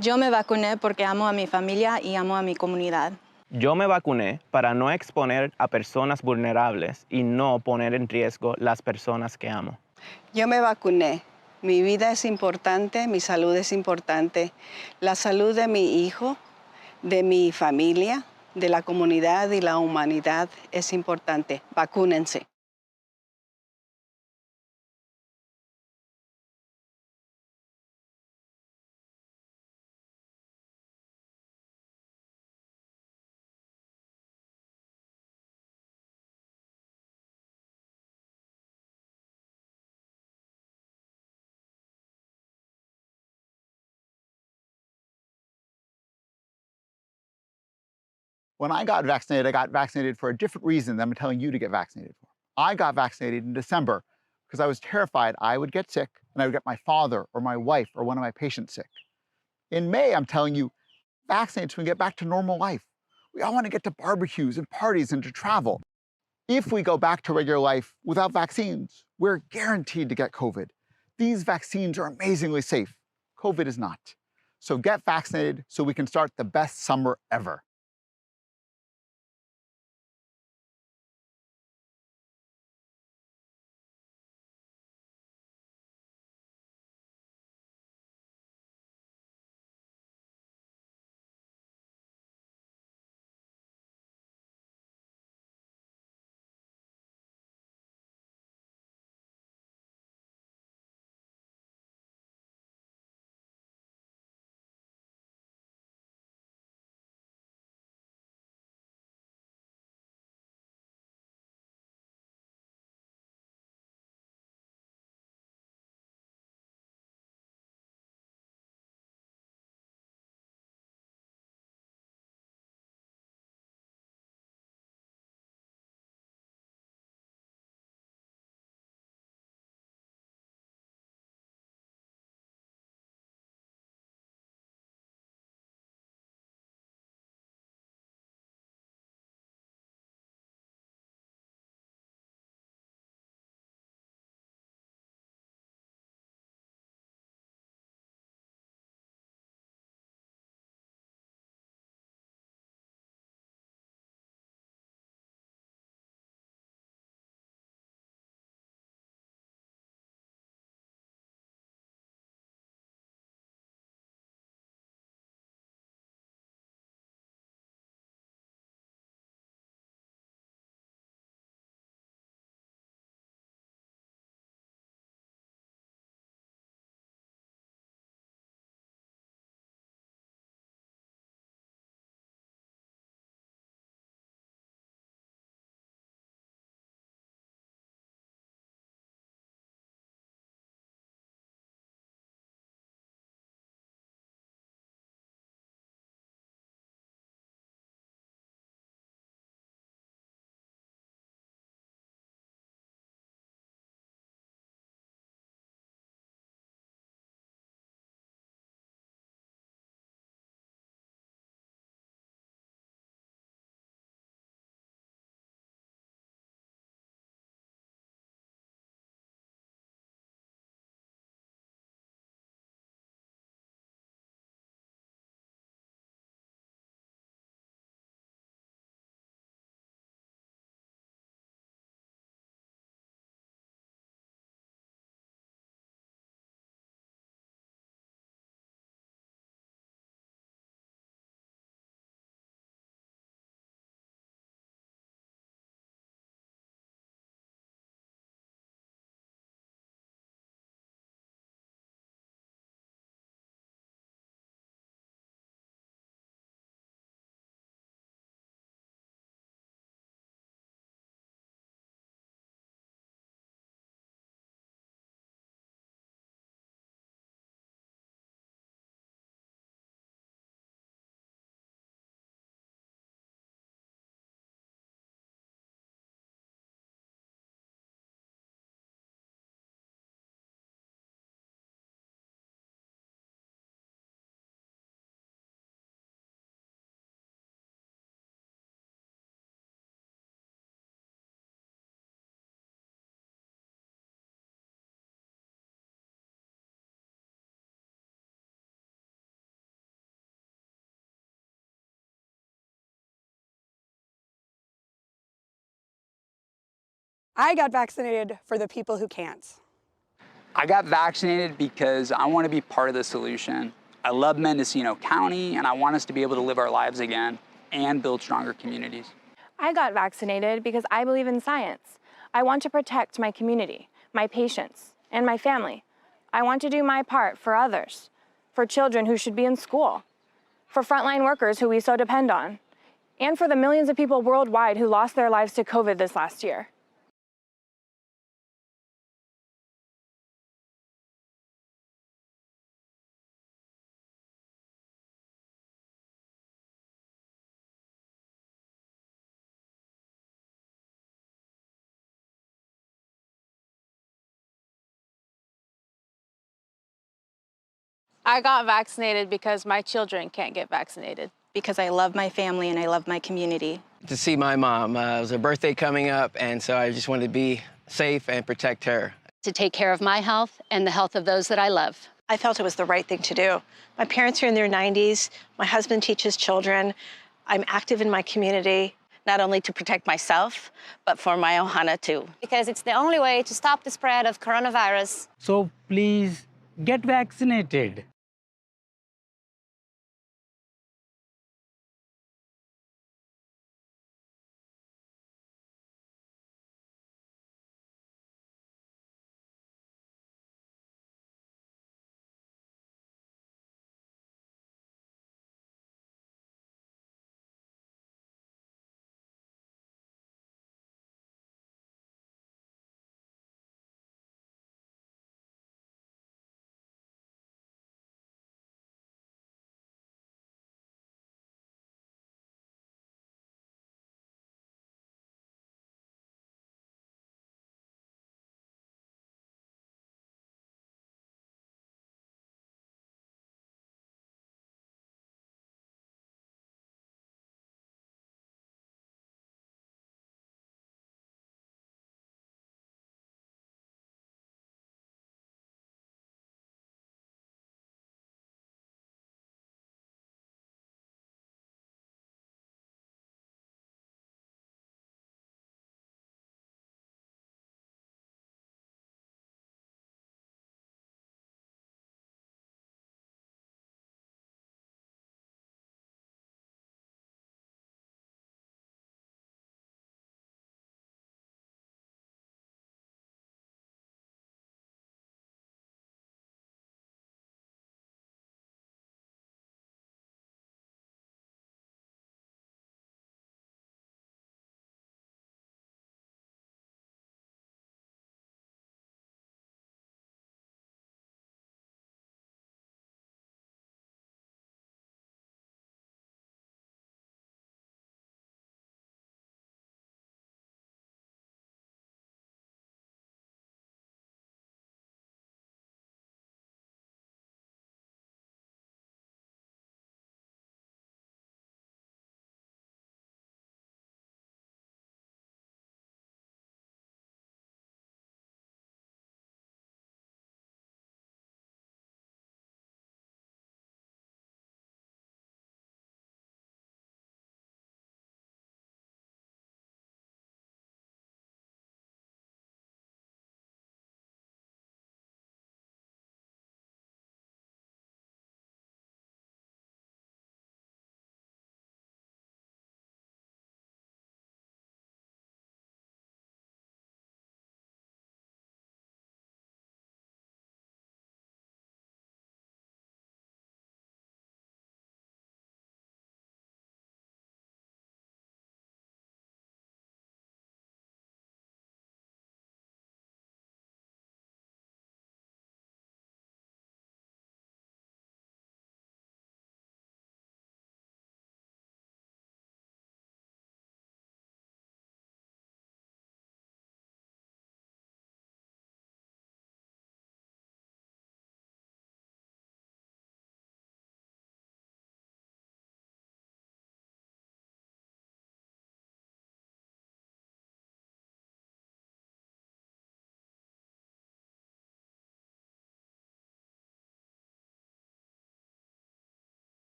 Yo me vacuné porque amo a mi familia y amo a mi comunidad. Yo me vacuné para no exponer a personas vulnerables y no poner en riesgo las personas que amo. Yo me vacuné. Mi vida es importante, mi salud es importante. La salud de mi hijo, de mi familia, de la comunidad y la humanidad es importante. Vacúnense. When I got vaccinated for a different reason than I'm telling you to get vaccinated for. I got vaccinated in December because I was terrified I would get sick and I would get my father or my wife or one of my patients sick. In May, I'm telling you, vaccinate so we can get back to normal life. We all want to get to barbecues and parties and to travel. If we go back to regular life without vaccines, we're guaranteed to get COVID. These vaccines are amazingly safe. COVID is not. So get vaccinated so we can start the best summer ever. I got vaccinated for the people who can't. I got vaccinated because I want to be part of the solution. I love Mendocino County, and I want us to be able to live our lives again and build stronger communities. I got vaccinated because I believe in science. I want to protect my community, my patients, and my family. I want to do my part for others, for children who should be in school, for frontline workers who we so depend on, and for the millions of people worldwide who lost their lives to COVID this last year. I got vaccinated because my children can't get vaccinated. Because I love my family and I love my community. To see my mom. It was her birthday coming up, and so I just wanted to be safe and protect her. To take care of my health and the health of those that I love. I felt it was the right thing to do. My parents are in their 90s. My husband teaches children. I'm active in my community. Not only to protect myself, but for my ohana too. Because it's the only way to stop the spread of coronavirus. So please get vaccinated.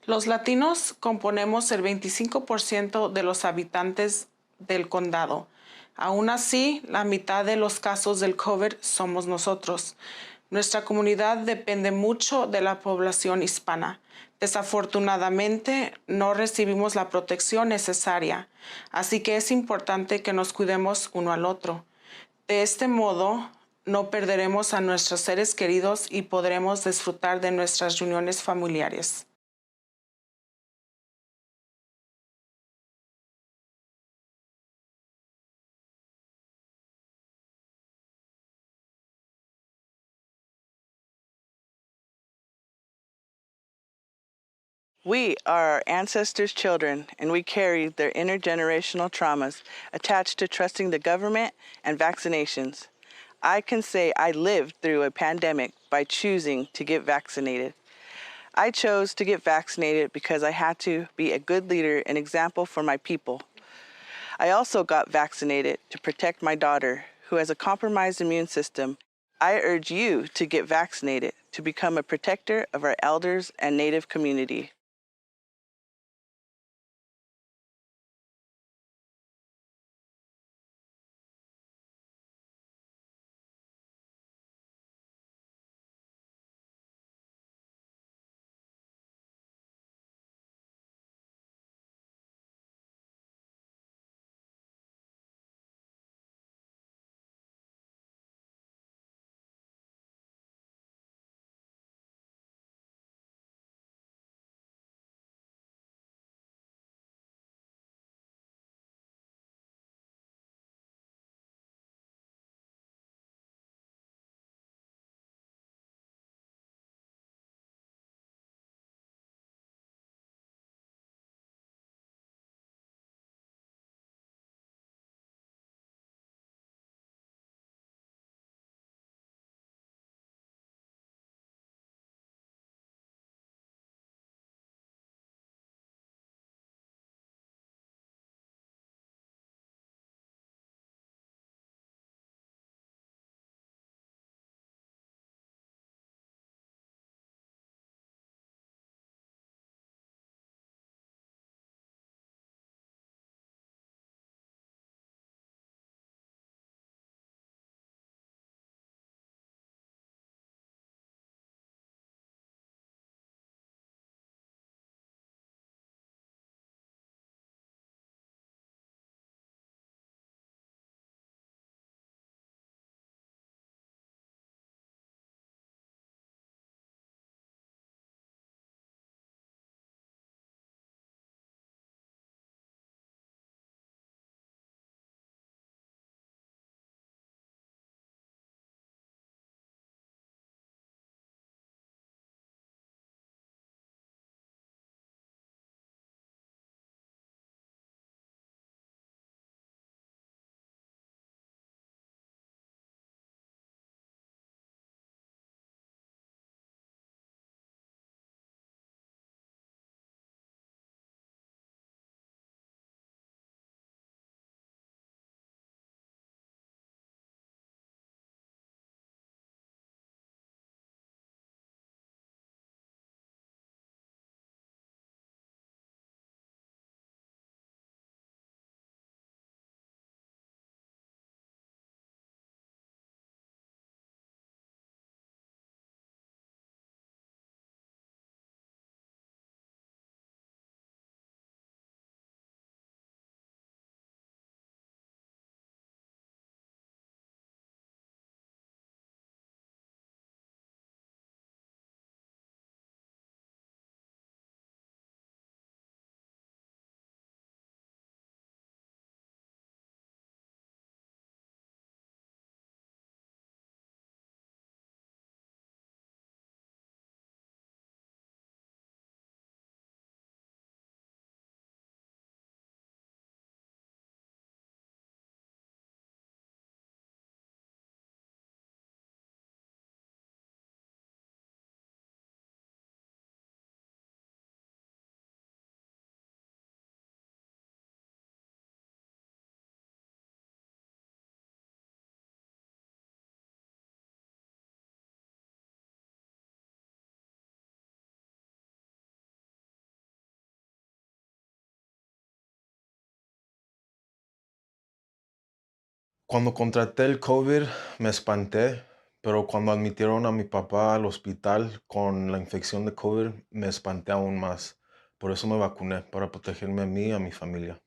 Los latinos componemos el 25% de los habitantes del condado. Aún así, la mitad de los casos del COVID somos nosotros. Nuestra comunidad depende mucho de la población hispana. Desafortunadamente, no recibimos la protección necesaria, así que es importante que nos cuidemos uno al otro. De este modo, no perderemos a nuestros seres queridos y podremos disfrutar de nuestras reuniones familiares. We are our ancestors' children, and we carry their intergenerational traumas attached to trusting the government and vaccinations. I can say I lived through a pandemic by choosing to get vaccinated. I chose to get vaccinated because I had to be a good leader and example for my people. I also got vaccinated to protect my daughter, who has a compromised immune system. I urge you to get vaccinated to become a protector of our elders and Native community. Cuando contraté el COVID me espanté, pero cuando admitieron a mi papá al hospital con la infección de COVID me espanté aún más. Por eso me vacuné, para protegerme a mí y a mi familia.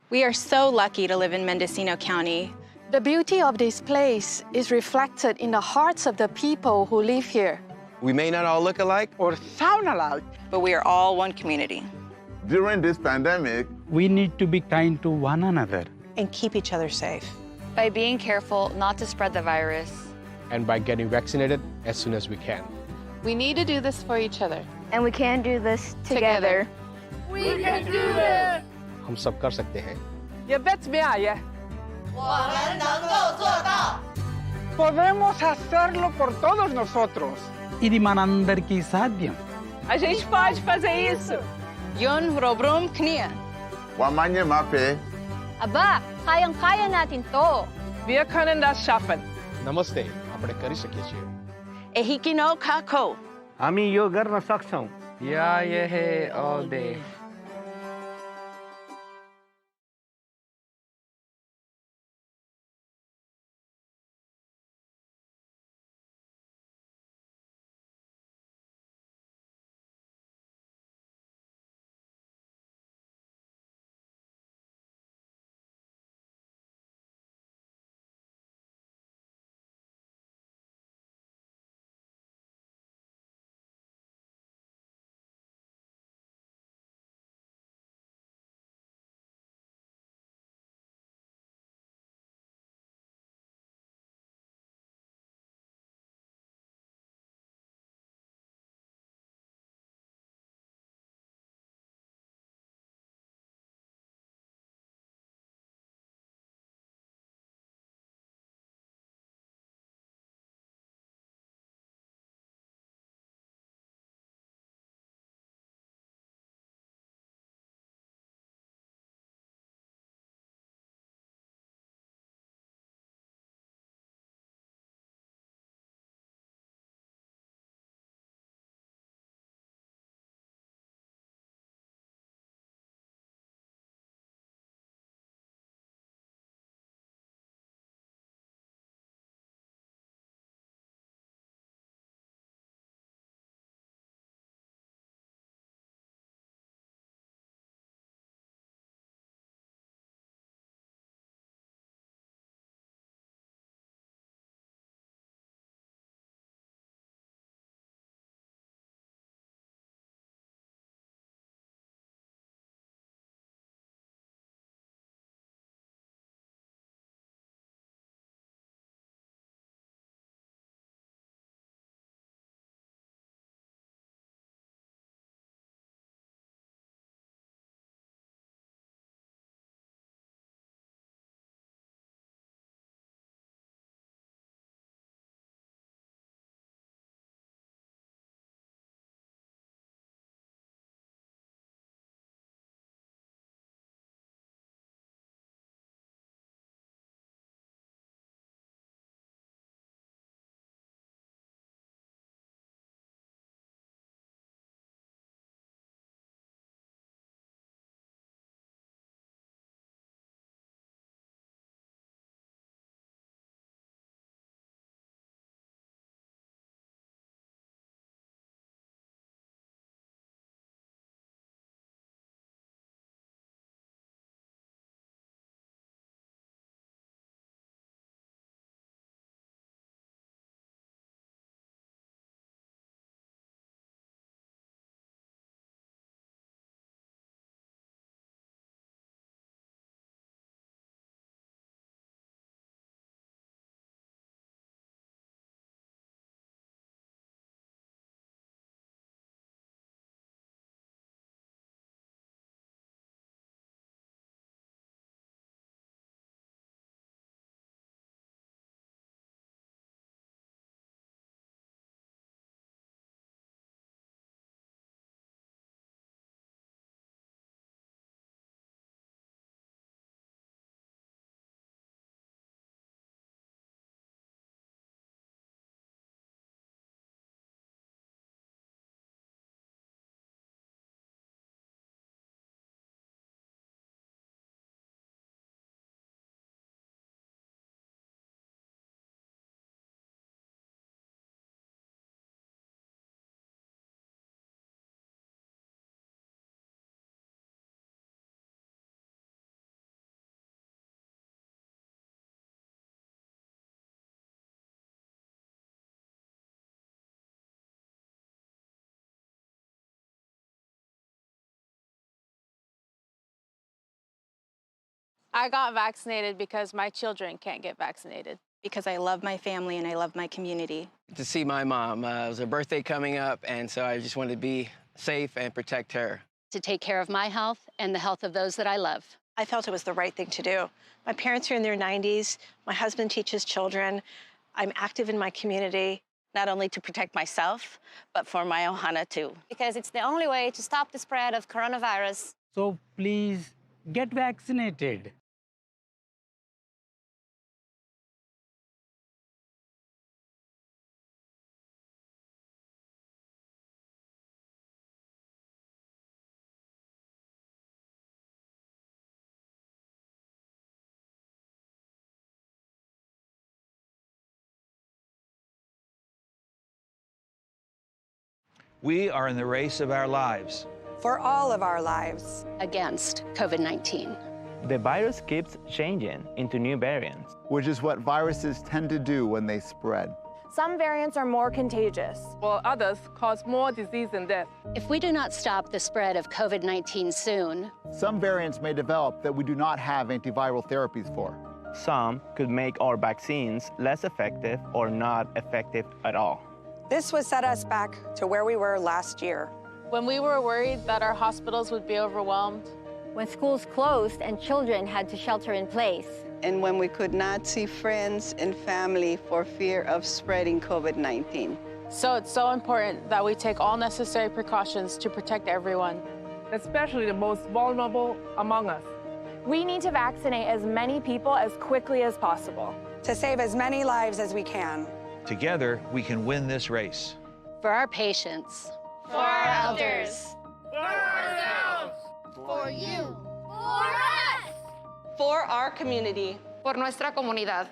We are so lucky to live in Mendocino County. The beauty of this place is reflected in the hearts of the people who live here. We may not all look alike Or sound alike, but we are all one community. During this pandemic, we need to be kind to one another. And keep each other safe. By being careful not to spread the virus. And by getting vaccinated as soon as we can. We need to do this for each other. And we can do this together. We can do this! हम सब कर सकते हैं. You bet me I. 我们能够做到. Podemos hacerlo por todos nosotros. ఇది మనందరికీ సాధ్యం. A gente pode fazer isso. Yon robrom knia. Wamanye mape. Aba, kayang-kaya natin to. Wir können das schaffen. નમસ્તે, આપણે કરી શકીએ છીએ. Ehikino kako. हामी यो गर्न सक्छौं. Yeah, yeah, all day. I got vaccinated because my children can't get vaccinated. Because I love my family and I love my community. To see my mom. It was her birthday coming up, and so I just wanted to be safe and protect her. To take care of my health and the health of those that I love. I felt it was the right thing to do. My parents are in their 90s. My husband teaches children. I'm active in my community. Not only to protect myself, but for my ohana too. Because it's the only way to stop the spread of coronavirus. So please get vaccinated. We are in the race of our lives. For all of our lives. Against COVID-19. The virus keeps changing into new variants, which is what viruses tend to do when they spread. Some variants are more contagious, while others cause more disease and death. If we do not stop the spread of COVID-19 soon, some variants may develop that we do not have antiviral therapies for. Some could make our vaccines less effective or not effective at all. This would set us back to where we were last year. When we were worried that our hospitals would be overwhelmed. When schools closed and children had to shelter in place. And when we could not see friends and family for fear of spreading COVID-19. So it's so important that we take all necessary precautions to protect everyone. Especially the most vulnerable among us. We need to vaccinate as many people as quickly as possible. To save as many lives as we can. Together, we can win this race. For our patients. For our elders. For ourselves. For you. For us. For our community. Por nuestra comunidad.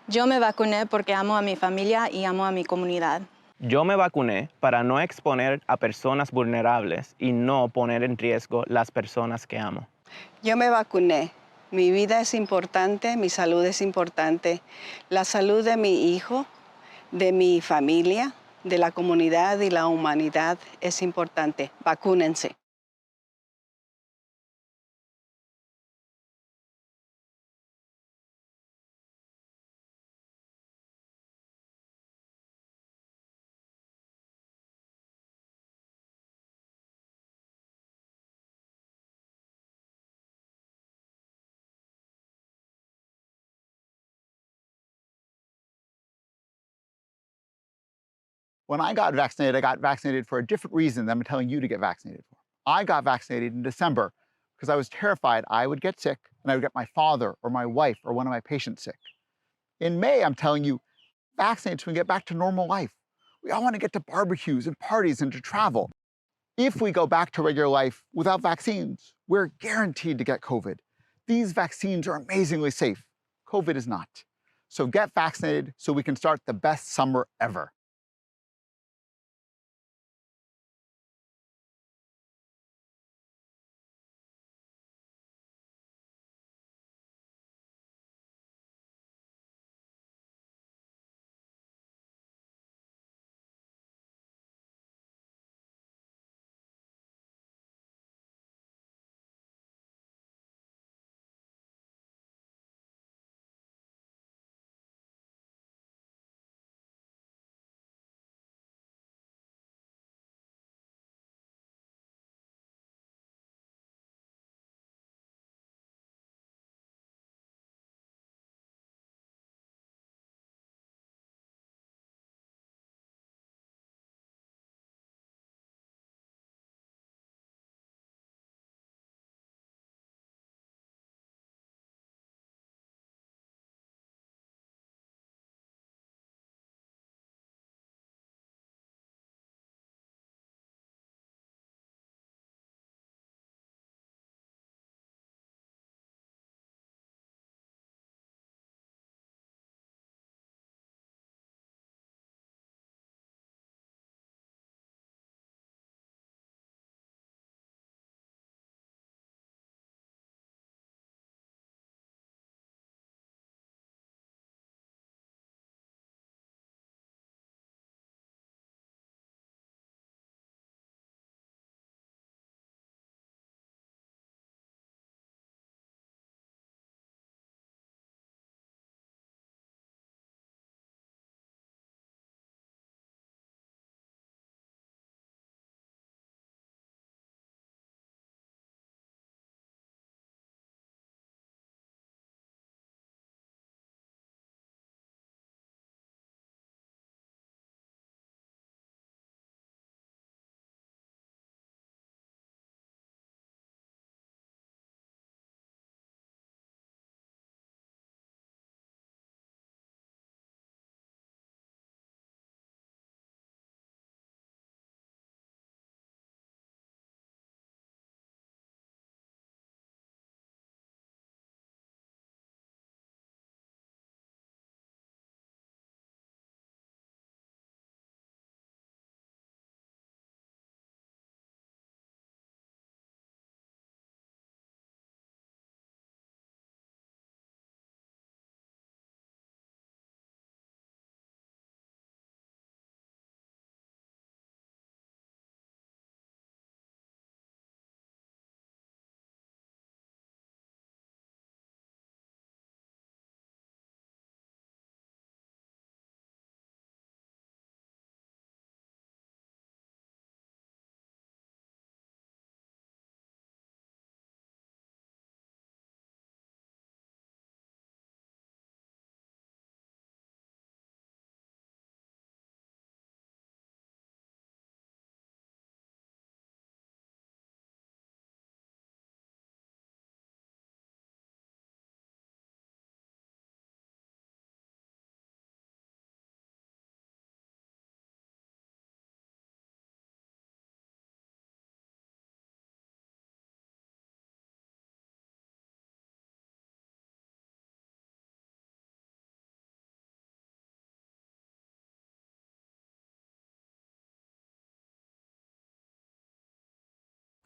Yo me vacuné porque amo a mi familia y amo a mi comunidad. Yo me vacuné para no exponer a personas vulnerables y no poner en riesgo las personas que amo. Yo me vacuné. Mi vida es importante, mi salud es importante. La salud de mi hijo, de mi familia, de la comunidad y la humanidad es importante. Vacúnense. When I got vaccinated for a different reason than I'm telling you to get vaccinated for. I got vaccinated in December because I was terrified I would get sick and I would get my father or my wife or one of my patients sick. In May, I'm telling you, vaccinate so we can get back to normal life. We all want to get to barbecues and parties and to travel. If we go back to regular life without vaccines, we're guaranteed to get COVID. These vaccines are amazingly safe. COVID is not. So get vaccinated so we can start the best summer ever.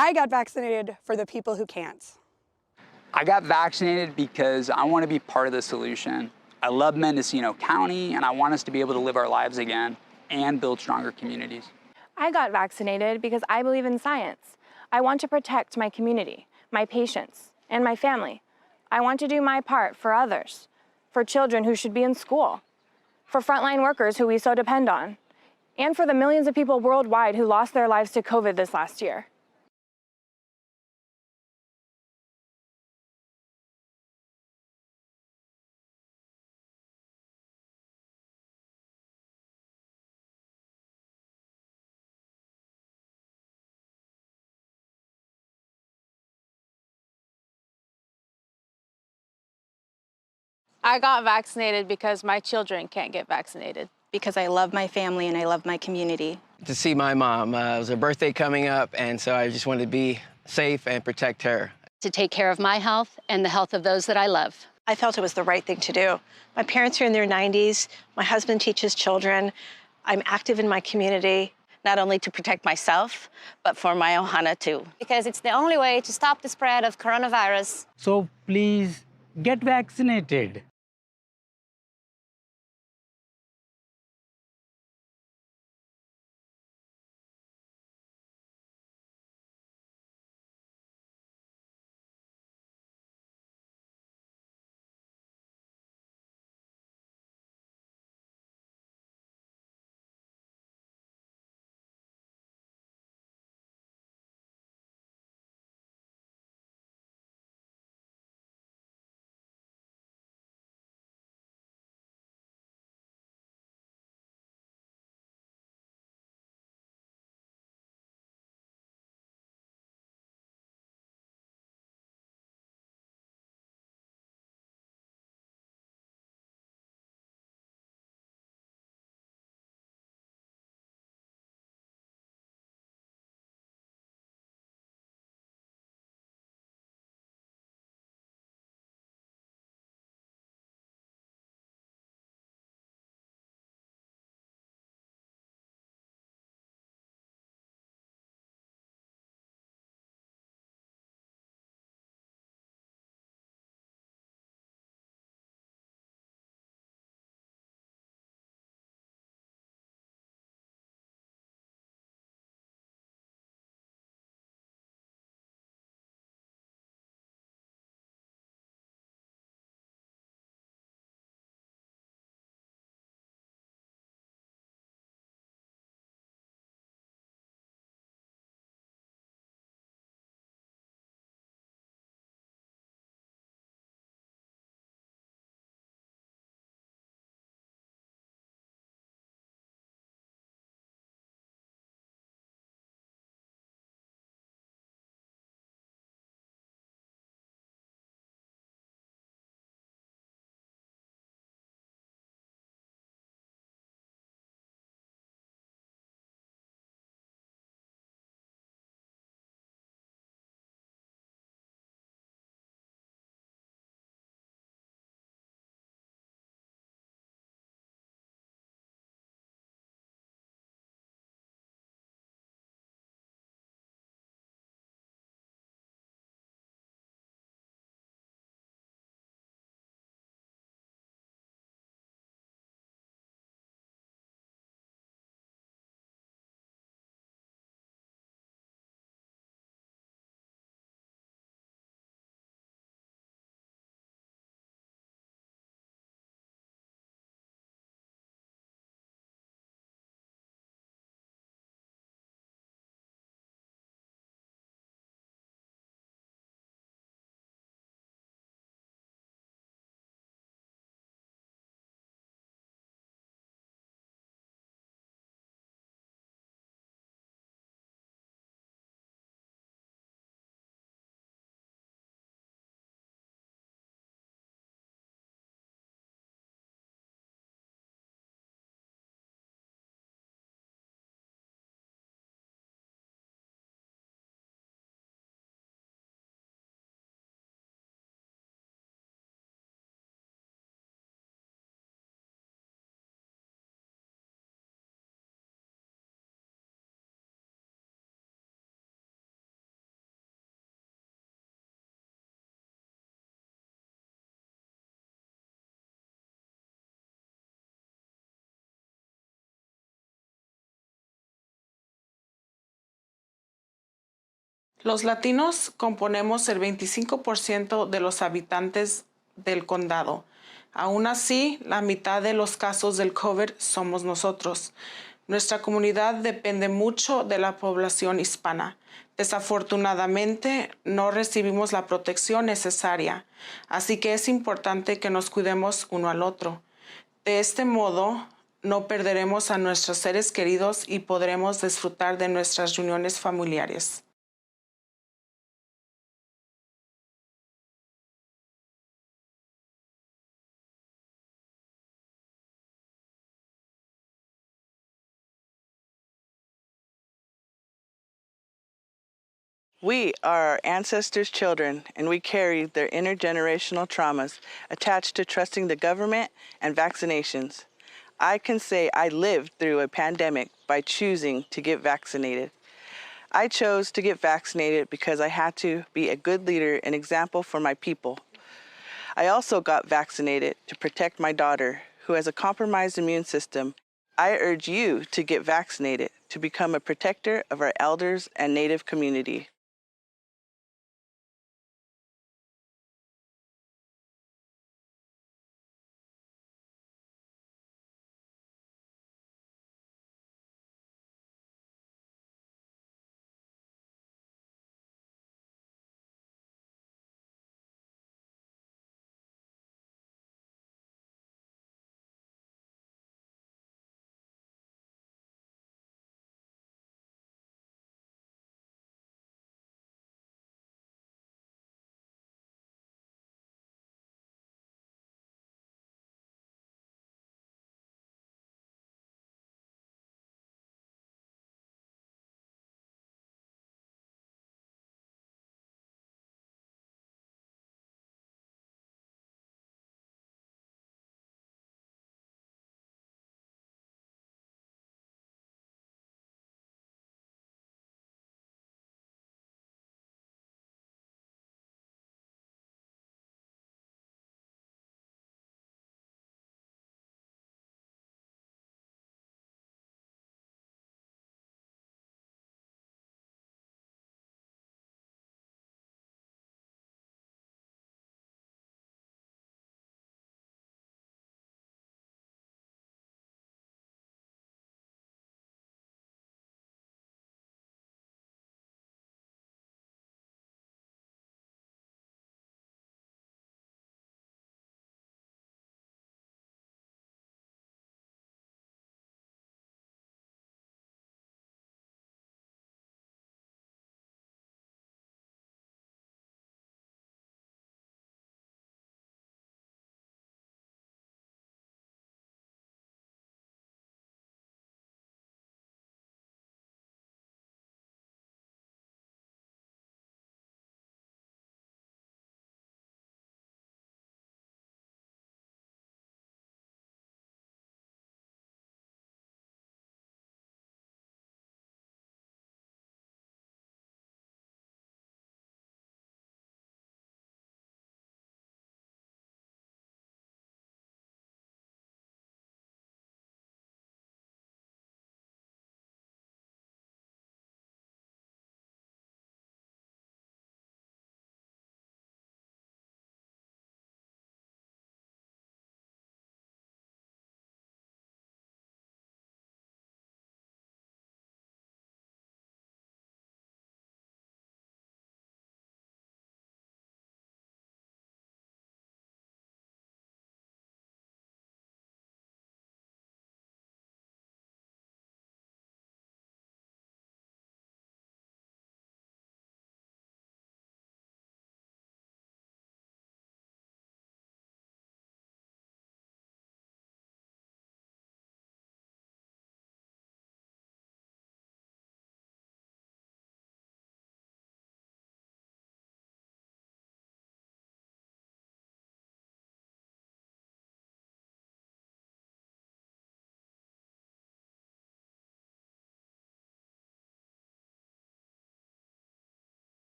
I got vaccinated for the people who can't. I got vaccinated because I want to be part of the solution. I love Mendocino County, and I want us to be able to live our lives again and build stronger communities. I got vaccinated because I believe in science. I want to protect my community, my patients, and my family. I want to do my part for others, for children who should be in school, for frontline workers who we so depend on, and for the millions of people worldwide who lost their lives to COVID this last year. I got vaccinated because my children can't get vaccinated. Because I love my family and I love my community. To see my mom. It was her birthday coming up, and so I just wanted to be safe and protect her. To take care of my health and the health of those that I love. I felt it was the right thing to do. My parents are in their 90s. My husband teaches children. I'm active in my community. Not only to protect myself, but for my ohana too. Because it's the only way to stop the spread of coronavirus. So please get vaccinated. Los latinos componemos el 25% de los habitantes del condado. Aún así, la mitad de los casos del COVID somos nosotros. Nuestra comunidad depende mucho de la población hispana. Desafortunadamente, no recibimos la protección necesaria, así que es importante que nos cuidemos uno al otro. De este modo, no perderemos a nuestros seres queridos y podremos disfrutar de nuestras reuniones familiares. We are our ancestors' children, and we carry their intergenerational traumas attached to trusting the government and vaccinations. I can say I lived through a pandemic by choosing to get vaccinated. I chose to get vaccinated because I had to be a good leader and example for my people. I also got vaccinated to protect my daughter, who has a compromised immune system. I urge you to get vaccinated to become a protector of our elders and Native community.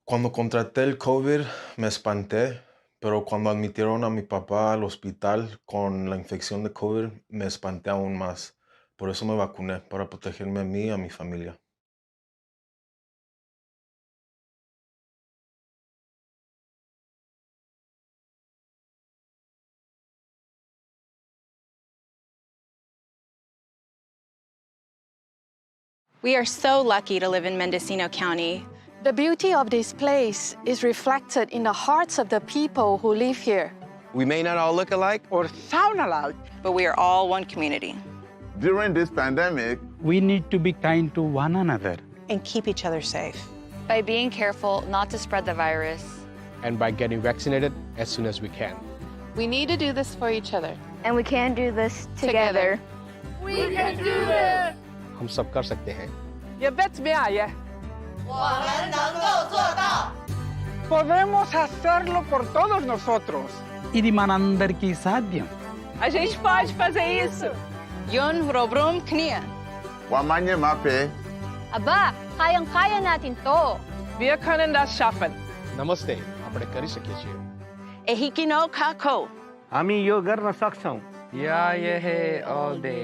Cuando contraté el COVID me espanté, pero cuando admitieron a mi papá al hospital con la infección de COVID me espanté aún más. Por eso me vacuné, para protegerme a mí y a mi familia. We are so lucky to live in Mendocino County. The beauty of this place is reflected in the hearts of the people who live here. We may not all look alike or sound alike, but we are all one community. During this pandemic, we need to be kind to one another And keep each other safe. By being careful not to spread the virus. And by getting vaccinated as soon as we can. We need to do this for each other. And we can do this together. We can do this! हम सब कर सकते हैं. You bet me, yeah. 我们能够做到. Podemos hacerlo por todos nosotros. ఇది మనందరికీ సాధ్యం. A gente pode fazer isso. Yun robrom knia. Wamanye mape. Aba, kayang-kaya natin to. Wir können das schaffen. નમસ્તે, આપણે કરી શકીએ છીએ. Ehikino kako. हामी यो गर्न सक्छौं. Yeah, yeah, all day.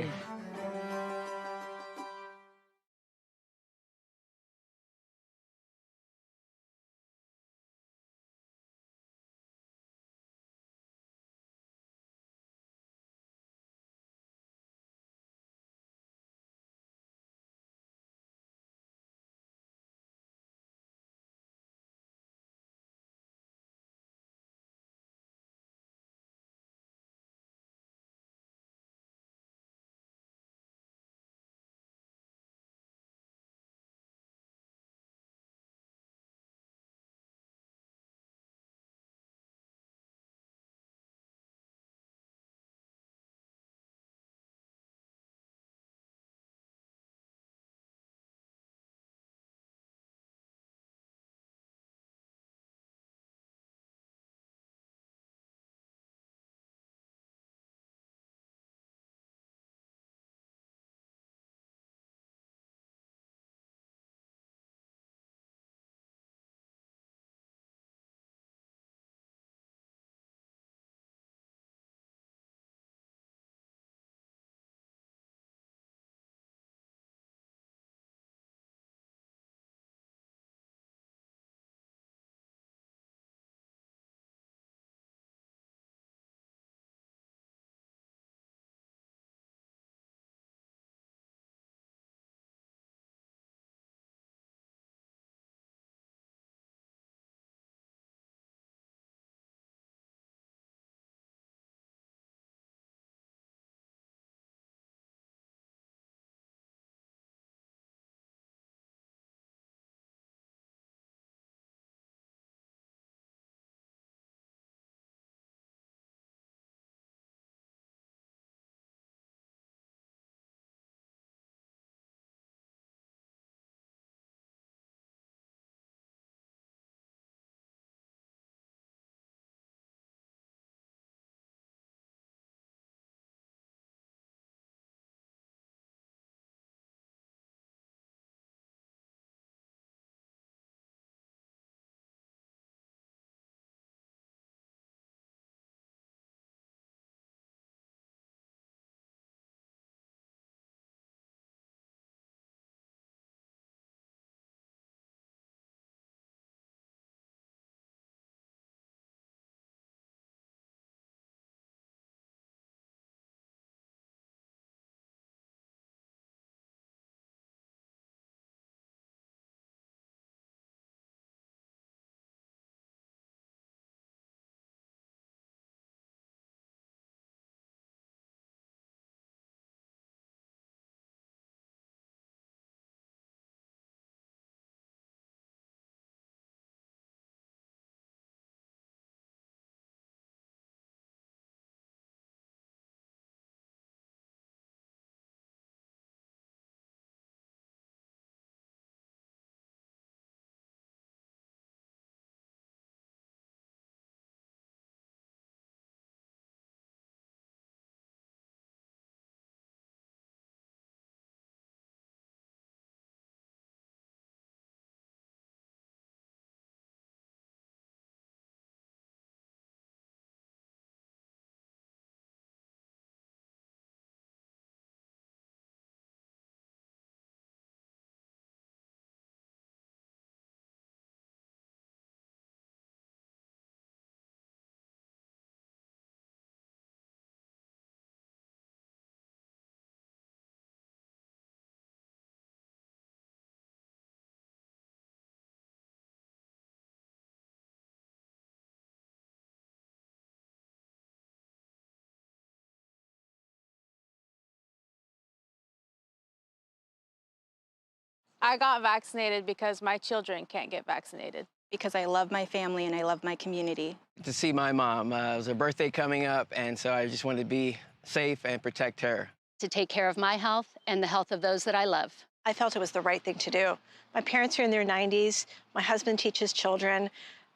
I got vaccinated because my children can't get vaccinated. Because I love my family and I love my community. To see my mom. It was her birthday coming up, and so I just wanted to be safe and protect her. To take care of my health and the health of those that I love. I felt it was the right thing to do. My parents are in their 90s. My husband teaches children.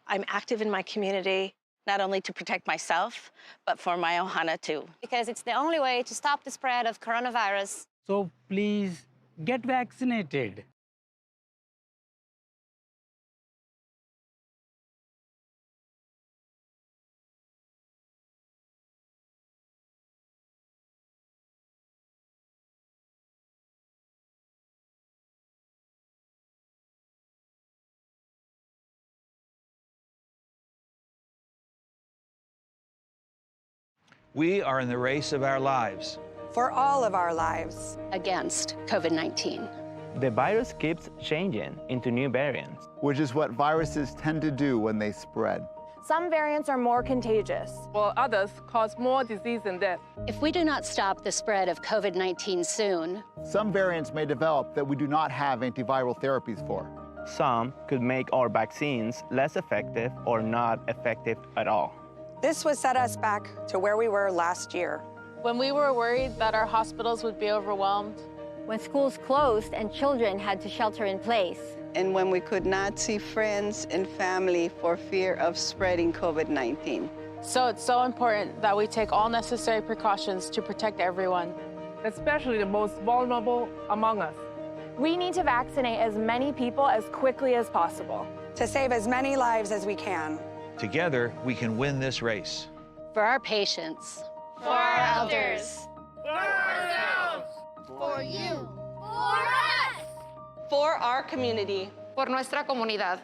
I'm active in my community. Not only to protect myself, but for my ohana too. Because it's the only way to stop the spread of coronavirus. So please get vaccinated. We are in the race of our lives. For all of our lives. Against COVID-19. The virus keeps changing into new variants, which is what viruses tend to do when they spread. Some variants are more contagious, while others cause more disease and death. If we do not stop the spread of COVID-19 soon, some variants may develop that we do not have antiviral therapies for. Some could make our vaccines less effective or not effective at all. This would set us back to where we were last year. When we were worried that our hospitals would be overwhelmed. When schools closed and children had to shelter in place. And when we could not see friends and family for fear of spreading COVID-19. So it's so important that we take all necessary precautions to protect everyone. Especially the most vulnerable among us. We need to vaccinate as many people as quickly as possible. To save as many lives as we can. Together, we can win this race. For our patients. For our elders. For ourselves. For you. For us. For our community. Por nuestra comunidad.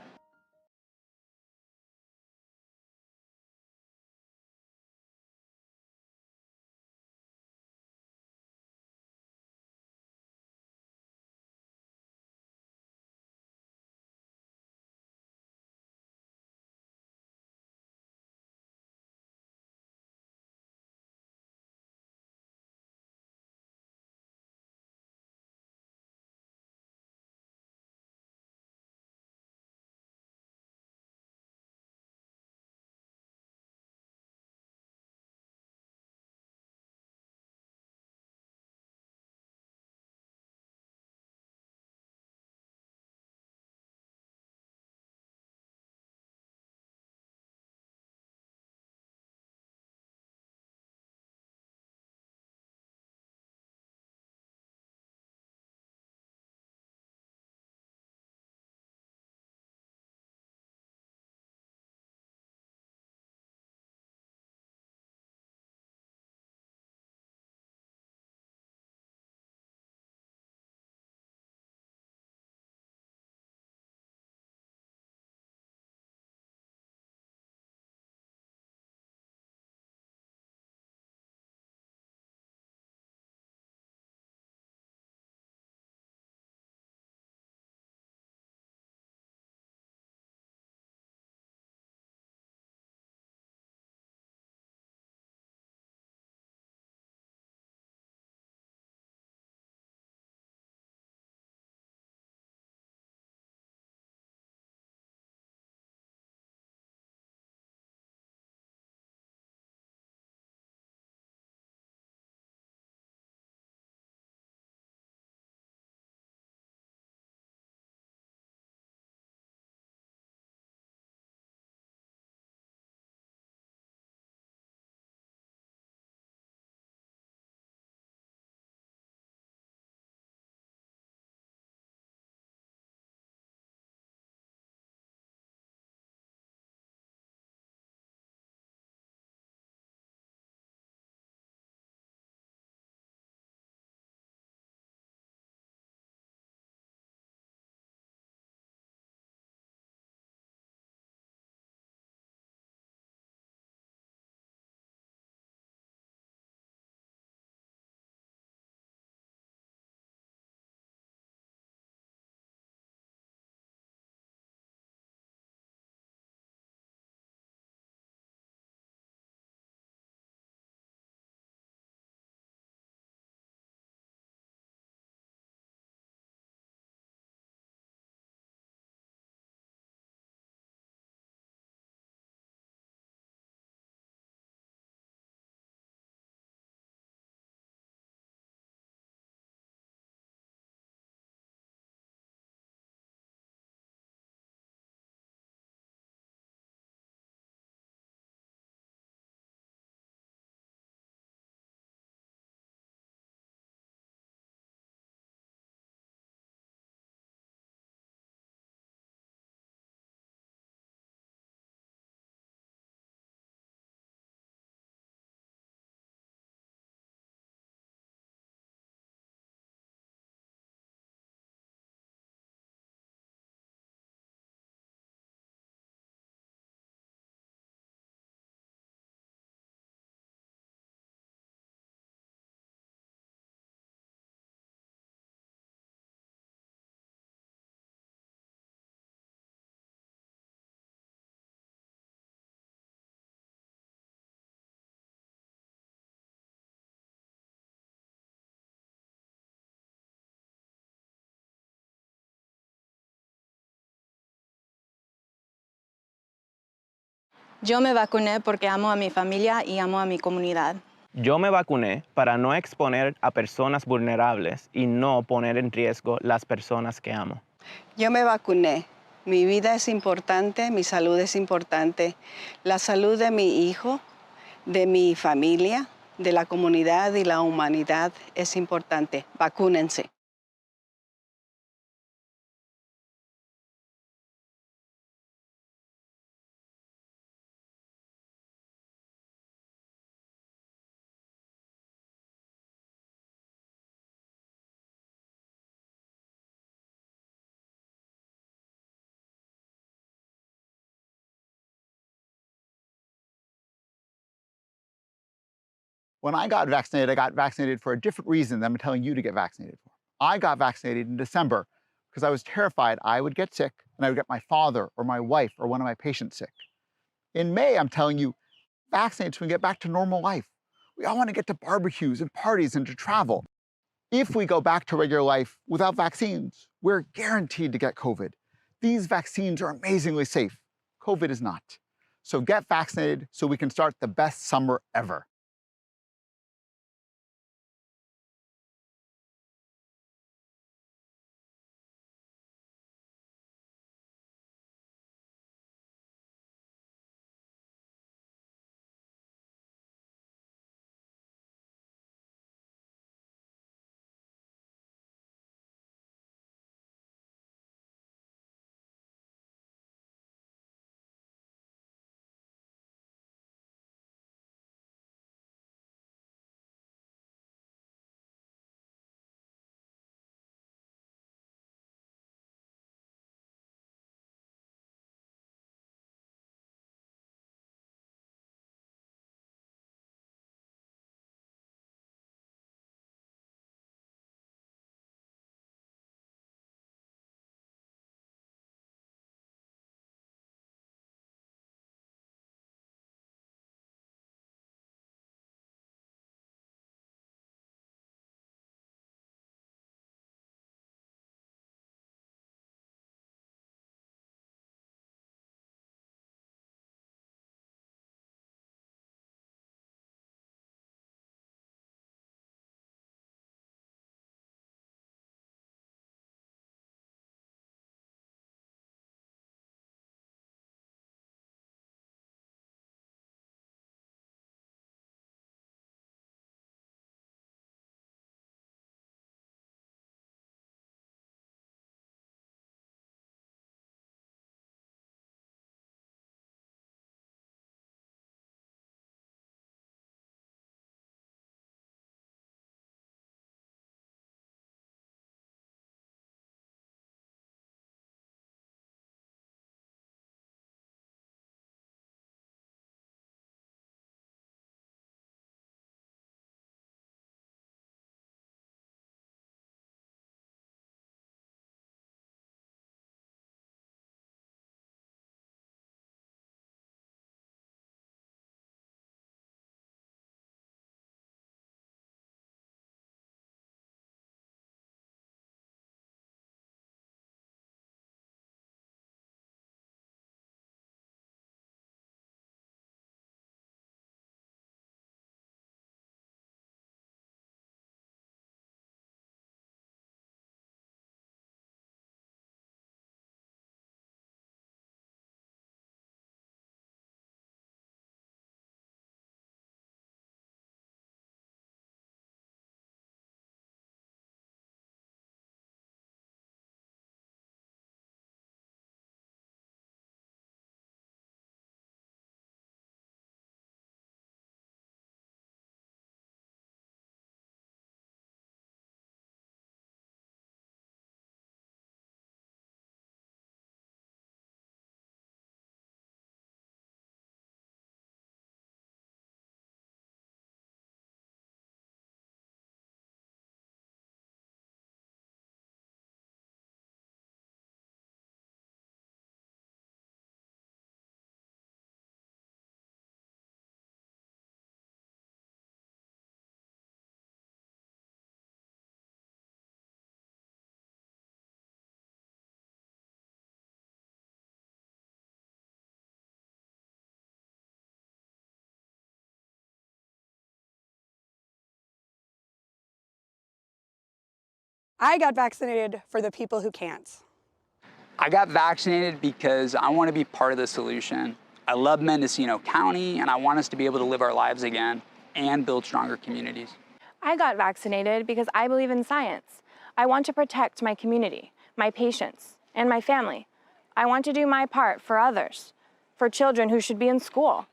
Yo me vacuné porque amo a mi familia y amo a mi comunidad. Yo me vacuné para no exponer a personas vulnerables y no poner en riesgo las personas que amo. Yo me vacuné. Mi vida es importante, mi salud es importante. La salud de mi hijo, de mi familia, de la comunidad y la humanidad es importante. Vacúnense. When I got vaccinated for a different reason than I'm telling you to get vaccinated for. I got vaccinated in December because I was terrified I would get sick and I would get my father or my wife or one of my patients sick. In May, I'm telling you, vaccinate so we can get back to normal life. We all want to get to barbecues and parties and to travel. If we go back to regular life without vaccines, we're guaranteed to get COVID. These vaccines are amazingly safe. COVID is not. So get vaccinated so we can start the best summer ever. I got vaccinated for the people who can't. I got vaccinated because I want to be part of the solution. I love Mendocino County, and I want us to be able to live our lives again and build stronger communities. I got vaccinated because I believe in science. I want to protect my community, my patients, and my family. I want to do my part for others, for children who should be in school,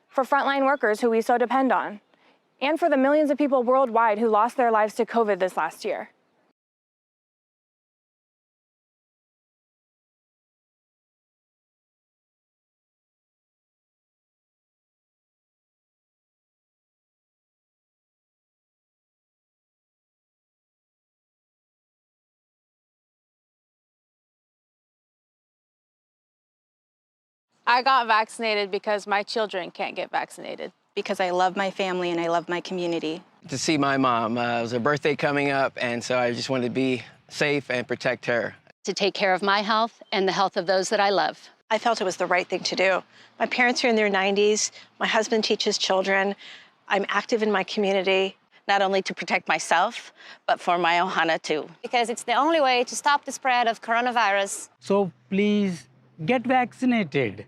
for frontline workers who we so depend on, and for the millions of people worldwide who lost their lives to COVID this last year. I got vaccinated because my children can't get vaccinated. Because I love my family and I love my community. To see my mom. It was her birthday coming up, and so I just wanted to be safe and protect her. To take care of my health and the health of those that I love. I felt it was the right thing to do. My parents are in their 90s. My husband teaches children. I'm active in my community. Not only to protect myself, but for my ohana too. Because it's the only way to stop the spread of coronavirus. So please get vaccinated.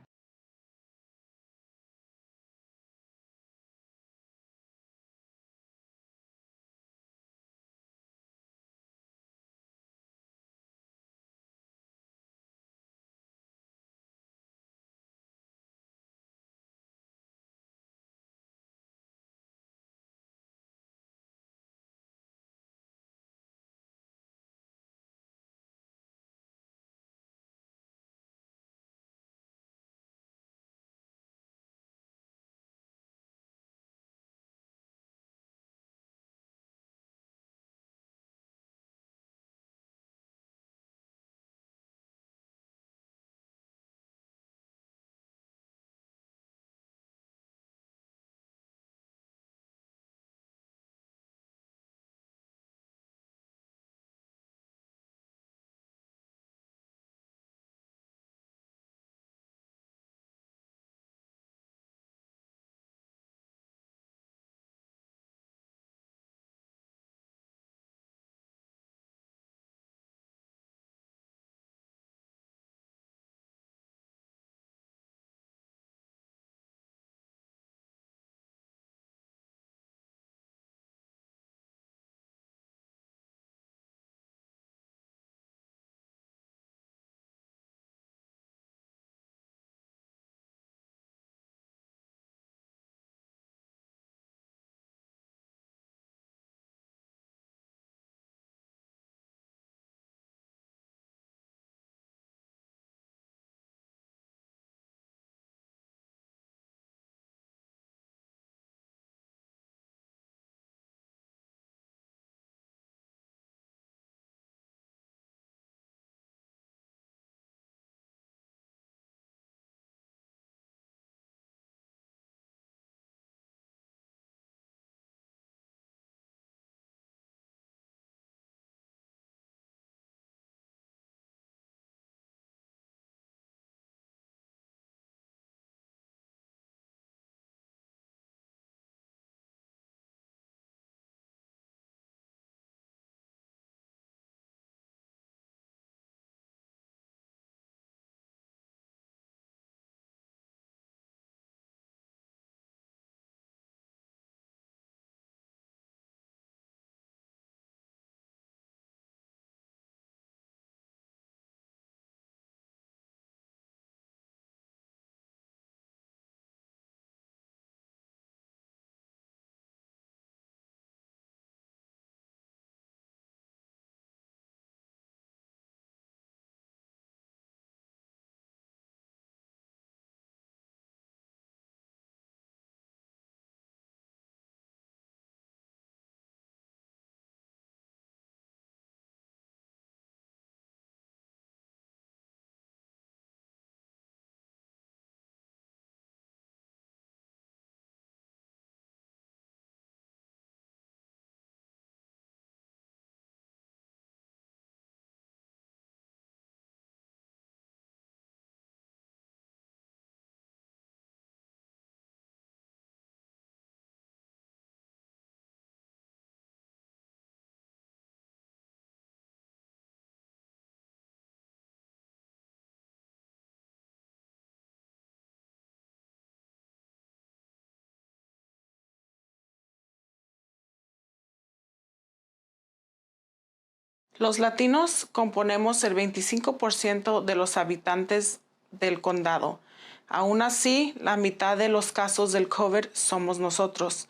Los latinos componemos el 25% de los habitantes del condado. Aún así, la mitad de los casos del COVID somos nosotros.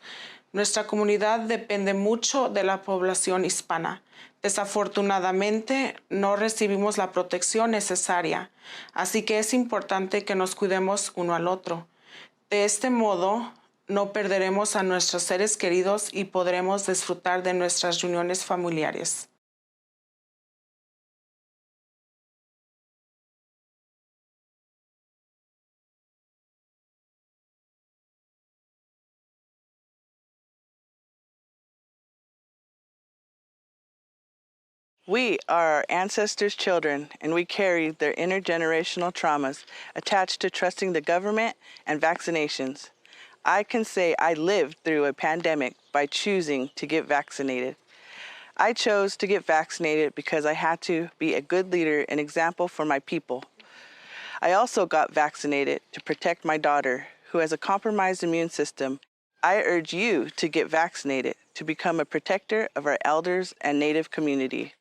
Nuestra comunidad depende mucho de la población hispana. Desafortunadamente, no recibimos la protección necesaria, así que es importante que nos cuidemos uno al otro. De este modo, no perderemos a nuestros seres queridos y podremos disfrutar de nuestras reuniones familiares. We are our ancestors' children, and we carry their intergenerational traumas attached to trusting the government and vaccinations. I can say I lived through a pandemic by choosing to get vaccinated. I chose to get vaccinated because I had to be a good leader and example for my people. I also got vaccinated to protect my daughter, who has a compromised immune system. I urge you to get vaccinated to become a protector of our elders and Native community.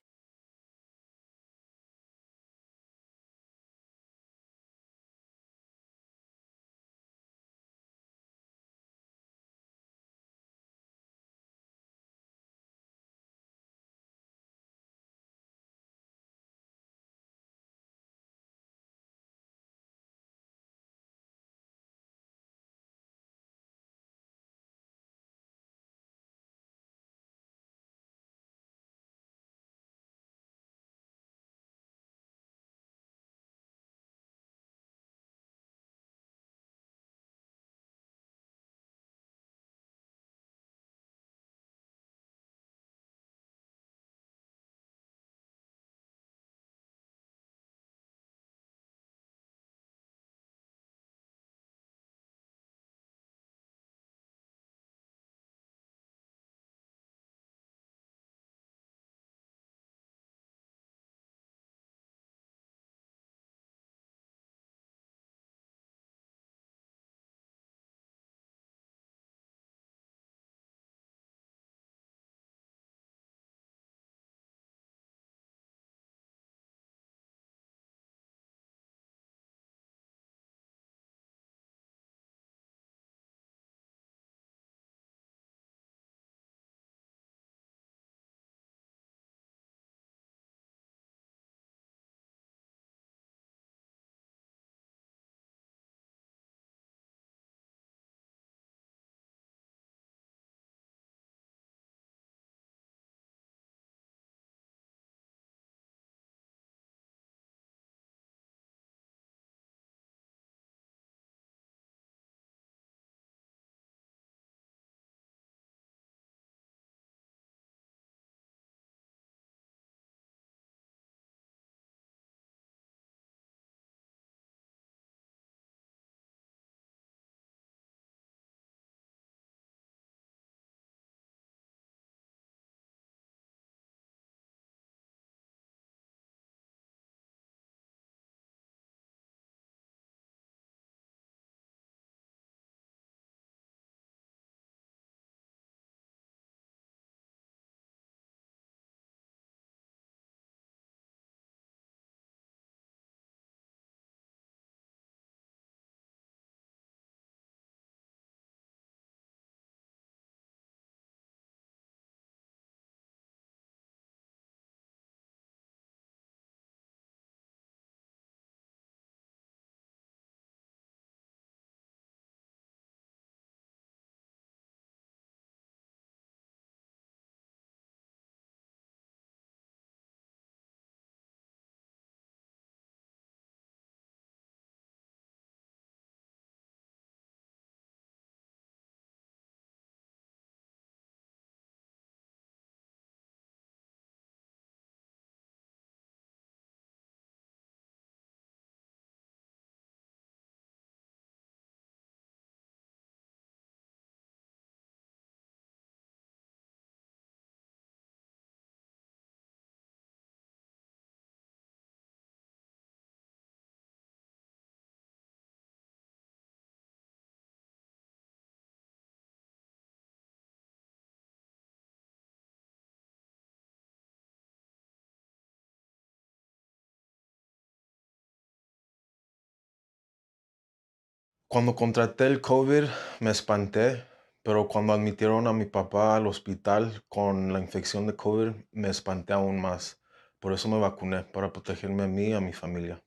Cuando contraté el COVID me espanté, pero cuando admitieron a mi papá al hospital con la infección de COVID me espanté aún más. Por eso me vacuné, para protegerme a mí y a mi familia.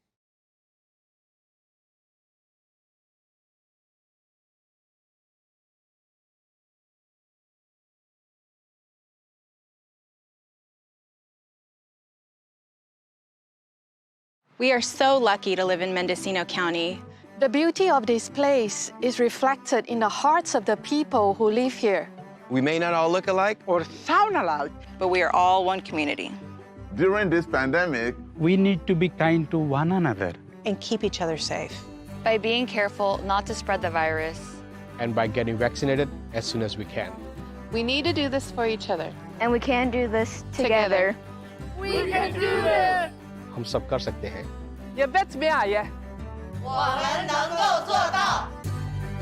We are so lucky to live in Mendocino County. The beauty of this place is reflected in the hearts of the people who live here. We may not all look alike or sound alike, but we are all one community. During this pandemic, we need to be kind to one another. And keep each other safe. By being careful not to spread the virus. And by getting vaccinated as soon as we can. We need to do this for each other. And we can do this together. We can do this! हम सब कर सकते हैं. You bet me I. 我们能够做到.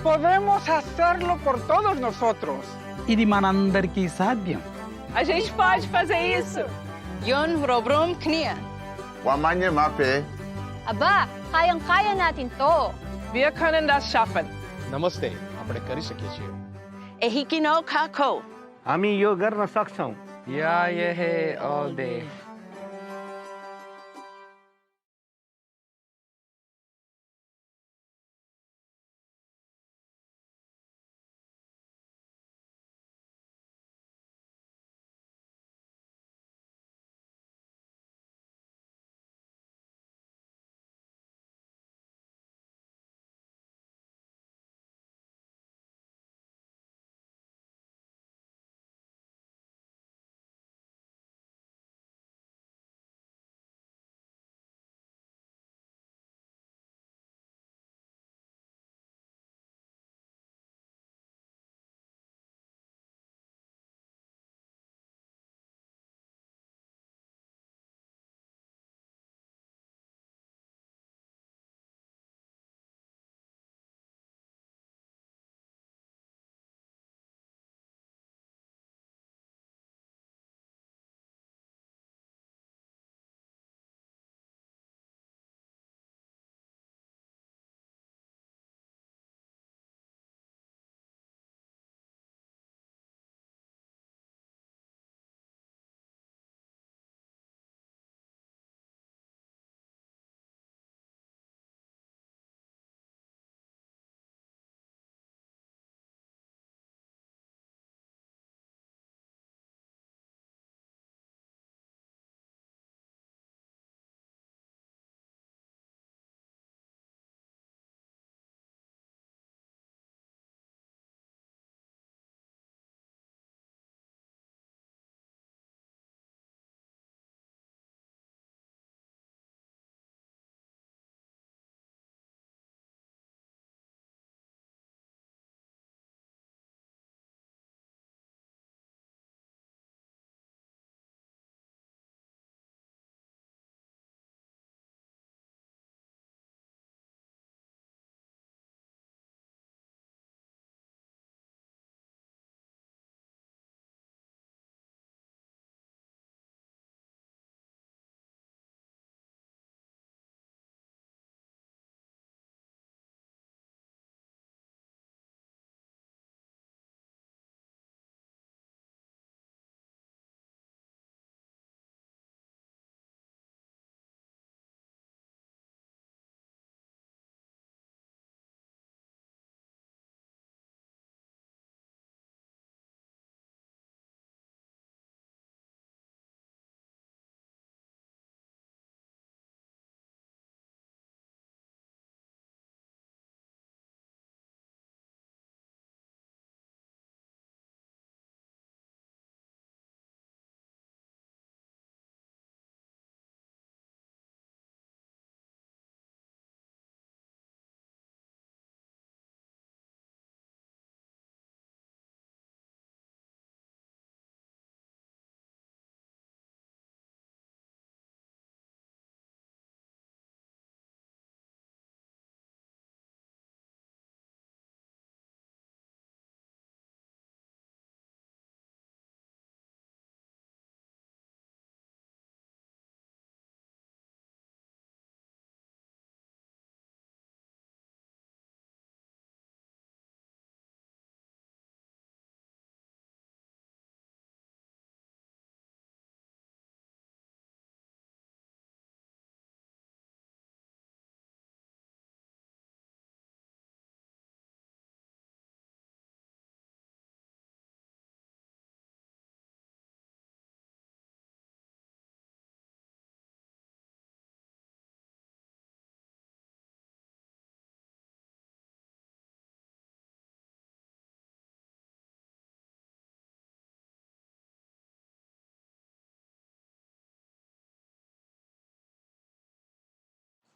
Podemos hacerlo por todos nosotros. ఇది మనందరికీ సాధ్యం. A gente pode fazer isso. Yun robrum knia. Wamanye mape. Aba, kayang-kaya natin to. Wir können das schaffen. નમસ્તે, આપણે કરી શકીએ છીએ. Ehikino kako. हामी यो गर्न सक्छौं. Yeah, yeah, all day.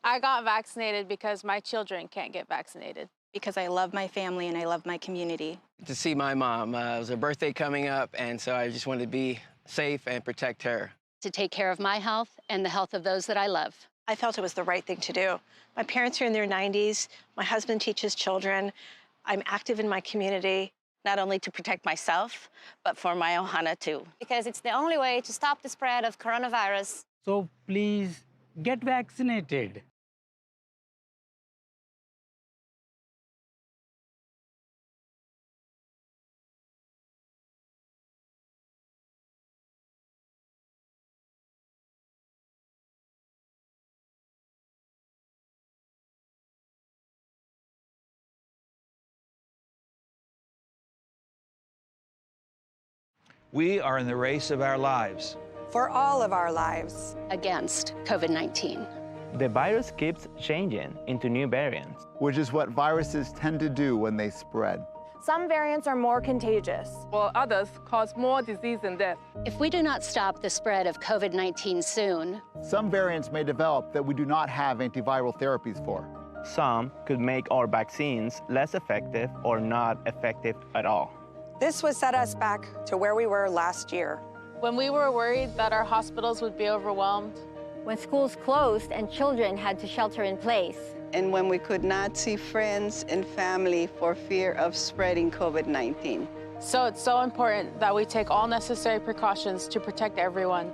I got vaccinated because my children can't get vaccinated. Because I love my family and I love my community. To see my mom. It was her birthday coming up, and so I just wanted to be safe and protect her. To take care of my health and the health of those that I love. I felt it was the right thing to do. My parents are in their 90s. My husband teaches children. I'm active in my community. Not only to protect myself, but for my ohana too. Because it's the only way to stop the spread of coronavirus. So please get vaccinated. We are in the race of our lives. For all of our lives. Against COVID-19. The virus keeps changing into new variants, which is what viruses tend to do when they spread. Some variants are more contagious, while others cause more disease and death. If we do not stop the spread of COVID-19 soon, some variants may develop that we do not have antiviral therapies for. Some could make our vaccines less effective or not effective at all. This would set us back to where we were last year. When we were worried that our hospitals would be overwhelmed. When schools closed and children had to shelter in place. And when we could not see friends and family for fear of spreading COVID-19. So it's so important that we take all necessary precautions to protect everyone.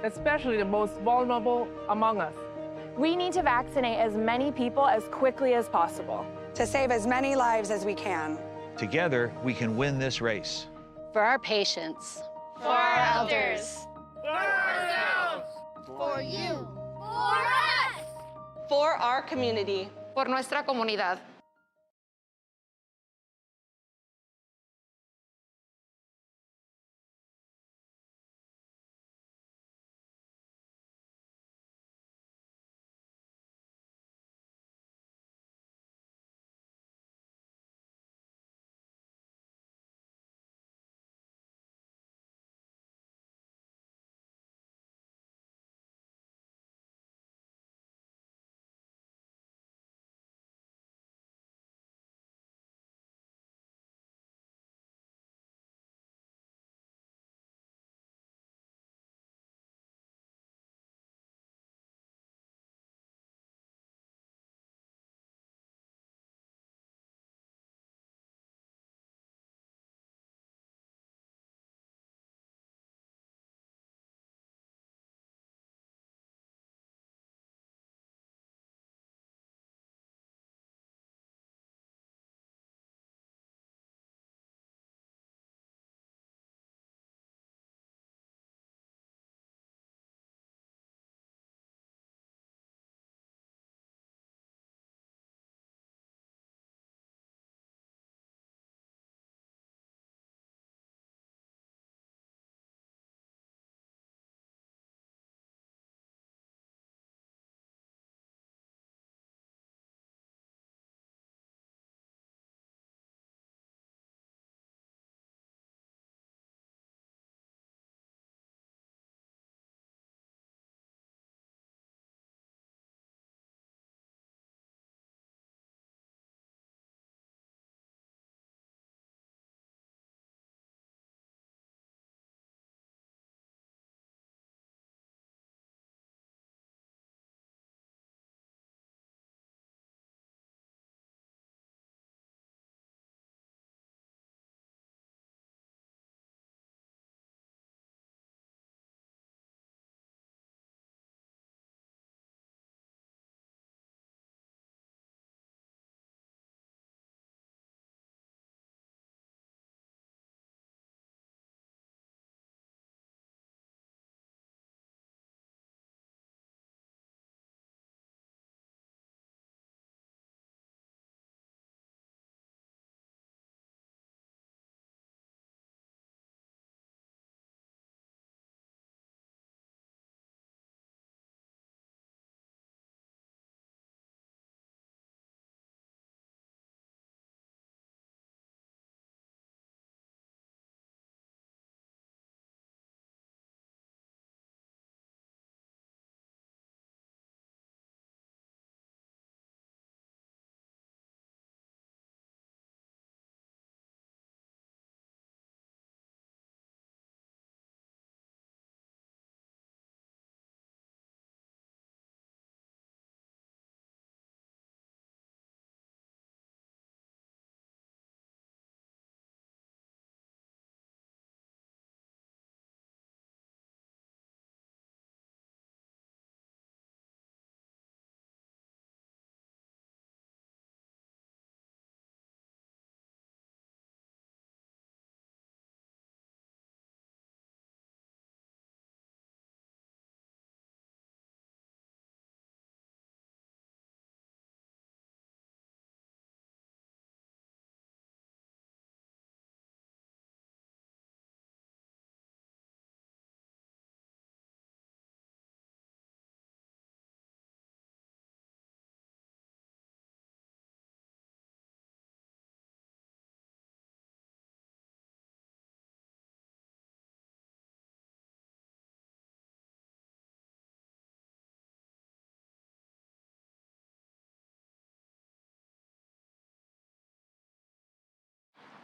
Especially the most vulnerable among us. We need to vaccinate as many people as quickly as possible. To save as many lives as we can. Together, we can win this race. For our patients. For our elders. For ourselves. For you. For us. For our community. Por nuestra comunidad.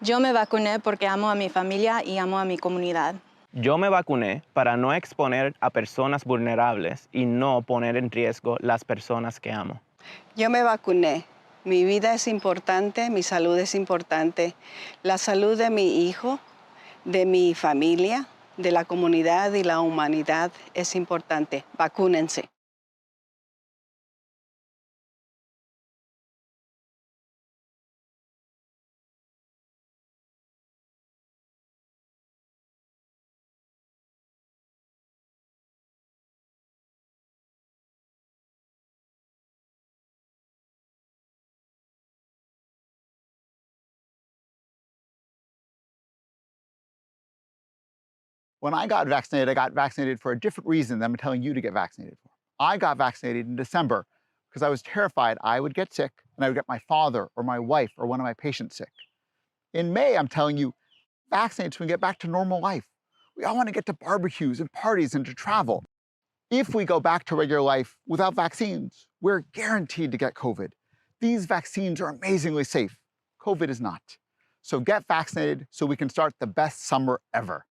Yo me vacuné porque amo a mi familia y amo a mi comunidad. Yo me vacuné para no exponer a personas vulnerables y no poner en riesgo las personas que amo. Yo me vacuné. Mi vida es importante, mi salud es importante. La salud de mi hijo, de mi familia, de la comunidad y la humanidad es importante. Vacúnense. When I got vaccinated for a different reason than I'm telling you to get vaccinated for. I got vaccinated in December because I was terrified I would get sick and I would get my father or my wife or one of my patients sick. In May, I'm telling you, vaccinate so we can get back to normal life. We all want to get to barbecues and parties and to travel. If we go back to regular life without vaccines, we're guaranteed to get COVID. These vaccines are amazingly safe. COVID is not. So get vaccinated so we can start the best summer ever.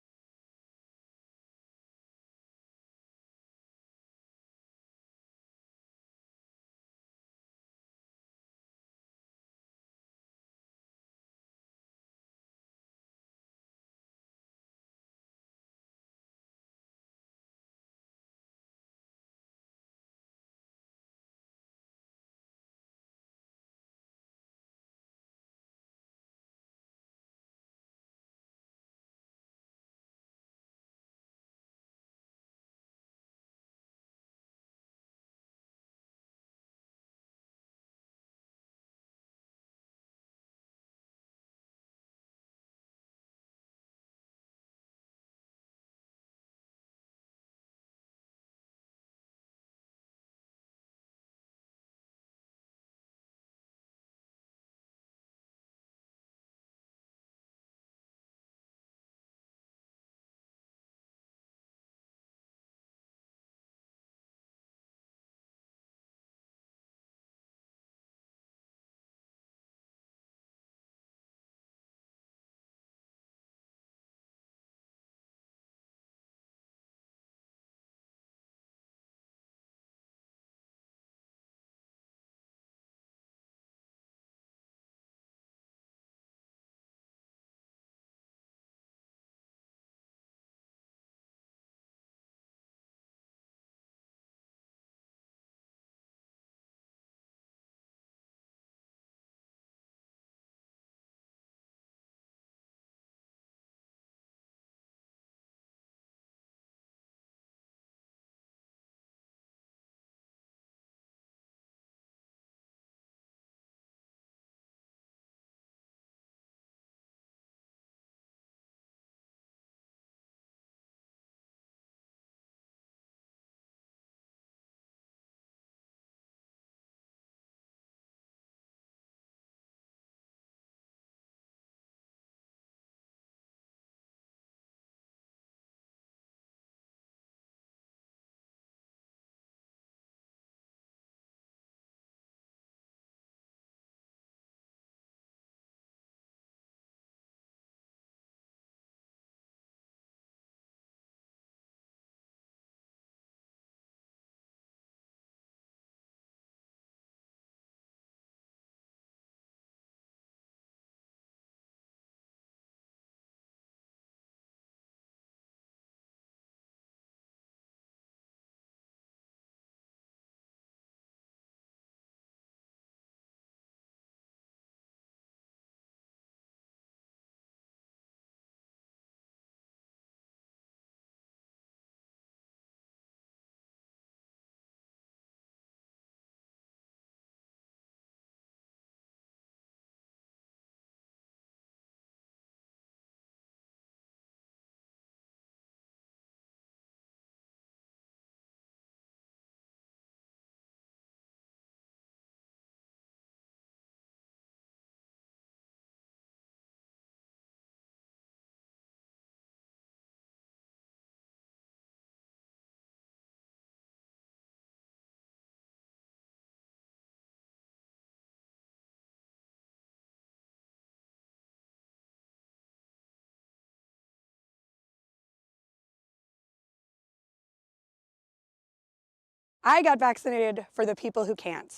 I got vaccinated for the people who can't.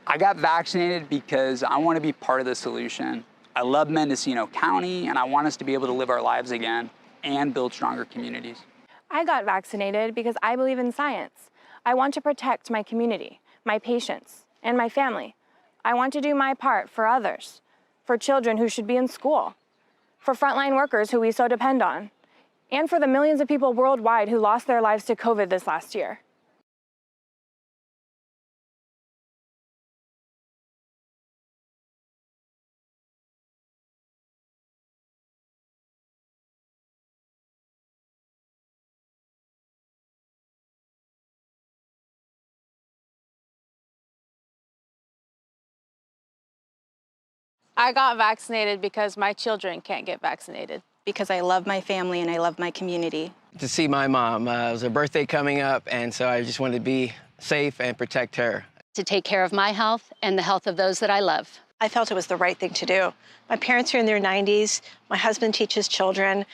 I got vaccinated because I want to be part of the solution. I love Mendocino County, and I want us to be able to live our lives again and build stronger communities. I got vaccinated because I believe in science. I want to protect my community, my patients, and my family. I want to do my part for others, for children who should be in school, for frontline workers who we so depend on, and for the millions of people worldwide who lost their lives to COVID this last year. I got vaccinated because my children can't get vaccinated. Because I love my family and I love my community. To see my mom. It was her birthday coming up, and so I just wanted to be safe and protect her. To take care of my health and the health of those that I love. I felt it was the right thing to do. My parents are in their 90s. My husband teaches children.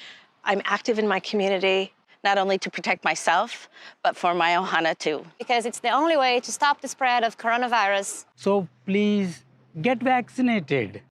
I'm active in my community. Not only to protect myself, but for my ohana too. Because it's the only way to stop the spread of coronavirus. So please get vaccinated.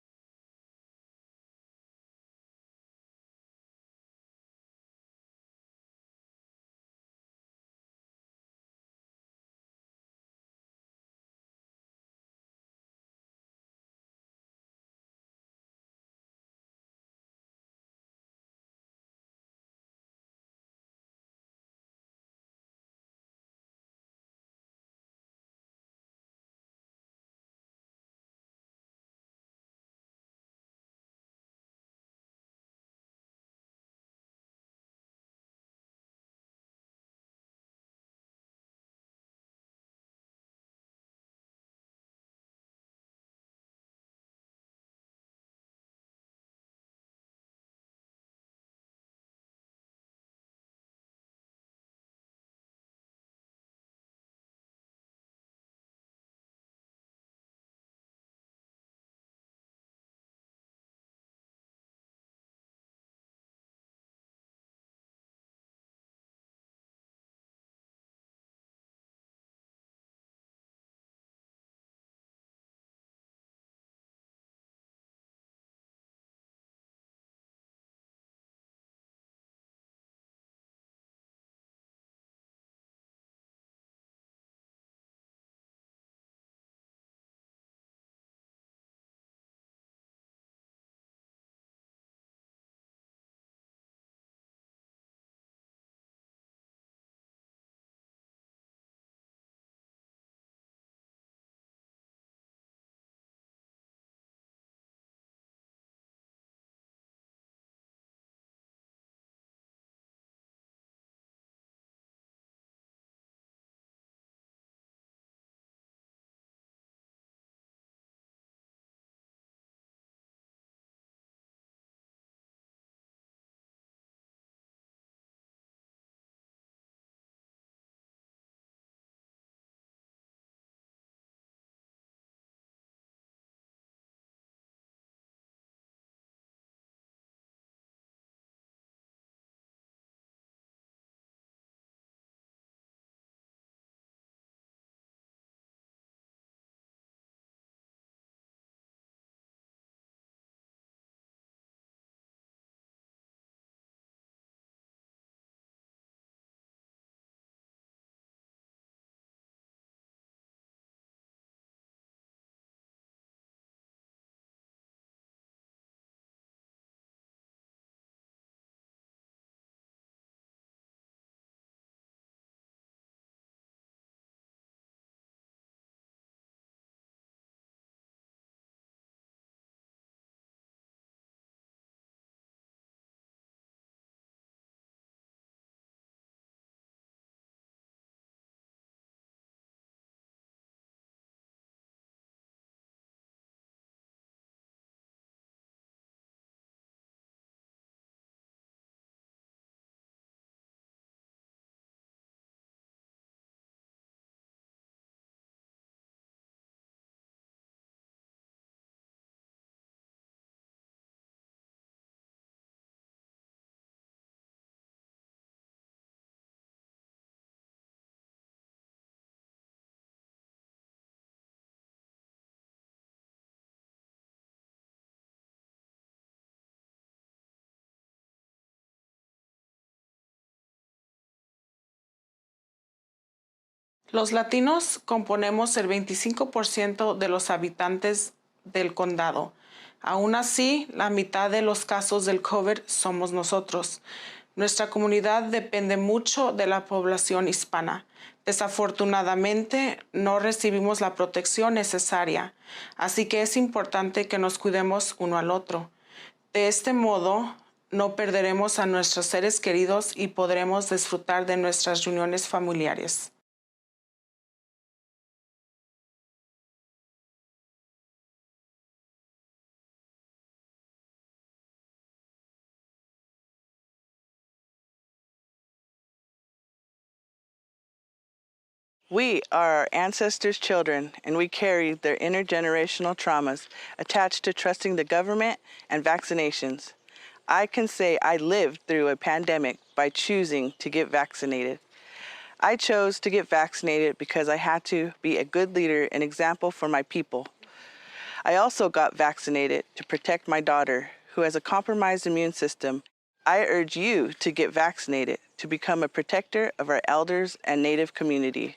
Los latinos componemos el 25% de los habitantes del condado. Aún así, la mitad de los casos del COVID somos nosotros. Nuestra comunidad depende mucho de la población hispana. Desafortunadamente, no recibimos la protección necesaria, así que es importante que nos cuidemos uno al otro. De este modo, no perderemos a nuestros seres queridos y podremos disfrutar de nuestras reuniones familiares. We are our ancestors' children, and we carry their intergenerational traumas attached to trusting the government and vaccinations. I can say I lived through a pandemic by choosing to get vaccinated. I chose to get vaccinated because I had to be a good leader and example for my people. I also got vaccinated to protect my daughter, who has a compromised immune system. I urge you to get vaccinated to become a protector of our elders and Native community.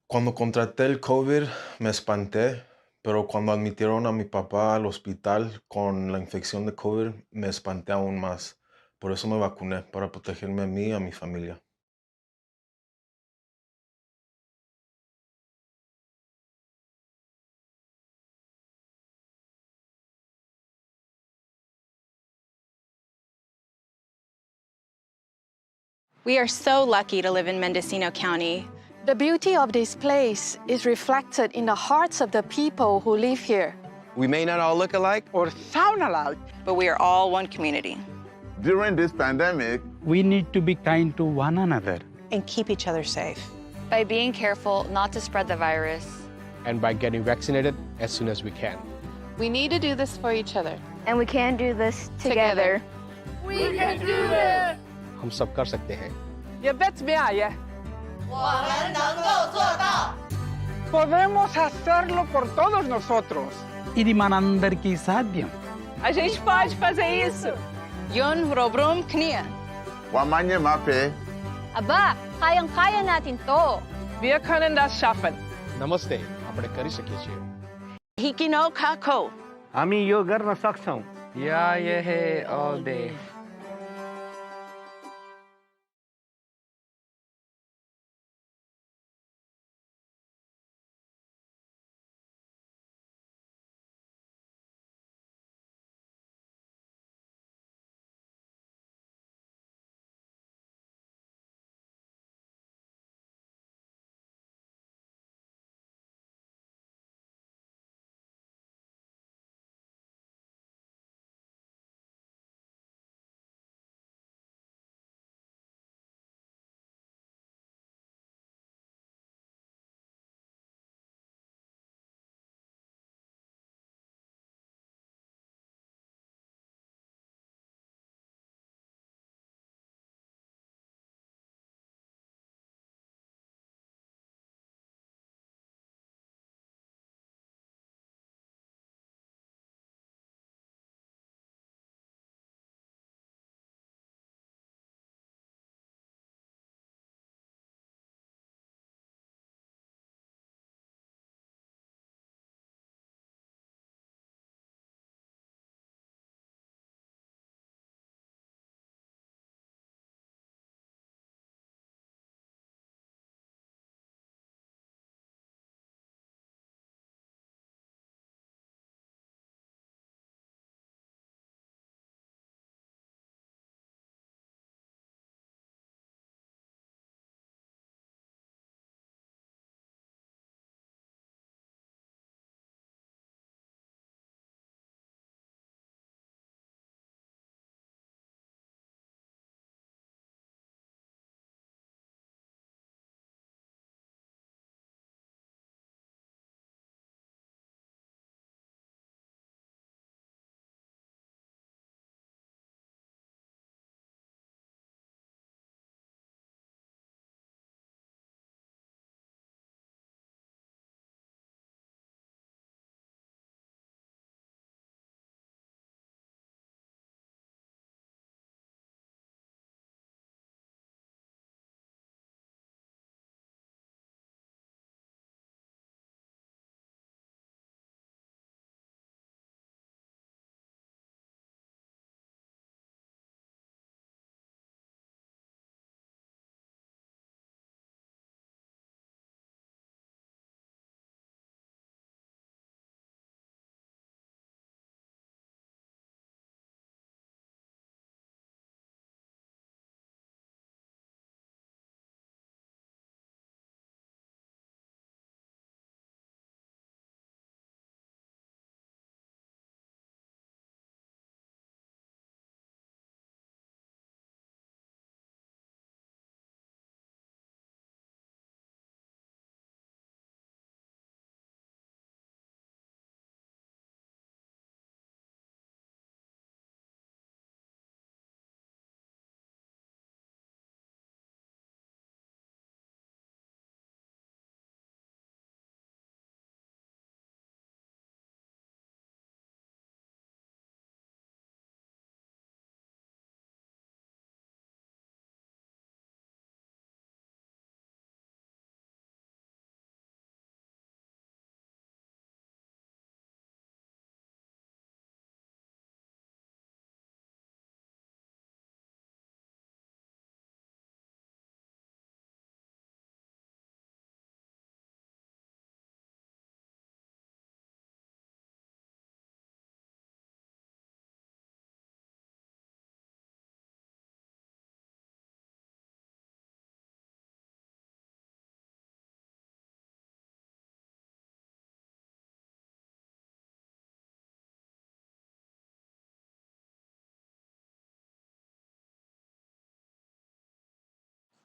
Cuando contraté el COVID me espanté, pero cuando admitieron a mi papá al hospital con la infección de COVID me espanté aún más. Por eso me vacuné, para protegerme a mí y a mi familia. We are so lucky to live in Mendocino County. The beauty of this place is reflected in the hearts of the people who live here. We may not all look alike or sound alike, but we are all one community. During this pandemic, we need to be kind to one another. And keep each other safe. By being careful not to spread the virus. And by getting vaccinated as soon as we can. We need to do this for each other. And we can do this together. We can do this! हम सब कर सकते हैं. You bet me, yeah. 我们能够做到. Podemos hacerlo por todos nosotros. ఇది మనందరికీ సాధ్యం. A gente pode fazer isso. Yun robrum knia. Wamanye mape. Aba, kayang-kaya natin to. Wir können das schaffen. નમસ્તે, આપણે કરી શકીએ છીએ. Hikino kako. हामी यो गर्न सक्छौं. Yeah, yeah, all day.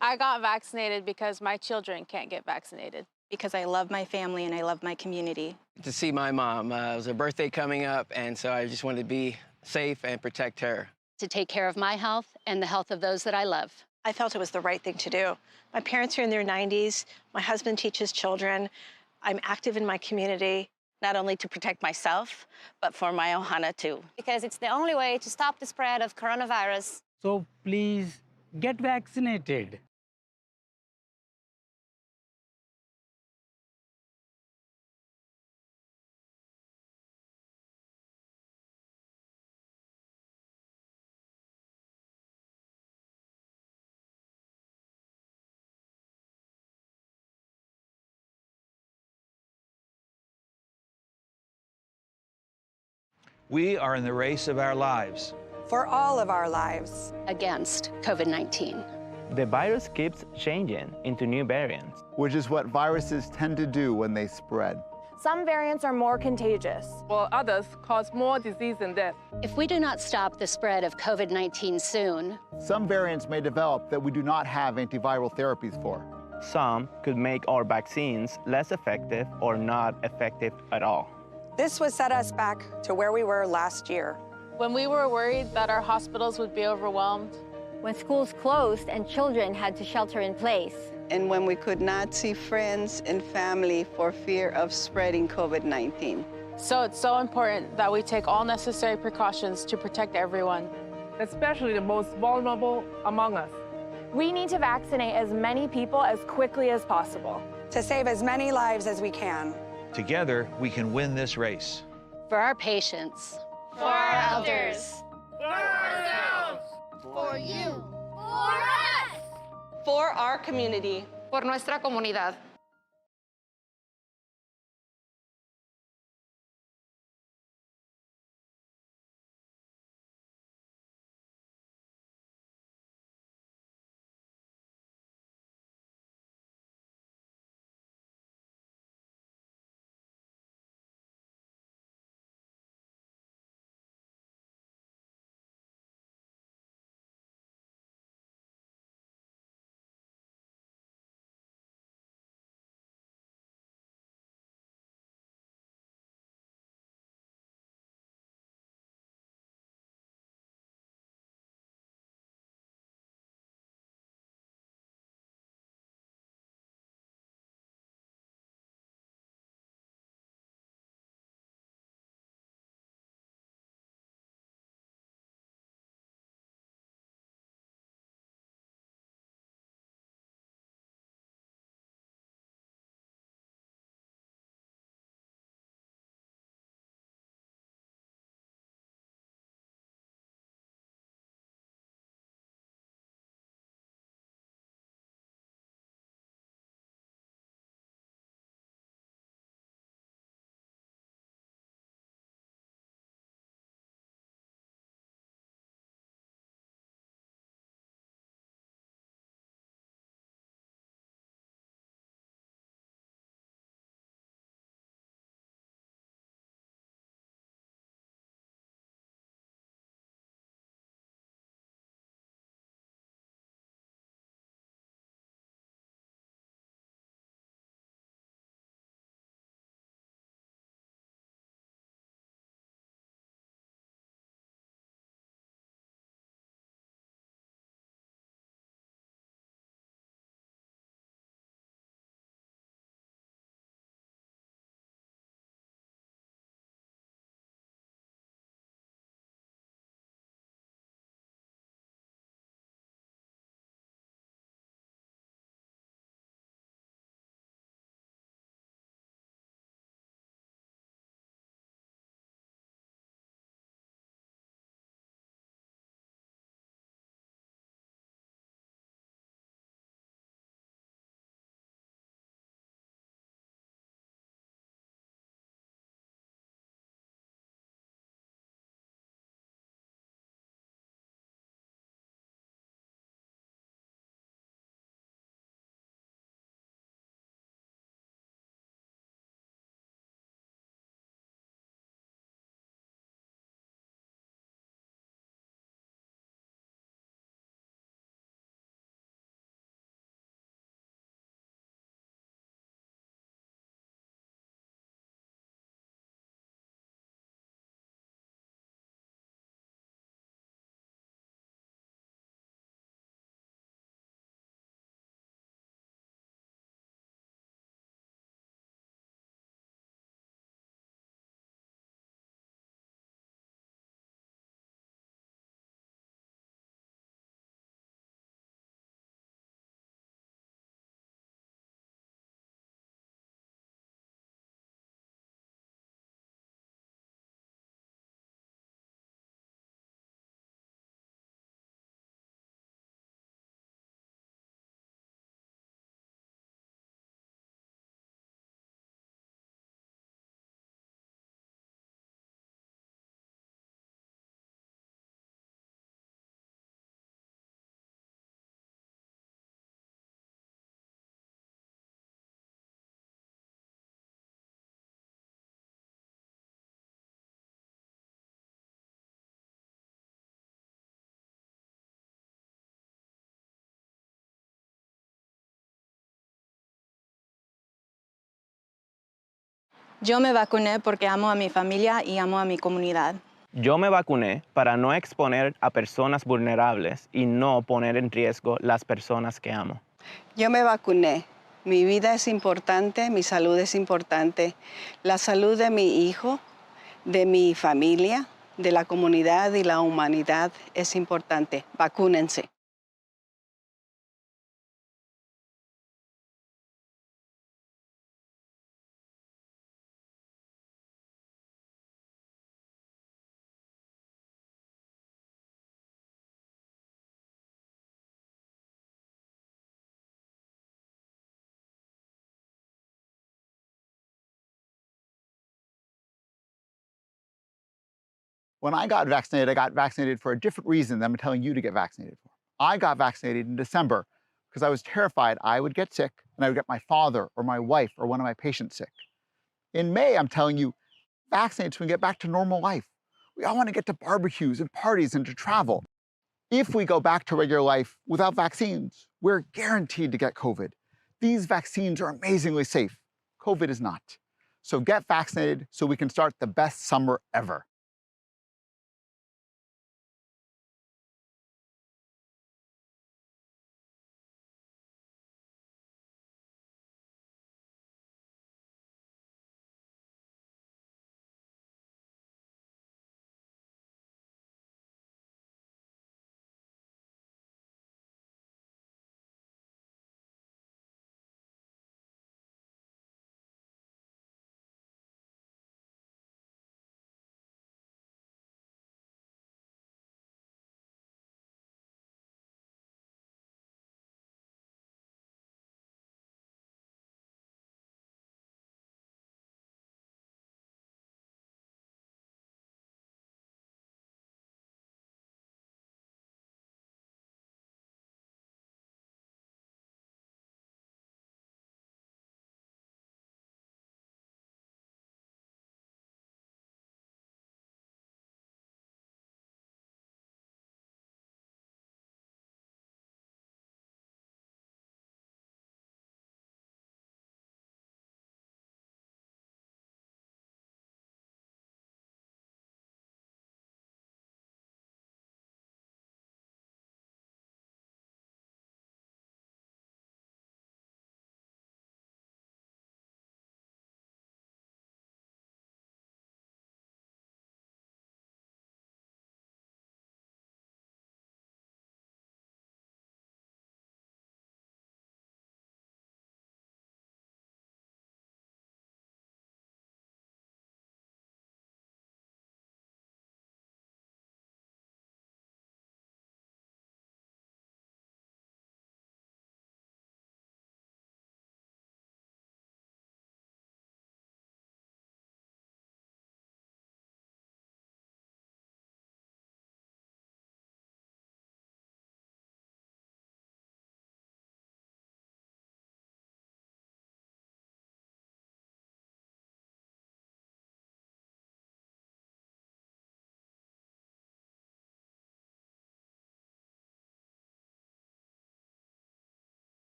I got vaccinated because my children can't get vaccinated. Because I love my family and I love my community. To see my mom. It was her birthday coming up, and so I just wanted to be safe and protect her. To take care of my health and the health of those that I love. I felt it was the right thing to do. My parents are in their 90s. My husband teaches children. I'm active in my community. Not only to protect myself, but for my ohana too. Because it's the only way to stop the spread of coronavirus. So please get vaccinated. We are in the race of our lives. For all of our lives. Against COVID-19. The virus keeps changing into new variants, which is what viruses tend to do when they spread. Some variants are more contagious, while others cause more disease and death. If we do not stop the spread of COVID-19 soon, some variants may develop that we do not have antiviral therapies for. Some could make our vaccines less effective or not effective at all. This would set us back to where we were last year. When we were worried that our hospitals would be overwhelmed. When schools closed and children had to shelter in place. And when we could not see friends and family for fear of spreading COVID-19. So it's so important that we take all necessary precautions to protect everyone. Especially the most vulnerable among us. We need to vaccinate as many people as quickly as possible. To save as many lives as we can. Together, we can win this race. For our patients. For our elders. For ourselves. For you. For us. For our community. Por nuestra comunidad. Yo me vacuné porque amo a mi familia y amo a mi comunidad. Yo me vacuné para no exponer a personas vulnerables y no poner en riesgo las personas que amo. Yo me vacuné. Mi vida es importante, mi salud es importante. La salud de mi hijo, de mi familia, de la comunidad y la humanidad es importante. Vacúnense. When I got vaccinated for a different reason than I'm telling you to get vaccinated for. I got vaccinated in December because I was terrified I would get sick and I would get my father or my wife or one of my patients sick. In May, I'm telling you, vaccinate so we can get back to normal life. We all want to get to barbecues and parties and to travel. If we go back to regular life without vaccines, we're guaranteed to get COVID. These vaccines are amazingly safe. COVID is not. So get vaccinated so we can start the best summer ever.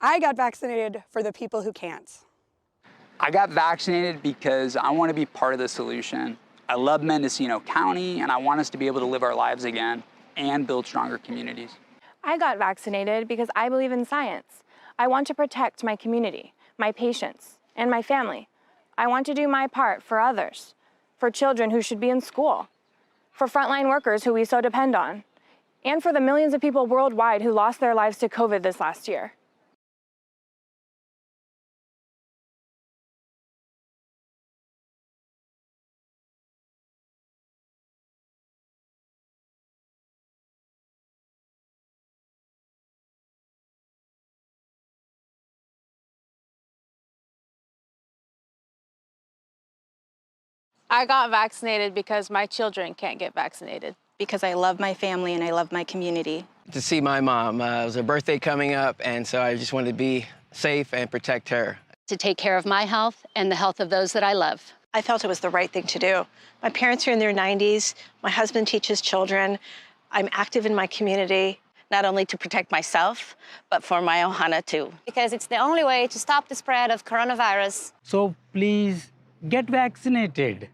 I got vaccinated for the people who can't. I got vaccinated because I want to be part of the solution. I love Mendocino County, and I want us to be able to live our lives again and build stronger communities. I got vaccinated because I believe in science. I want to protect my community, my patients, and my family. I want to do my part for others, for children who should be in school, for frontline workers who we so depend on, and for the millions of people worldwide who lost their lives to COVID this last year. I got vaccinated because my children can't get vaccinated. Because I love my family and I love my community. To see my mom. It was her birthday coming up, and so I just wanted to be safe and protect her. To take care of my health and the health of those that I love. I felt it was the right thing to do. My parents are in their 90s. My husband teaches children. I'm active in my community. Not only to protect myself, but for my ohana too. Because it's the only way to stop the spread of coronavirus. So please get vaccinated.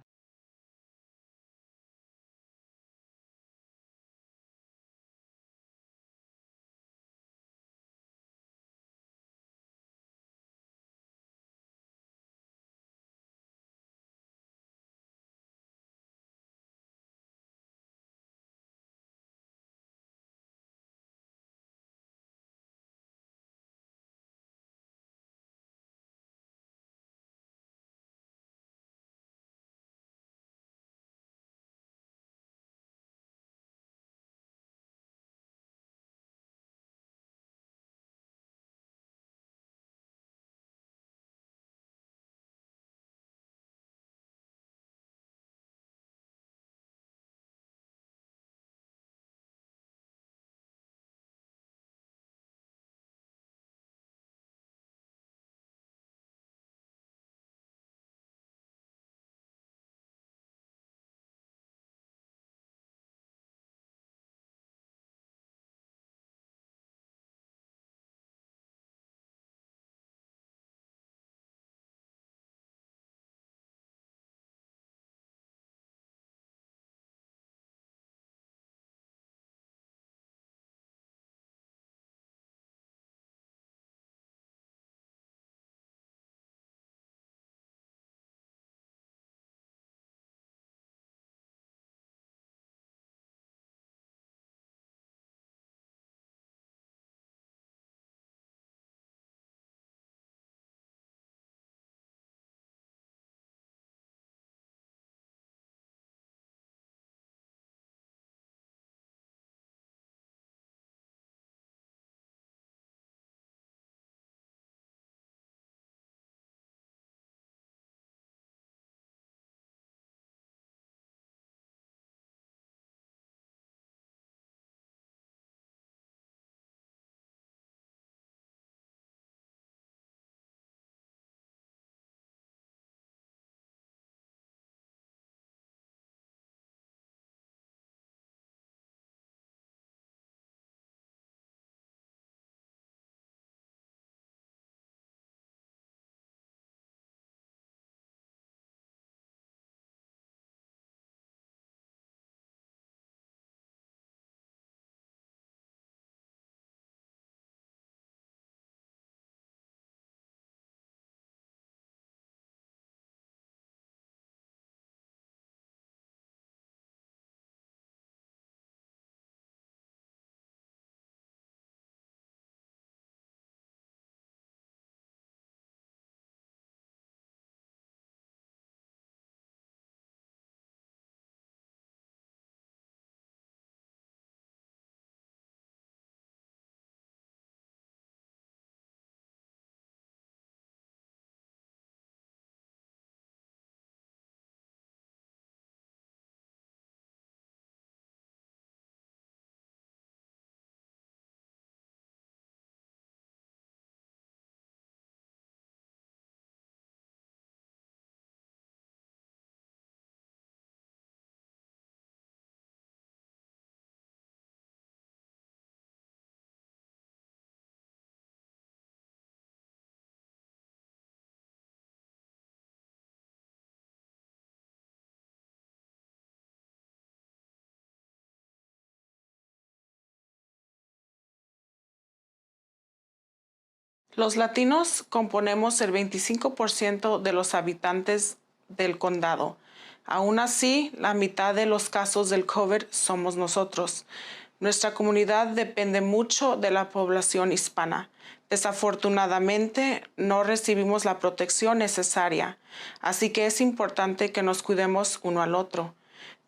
Los latinos componemos el 25% de los habitantes del condado. Aún así, la mitad de los casos del COVID somos nosotros. Nuestra comunidad depende mucho de la población hispana. Desafortunadamente, no recibimos la protección necesaria, así que es importante que nos cuidemos uno al otro.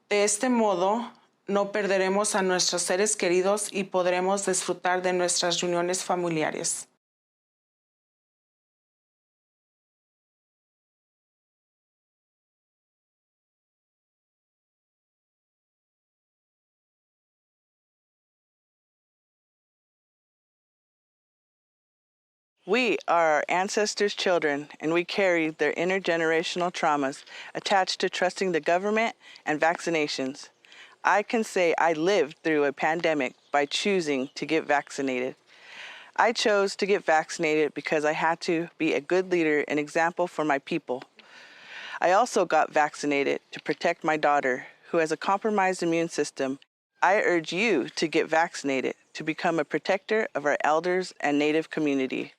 De este modo, no perderemos a nuestros seres queridos y podremos disfrutar de nuestras reuniones familiares. We are our ancestors' children, and we carry their intergenerational traumas attached to trusting the government and vaccinations. I can say I lived through a pandemic by choosing to get vaccinated. I chose to get vaccinated because I had to be a good leader and example for my people. I also got vaccinated to protect my daughter, who has a compromised immune system. I urge you to get vaccinated to become a protector of our elders and Native community.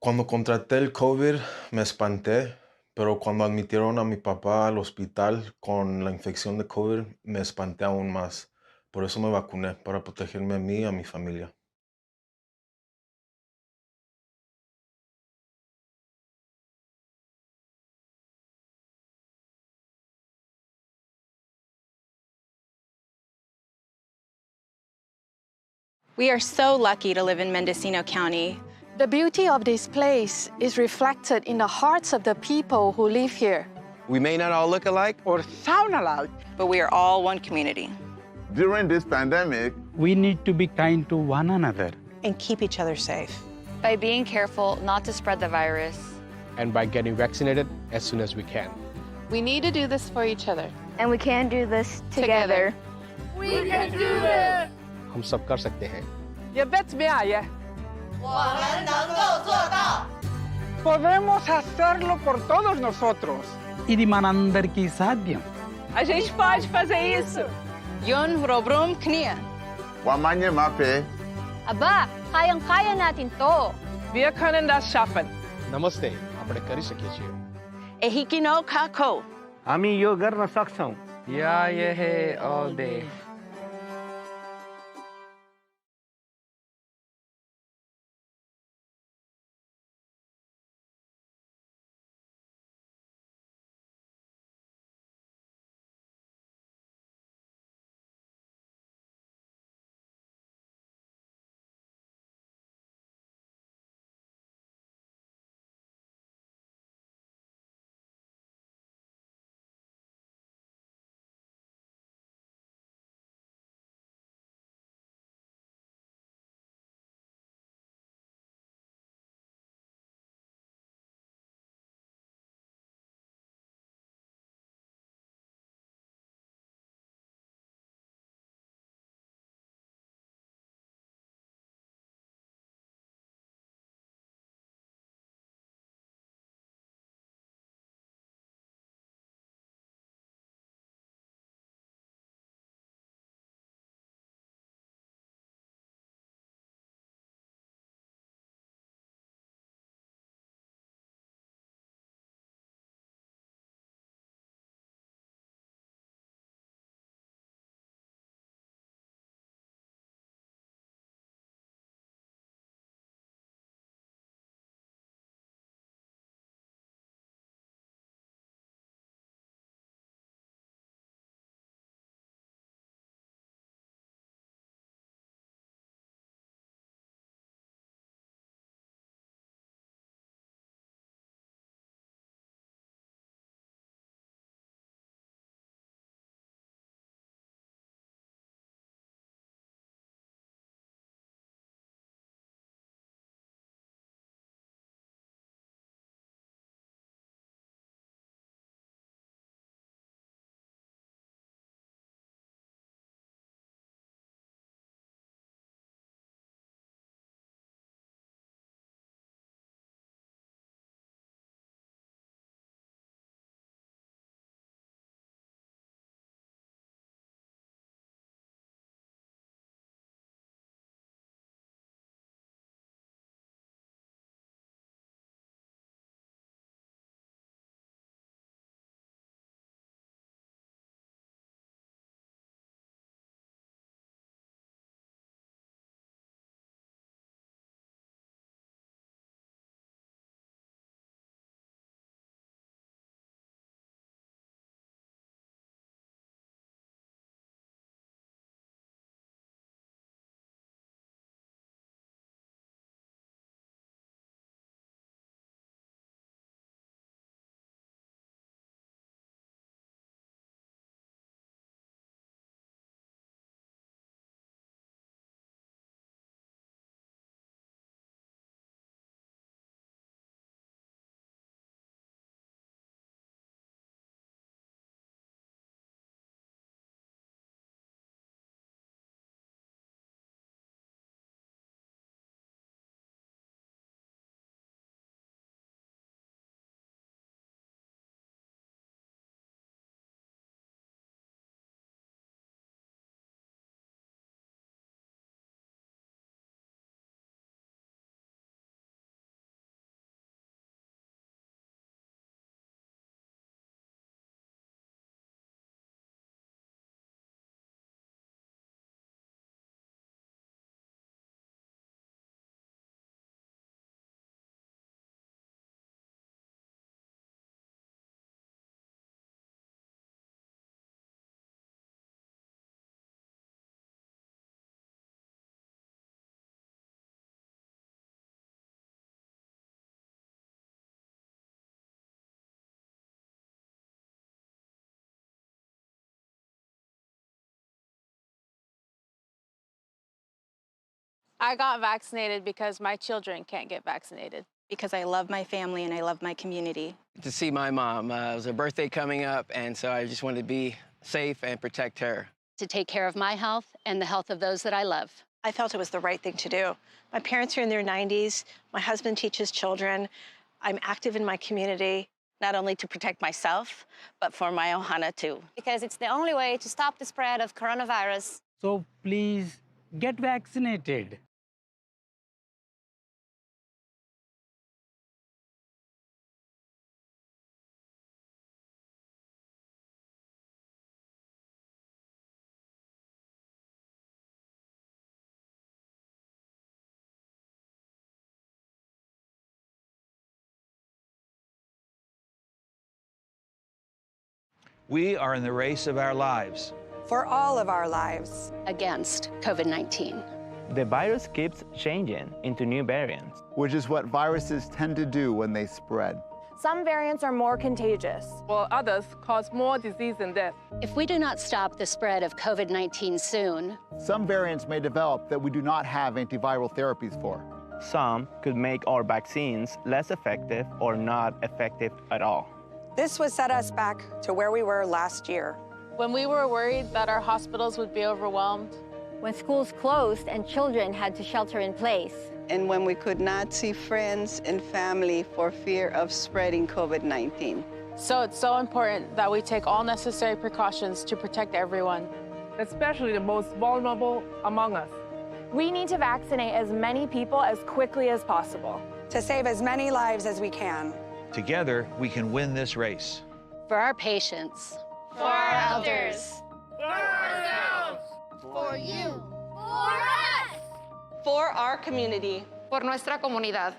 Cuando contraté el COVID me espanté, pero cuando admitieron a mi papá al hospital con la infección de COVID me espanté aún más. Por eso me vacuné, para protegerme a mí y a mi familia. We are so lucky to live in Mendocino County. The beauty of this place is reflected in the hearts of the people who live here. We may not all look alike or sound alike, but we are all one community. During this pandemic, we need to be kind to one another. And keep each other safe. By being careful not to spread the virus. And by getting vaccinated as soon as we can. We need to do this for each other. And we can do this together. We can do this! हम सब कर सकते हैं. You bet me I. 我们能够做到. Podemos hacerlo por todos nosotros. ఇది మనందరికీ సాధ్యం. A gente pode fazer isso. Yun robrum knia. Wamanye mape. Aba, kayang-kaya natin to. Wir können das schaffen. Namaste, આપણે કરી શકીએ છીએ. Ehikino kako. हामी यो गर्न सक्छौं. Yeah, yeah, all day. I got vaccinated because my children can't get vaccinated. Because I love my family and I love my community. To see my mom. It was her birthday coming up, and so I just wanted to be safe and protect her. To take care of my health and the health of those that I love. I felt it was the right thing to do. My parents are in their 90s. My husband teaches children. I'm active in my community. Not only to protect myself, but for my ohana too. Because it's the only way to stop the spread of coronavirus. So please get vaccinated. We are in the race of our lives. For all of our lives. Against COVID-19. The virus keeps changing into new variants, which is what viruses tend to do when they spread. Some variants are more contagious, while others cause more disease and death. If we do not stop the spread of COVID-19 soon, some variants may develop that we do not have antiviral therapies for. Some could make our vaccines less effective or not effective at all. This would set us back to where we were last year. When we were worried that our hospitals would be overwhelmed. When schools closed and children had to shelter in place. And when we could not see friends and family for fear of spreading COVID-19. So it's so important that we take all necessary precautions to protect everyone. Especially the most vulnerable among us. We need to vaccinate as many people as quickly as possible. To save as many lives as we can. Together, we can win this race. For our patients. For our elders. For ourselves. For you. For us. For our community. Por nuestra comunidad.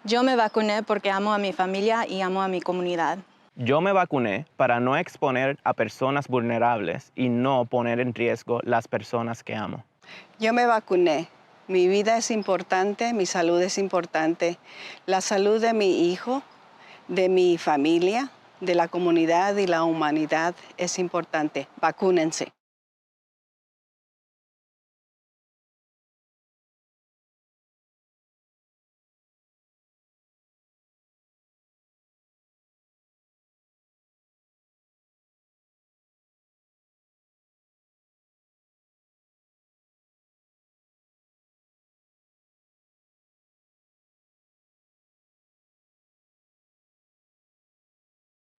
Yo me vacuné porque amo a mi familia y amo a mi comunidad. Yo me vacuné para no exponer a personas vulnerables y no poner en riesgo las personas que amo. Yo me vacuné. Mi vida es importante, mi salud es importante. La salud de mi hijo, de mi familia, de la comunidad y la humanidad es importante. Vacúnense.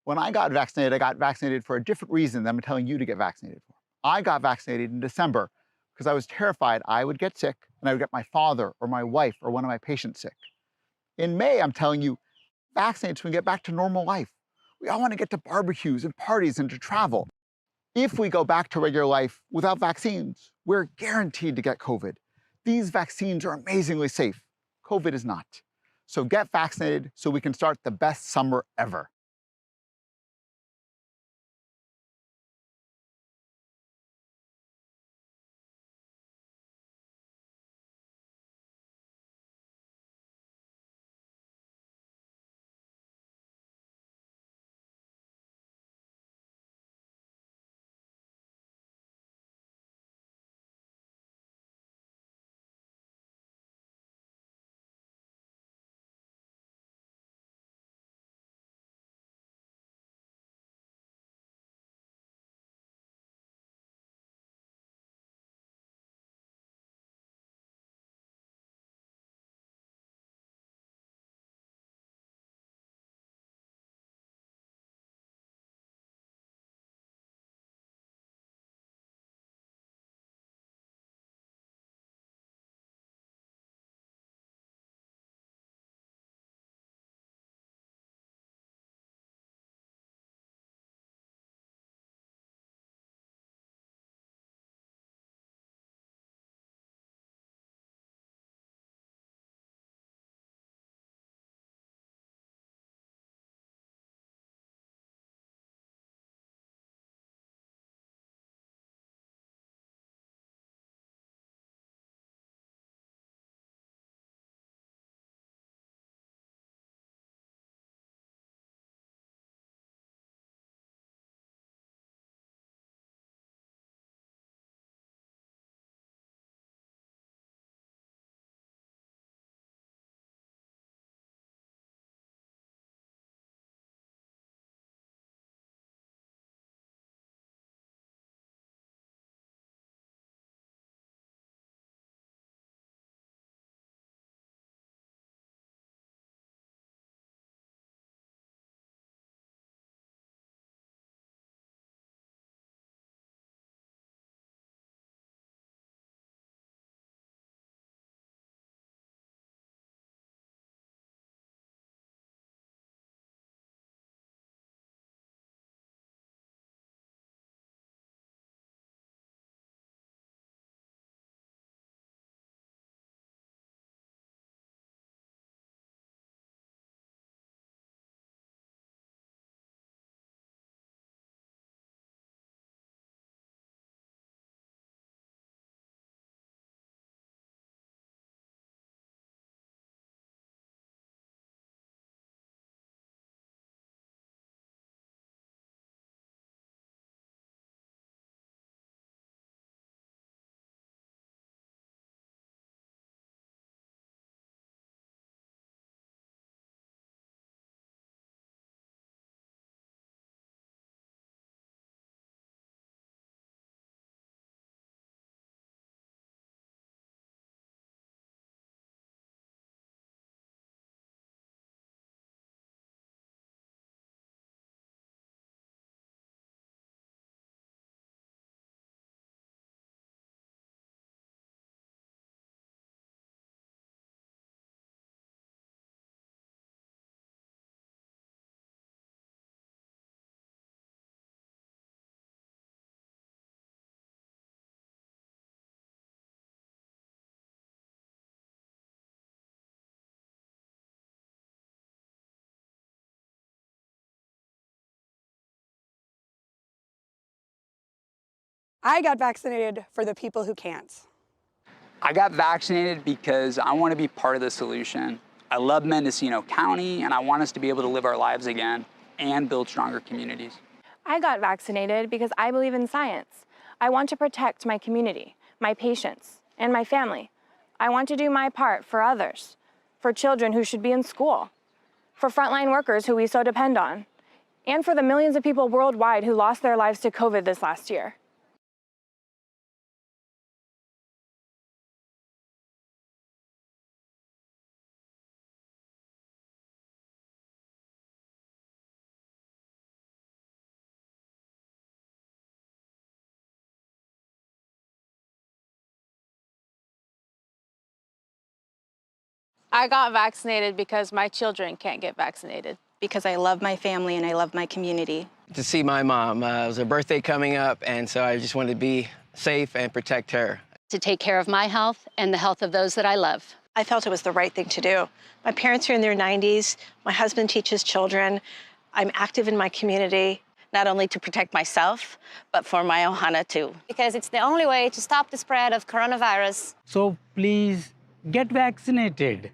When I got vaccinated for a different reason than I'm telling you to get vaccinated for. I got vaccinated in December because I was terrified I would get sick and I would get my father or my wife or one of my patients sick. In May, I'm telling you, vaccinate so we can get back to normal life. We all want to get to barbecues and parties and to travel. If we go back to regular life without vaccines, we're guaranteed to get COVID. These vaccines are amazingly safe. COVID is not. So get vaccinated so we can start the best summer ever. I got vaccinated for the people who can't. I got vaccinated because I want to be part of the solution. I love Mendocino County, and I want us to be able to live our lives again and build stronger communities. I got vaccinated because I believe in science. I want to protect my community, my patients, and my family. I want to do my part for others, for children who should be in school, for frontline workers who we so depend on, and for the millions of people worldwide who lost their lives to COVID this last year. I got vaccinated because my children can't get vaccinated. Because I love my family and I love my community. To see my mom. It was her birthday coming up, and so I just wanted to be safe and protect her. To take care of my health and the health of those that I love. I felt it was the right thing to do. My parents are in their 90s. My husband teaches children. I'm active in my community. Not only to protect myself, but for my ohana too. Because it's the only way to stop the spread of coronavirus. So please get vaccinated.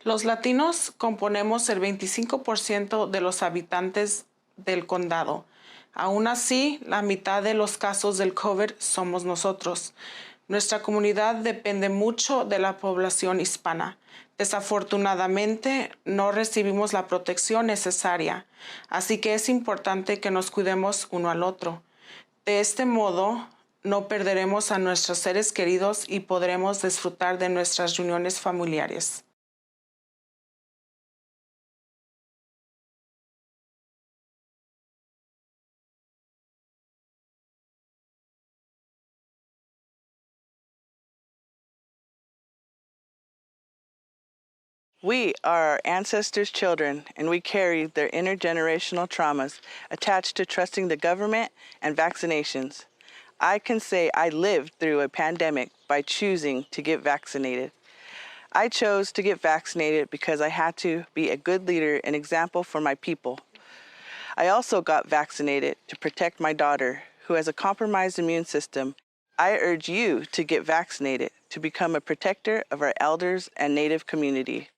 Los latinos componemos el 25% de los habitantes del condado. Aún así, la mitad de los casos del COVID somos nosotros. Nuestra comunidad depende mucho de la población hispana. Desafortunadamente, no recibimos la protección necesaria, así que es importante que nos cuidemos uno al otro. De este modo, no perderemos a nuestros seres queridos y podremos disfrutar de nuestras reuniones familiares. We are our ancestors' children, and we carry their intergenerational traumas attached to trusting the government and vaccinations. I can say I lived through a pandemic by choosing to get vaccinated. I chose to get vaccinated because I had to be a good leader and example for my people. I also got vaccinated to protect my daughter, who has a compromised immune system. I urge you to get vaccinated to become a protector of our elders and Native community.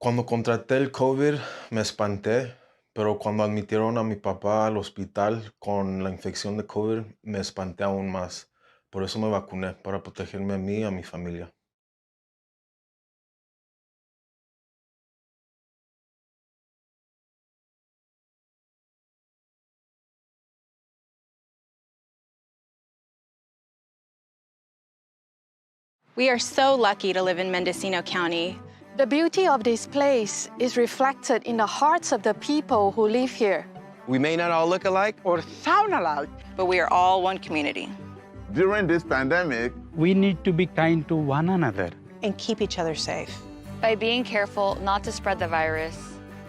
Cuando contraté el COVID me espanté, pero cuando admitieron a mi papá al hospital con la infección de COVID me espanté aún más. Por eso me vacuné, para protegerme a mí y a mi familia. We are so lucky to live in Mendocino County. The beauty of this place is reflected in the hearts of the people who live here. We may not all look alike Or sound alike, but we are all one community. During this pandemic, we need to be kind to one another. And keep each other safe. By being careful not to spread the virus.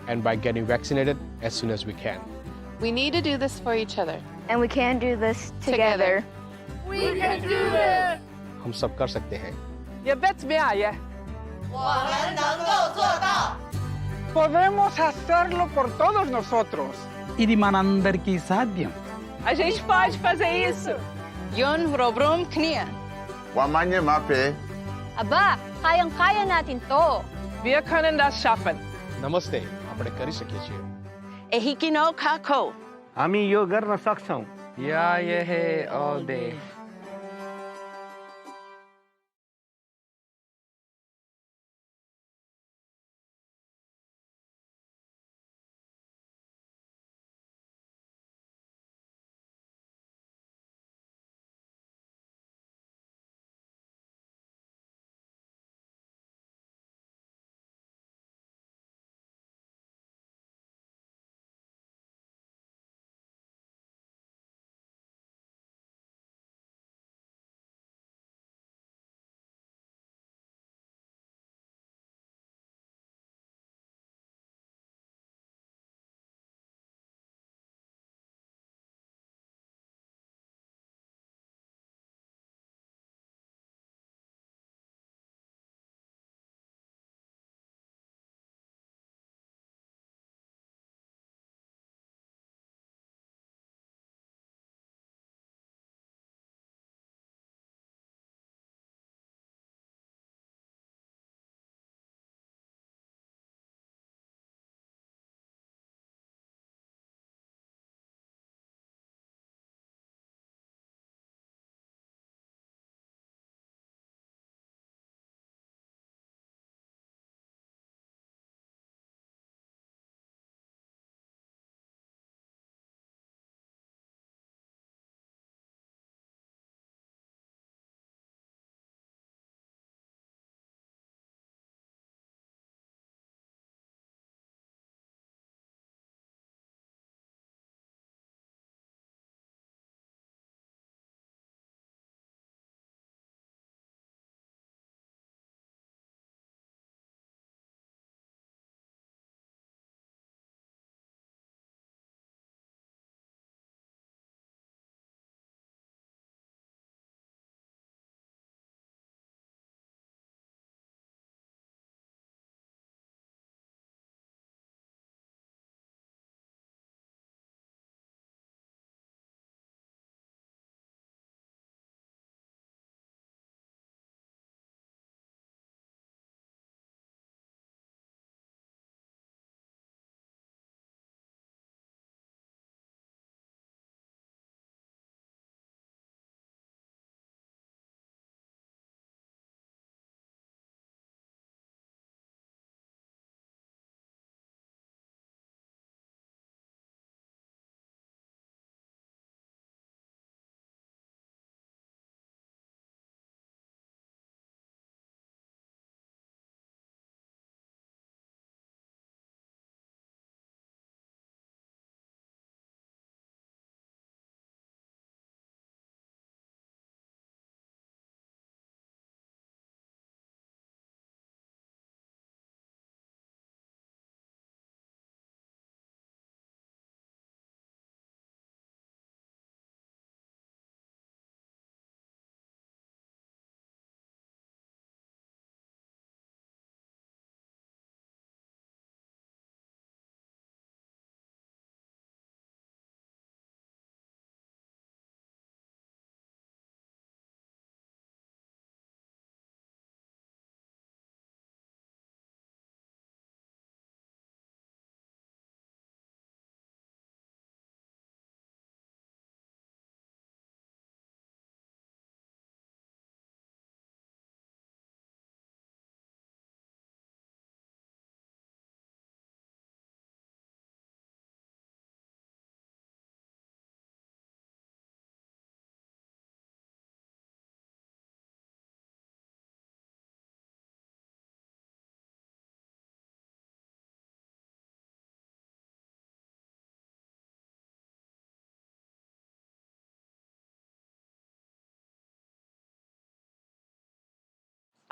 And by getting vaccinated as soon as we can. We need to do this for each other. And we can do this together. We can do this! हम सब कर सकते हैं. You bet me I. 我们能够做到. Podemos hacerlo por todos nosotros. ఇది మనందరికీ సాధ్యం. A gente pode fazer isso. Yon robrom knia. Wamanye mape. Aba, kayang-kaya natin to. Wir können das schaffen. Namaste, આપણે કરી શકીએ છીએ. Ehikino kako. Ami yo गर्न सक्छौं. Yeah, yeah, all day.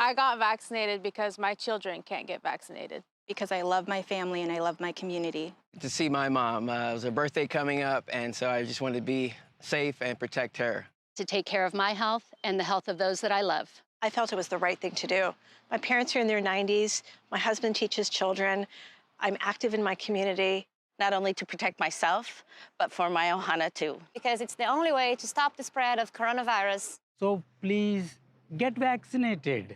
I got vaccinated because my children can't get vaccinated. Because I love my family and I love my community. To see my mom. It was her birthday coming up, and so I just wanted to be safe and protect her. To take care of my health and the health of those that I love. I felt it was the right thing to do. My parents are in their 90s. My husband teaches children. I'm active in my community. Not only to protect myself, but for my ohana too. Because it's the only way to stop the spread of coronavirus. So please get vaccinated.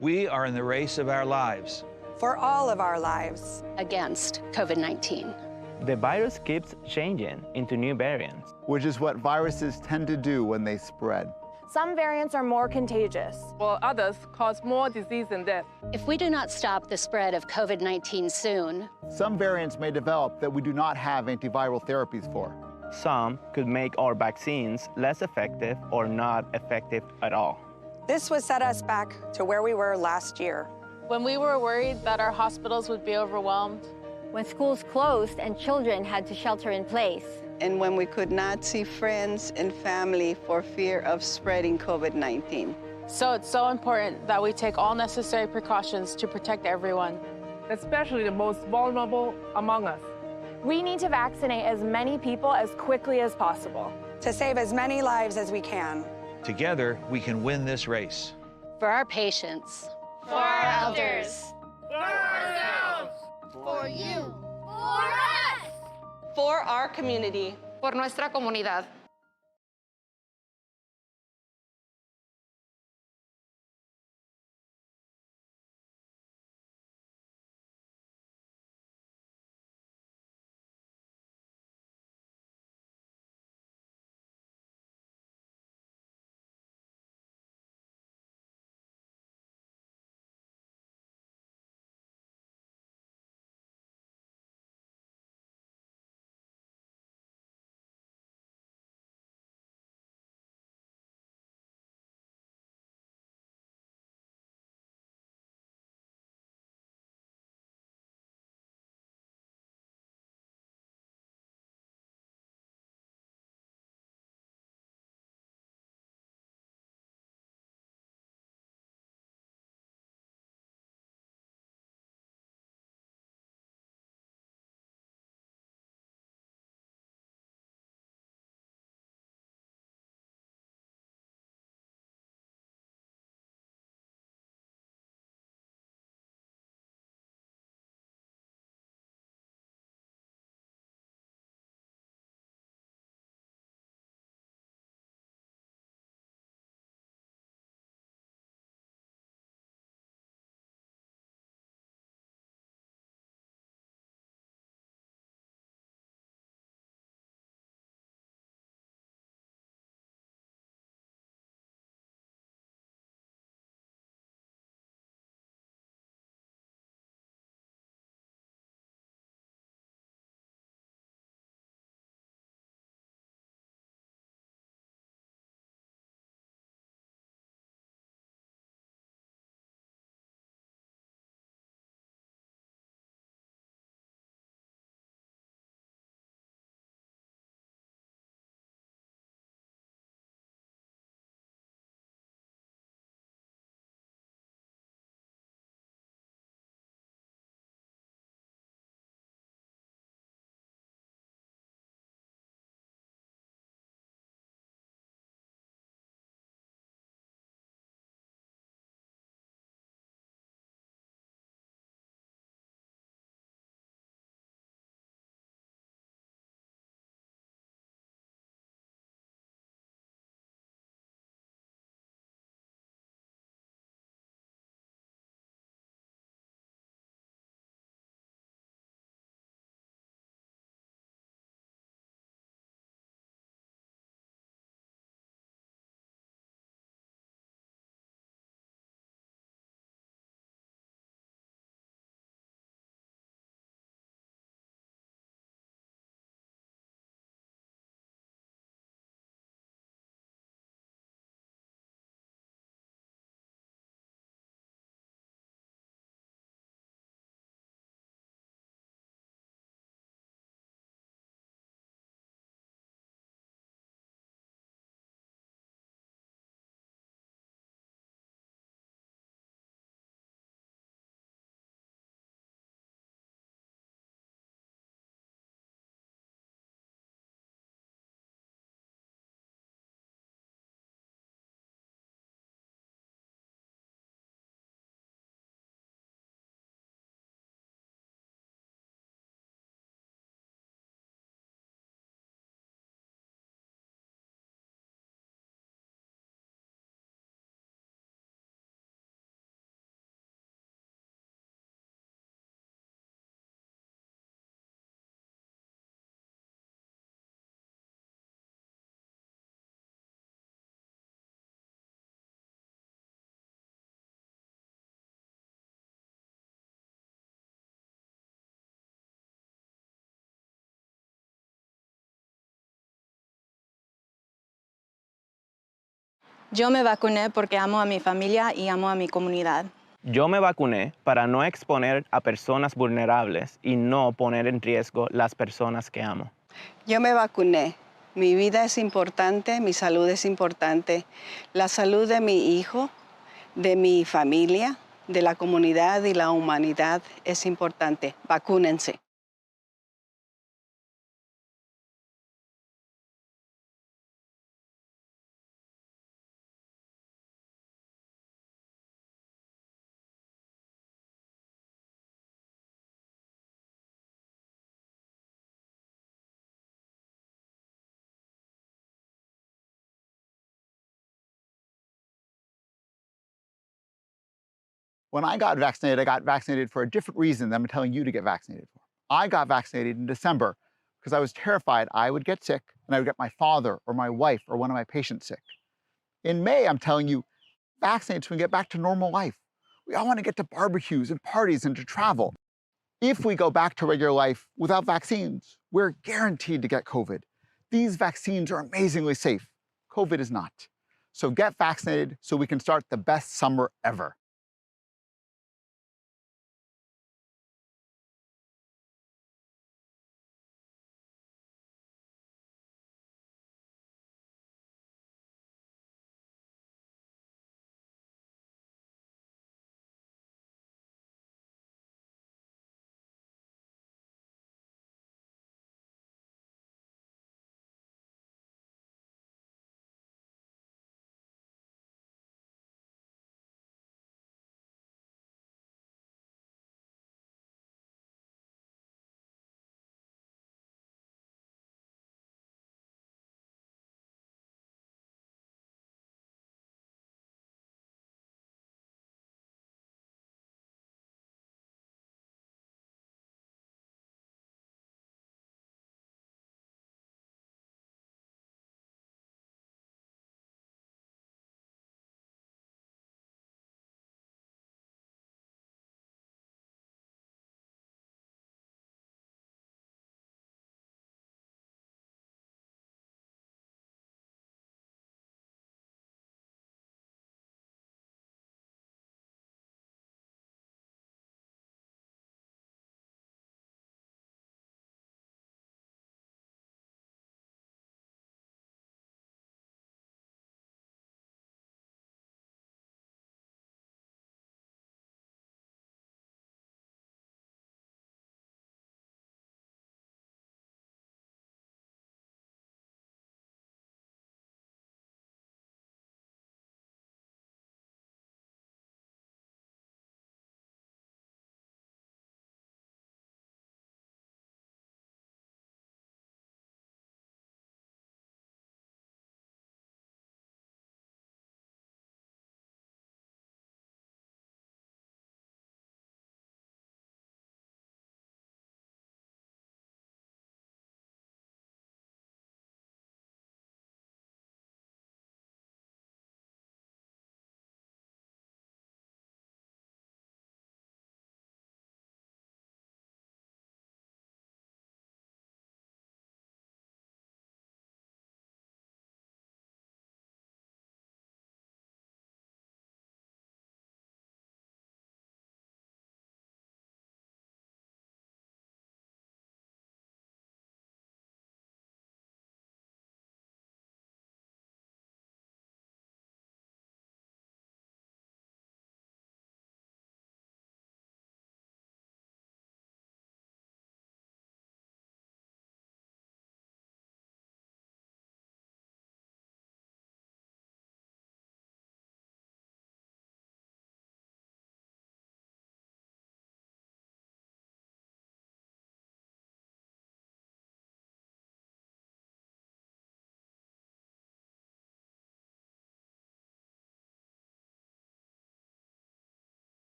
We are in the race of our lives. For all of our lives. Against COVID-19. The virus keeps changing into new variants, which is what viruses tend to do when they spread. Some variants are more contagious, while others cause more disease and death. If we do not stop the spread of COVID-19 soon, some variants may develop that we do not have antiviral therapies for. Some could make our vaccines less effective or not effective at all. This would set us back to where we were last year. When we were worried that our hospitals would be overwhelmed. When schools closed and children had to shelter in place. And when we could not see friends and family for fear of spreading COVID-19. So it's so important that we take all necessary precautions to protect everyone. Especially the most vulnerable among us. We need to vaccinate as many people as quickly as possible. To save as many lives as we can. Together, we can win this race. For our patients. For our elders. For ourselves. For you. For us. For our community. Por nuestra comunidad. Yo me vacuné porque amo a mi familia y amo a mi comunidad. Yo me vacuné para no exponer a personas vulnerables y no poner en riesgo las personas que amo. Yo me vacuné. Mi vida es importante, mi salud es importante. La salud de mi hijo, de mi familia, de la comunidad y la humanidad es importante. Vacúnense. When I got vaccinated for a different reason than I'm telling you to get vaccinated for. I got vaccinated in December because I was terrified I would get sick and I would get my father or my wife or one of my patients sick. In May, I'm telling you, vaccinate so we can get back to normal life. We all want to get to barbecues and parties and to travel. If we go back to regular life without vaccines, we're guaranteed to get COVID. These vaccines are amazingly safe. COVID is not. So get vaccinated so we can start the best summer ever.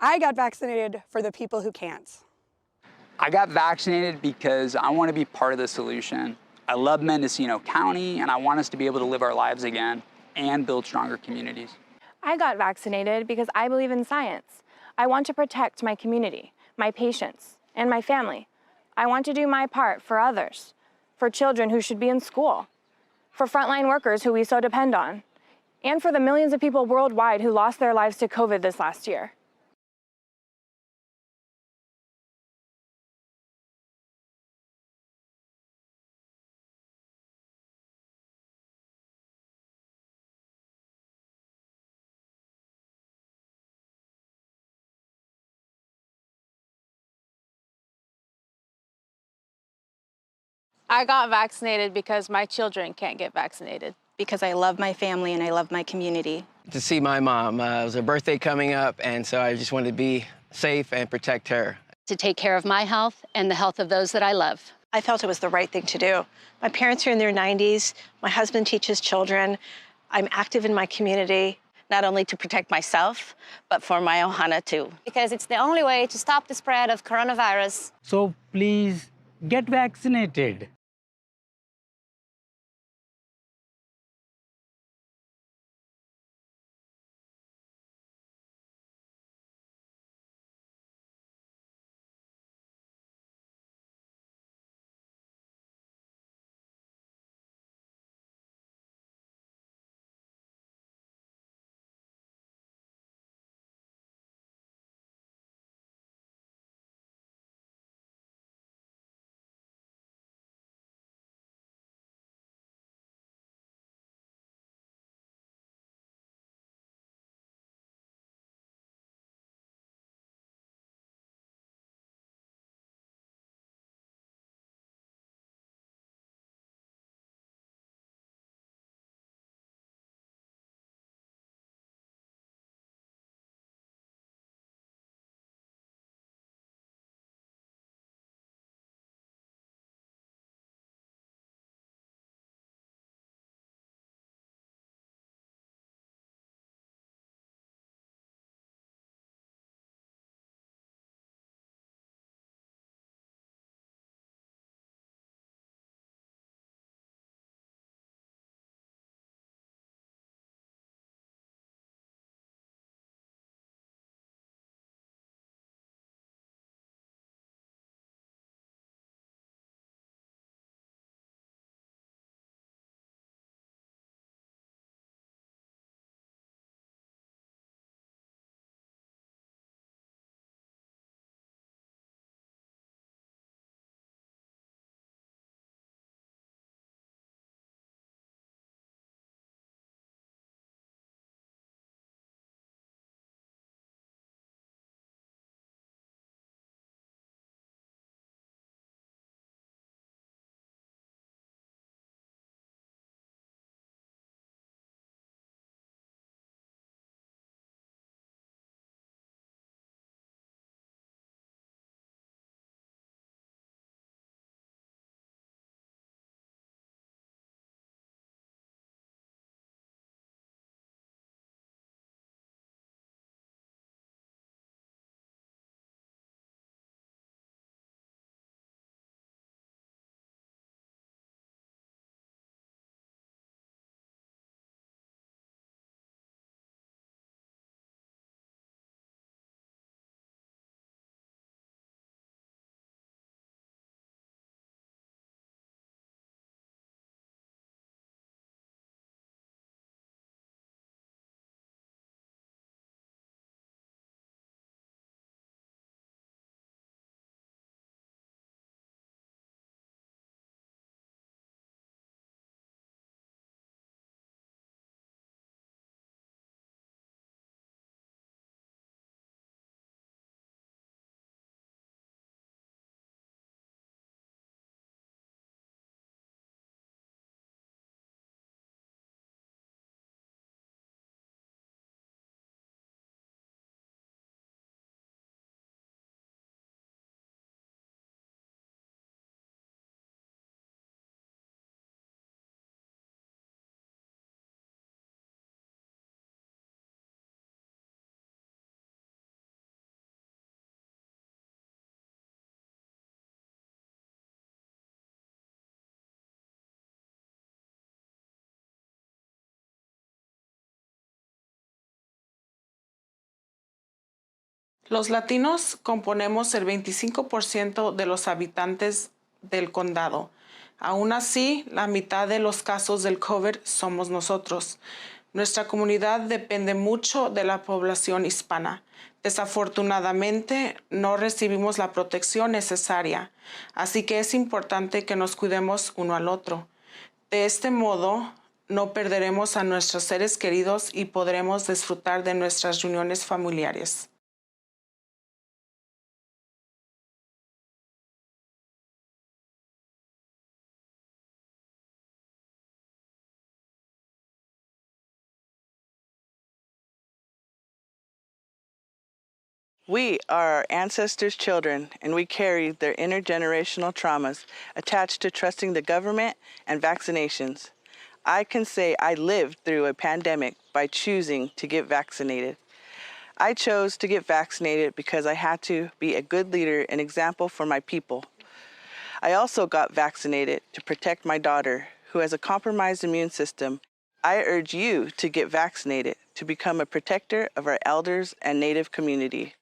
I got vaccinated for the people who can't. I got vaccinated because I want to be part of the solution. I love Mendocino County, and I want us to be able to live our lives again and build stronger communities. I got vaccinated because I believe in science. I want to protect my community, my patients, and my family. I want to do my part for others, for children who should be in school, for frontline workers who we so depend on, and for the millions of people worldwide who lost their lives to COVID this last year. I got vaccinated because my children can't get vaccinated. Because I love my family and I love my community. To see my mom. It was her birthday coming up, and so I just wanted to be safe and protect her. To take care of my health and the health of those that I love. I felt it was the right thing to do. My parents are in their 90s. My husband teaches children. I'm active in my community. Not only to protect myself, but for my ohana too. Because it's the only way to stop the spread of coronavirus. So please get vaccinated. Los latinos componemos el 25% de los habitantes del condado. Aún así, la mitad de los casos del COVID somos nosotros. Nuestra comunidad depende mucho de la población hispana. Desafortunadamente, no recibimos la protección necesaria, así que es importante que nos cuidemos uno al otro. De este modo, no perderemos a nuestros seres queridos y podremos disfrutar de nuestras reuniones familiares. We are our ancestors' children, and we carry their intergenerational traumas attached to trusting the government and vaccinations. I can say I lived through a pandemic by choosing to get vaccinated. I chose to get vaccinated because I had to be a good leader and example for my people. I also got vaccinated to protect my daughter, who has a compromised immune system. I urge you to get vaccinated to become a protector of our elders and Native community.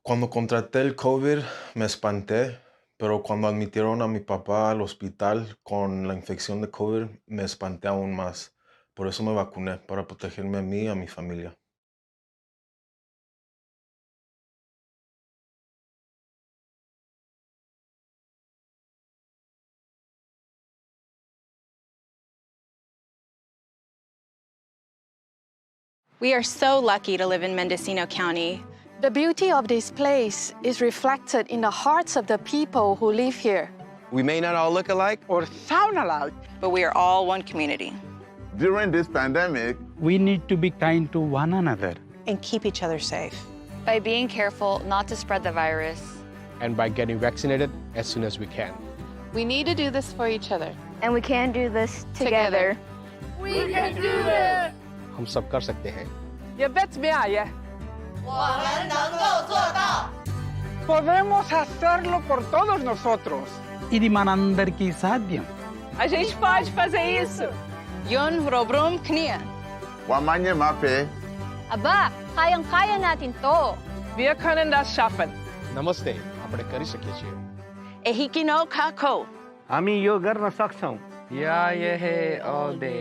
Cuando contraté el COVID me espanté, pero cuando admitieron a mi papá al hospital con la infección de COVID me espanté aún más. Por eso me vacuné, para protegerme a mí y a mi familia. We are so lucky to live in Mendocino County. The beauty of this place is reflected in the hearts of the people who live here. We may not all look alike or sound alike, but we are all one community. During this pandemic, we need to be kind to one another And keep each other safe. By being careful not to spread the virus. And by getting vaccinated as soon as we can. We need to do this for each other. And we can do this together. We can do this! हम सब कर सकते हैं. You bet me I. 我们能够做到. Podemos hacerlo por todos nosotros. ఇది మనందరికీ సాధ్యం. A gente pode fazer isso. Yon robrom knia. Wamanye mape. Aba, kayang-kaya natin to. Wir können das schaffen. નમસ્તે, આપણે કરી શકીએ છીએ. Ehikino kako. हामी यो गर्न सक्छौं. Yeah, yeah, all day.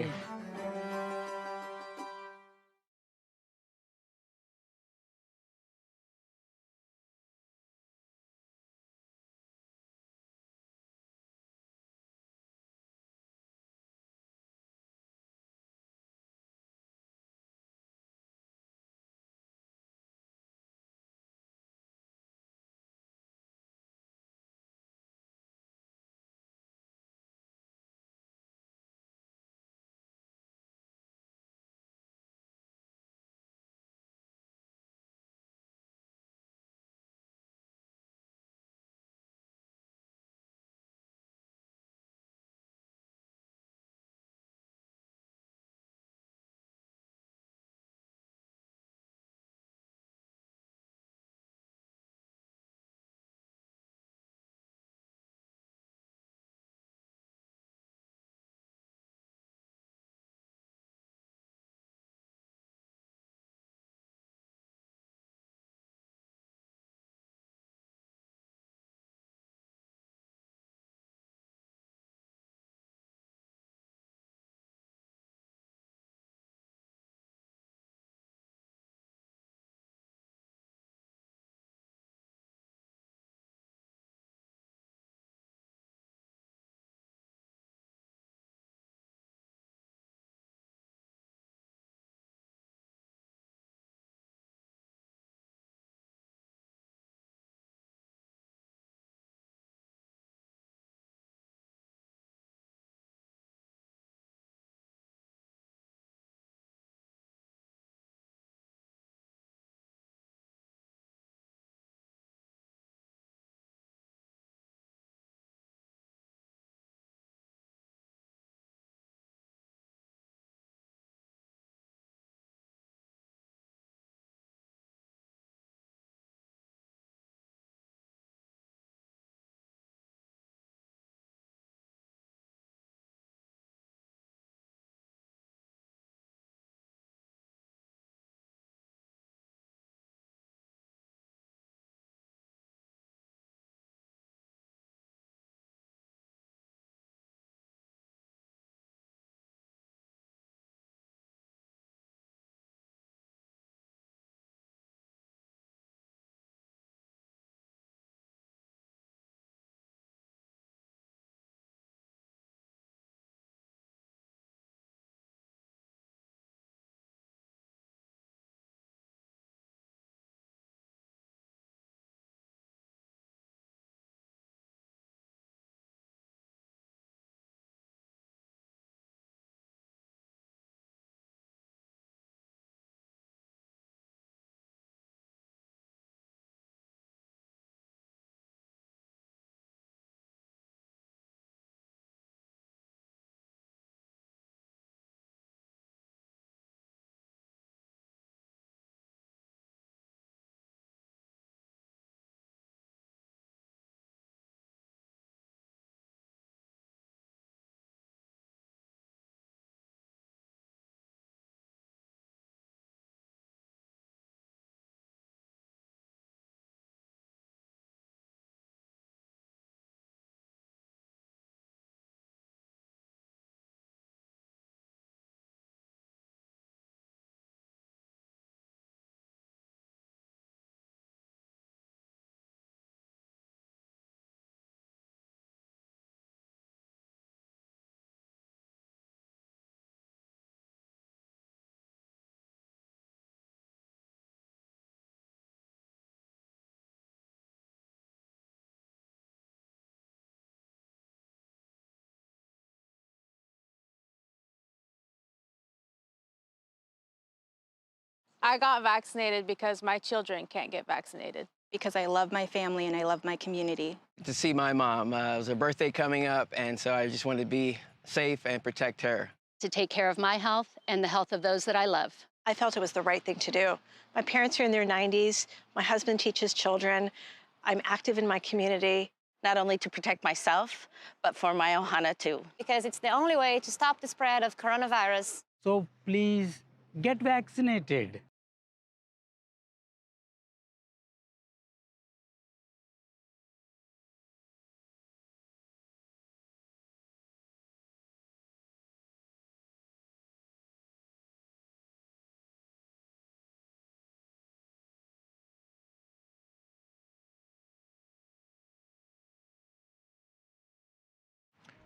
I got vaccinated because my children can't get vaccinated. Because I love my family and I love my community. To see my mom. It was her birthday coming up, and so I just wanted to be safe and protect her. To take care of my health and the health of those that I love. I felt it was the right thing to do. My parents are in their 90s. My husband teaches children. I'm active in my community. Not only to protect myself, but for my ohana too. Because it's the only way to stop the spread of coronavirus. So please get vaccinated.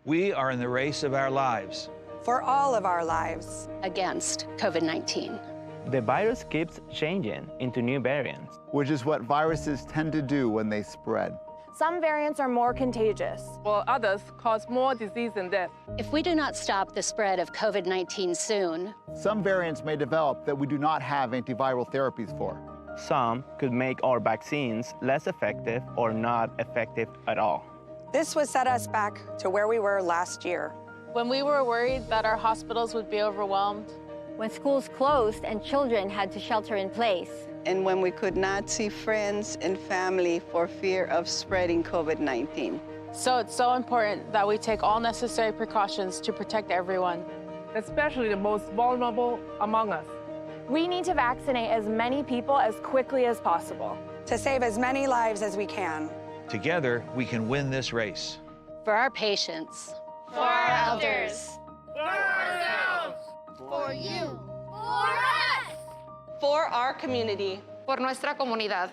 We are in the race of our lives. For all of our lives. Against COVID-19. The virus keeps changing into new variants, which is what viruses tend to do when they spread. Some variants are more contagious, while others cause more disease and death. If we do not stop the spread of COVID-19 soon, some variants may develop that we do not have antiviral therapies for. Some could make our vaccines less effective or not effective at all. This would set us back to where we were last year. When we were worried that our hospitals would be overwhelmed. When schools closed and children had to shelter in place. And when we could not see friends and family for fear of spreading COVID-19. So it's so important that we take all necessary precautions to protect everyone. Especially the most vulnerable among us. We need to vaccinate as many people as quickly as possible. To save as many lives as we can. Together, we can win this race. For our patients. For our elders. For ourselves. For you. For us. For our community. Por nuestra comunidad.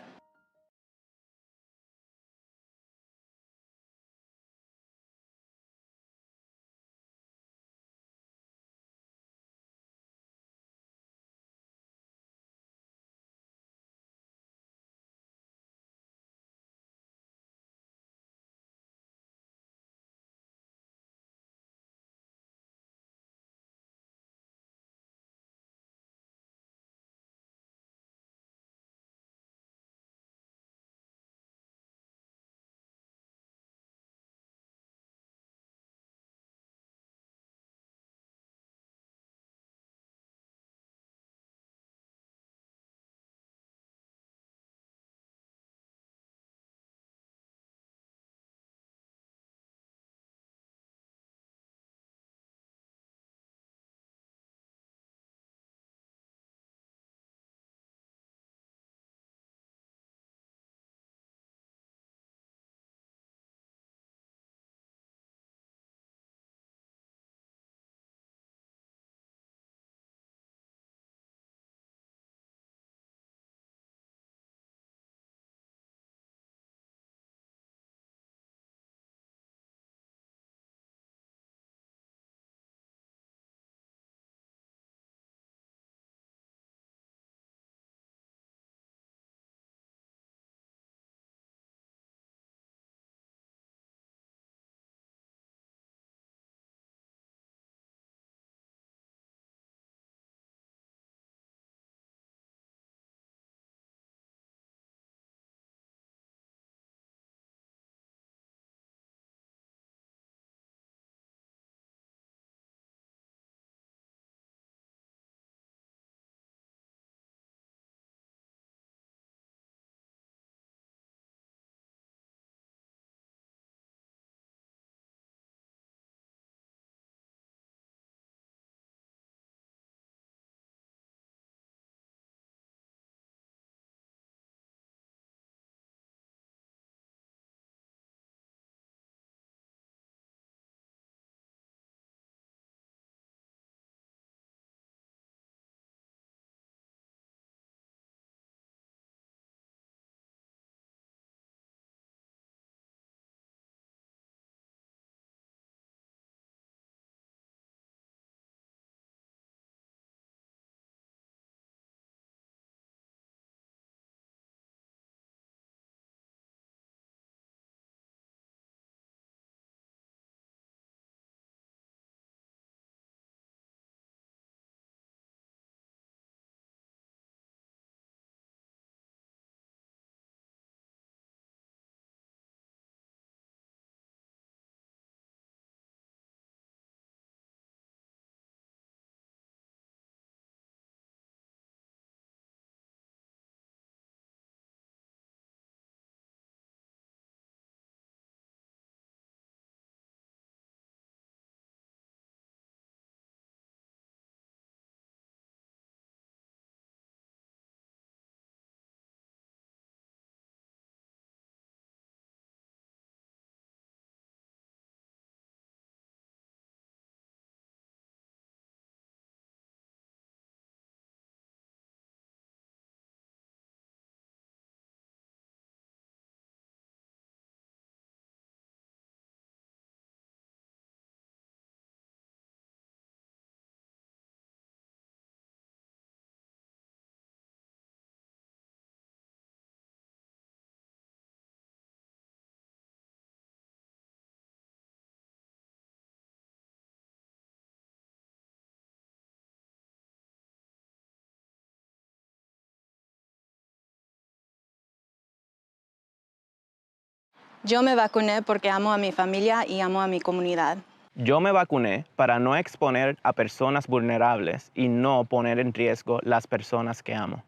Yo me vacuné porque amo a mi familia y amo a mi comunidad. Yo me vacuné para no exponer a personas vulnerables y no poner en riesgo las personas que amo.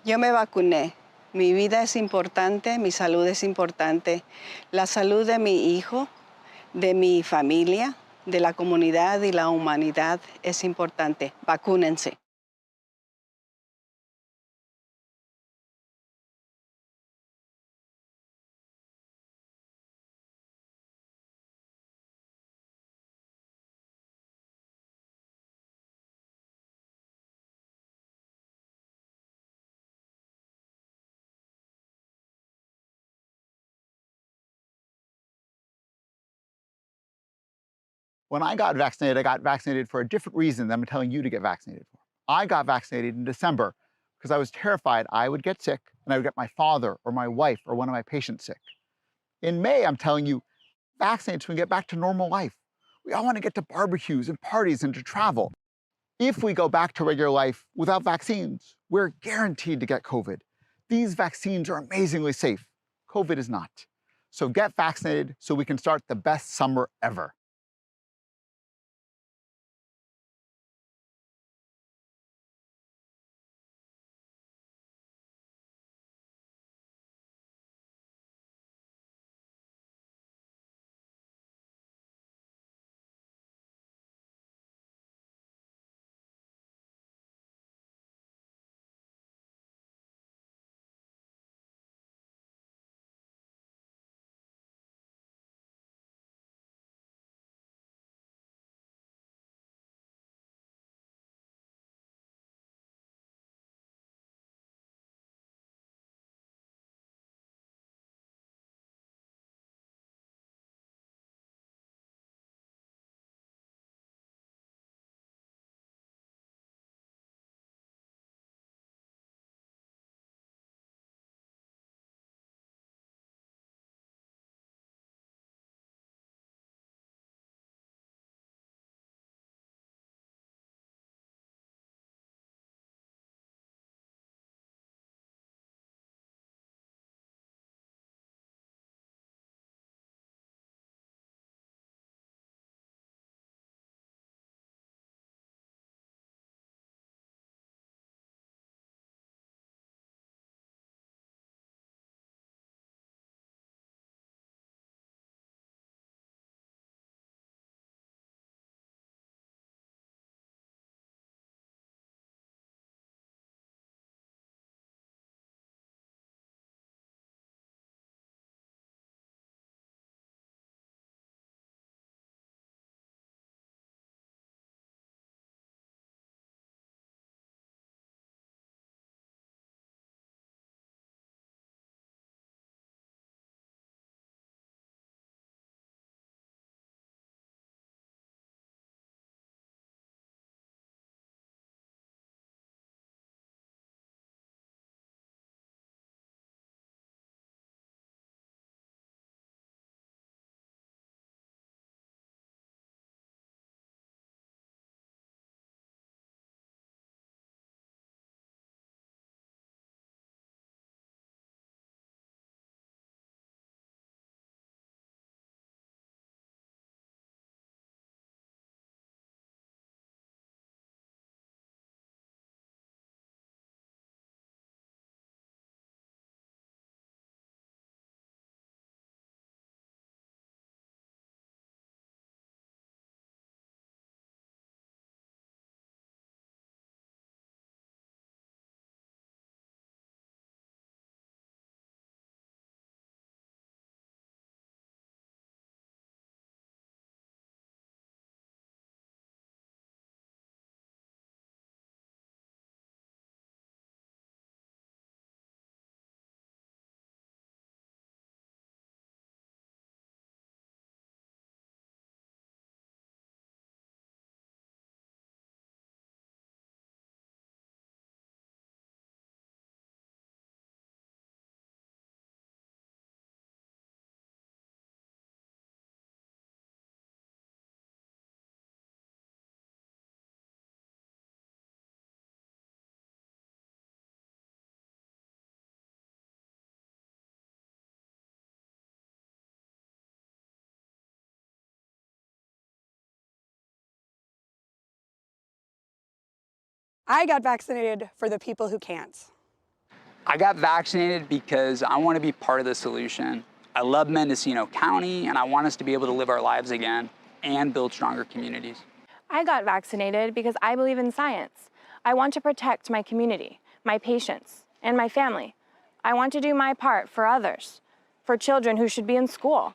Yo me vacuné. Mi vida es importante, mi salud es importante. La salud de mi hijo, de mi familia, de la comunidad y la humanidad es importante. Vacúnense. When I got vaccinated for a different reason than I'm telling you to get vaccinated for. I got vaccinated in December because I was terrified I would get sick and I would get my father or my wife or one of my patients sick. In May, I'm telling you, vaccinate so we can get back to normal life. We all want to get to barbecues and parties and to travel. If we go back to regular life without vaccines, we're guaranteed to get COVID. These vaccines are amazingly safe. COVID is not. So get vaccinated so we can start the best summer ever. I got vaccinated for the people who can't. I got vaccinated because I want to be part of the solution. I love Mendocino County, and I want us to be able to live our lives again and build stronger communities. I got vaccinated because I believe in science. I want to protect my community, my patients, and my family. I want to do my part for others, for children who should be in school,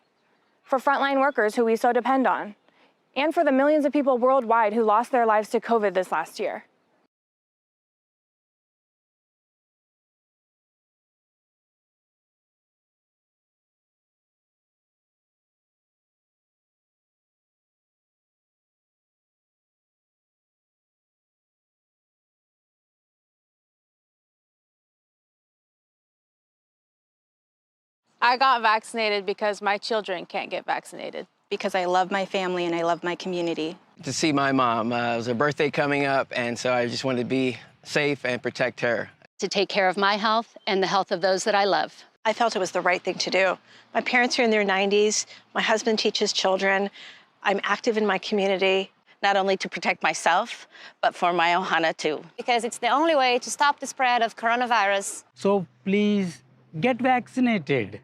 for frontline workers who we so depend on, and for the millions of people worldwide who lost their lives to COVID this last year. I got vaccinated because my children can't get vaccinated. Because I love my family and I love my community. To see my mom. It was her birthday coming up, and so I just wanted to be safe and protect her. To take care of my health and the health of those that I love. I felt it was the right thing to do. My parents are in their 90s. My husband teaches children. I'm active in my community. Not only to protect myself, but for my ohana too. Because it's the only way to stop the spread of coronavirus. So please get vaccinated.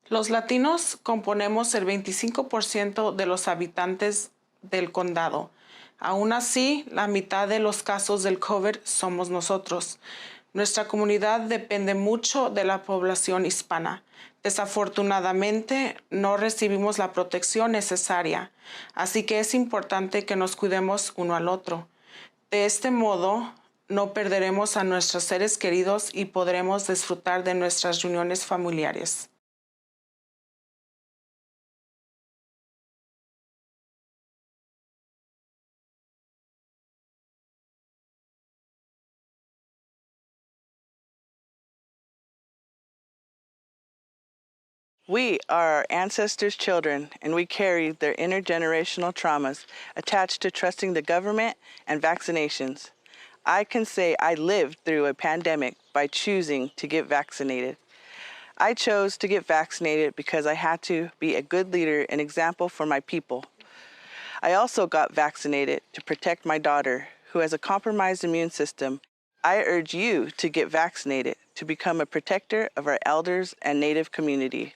Los latinos componemos el 25% de los habitantes del condado. Aún así, la mitad de los casos del COVID somos nosotros. Nuestra comunidad depende mucho de la población hispana. Desafortunadamente, no recibimos la protección necesaria, así que es importante que nos cuidemos uno al otro. De este modo, no perderemos a nuestros seres queridos y podremos disfrutar de nuestras reuniones familiares. We are our ancestors' children, and we carry their intergenerational traumas attached to trusting the government and vaccinations. I can say I lived through a pandemic by choosing to get vaccinated. I chose to get vaccinated because I had to be a good leader and example for my people. I also got vaccinated to protect my daughter, who has a compromised immune system. I urge you to get vaccinated to become a protector of our elders and Native community.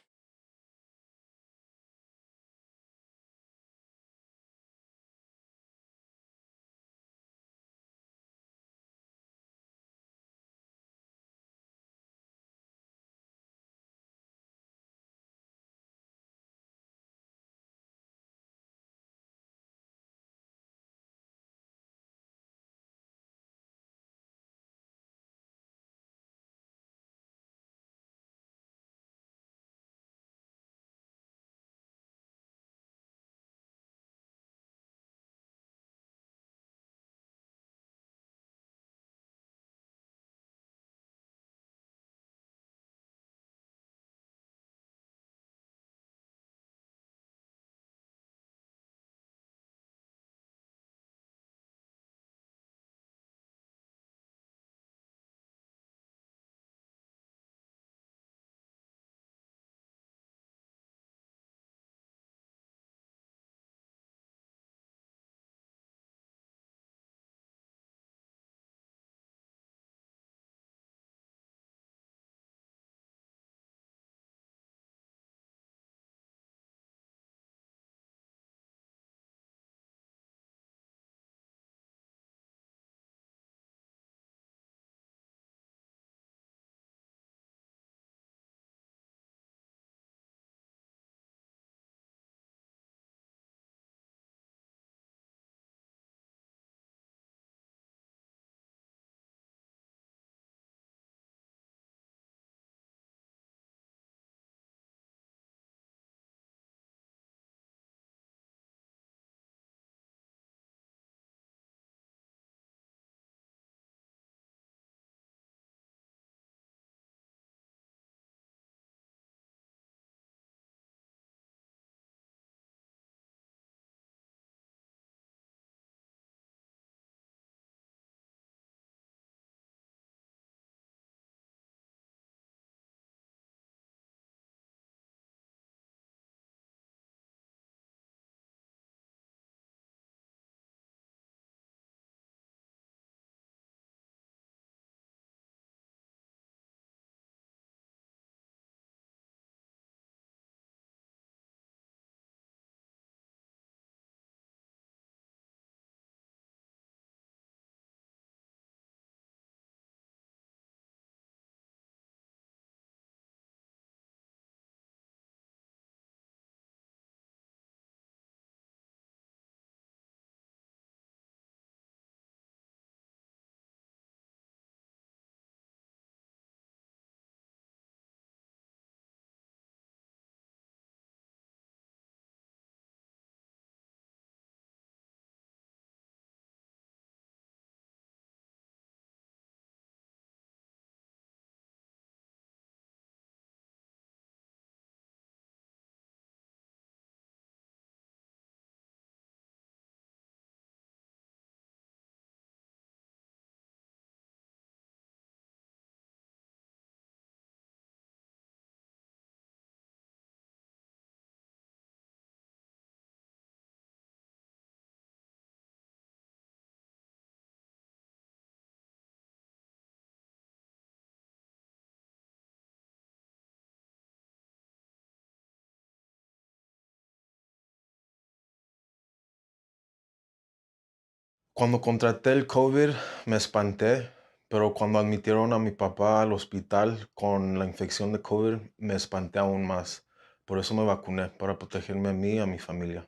Cuando contraté el COVID me espanté, pero cuando admitieron a mi papá al hospital con la infección de COVID me espanté aún más. Por eso me vacuné, para protegerme a mí y a mi familia.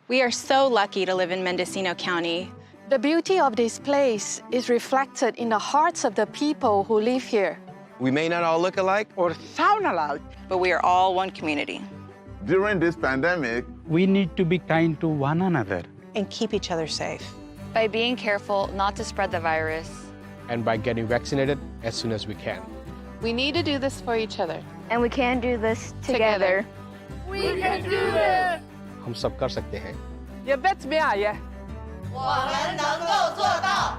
We are so lucky to live in Mendocino County. The beauty of this place is reflected in the hearts of the people who live here. We may not all look alike or sound alike, but we are all one community. During this pandemic, we need to be kind to one another. And keep each other safe. By being careful not to spread the virus. And by getting vaccinated as soon as we can. We need to do this for each other. And we can do this together. We can do this! हम सब कर सकते हैं. Ihr werdet mir ja. 我们能够做到.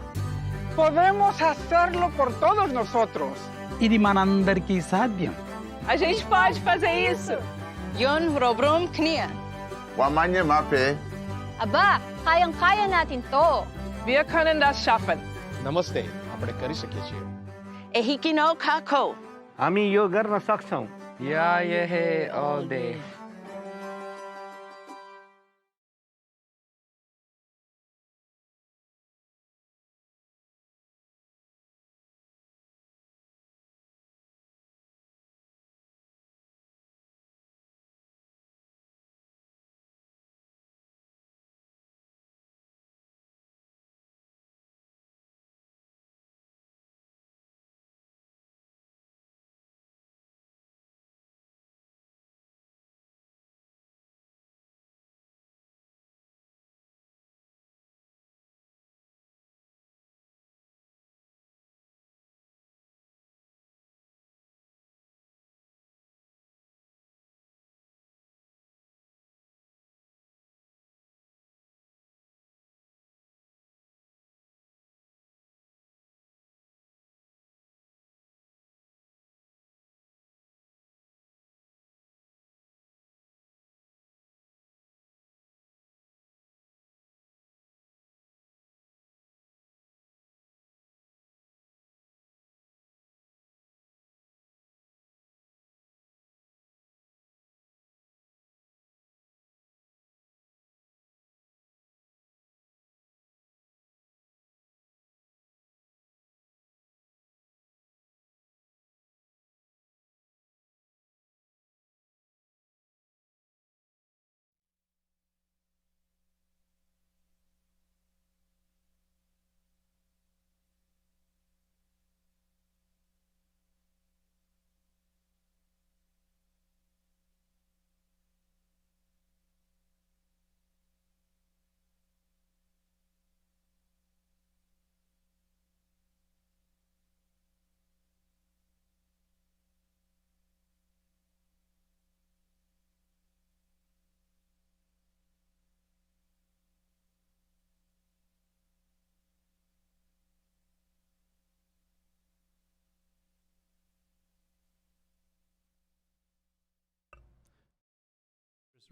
Podemos hacerlo por todos nosotros. ఇది మనందరికీ సాధ్యం. A gente pode fazer isso. Yun robrum knia. Wamanye mape. Aba, kayang-kaya natin to. Wir können das schaffen. નમસ્તે, આપણે કરી શકીએ છીએ. Ehikino kako. हामी यो गर्न सक्छौं. Yeah, yeah, all day.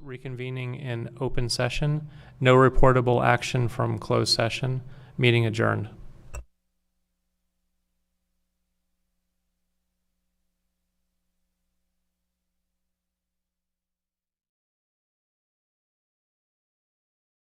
Reconvening in open session. No reportable action from closed session. Meeting adjourned.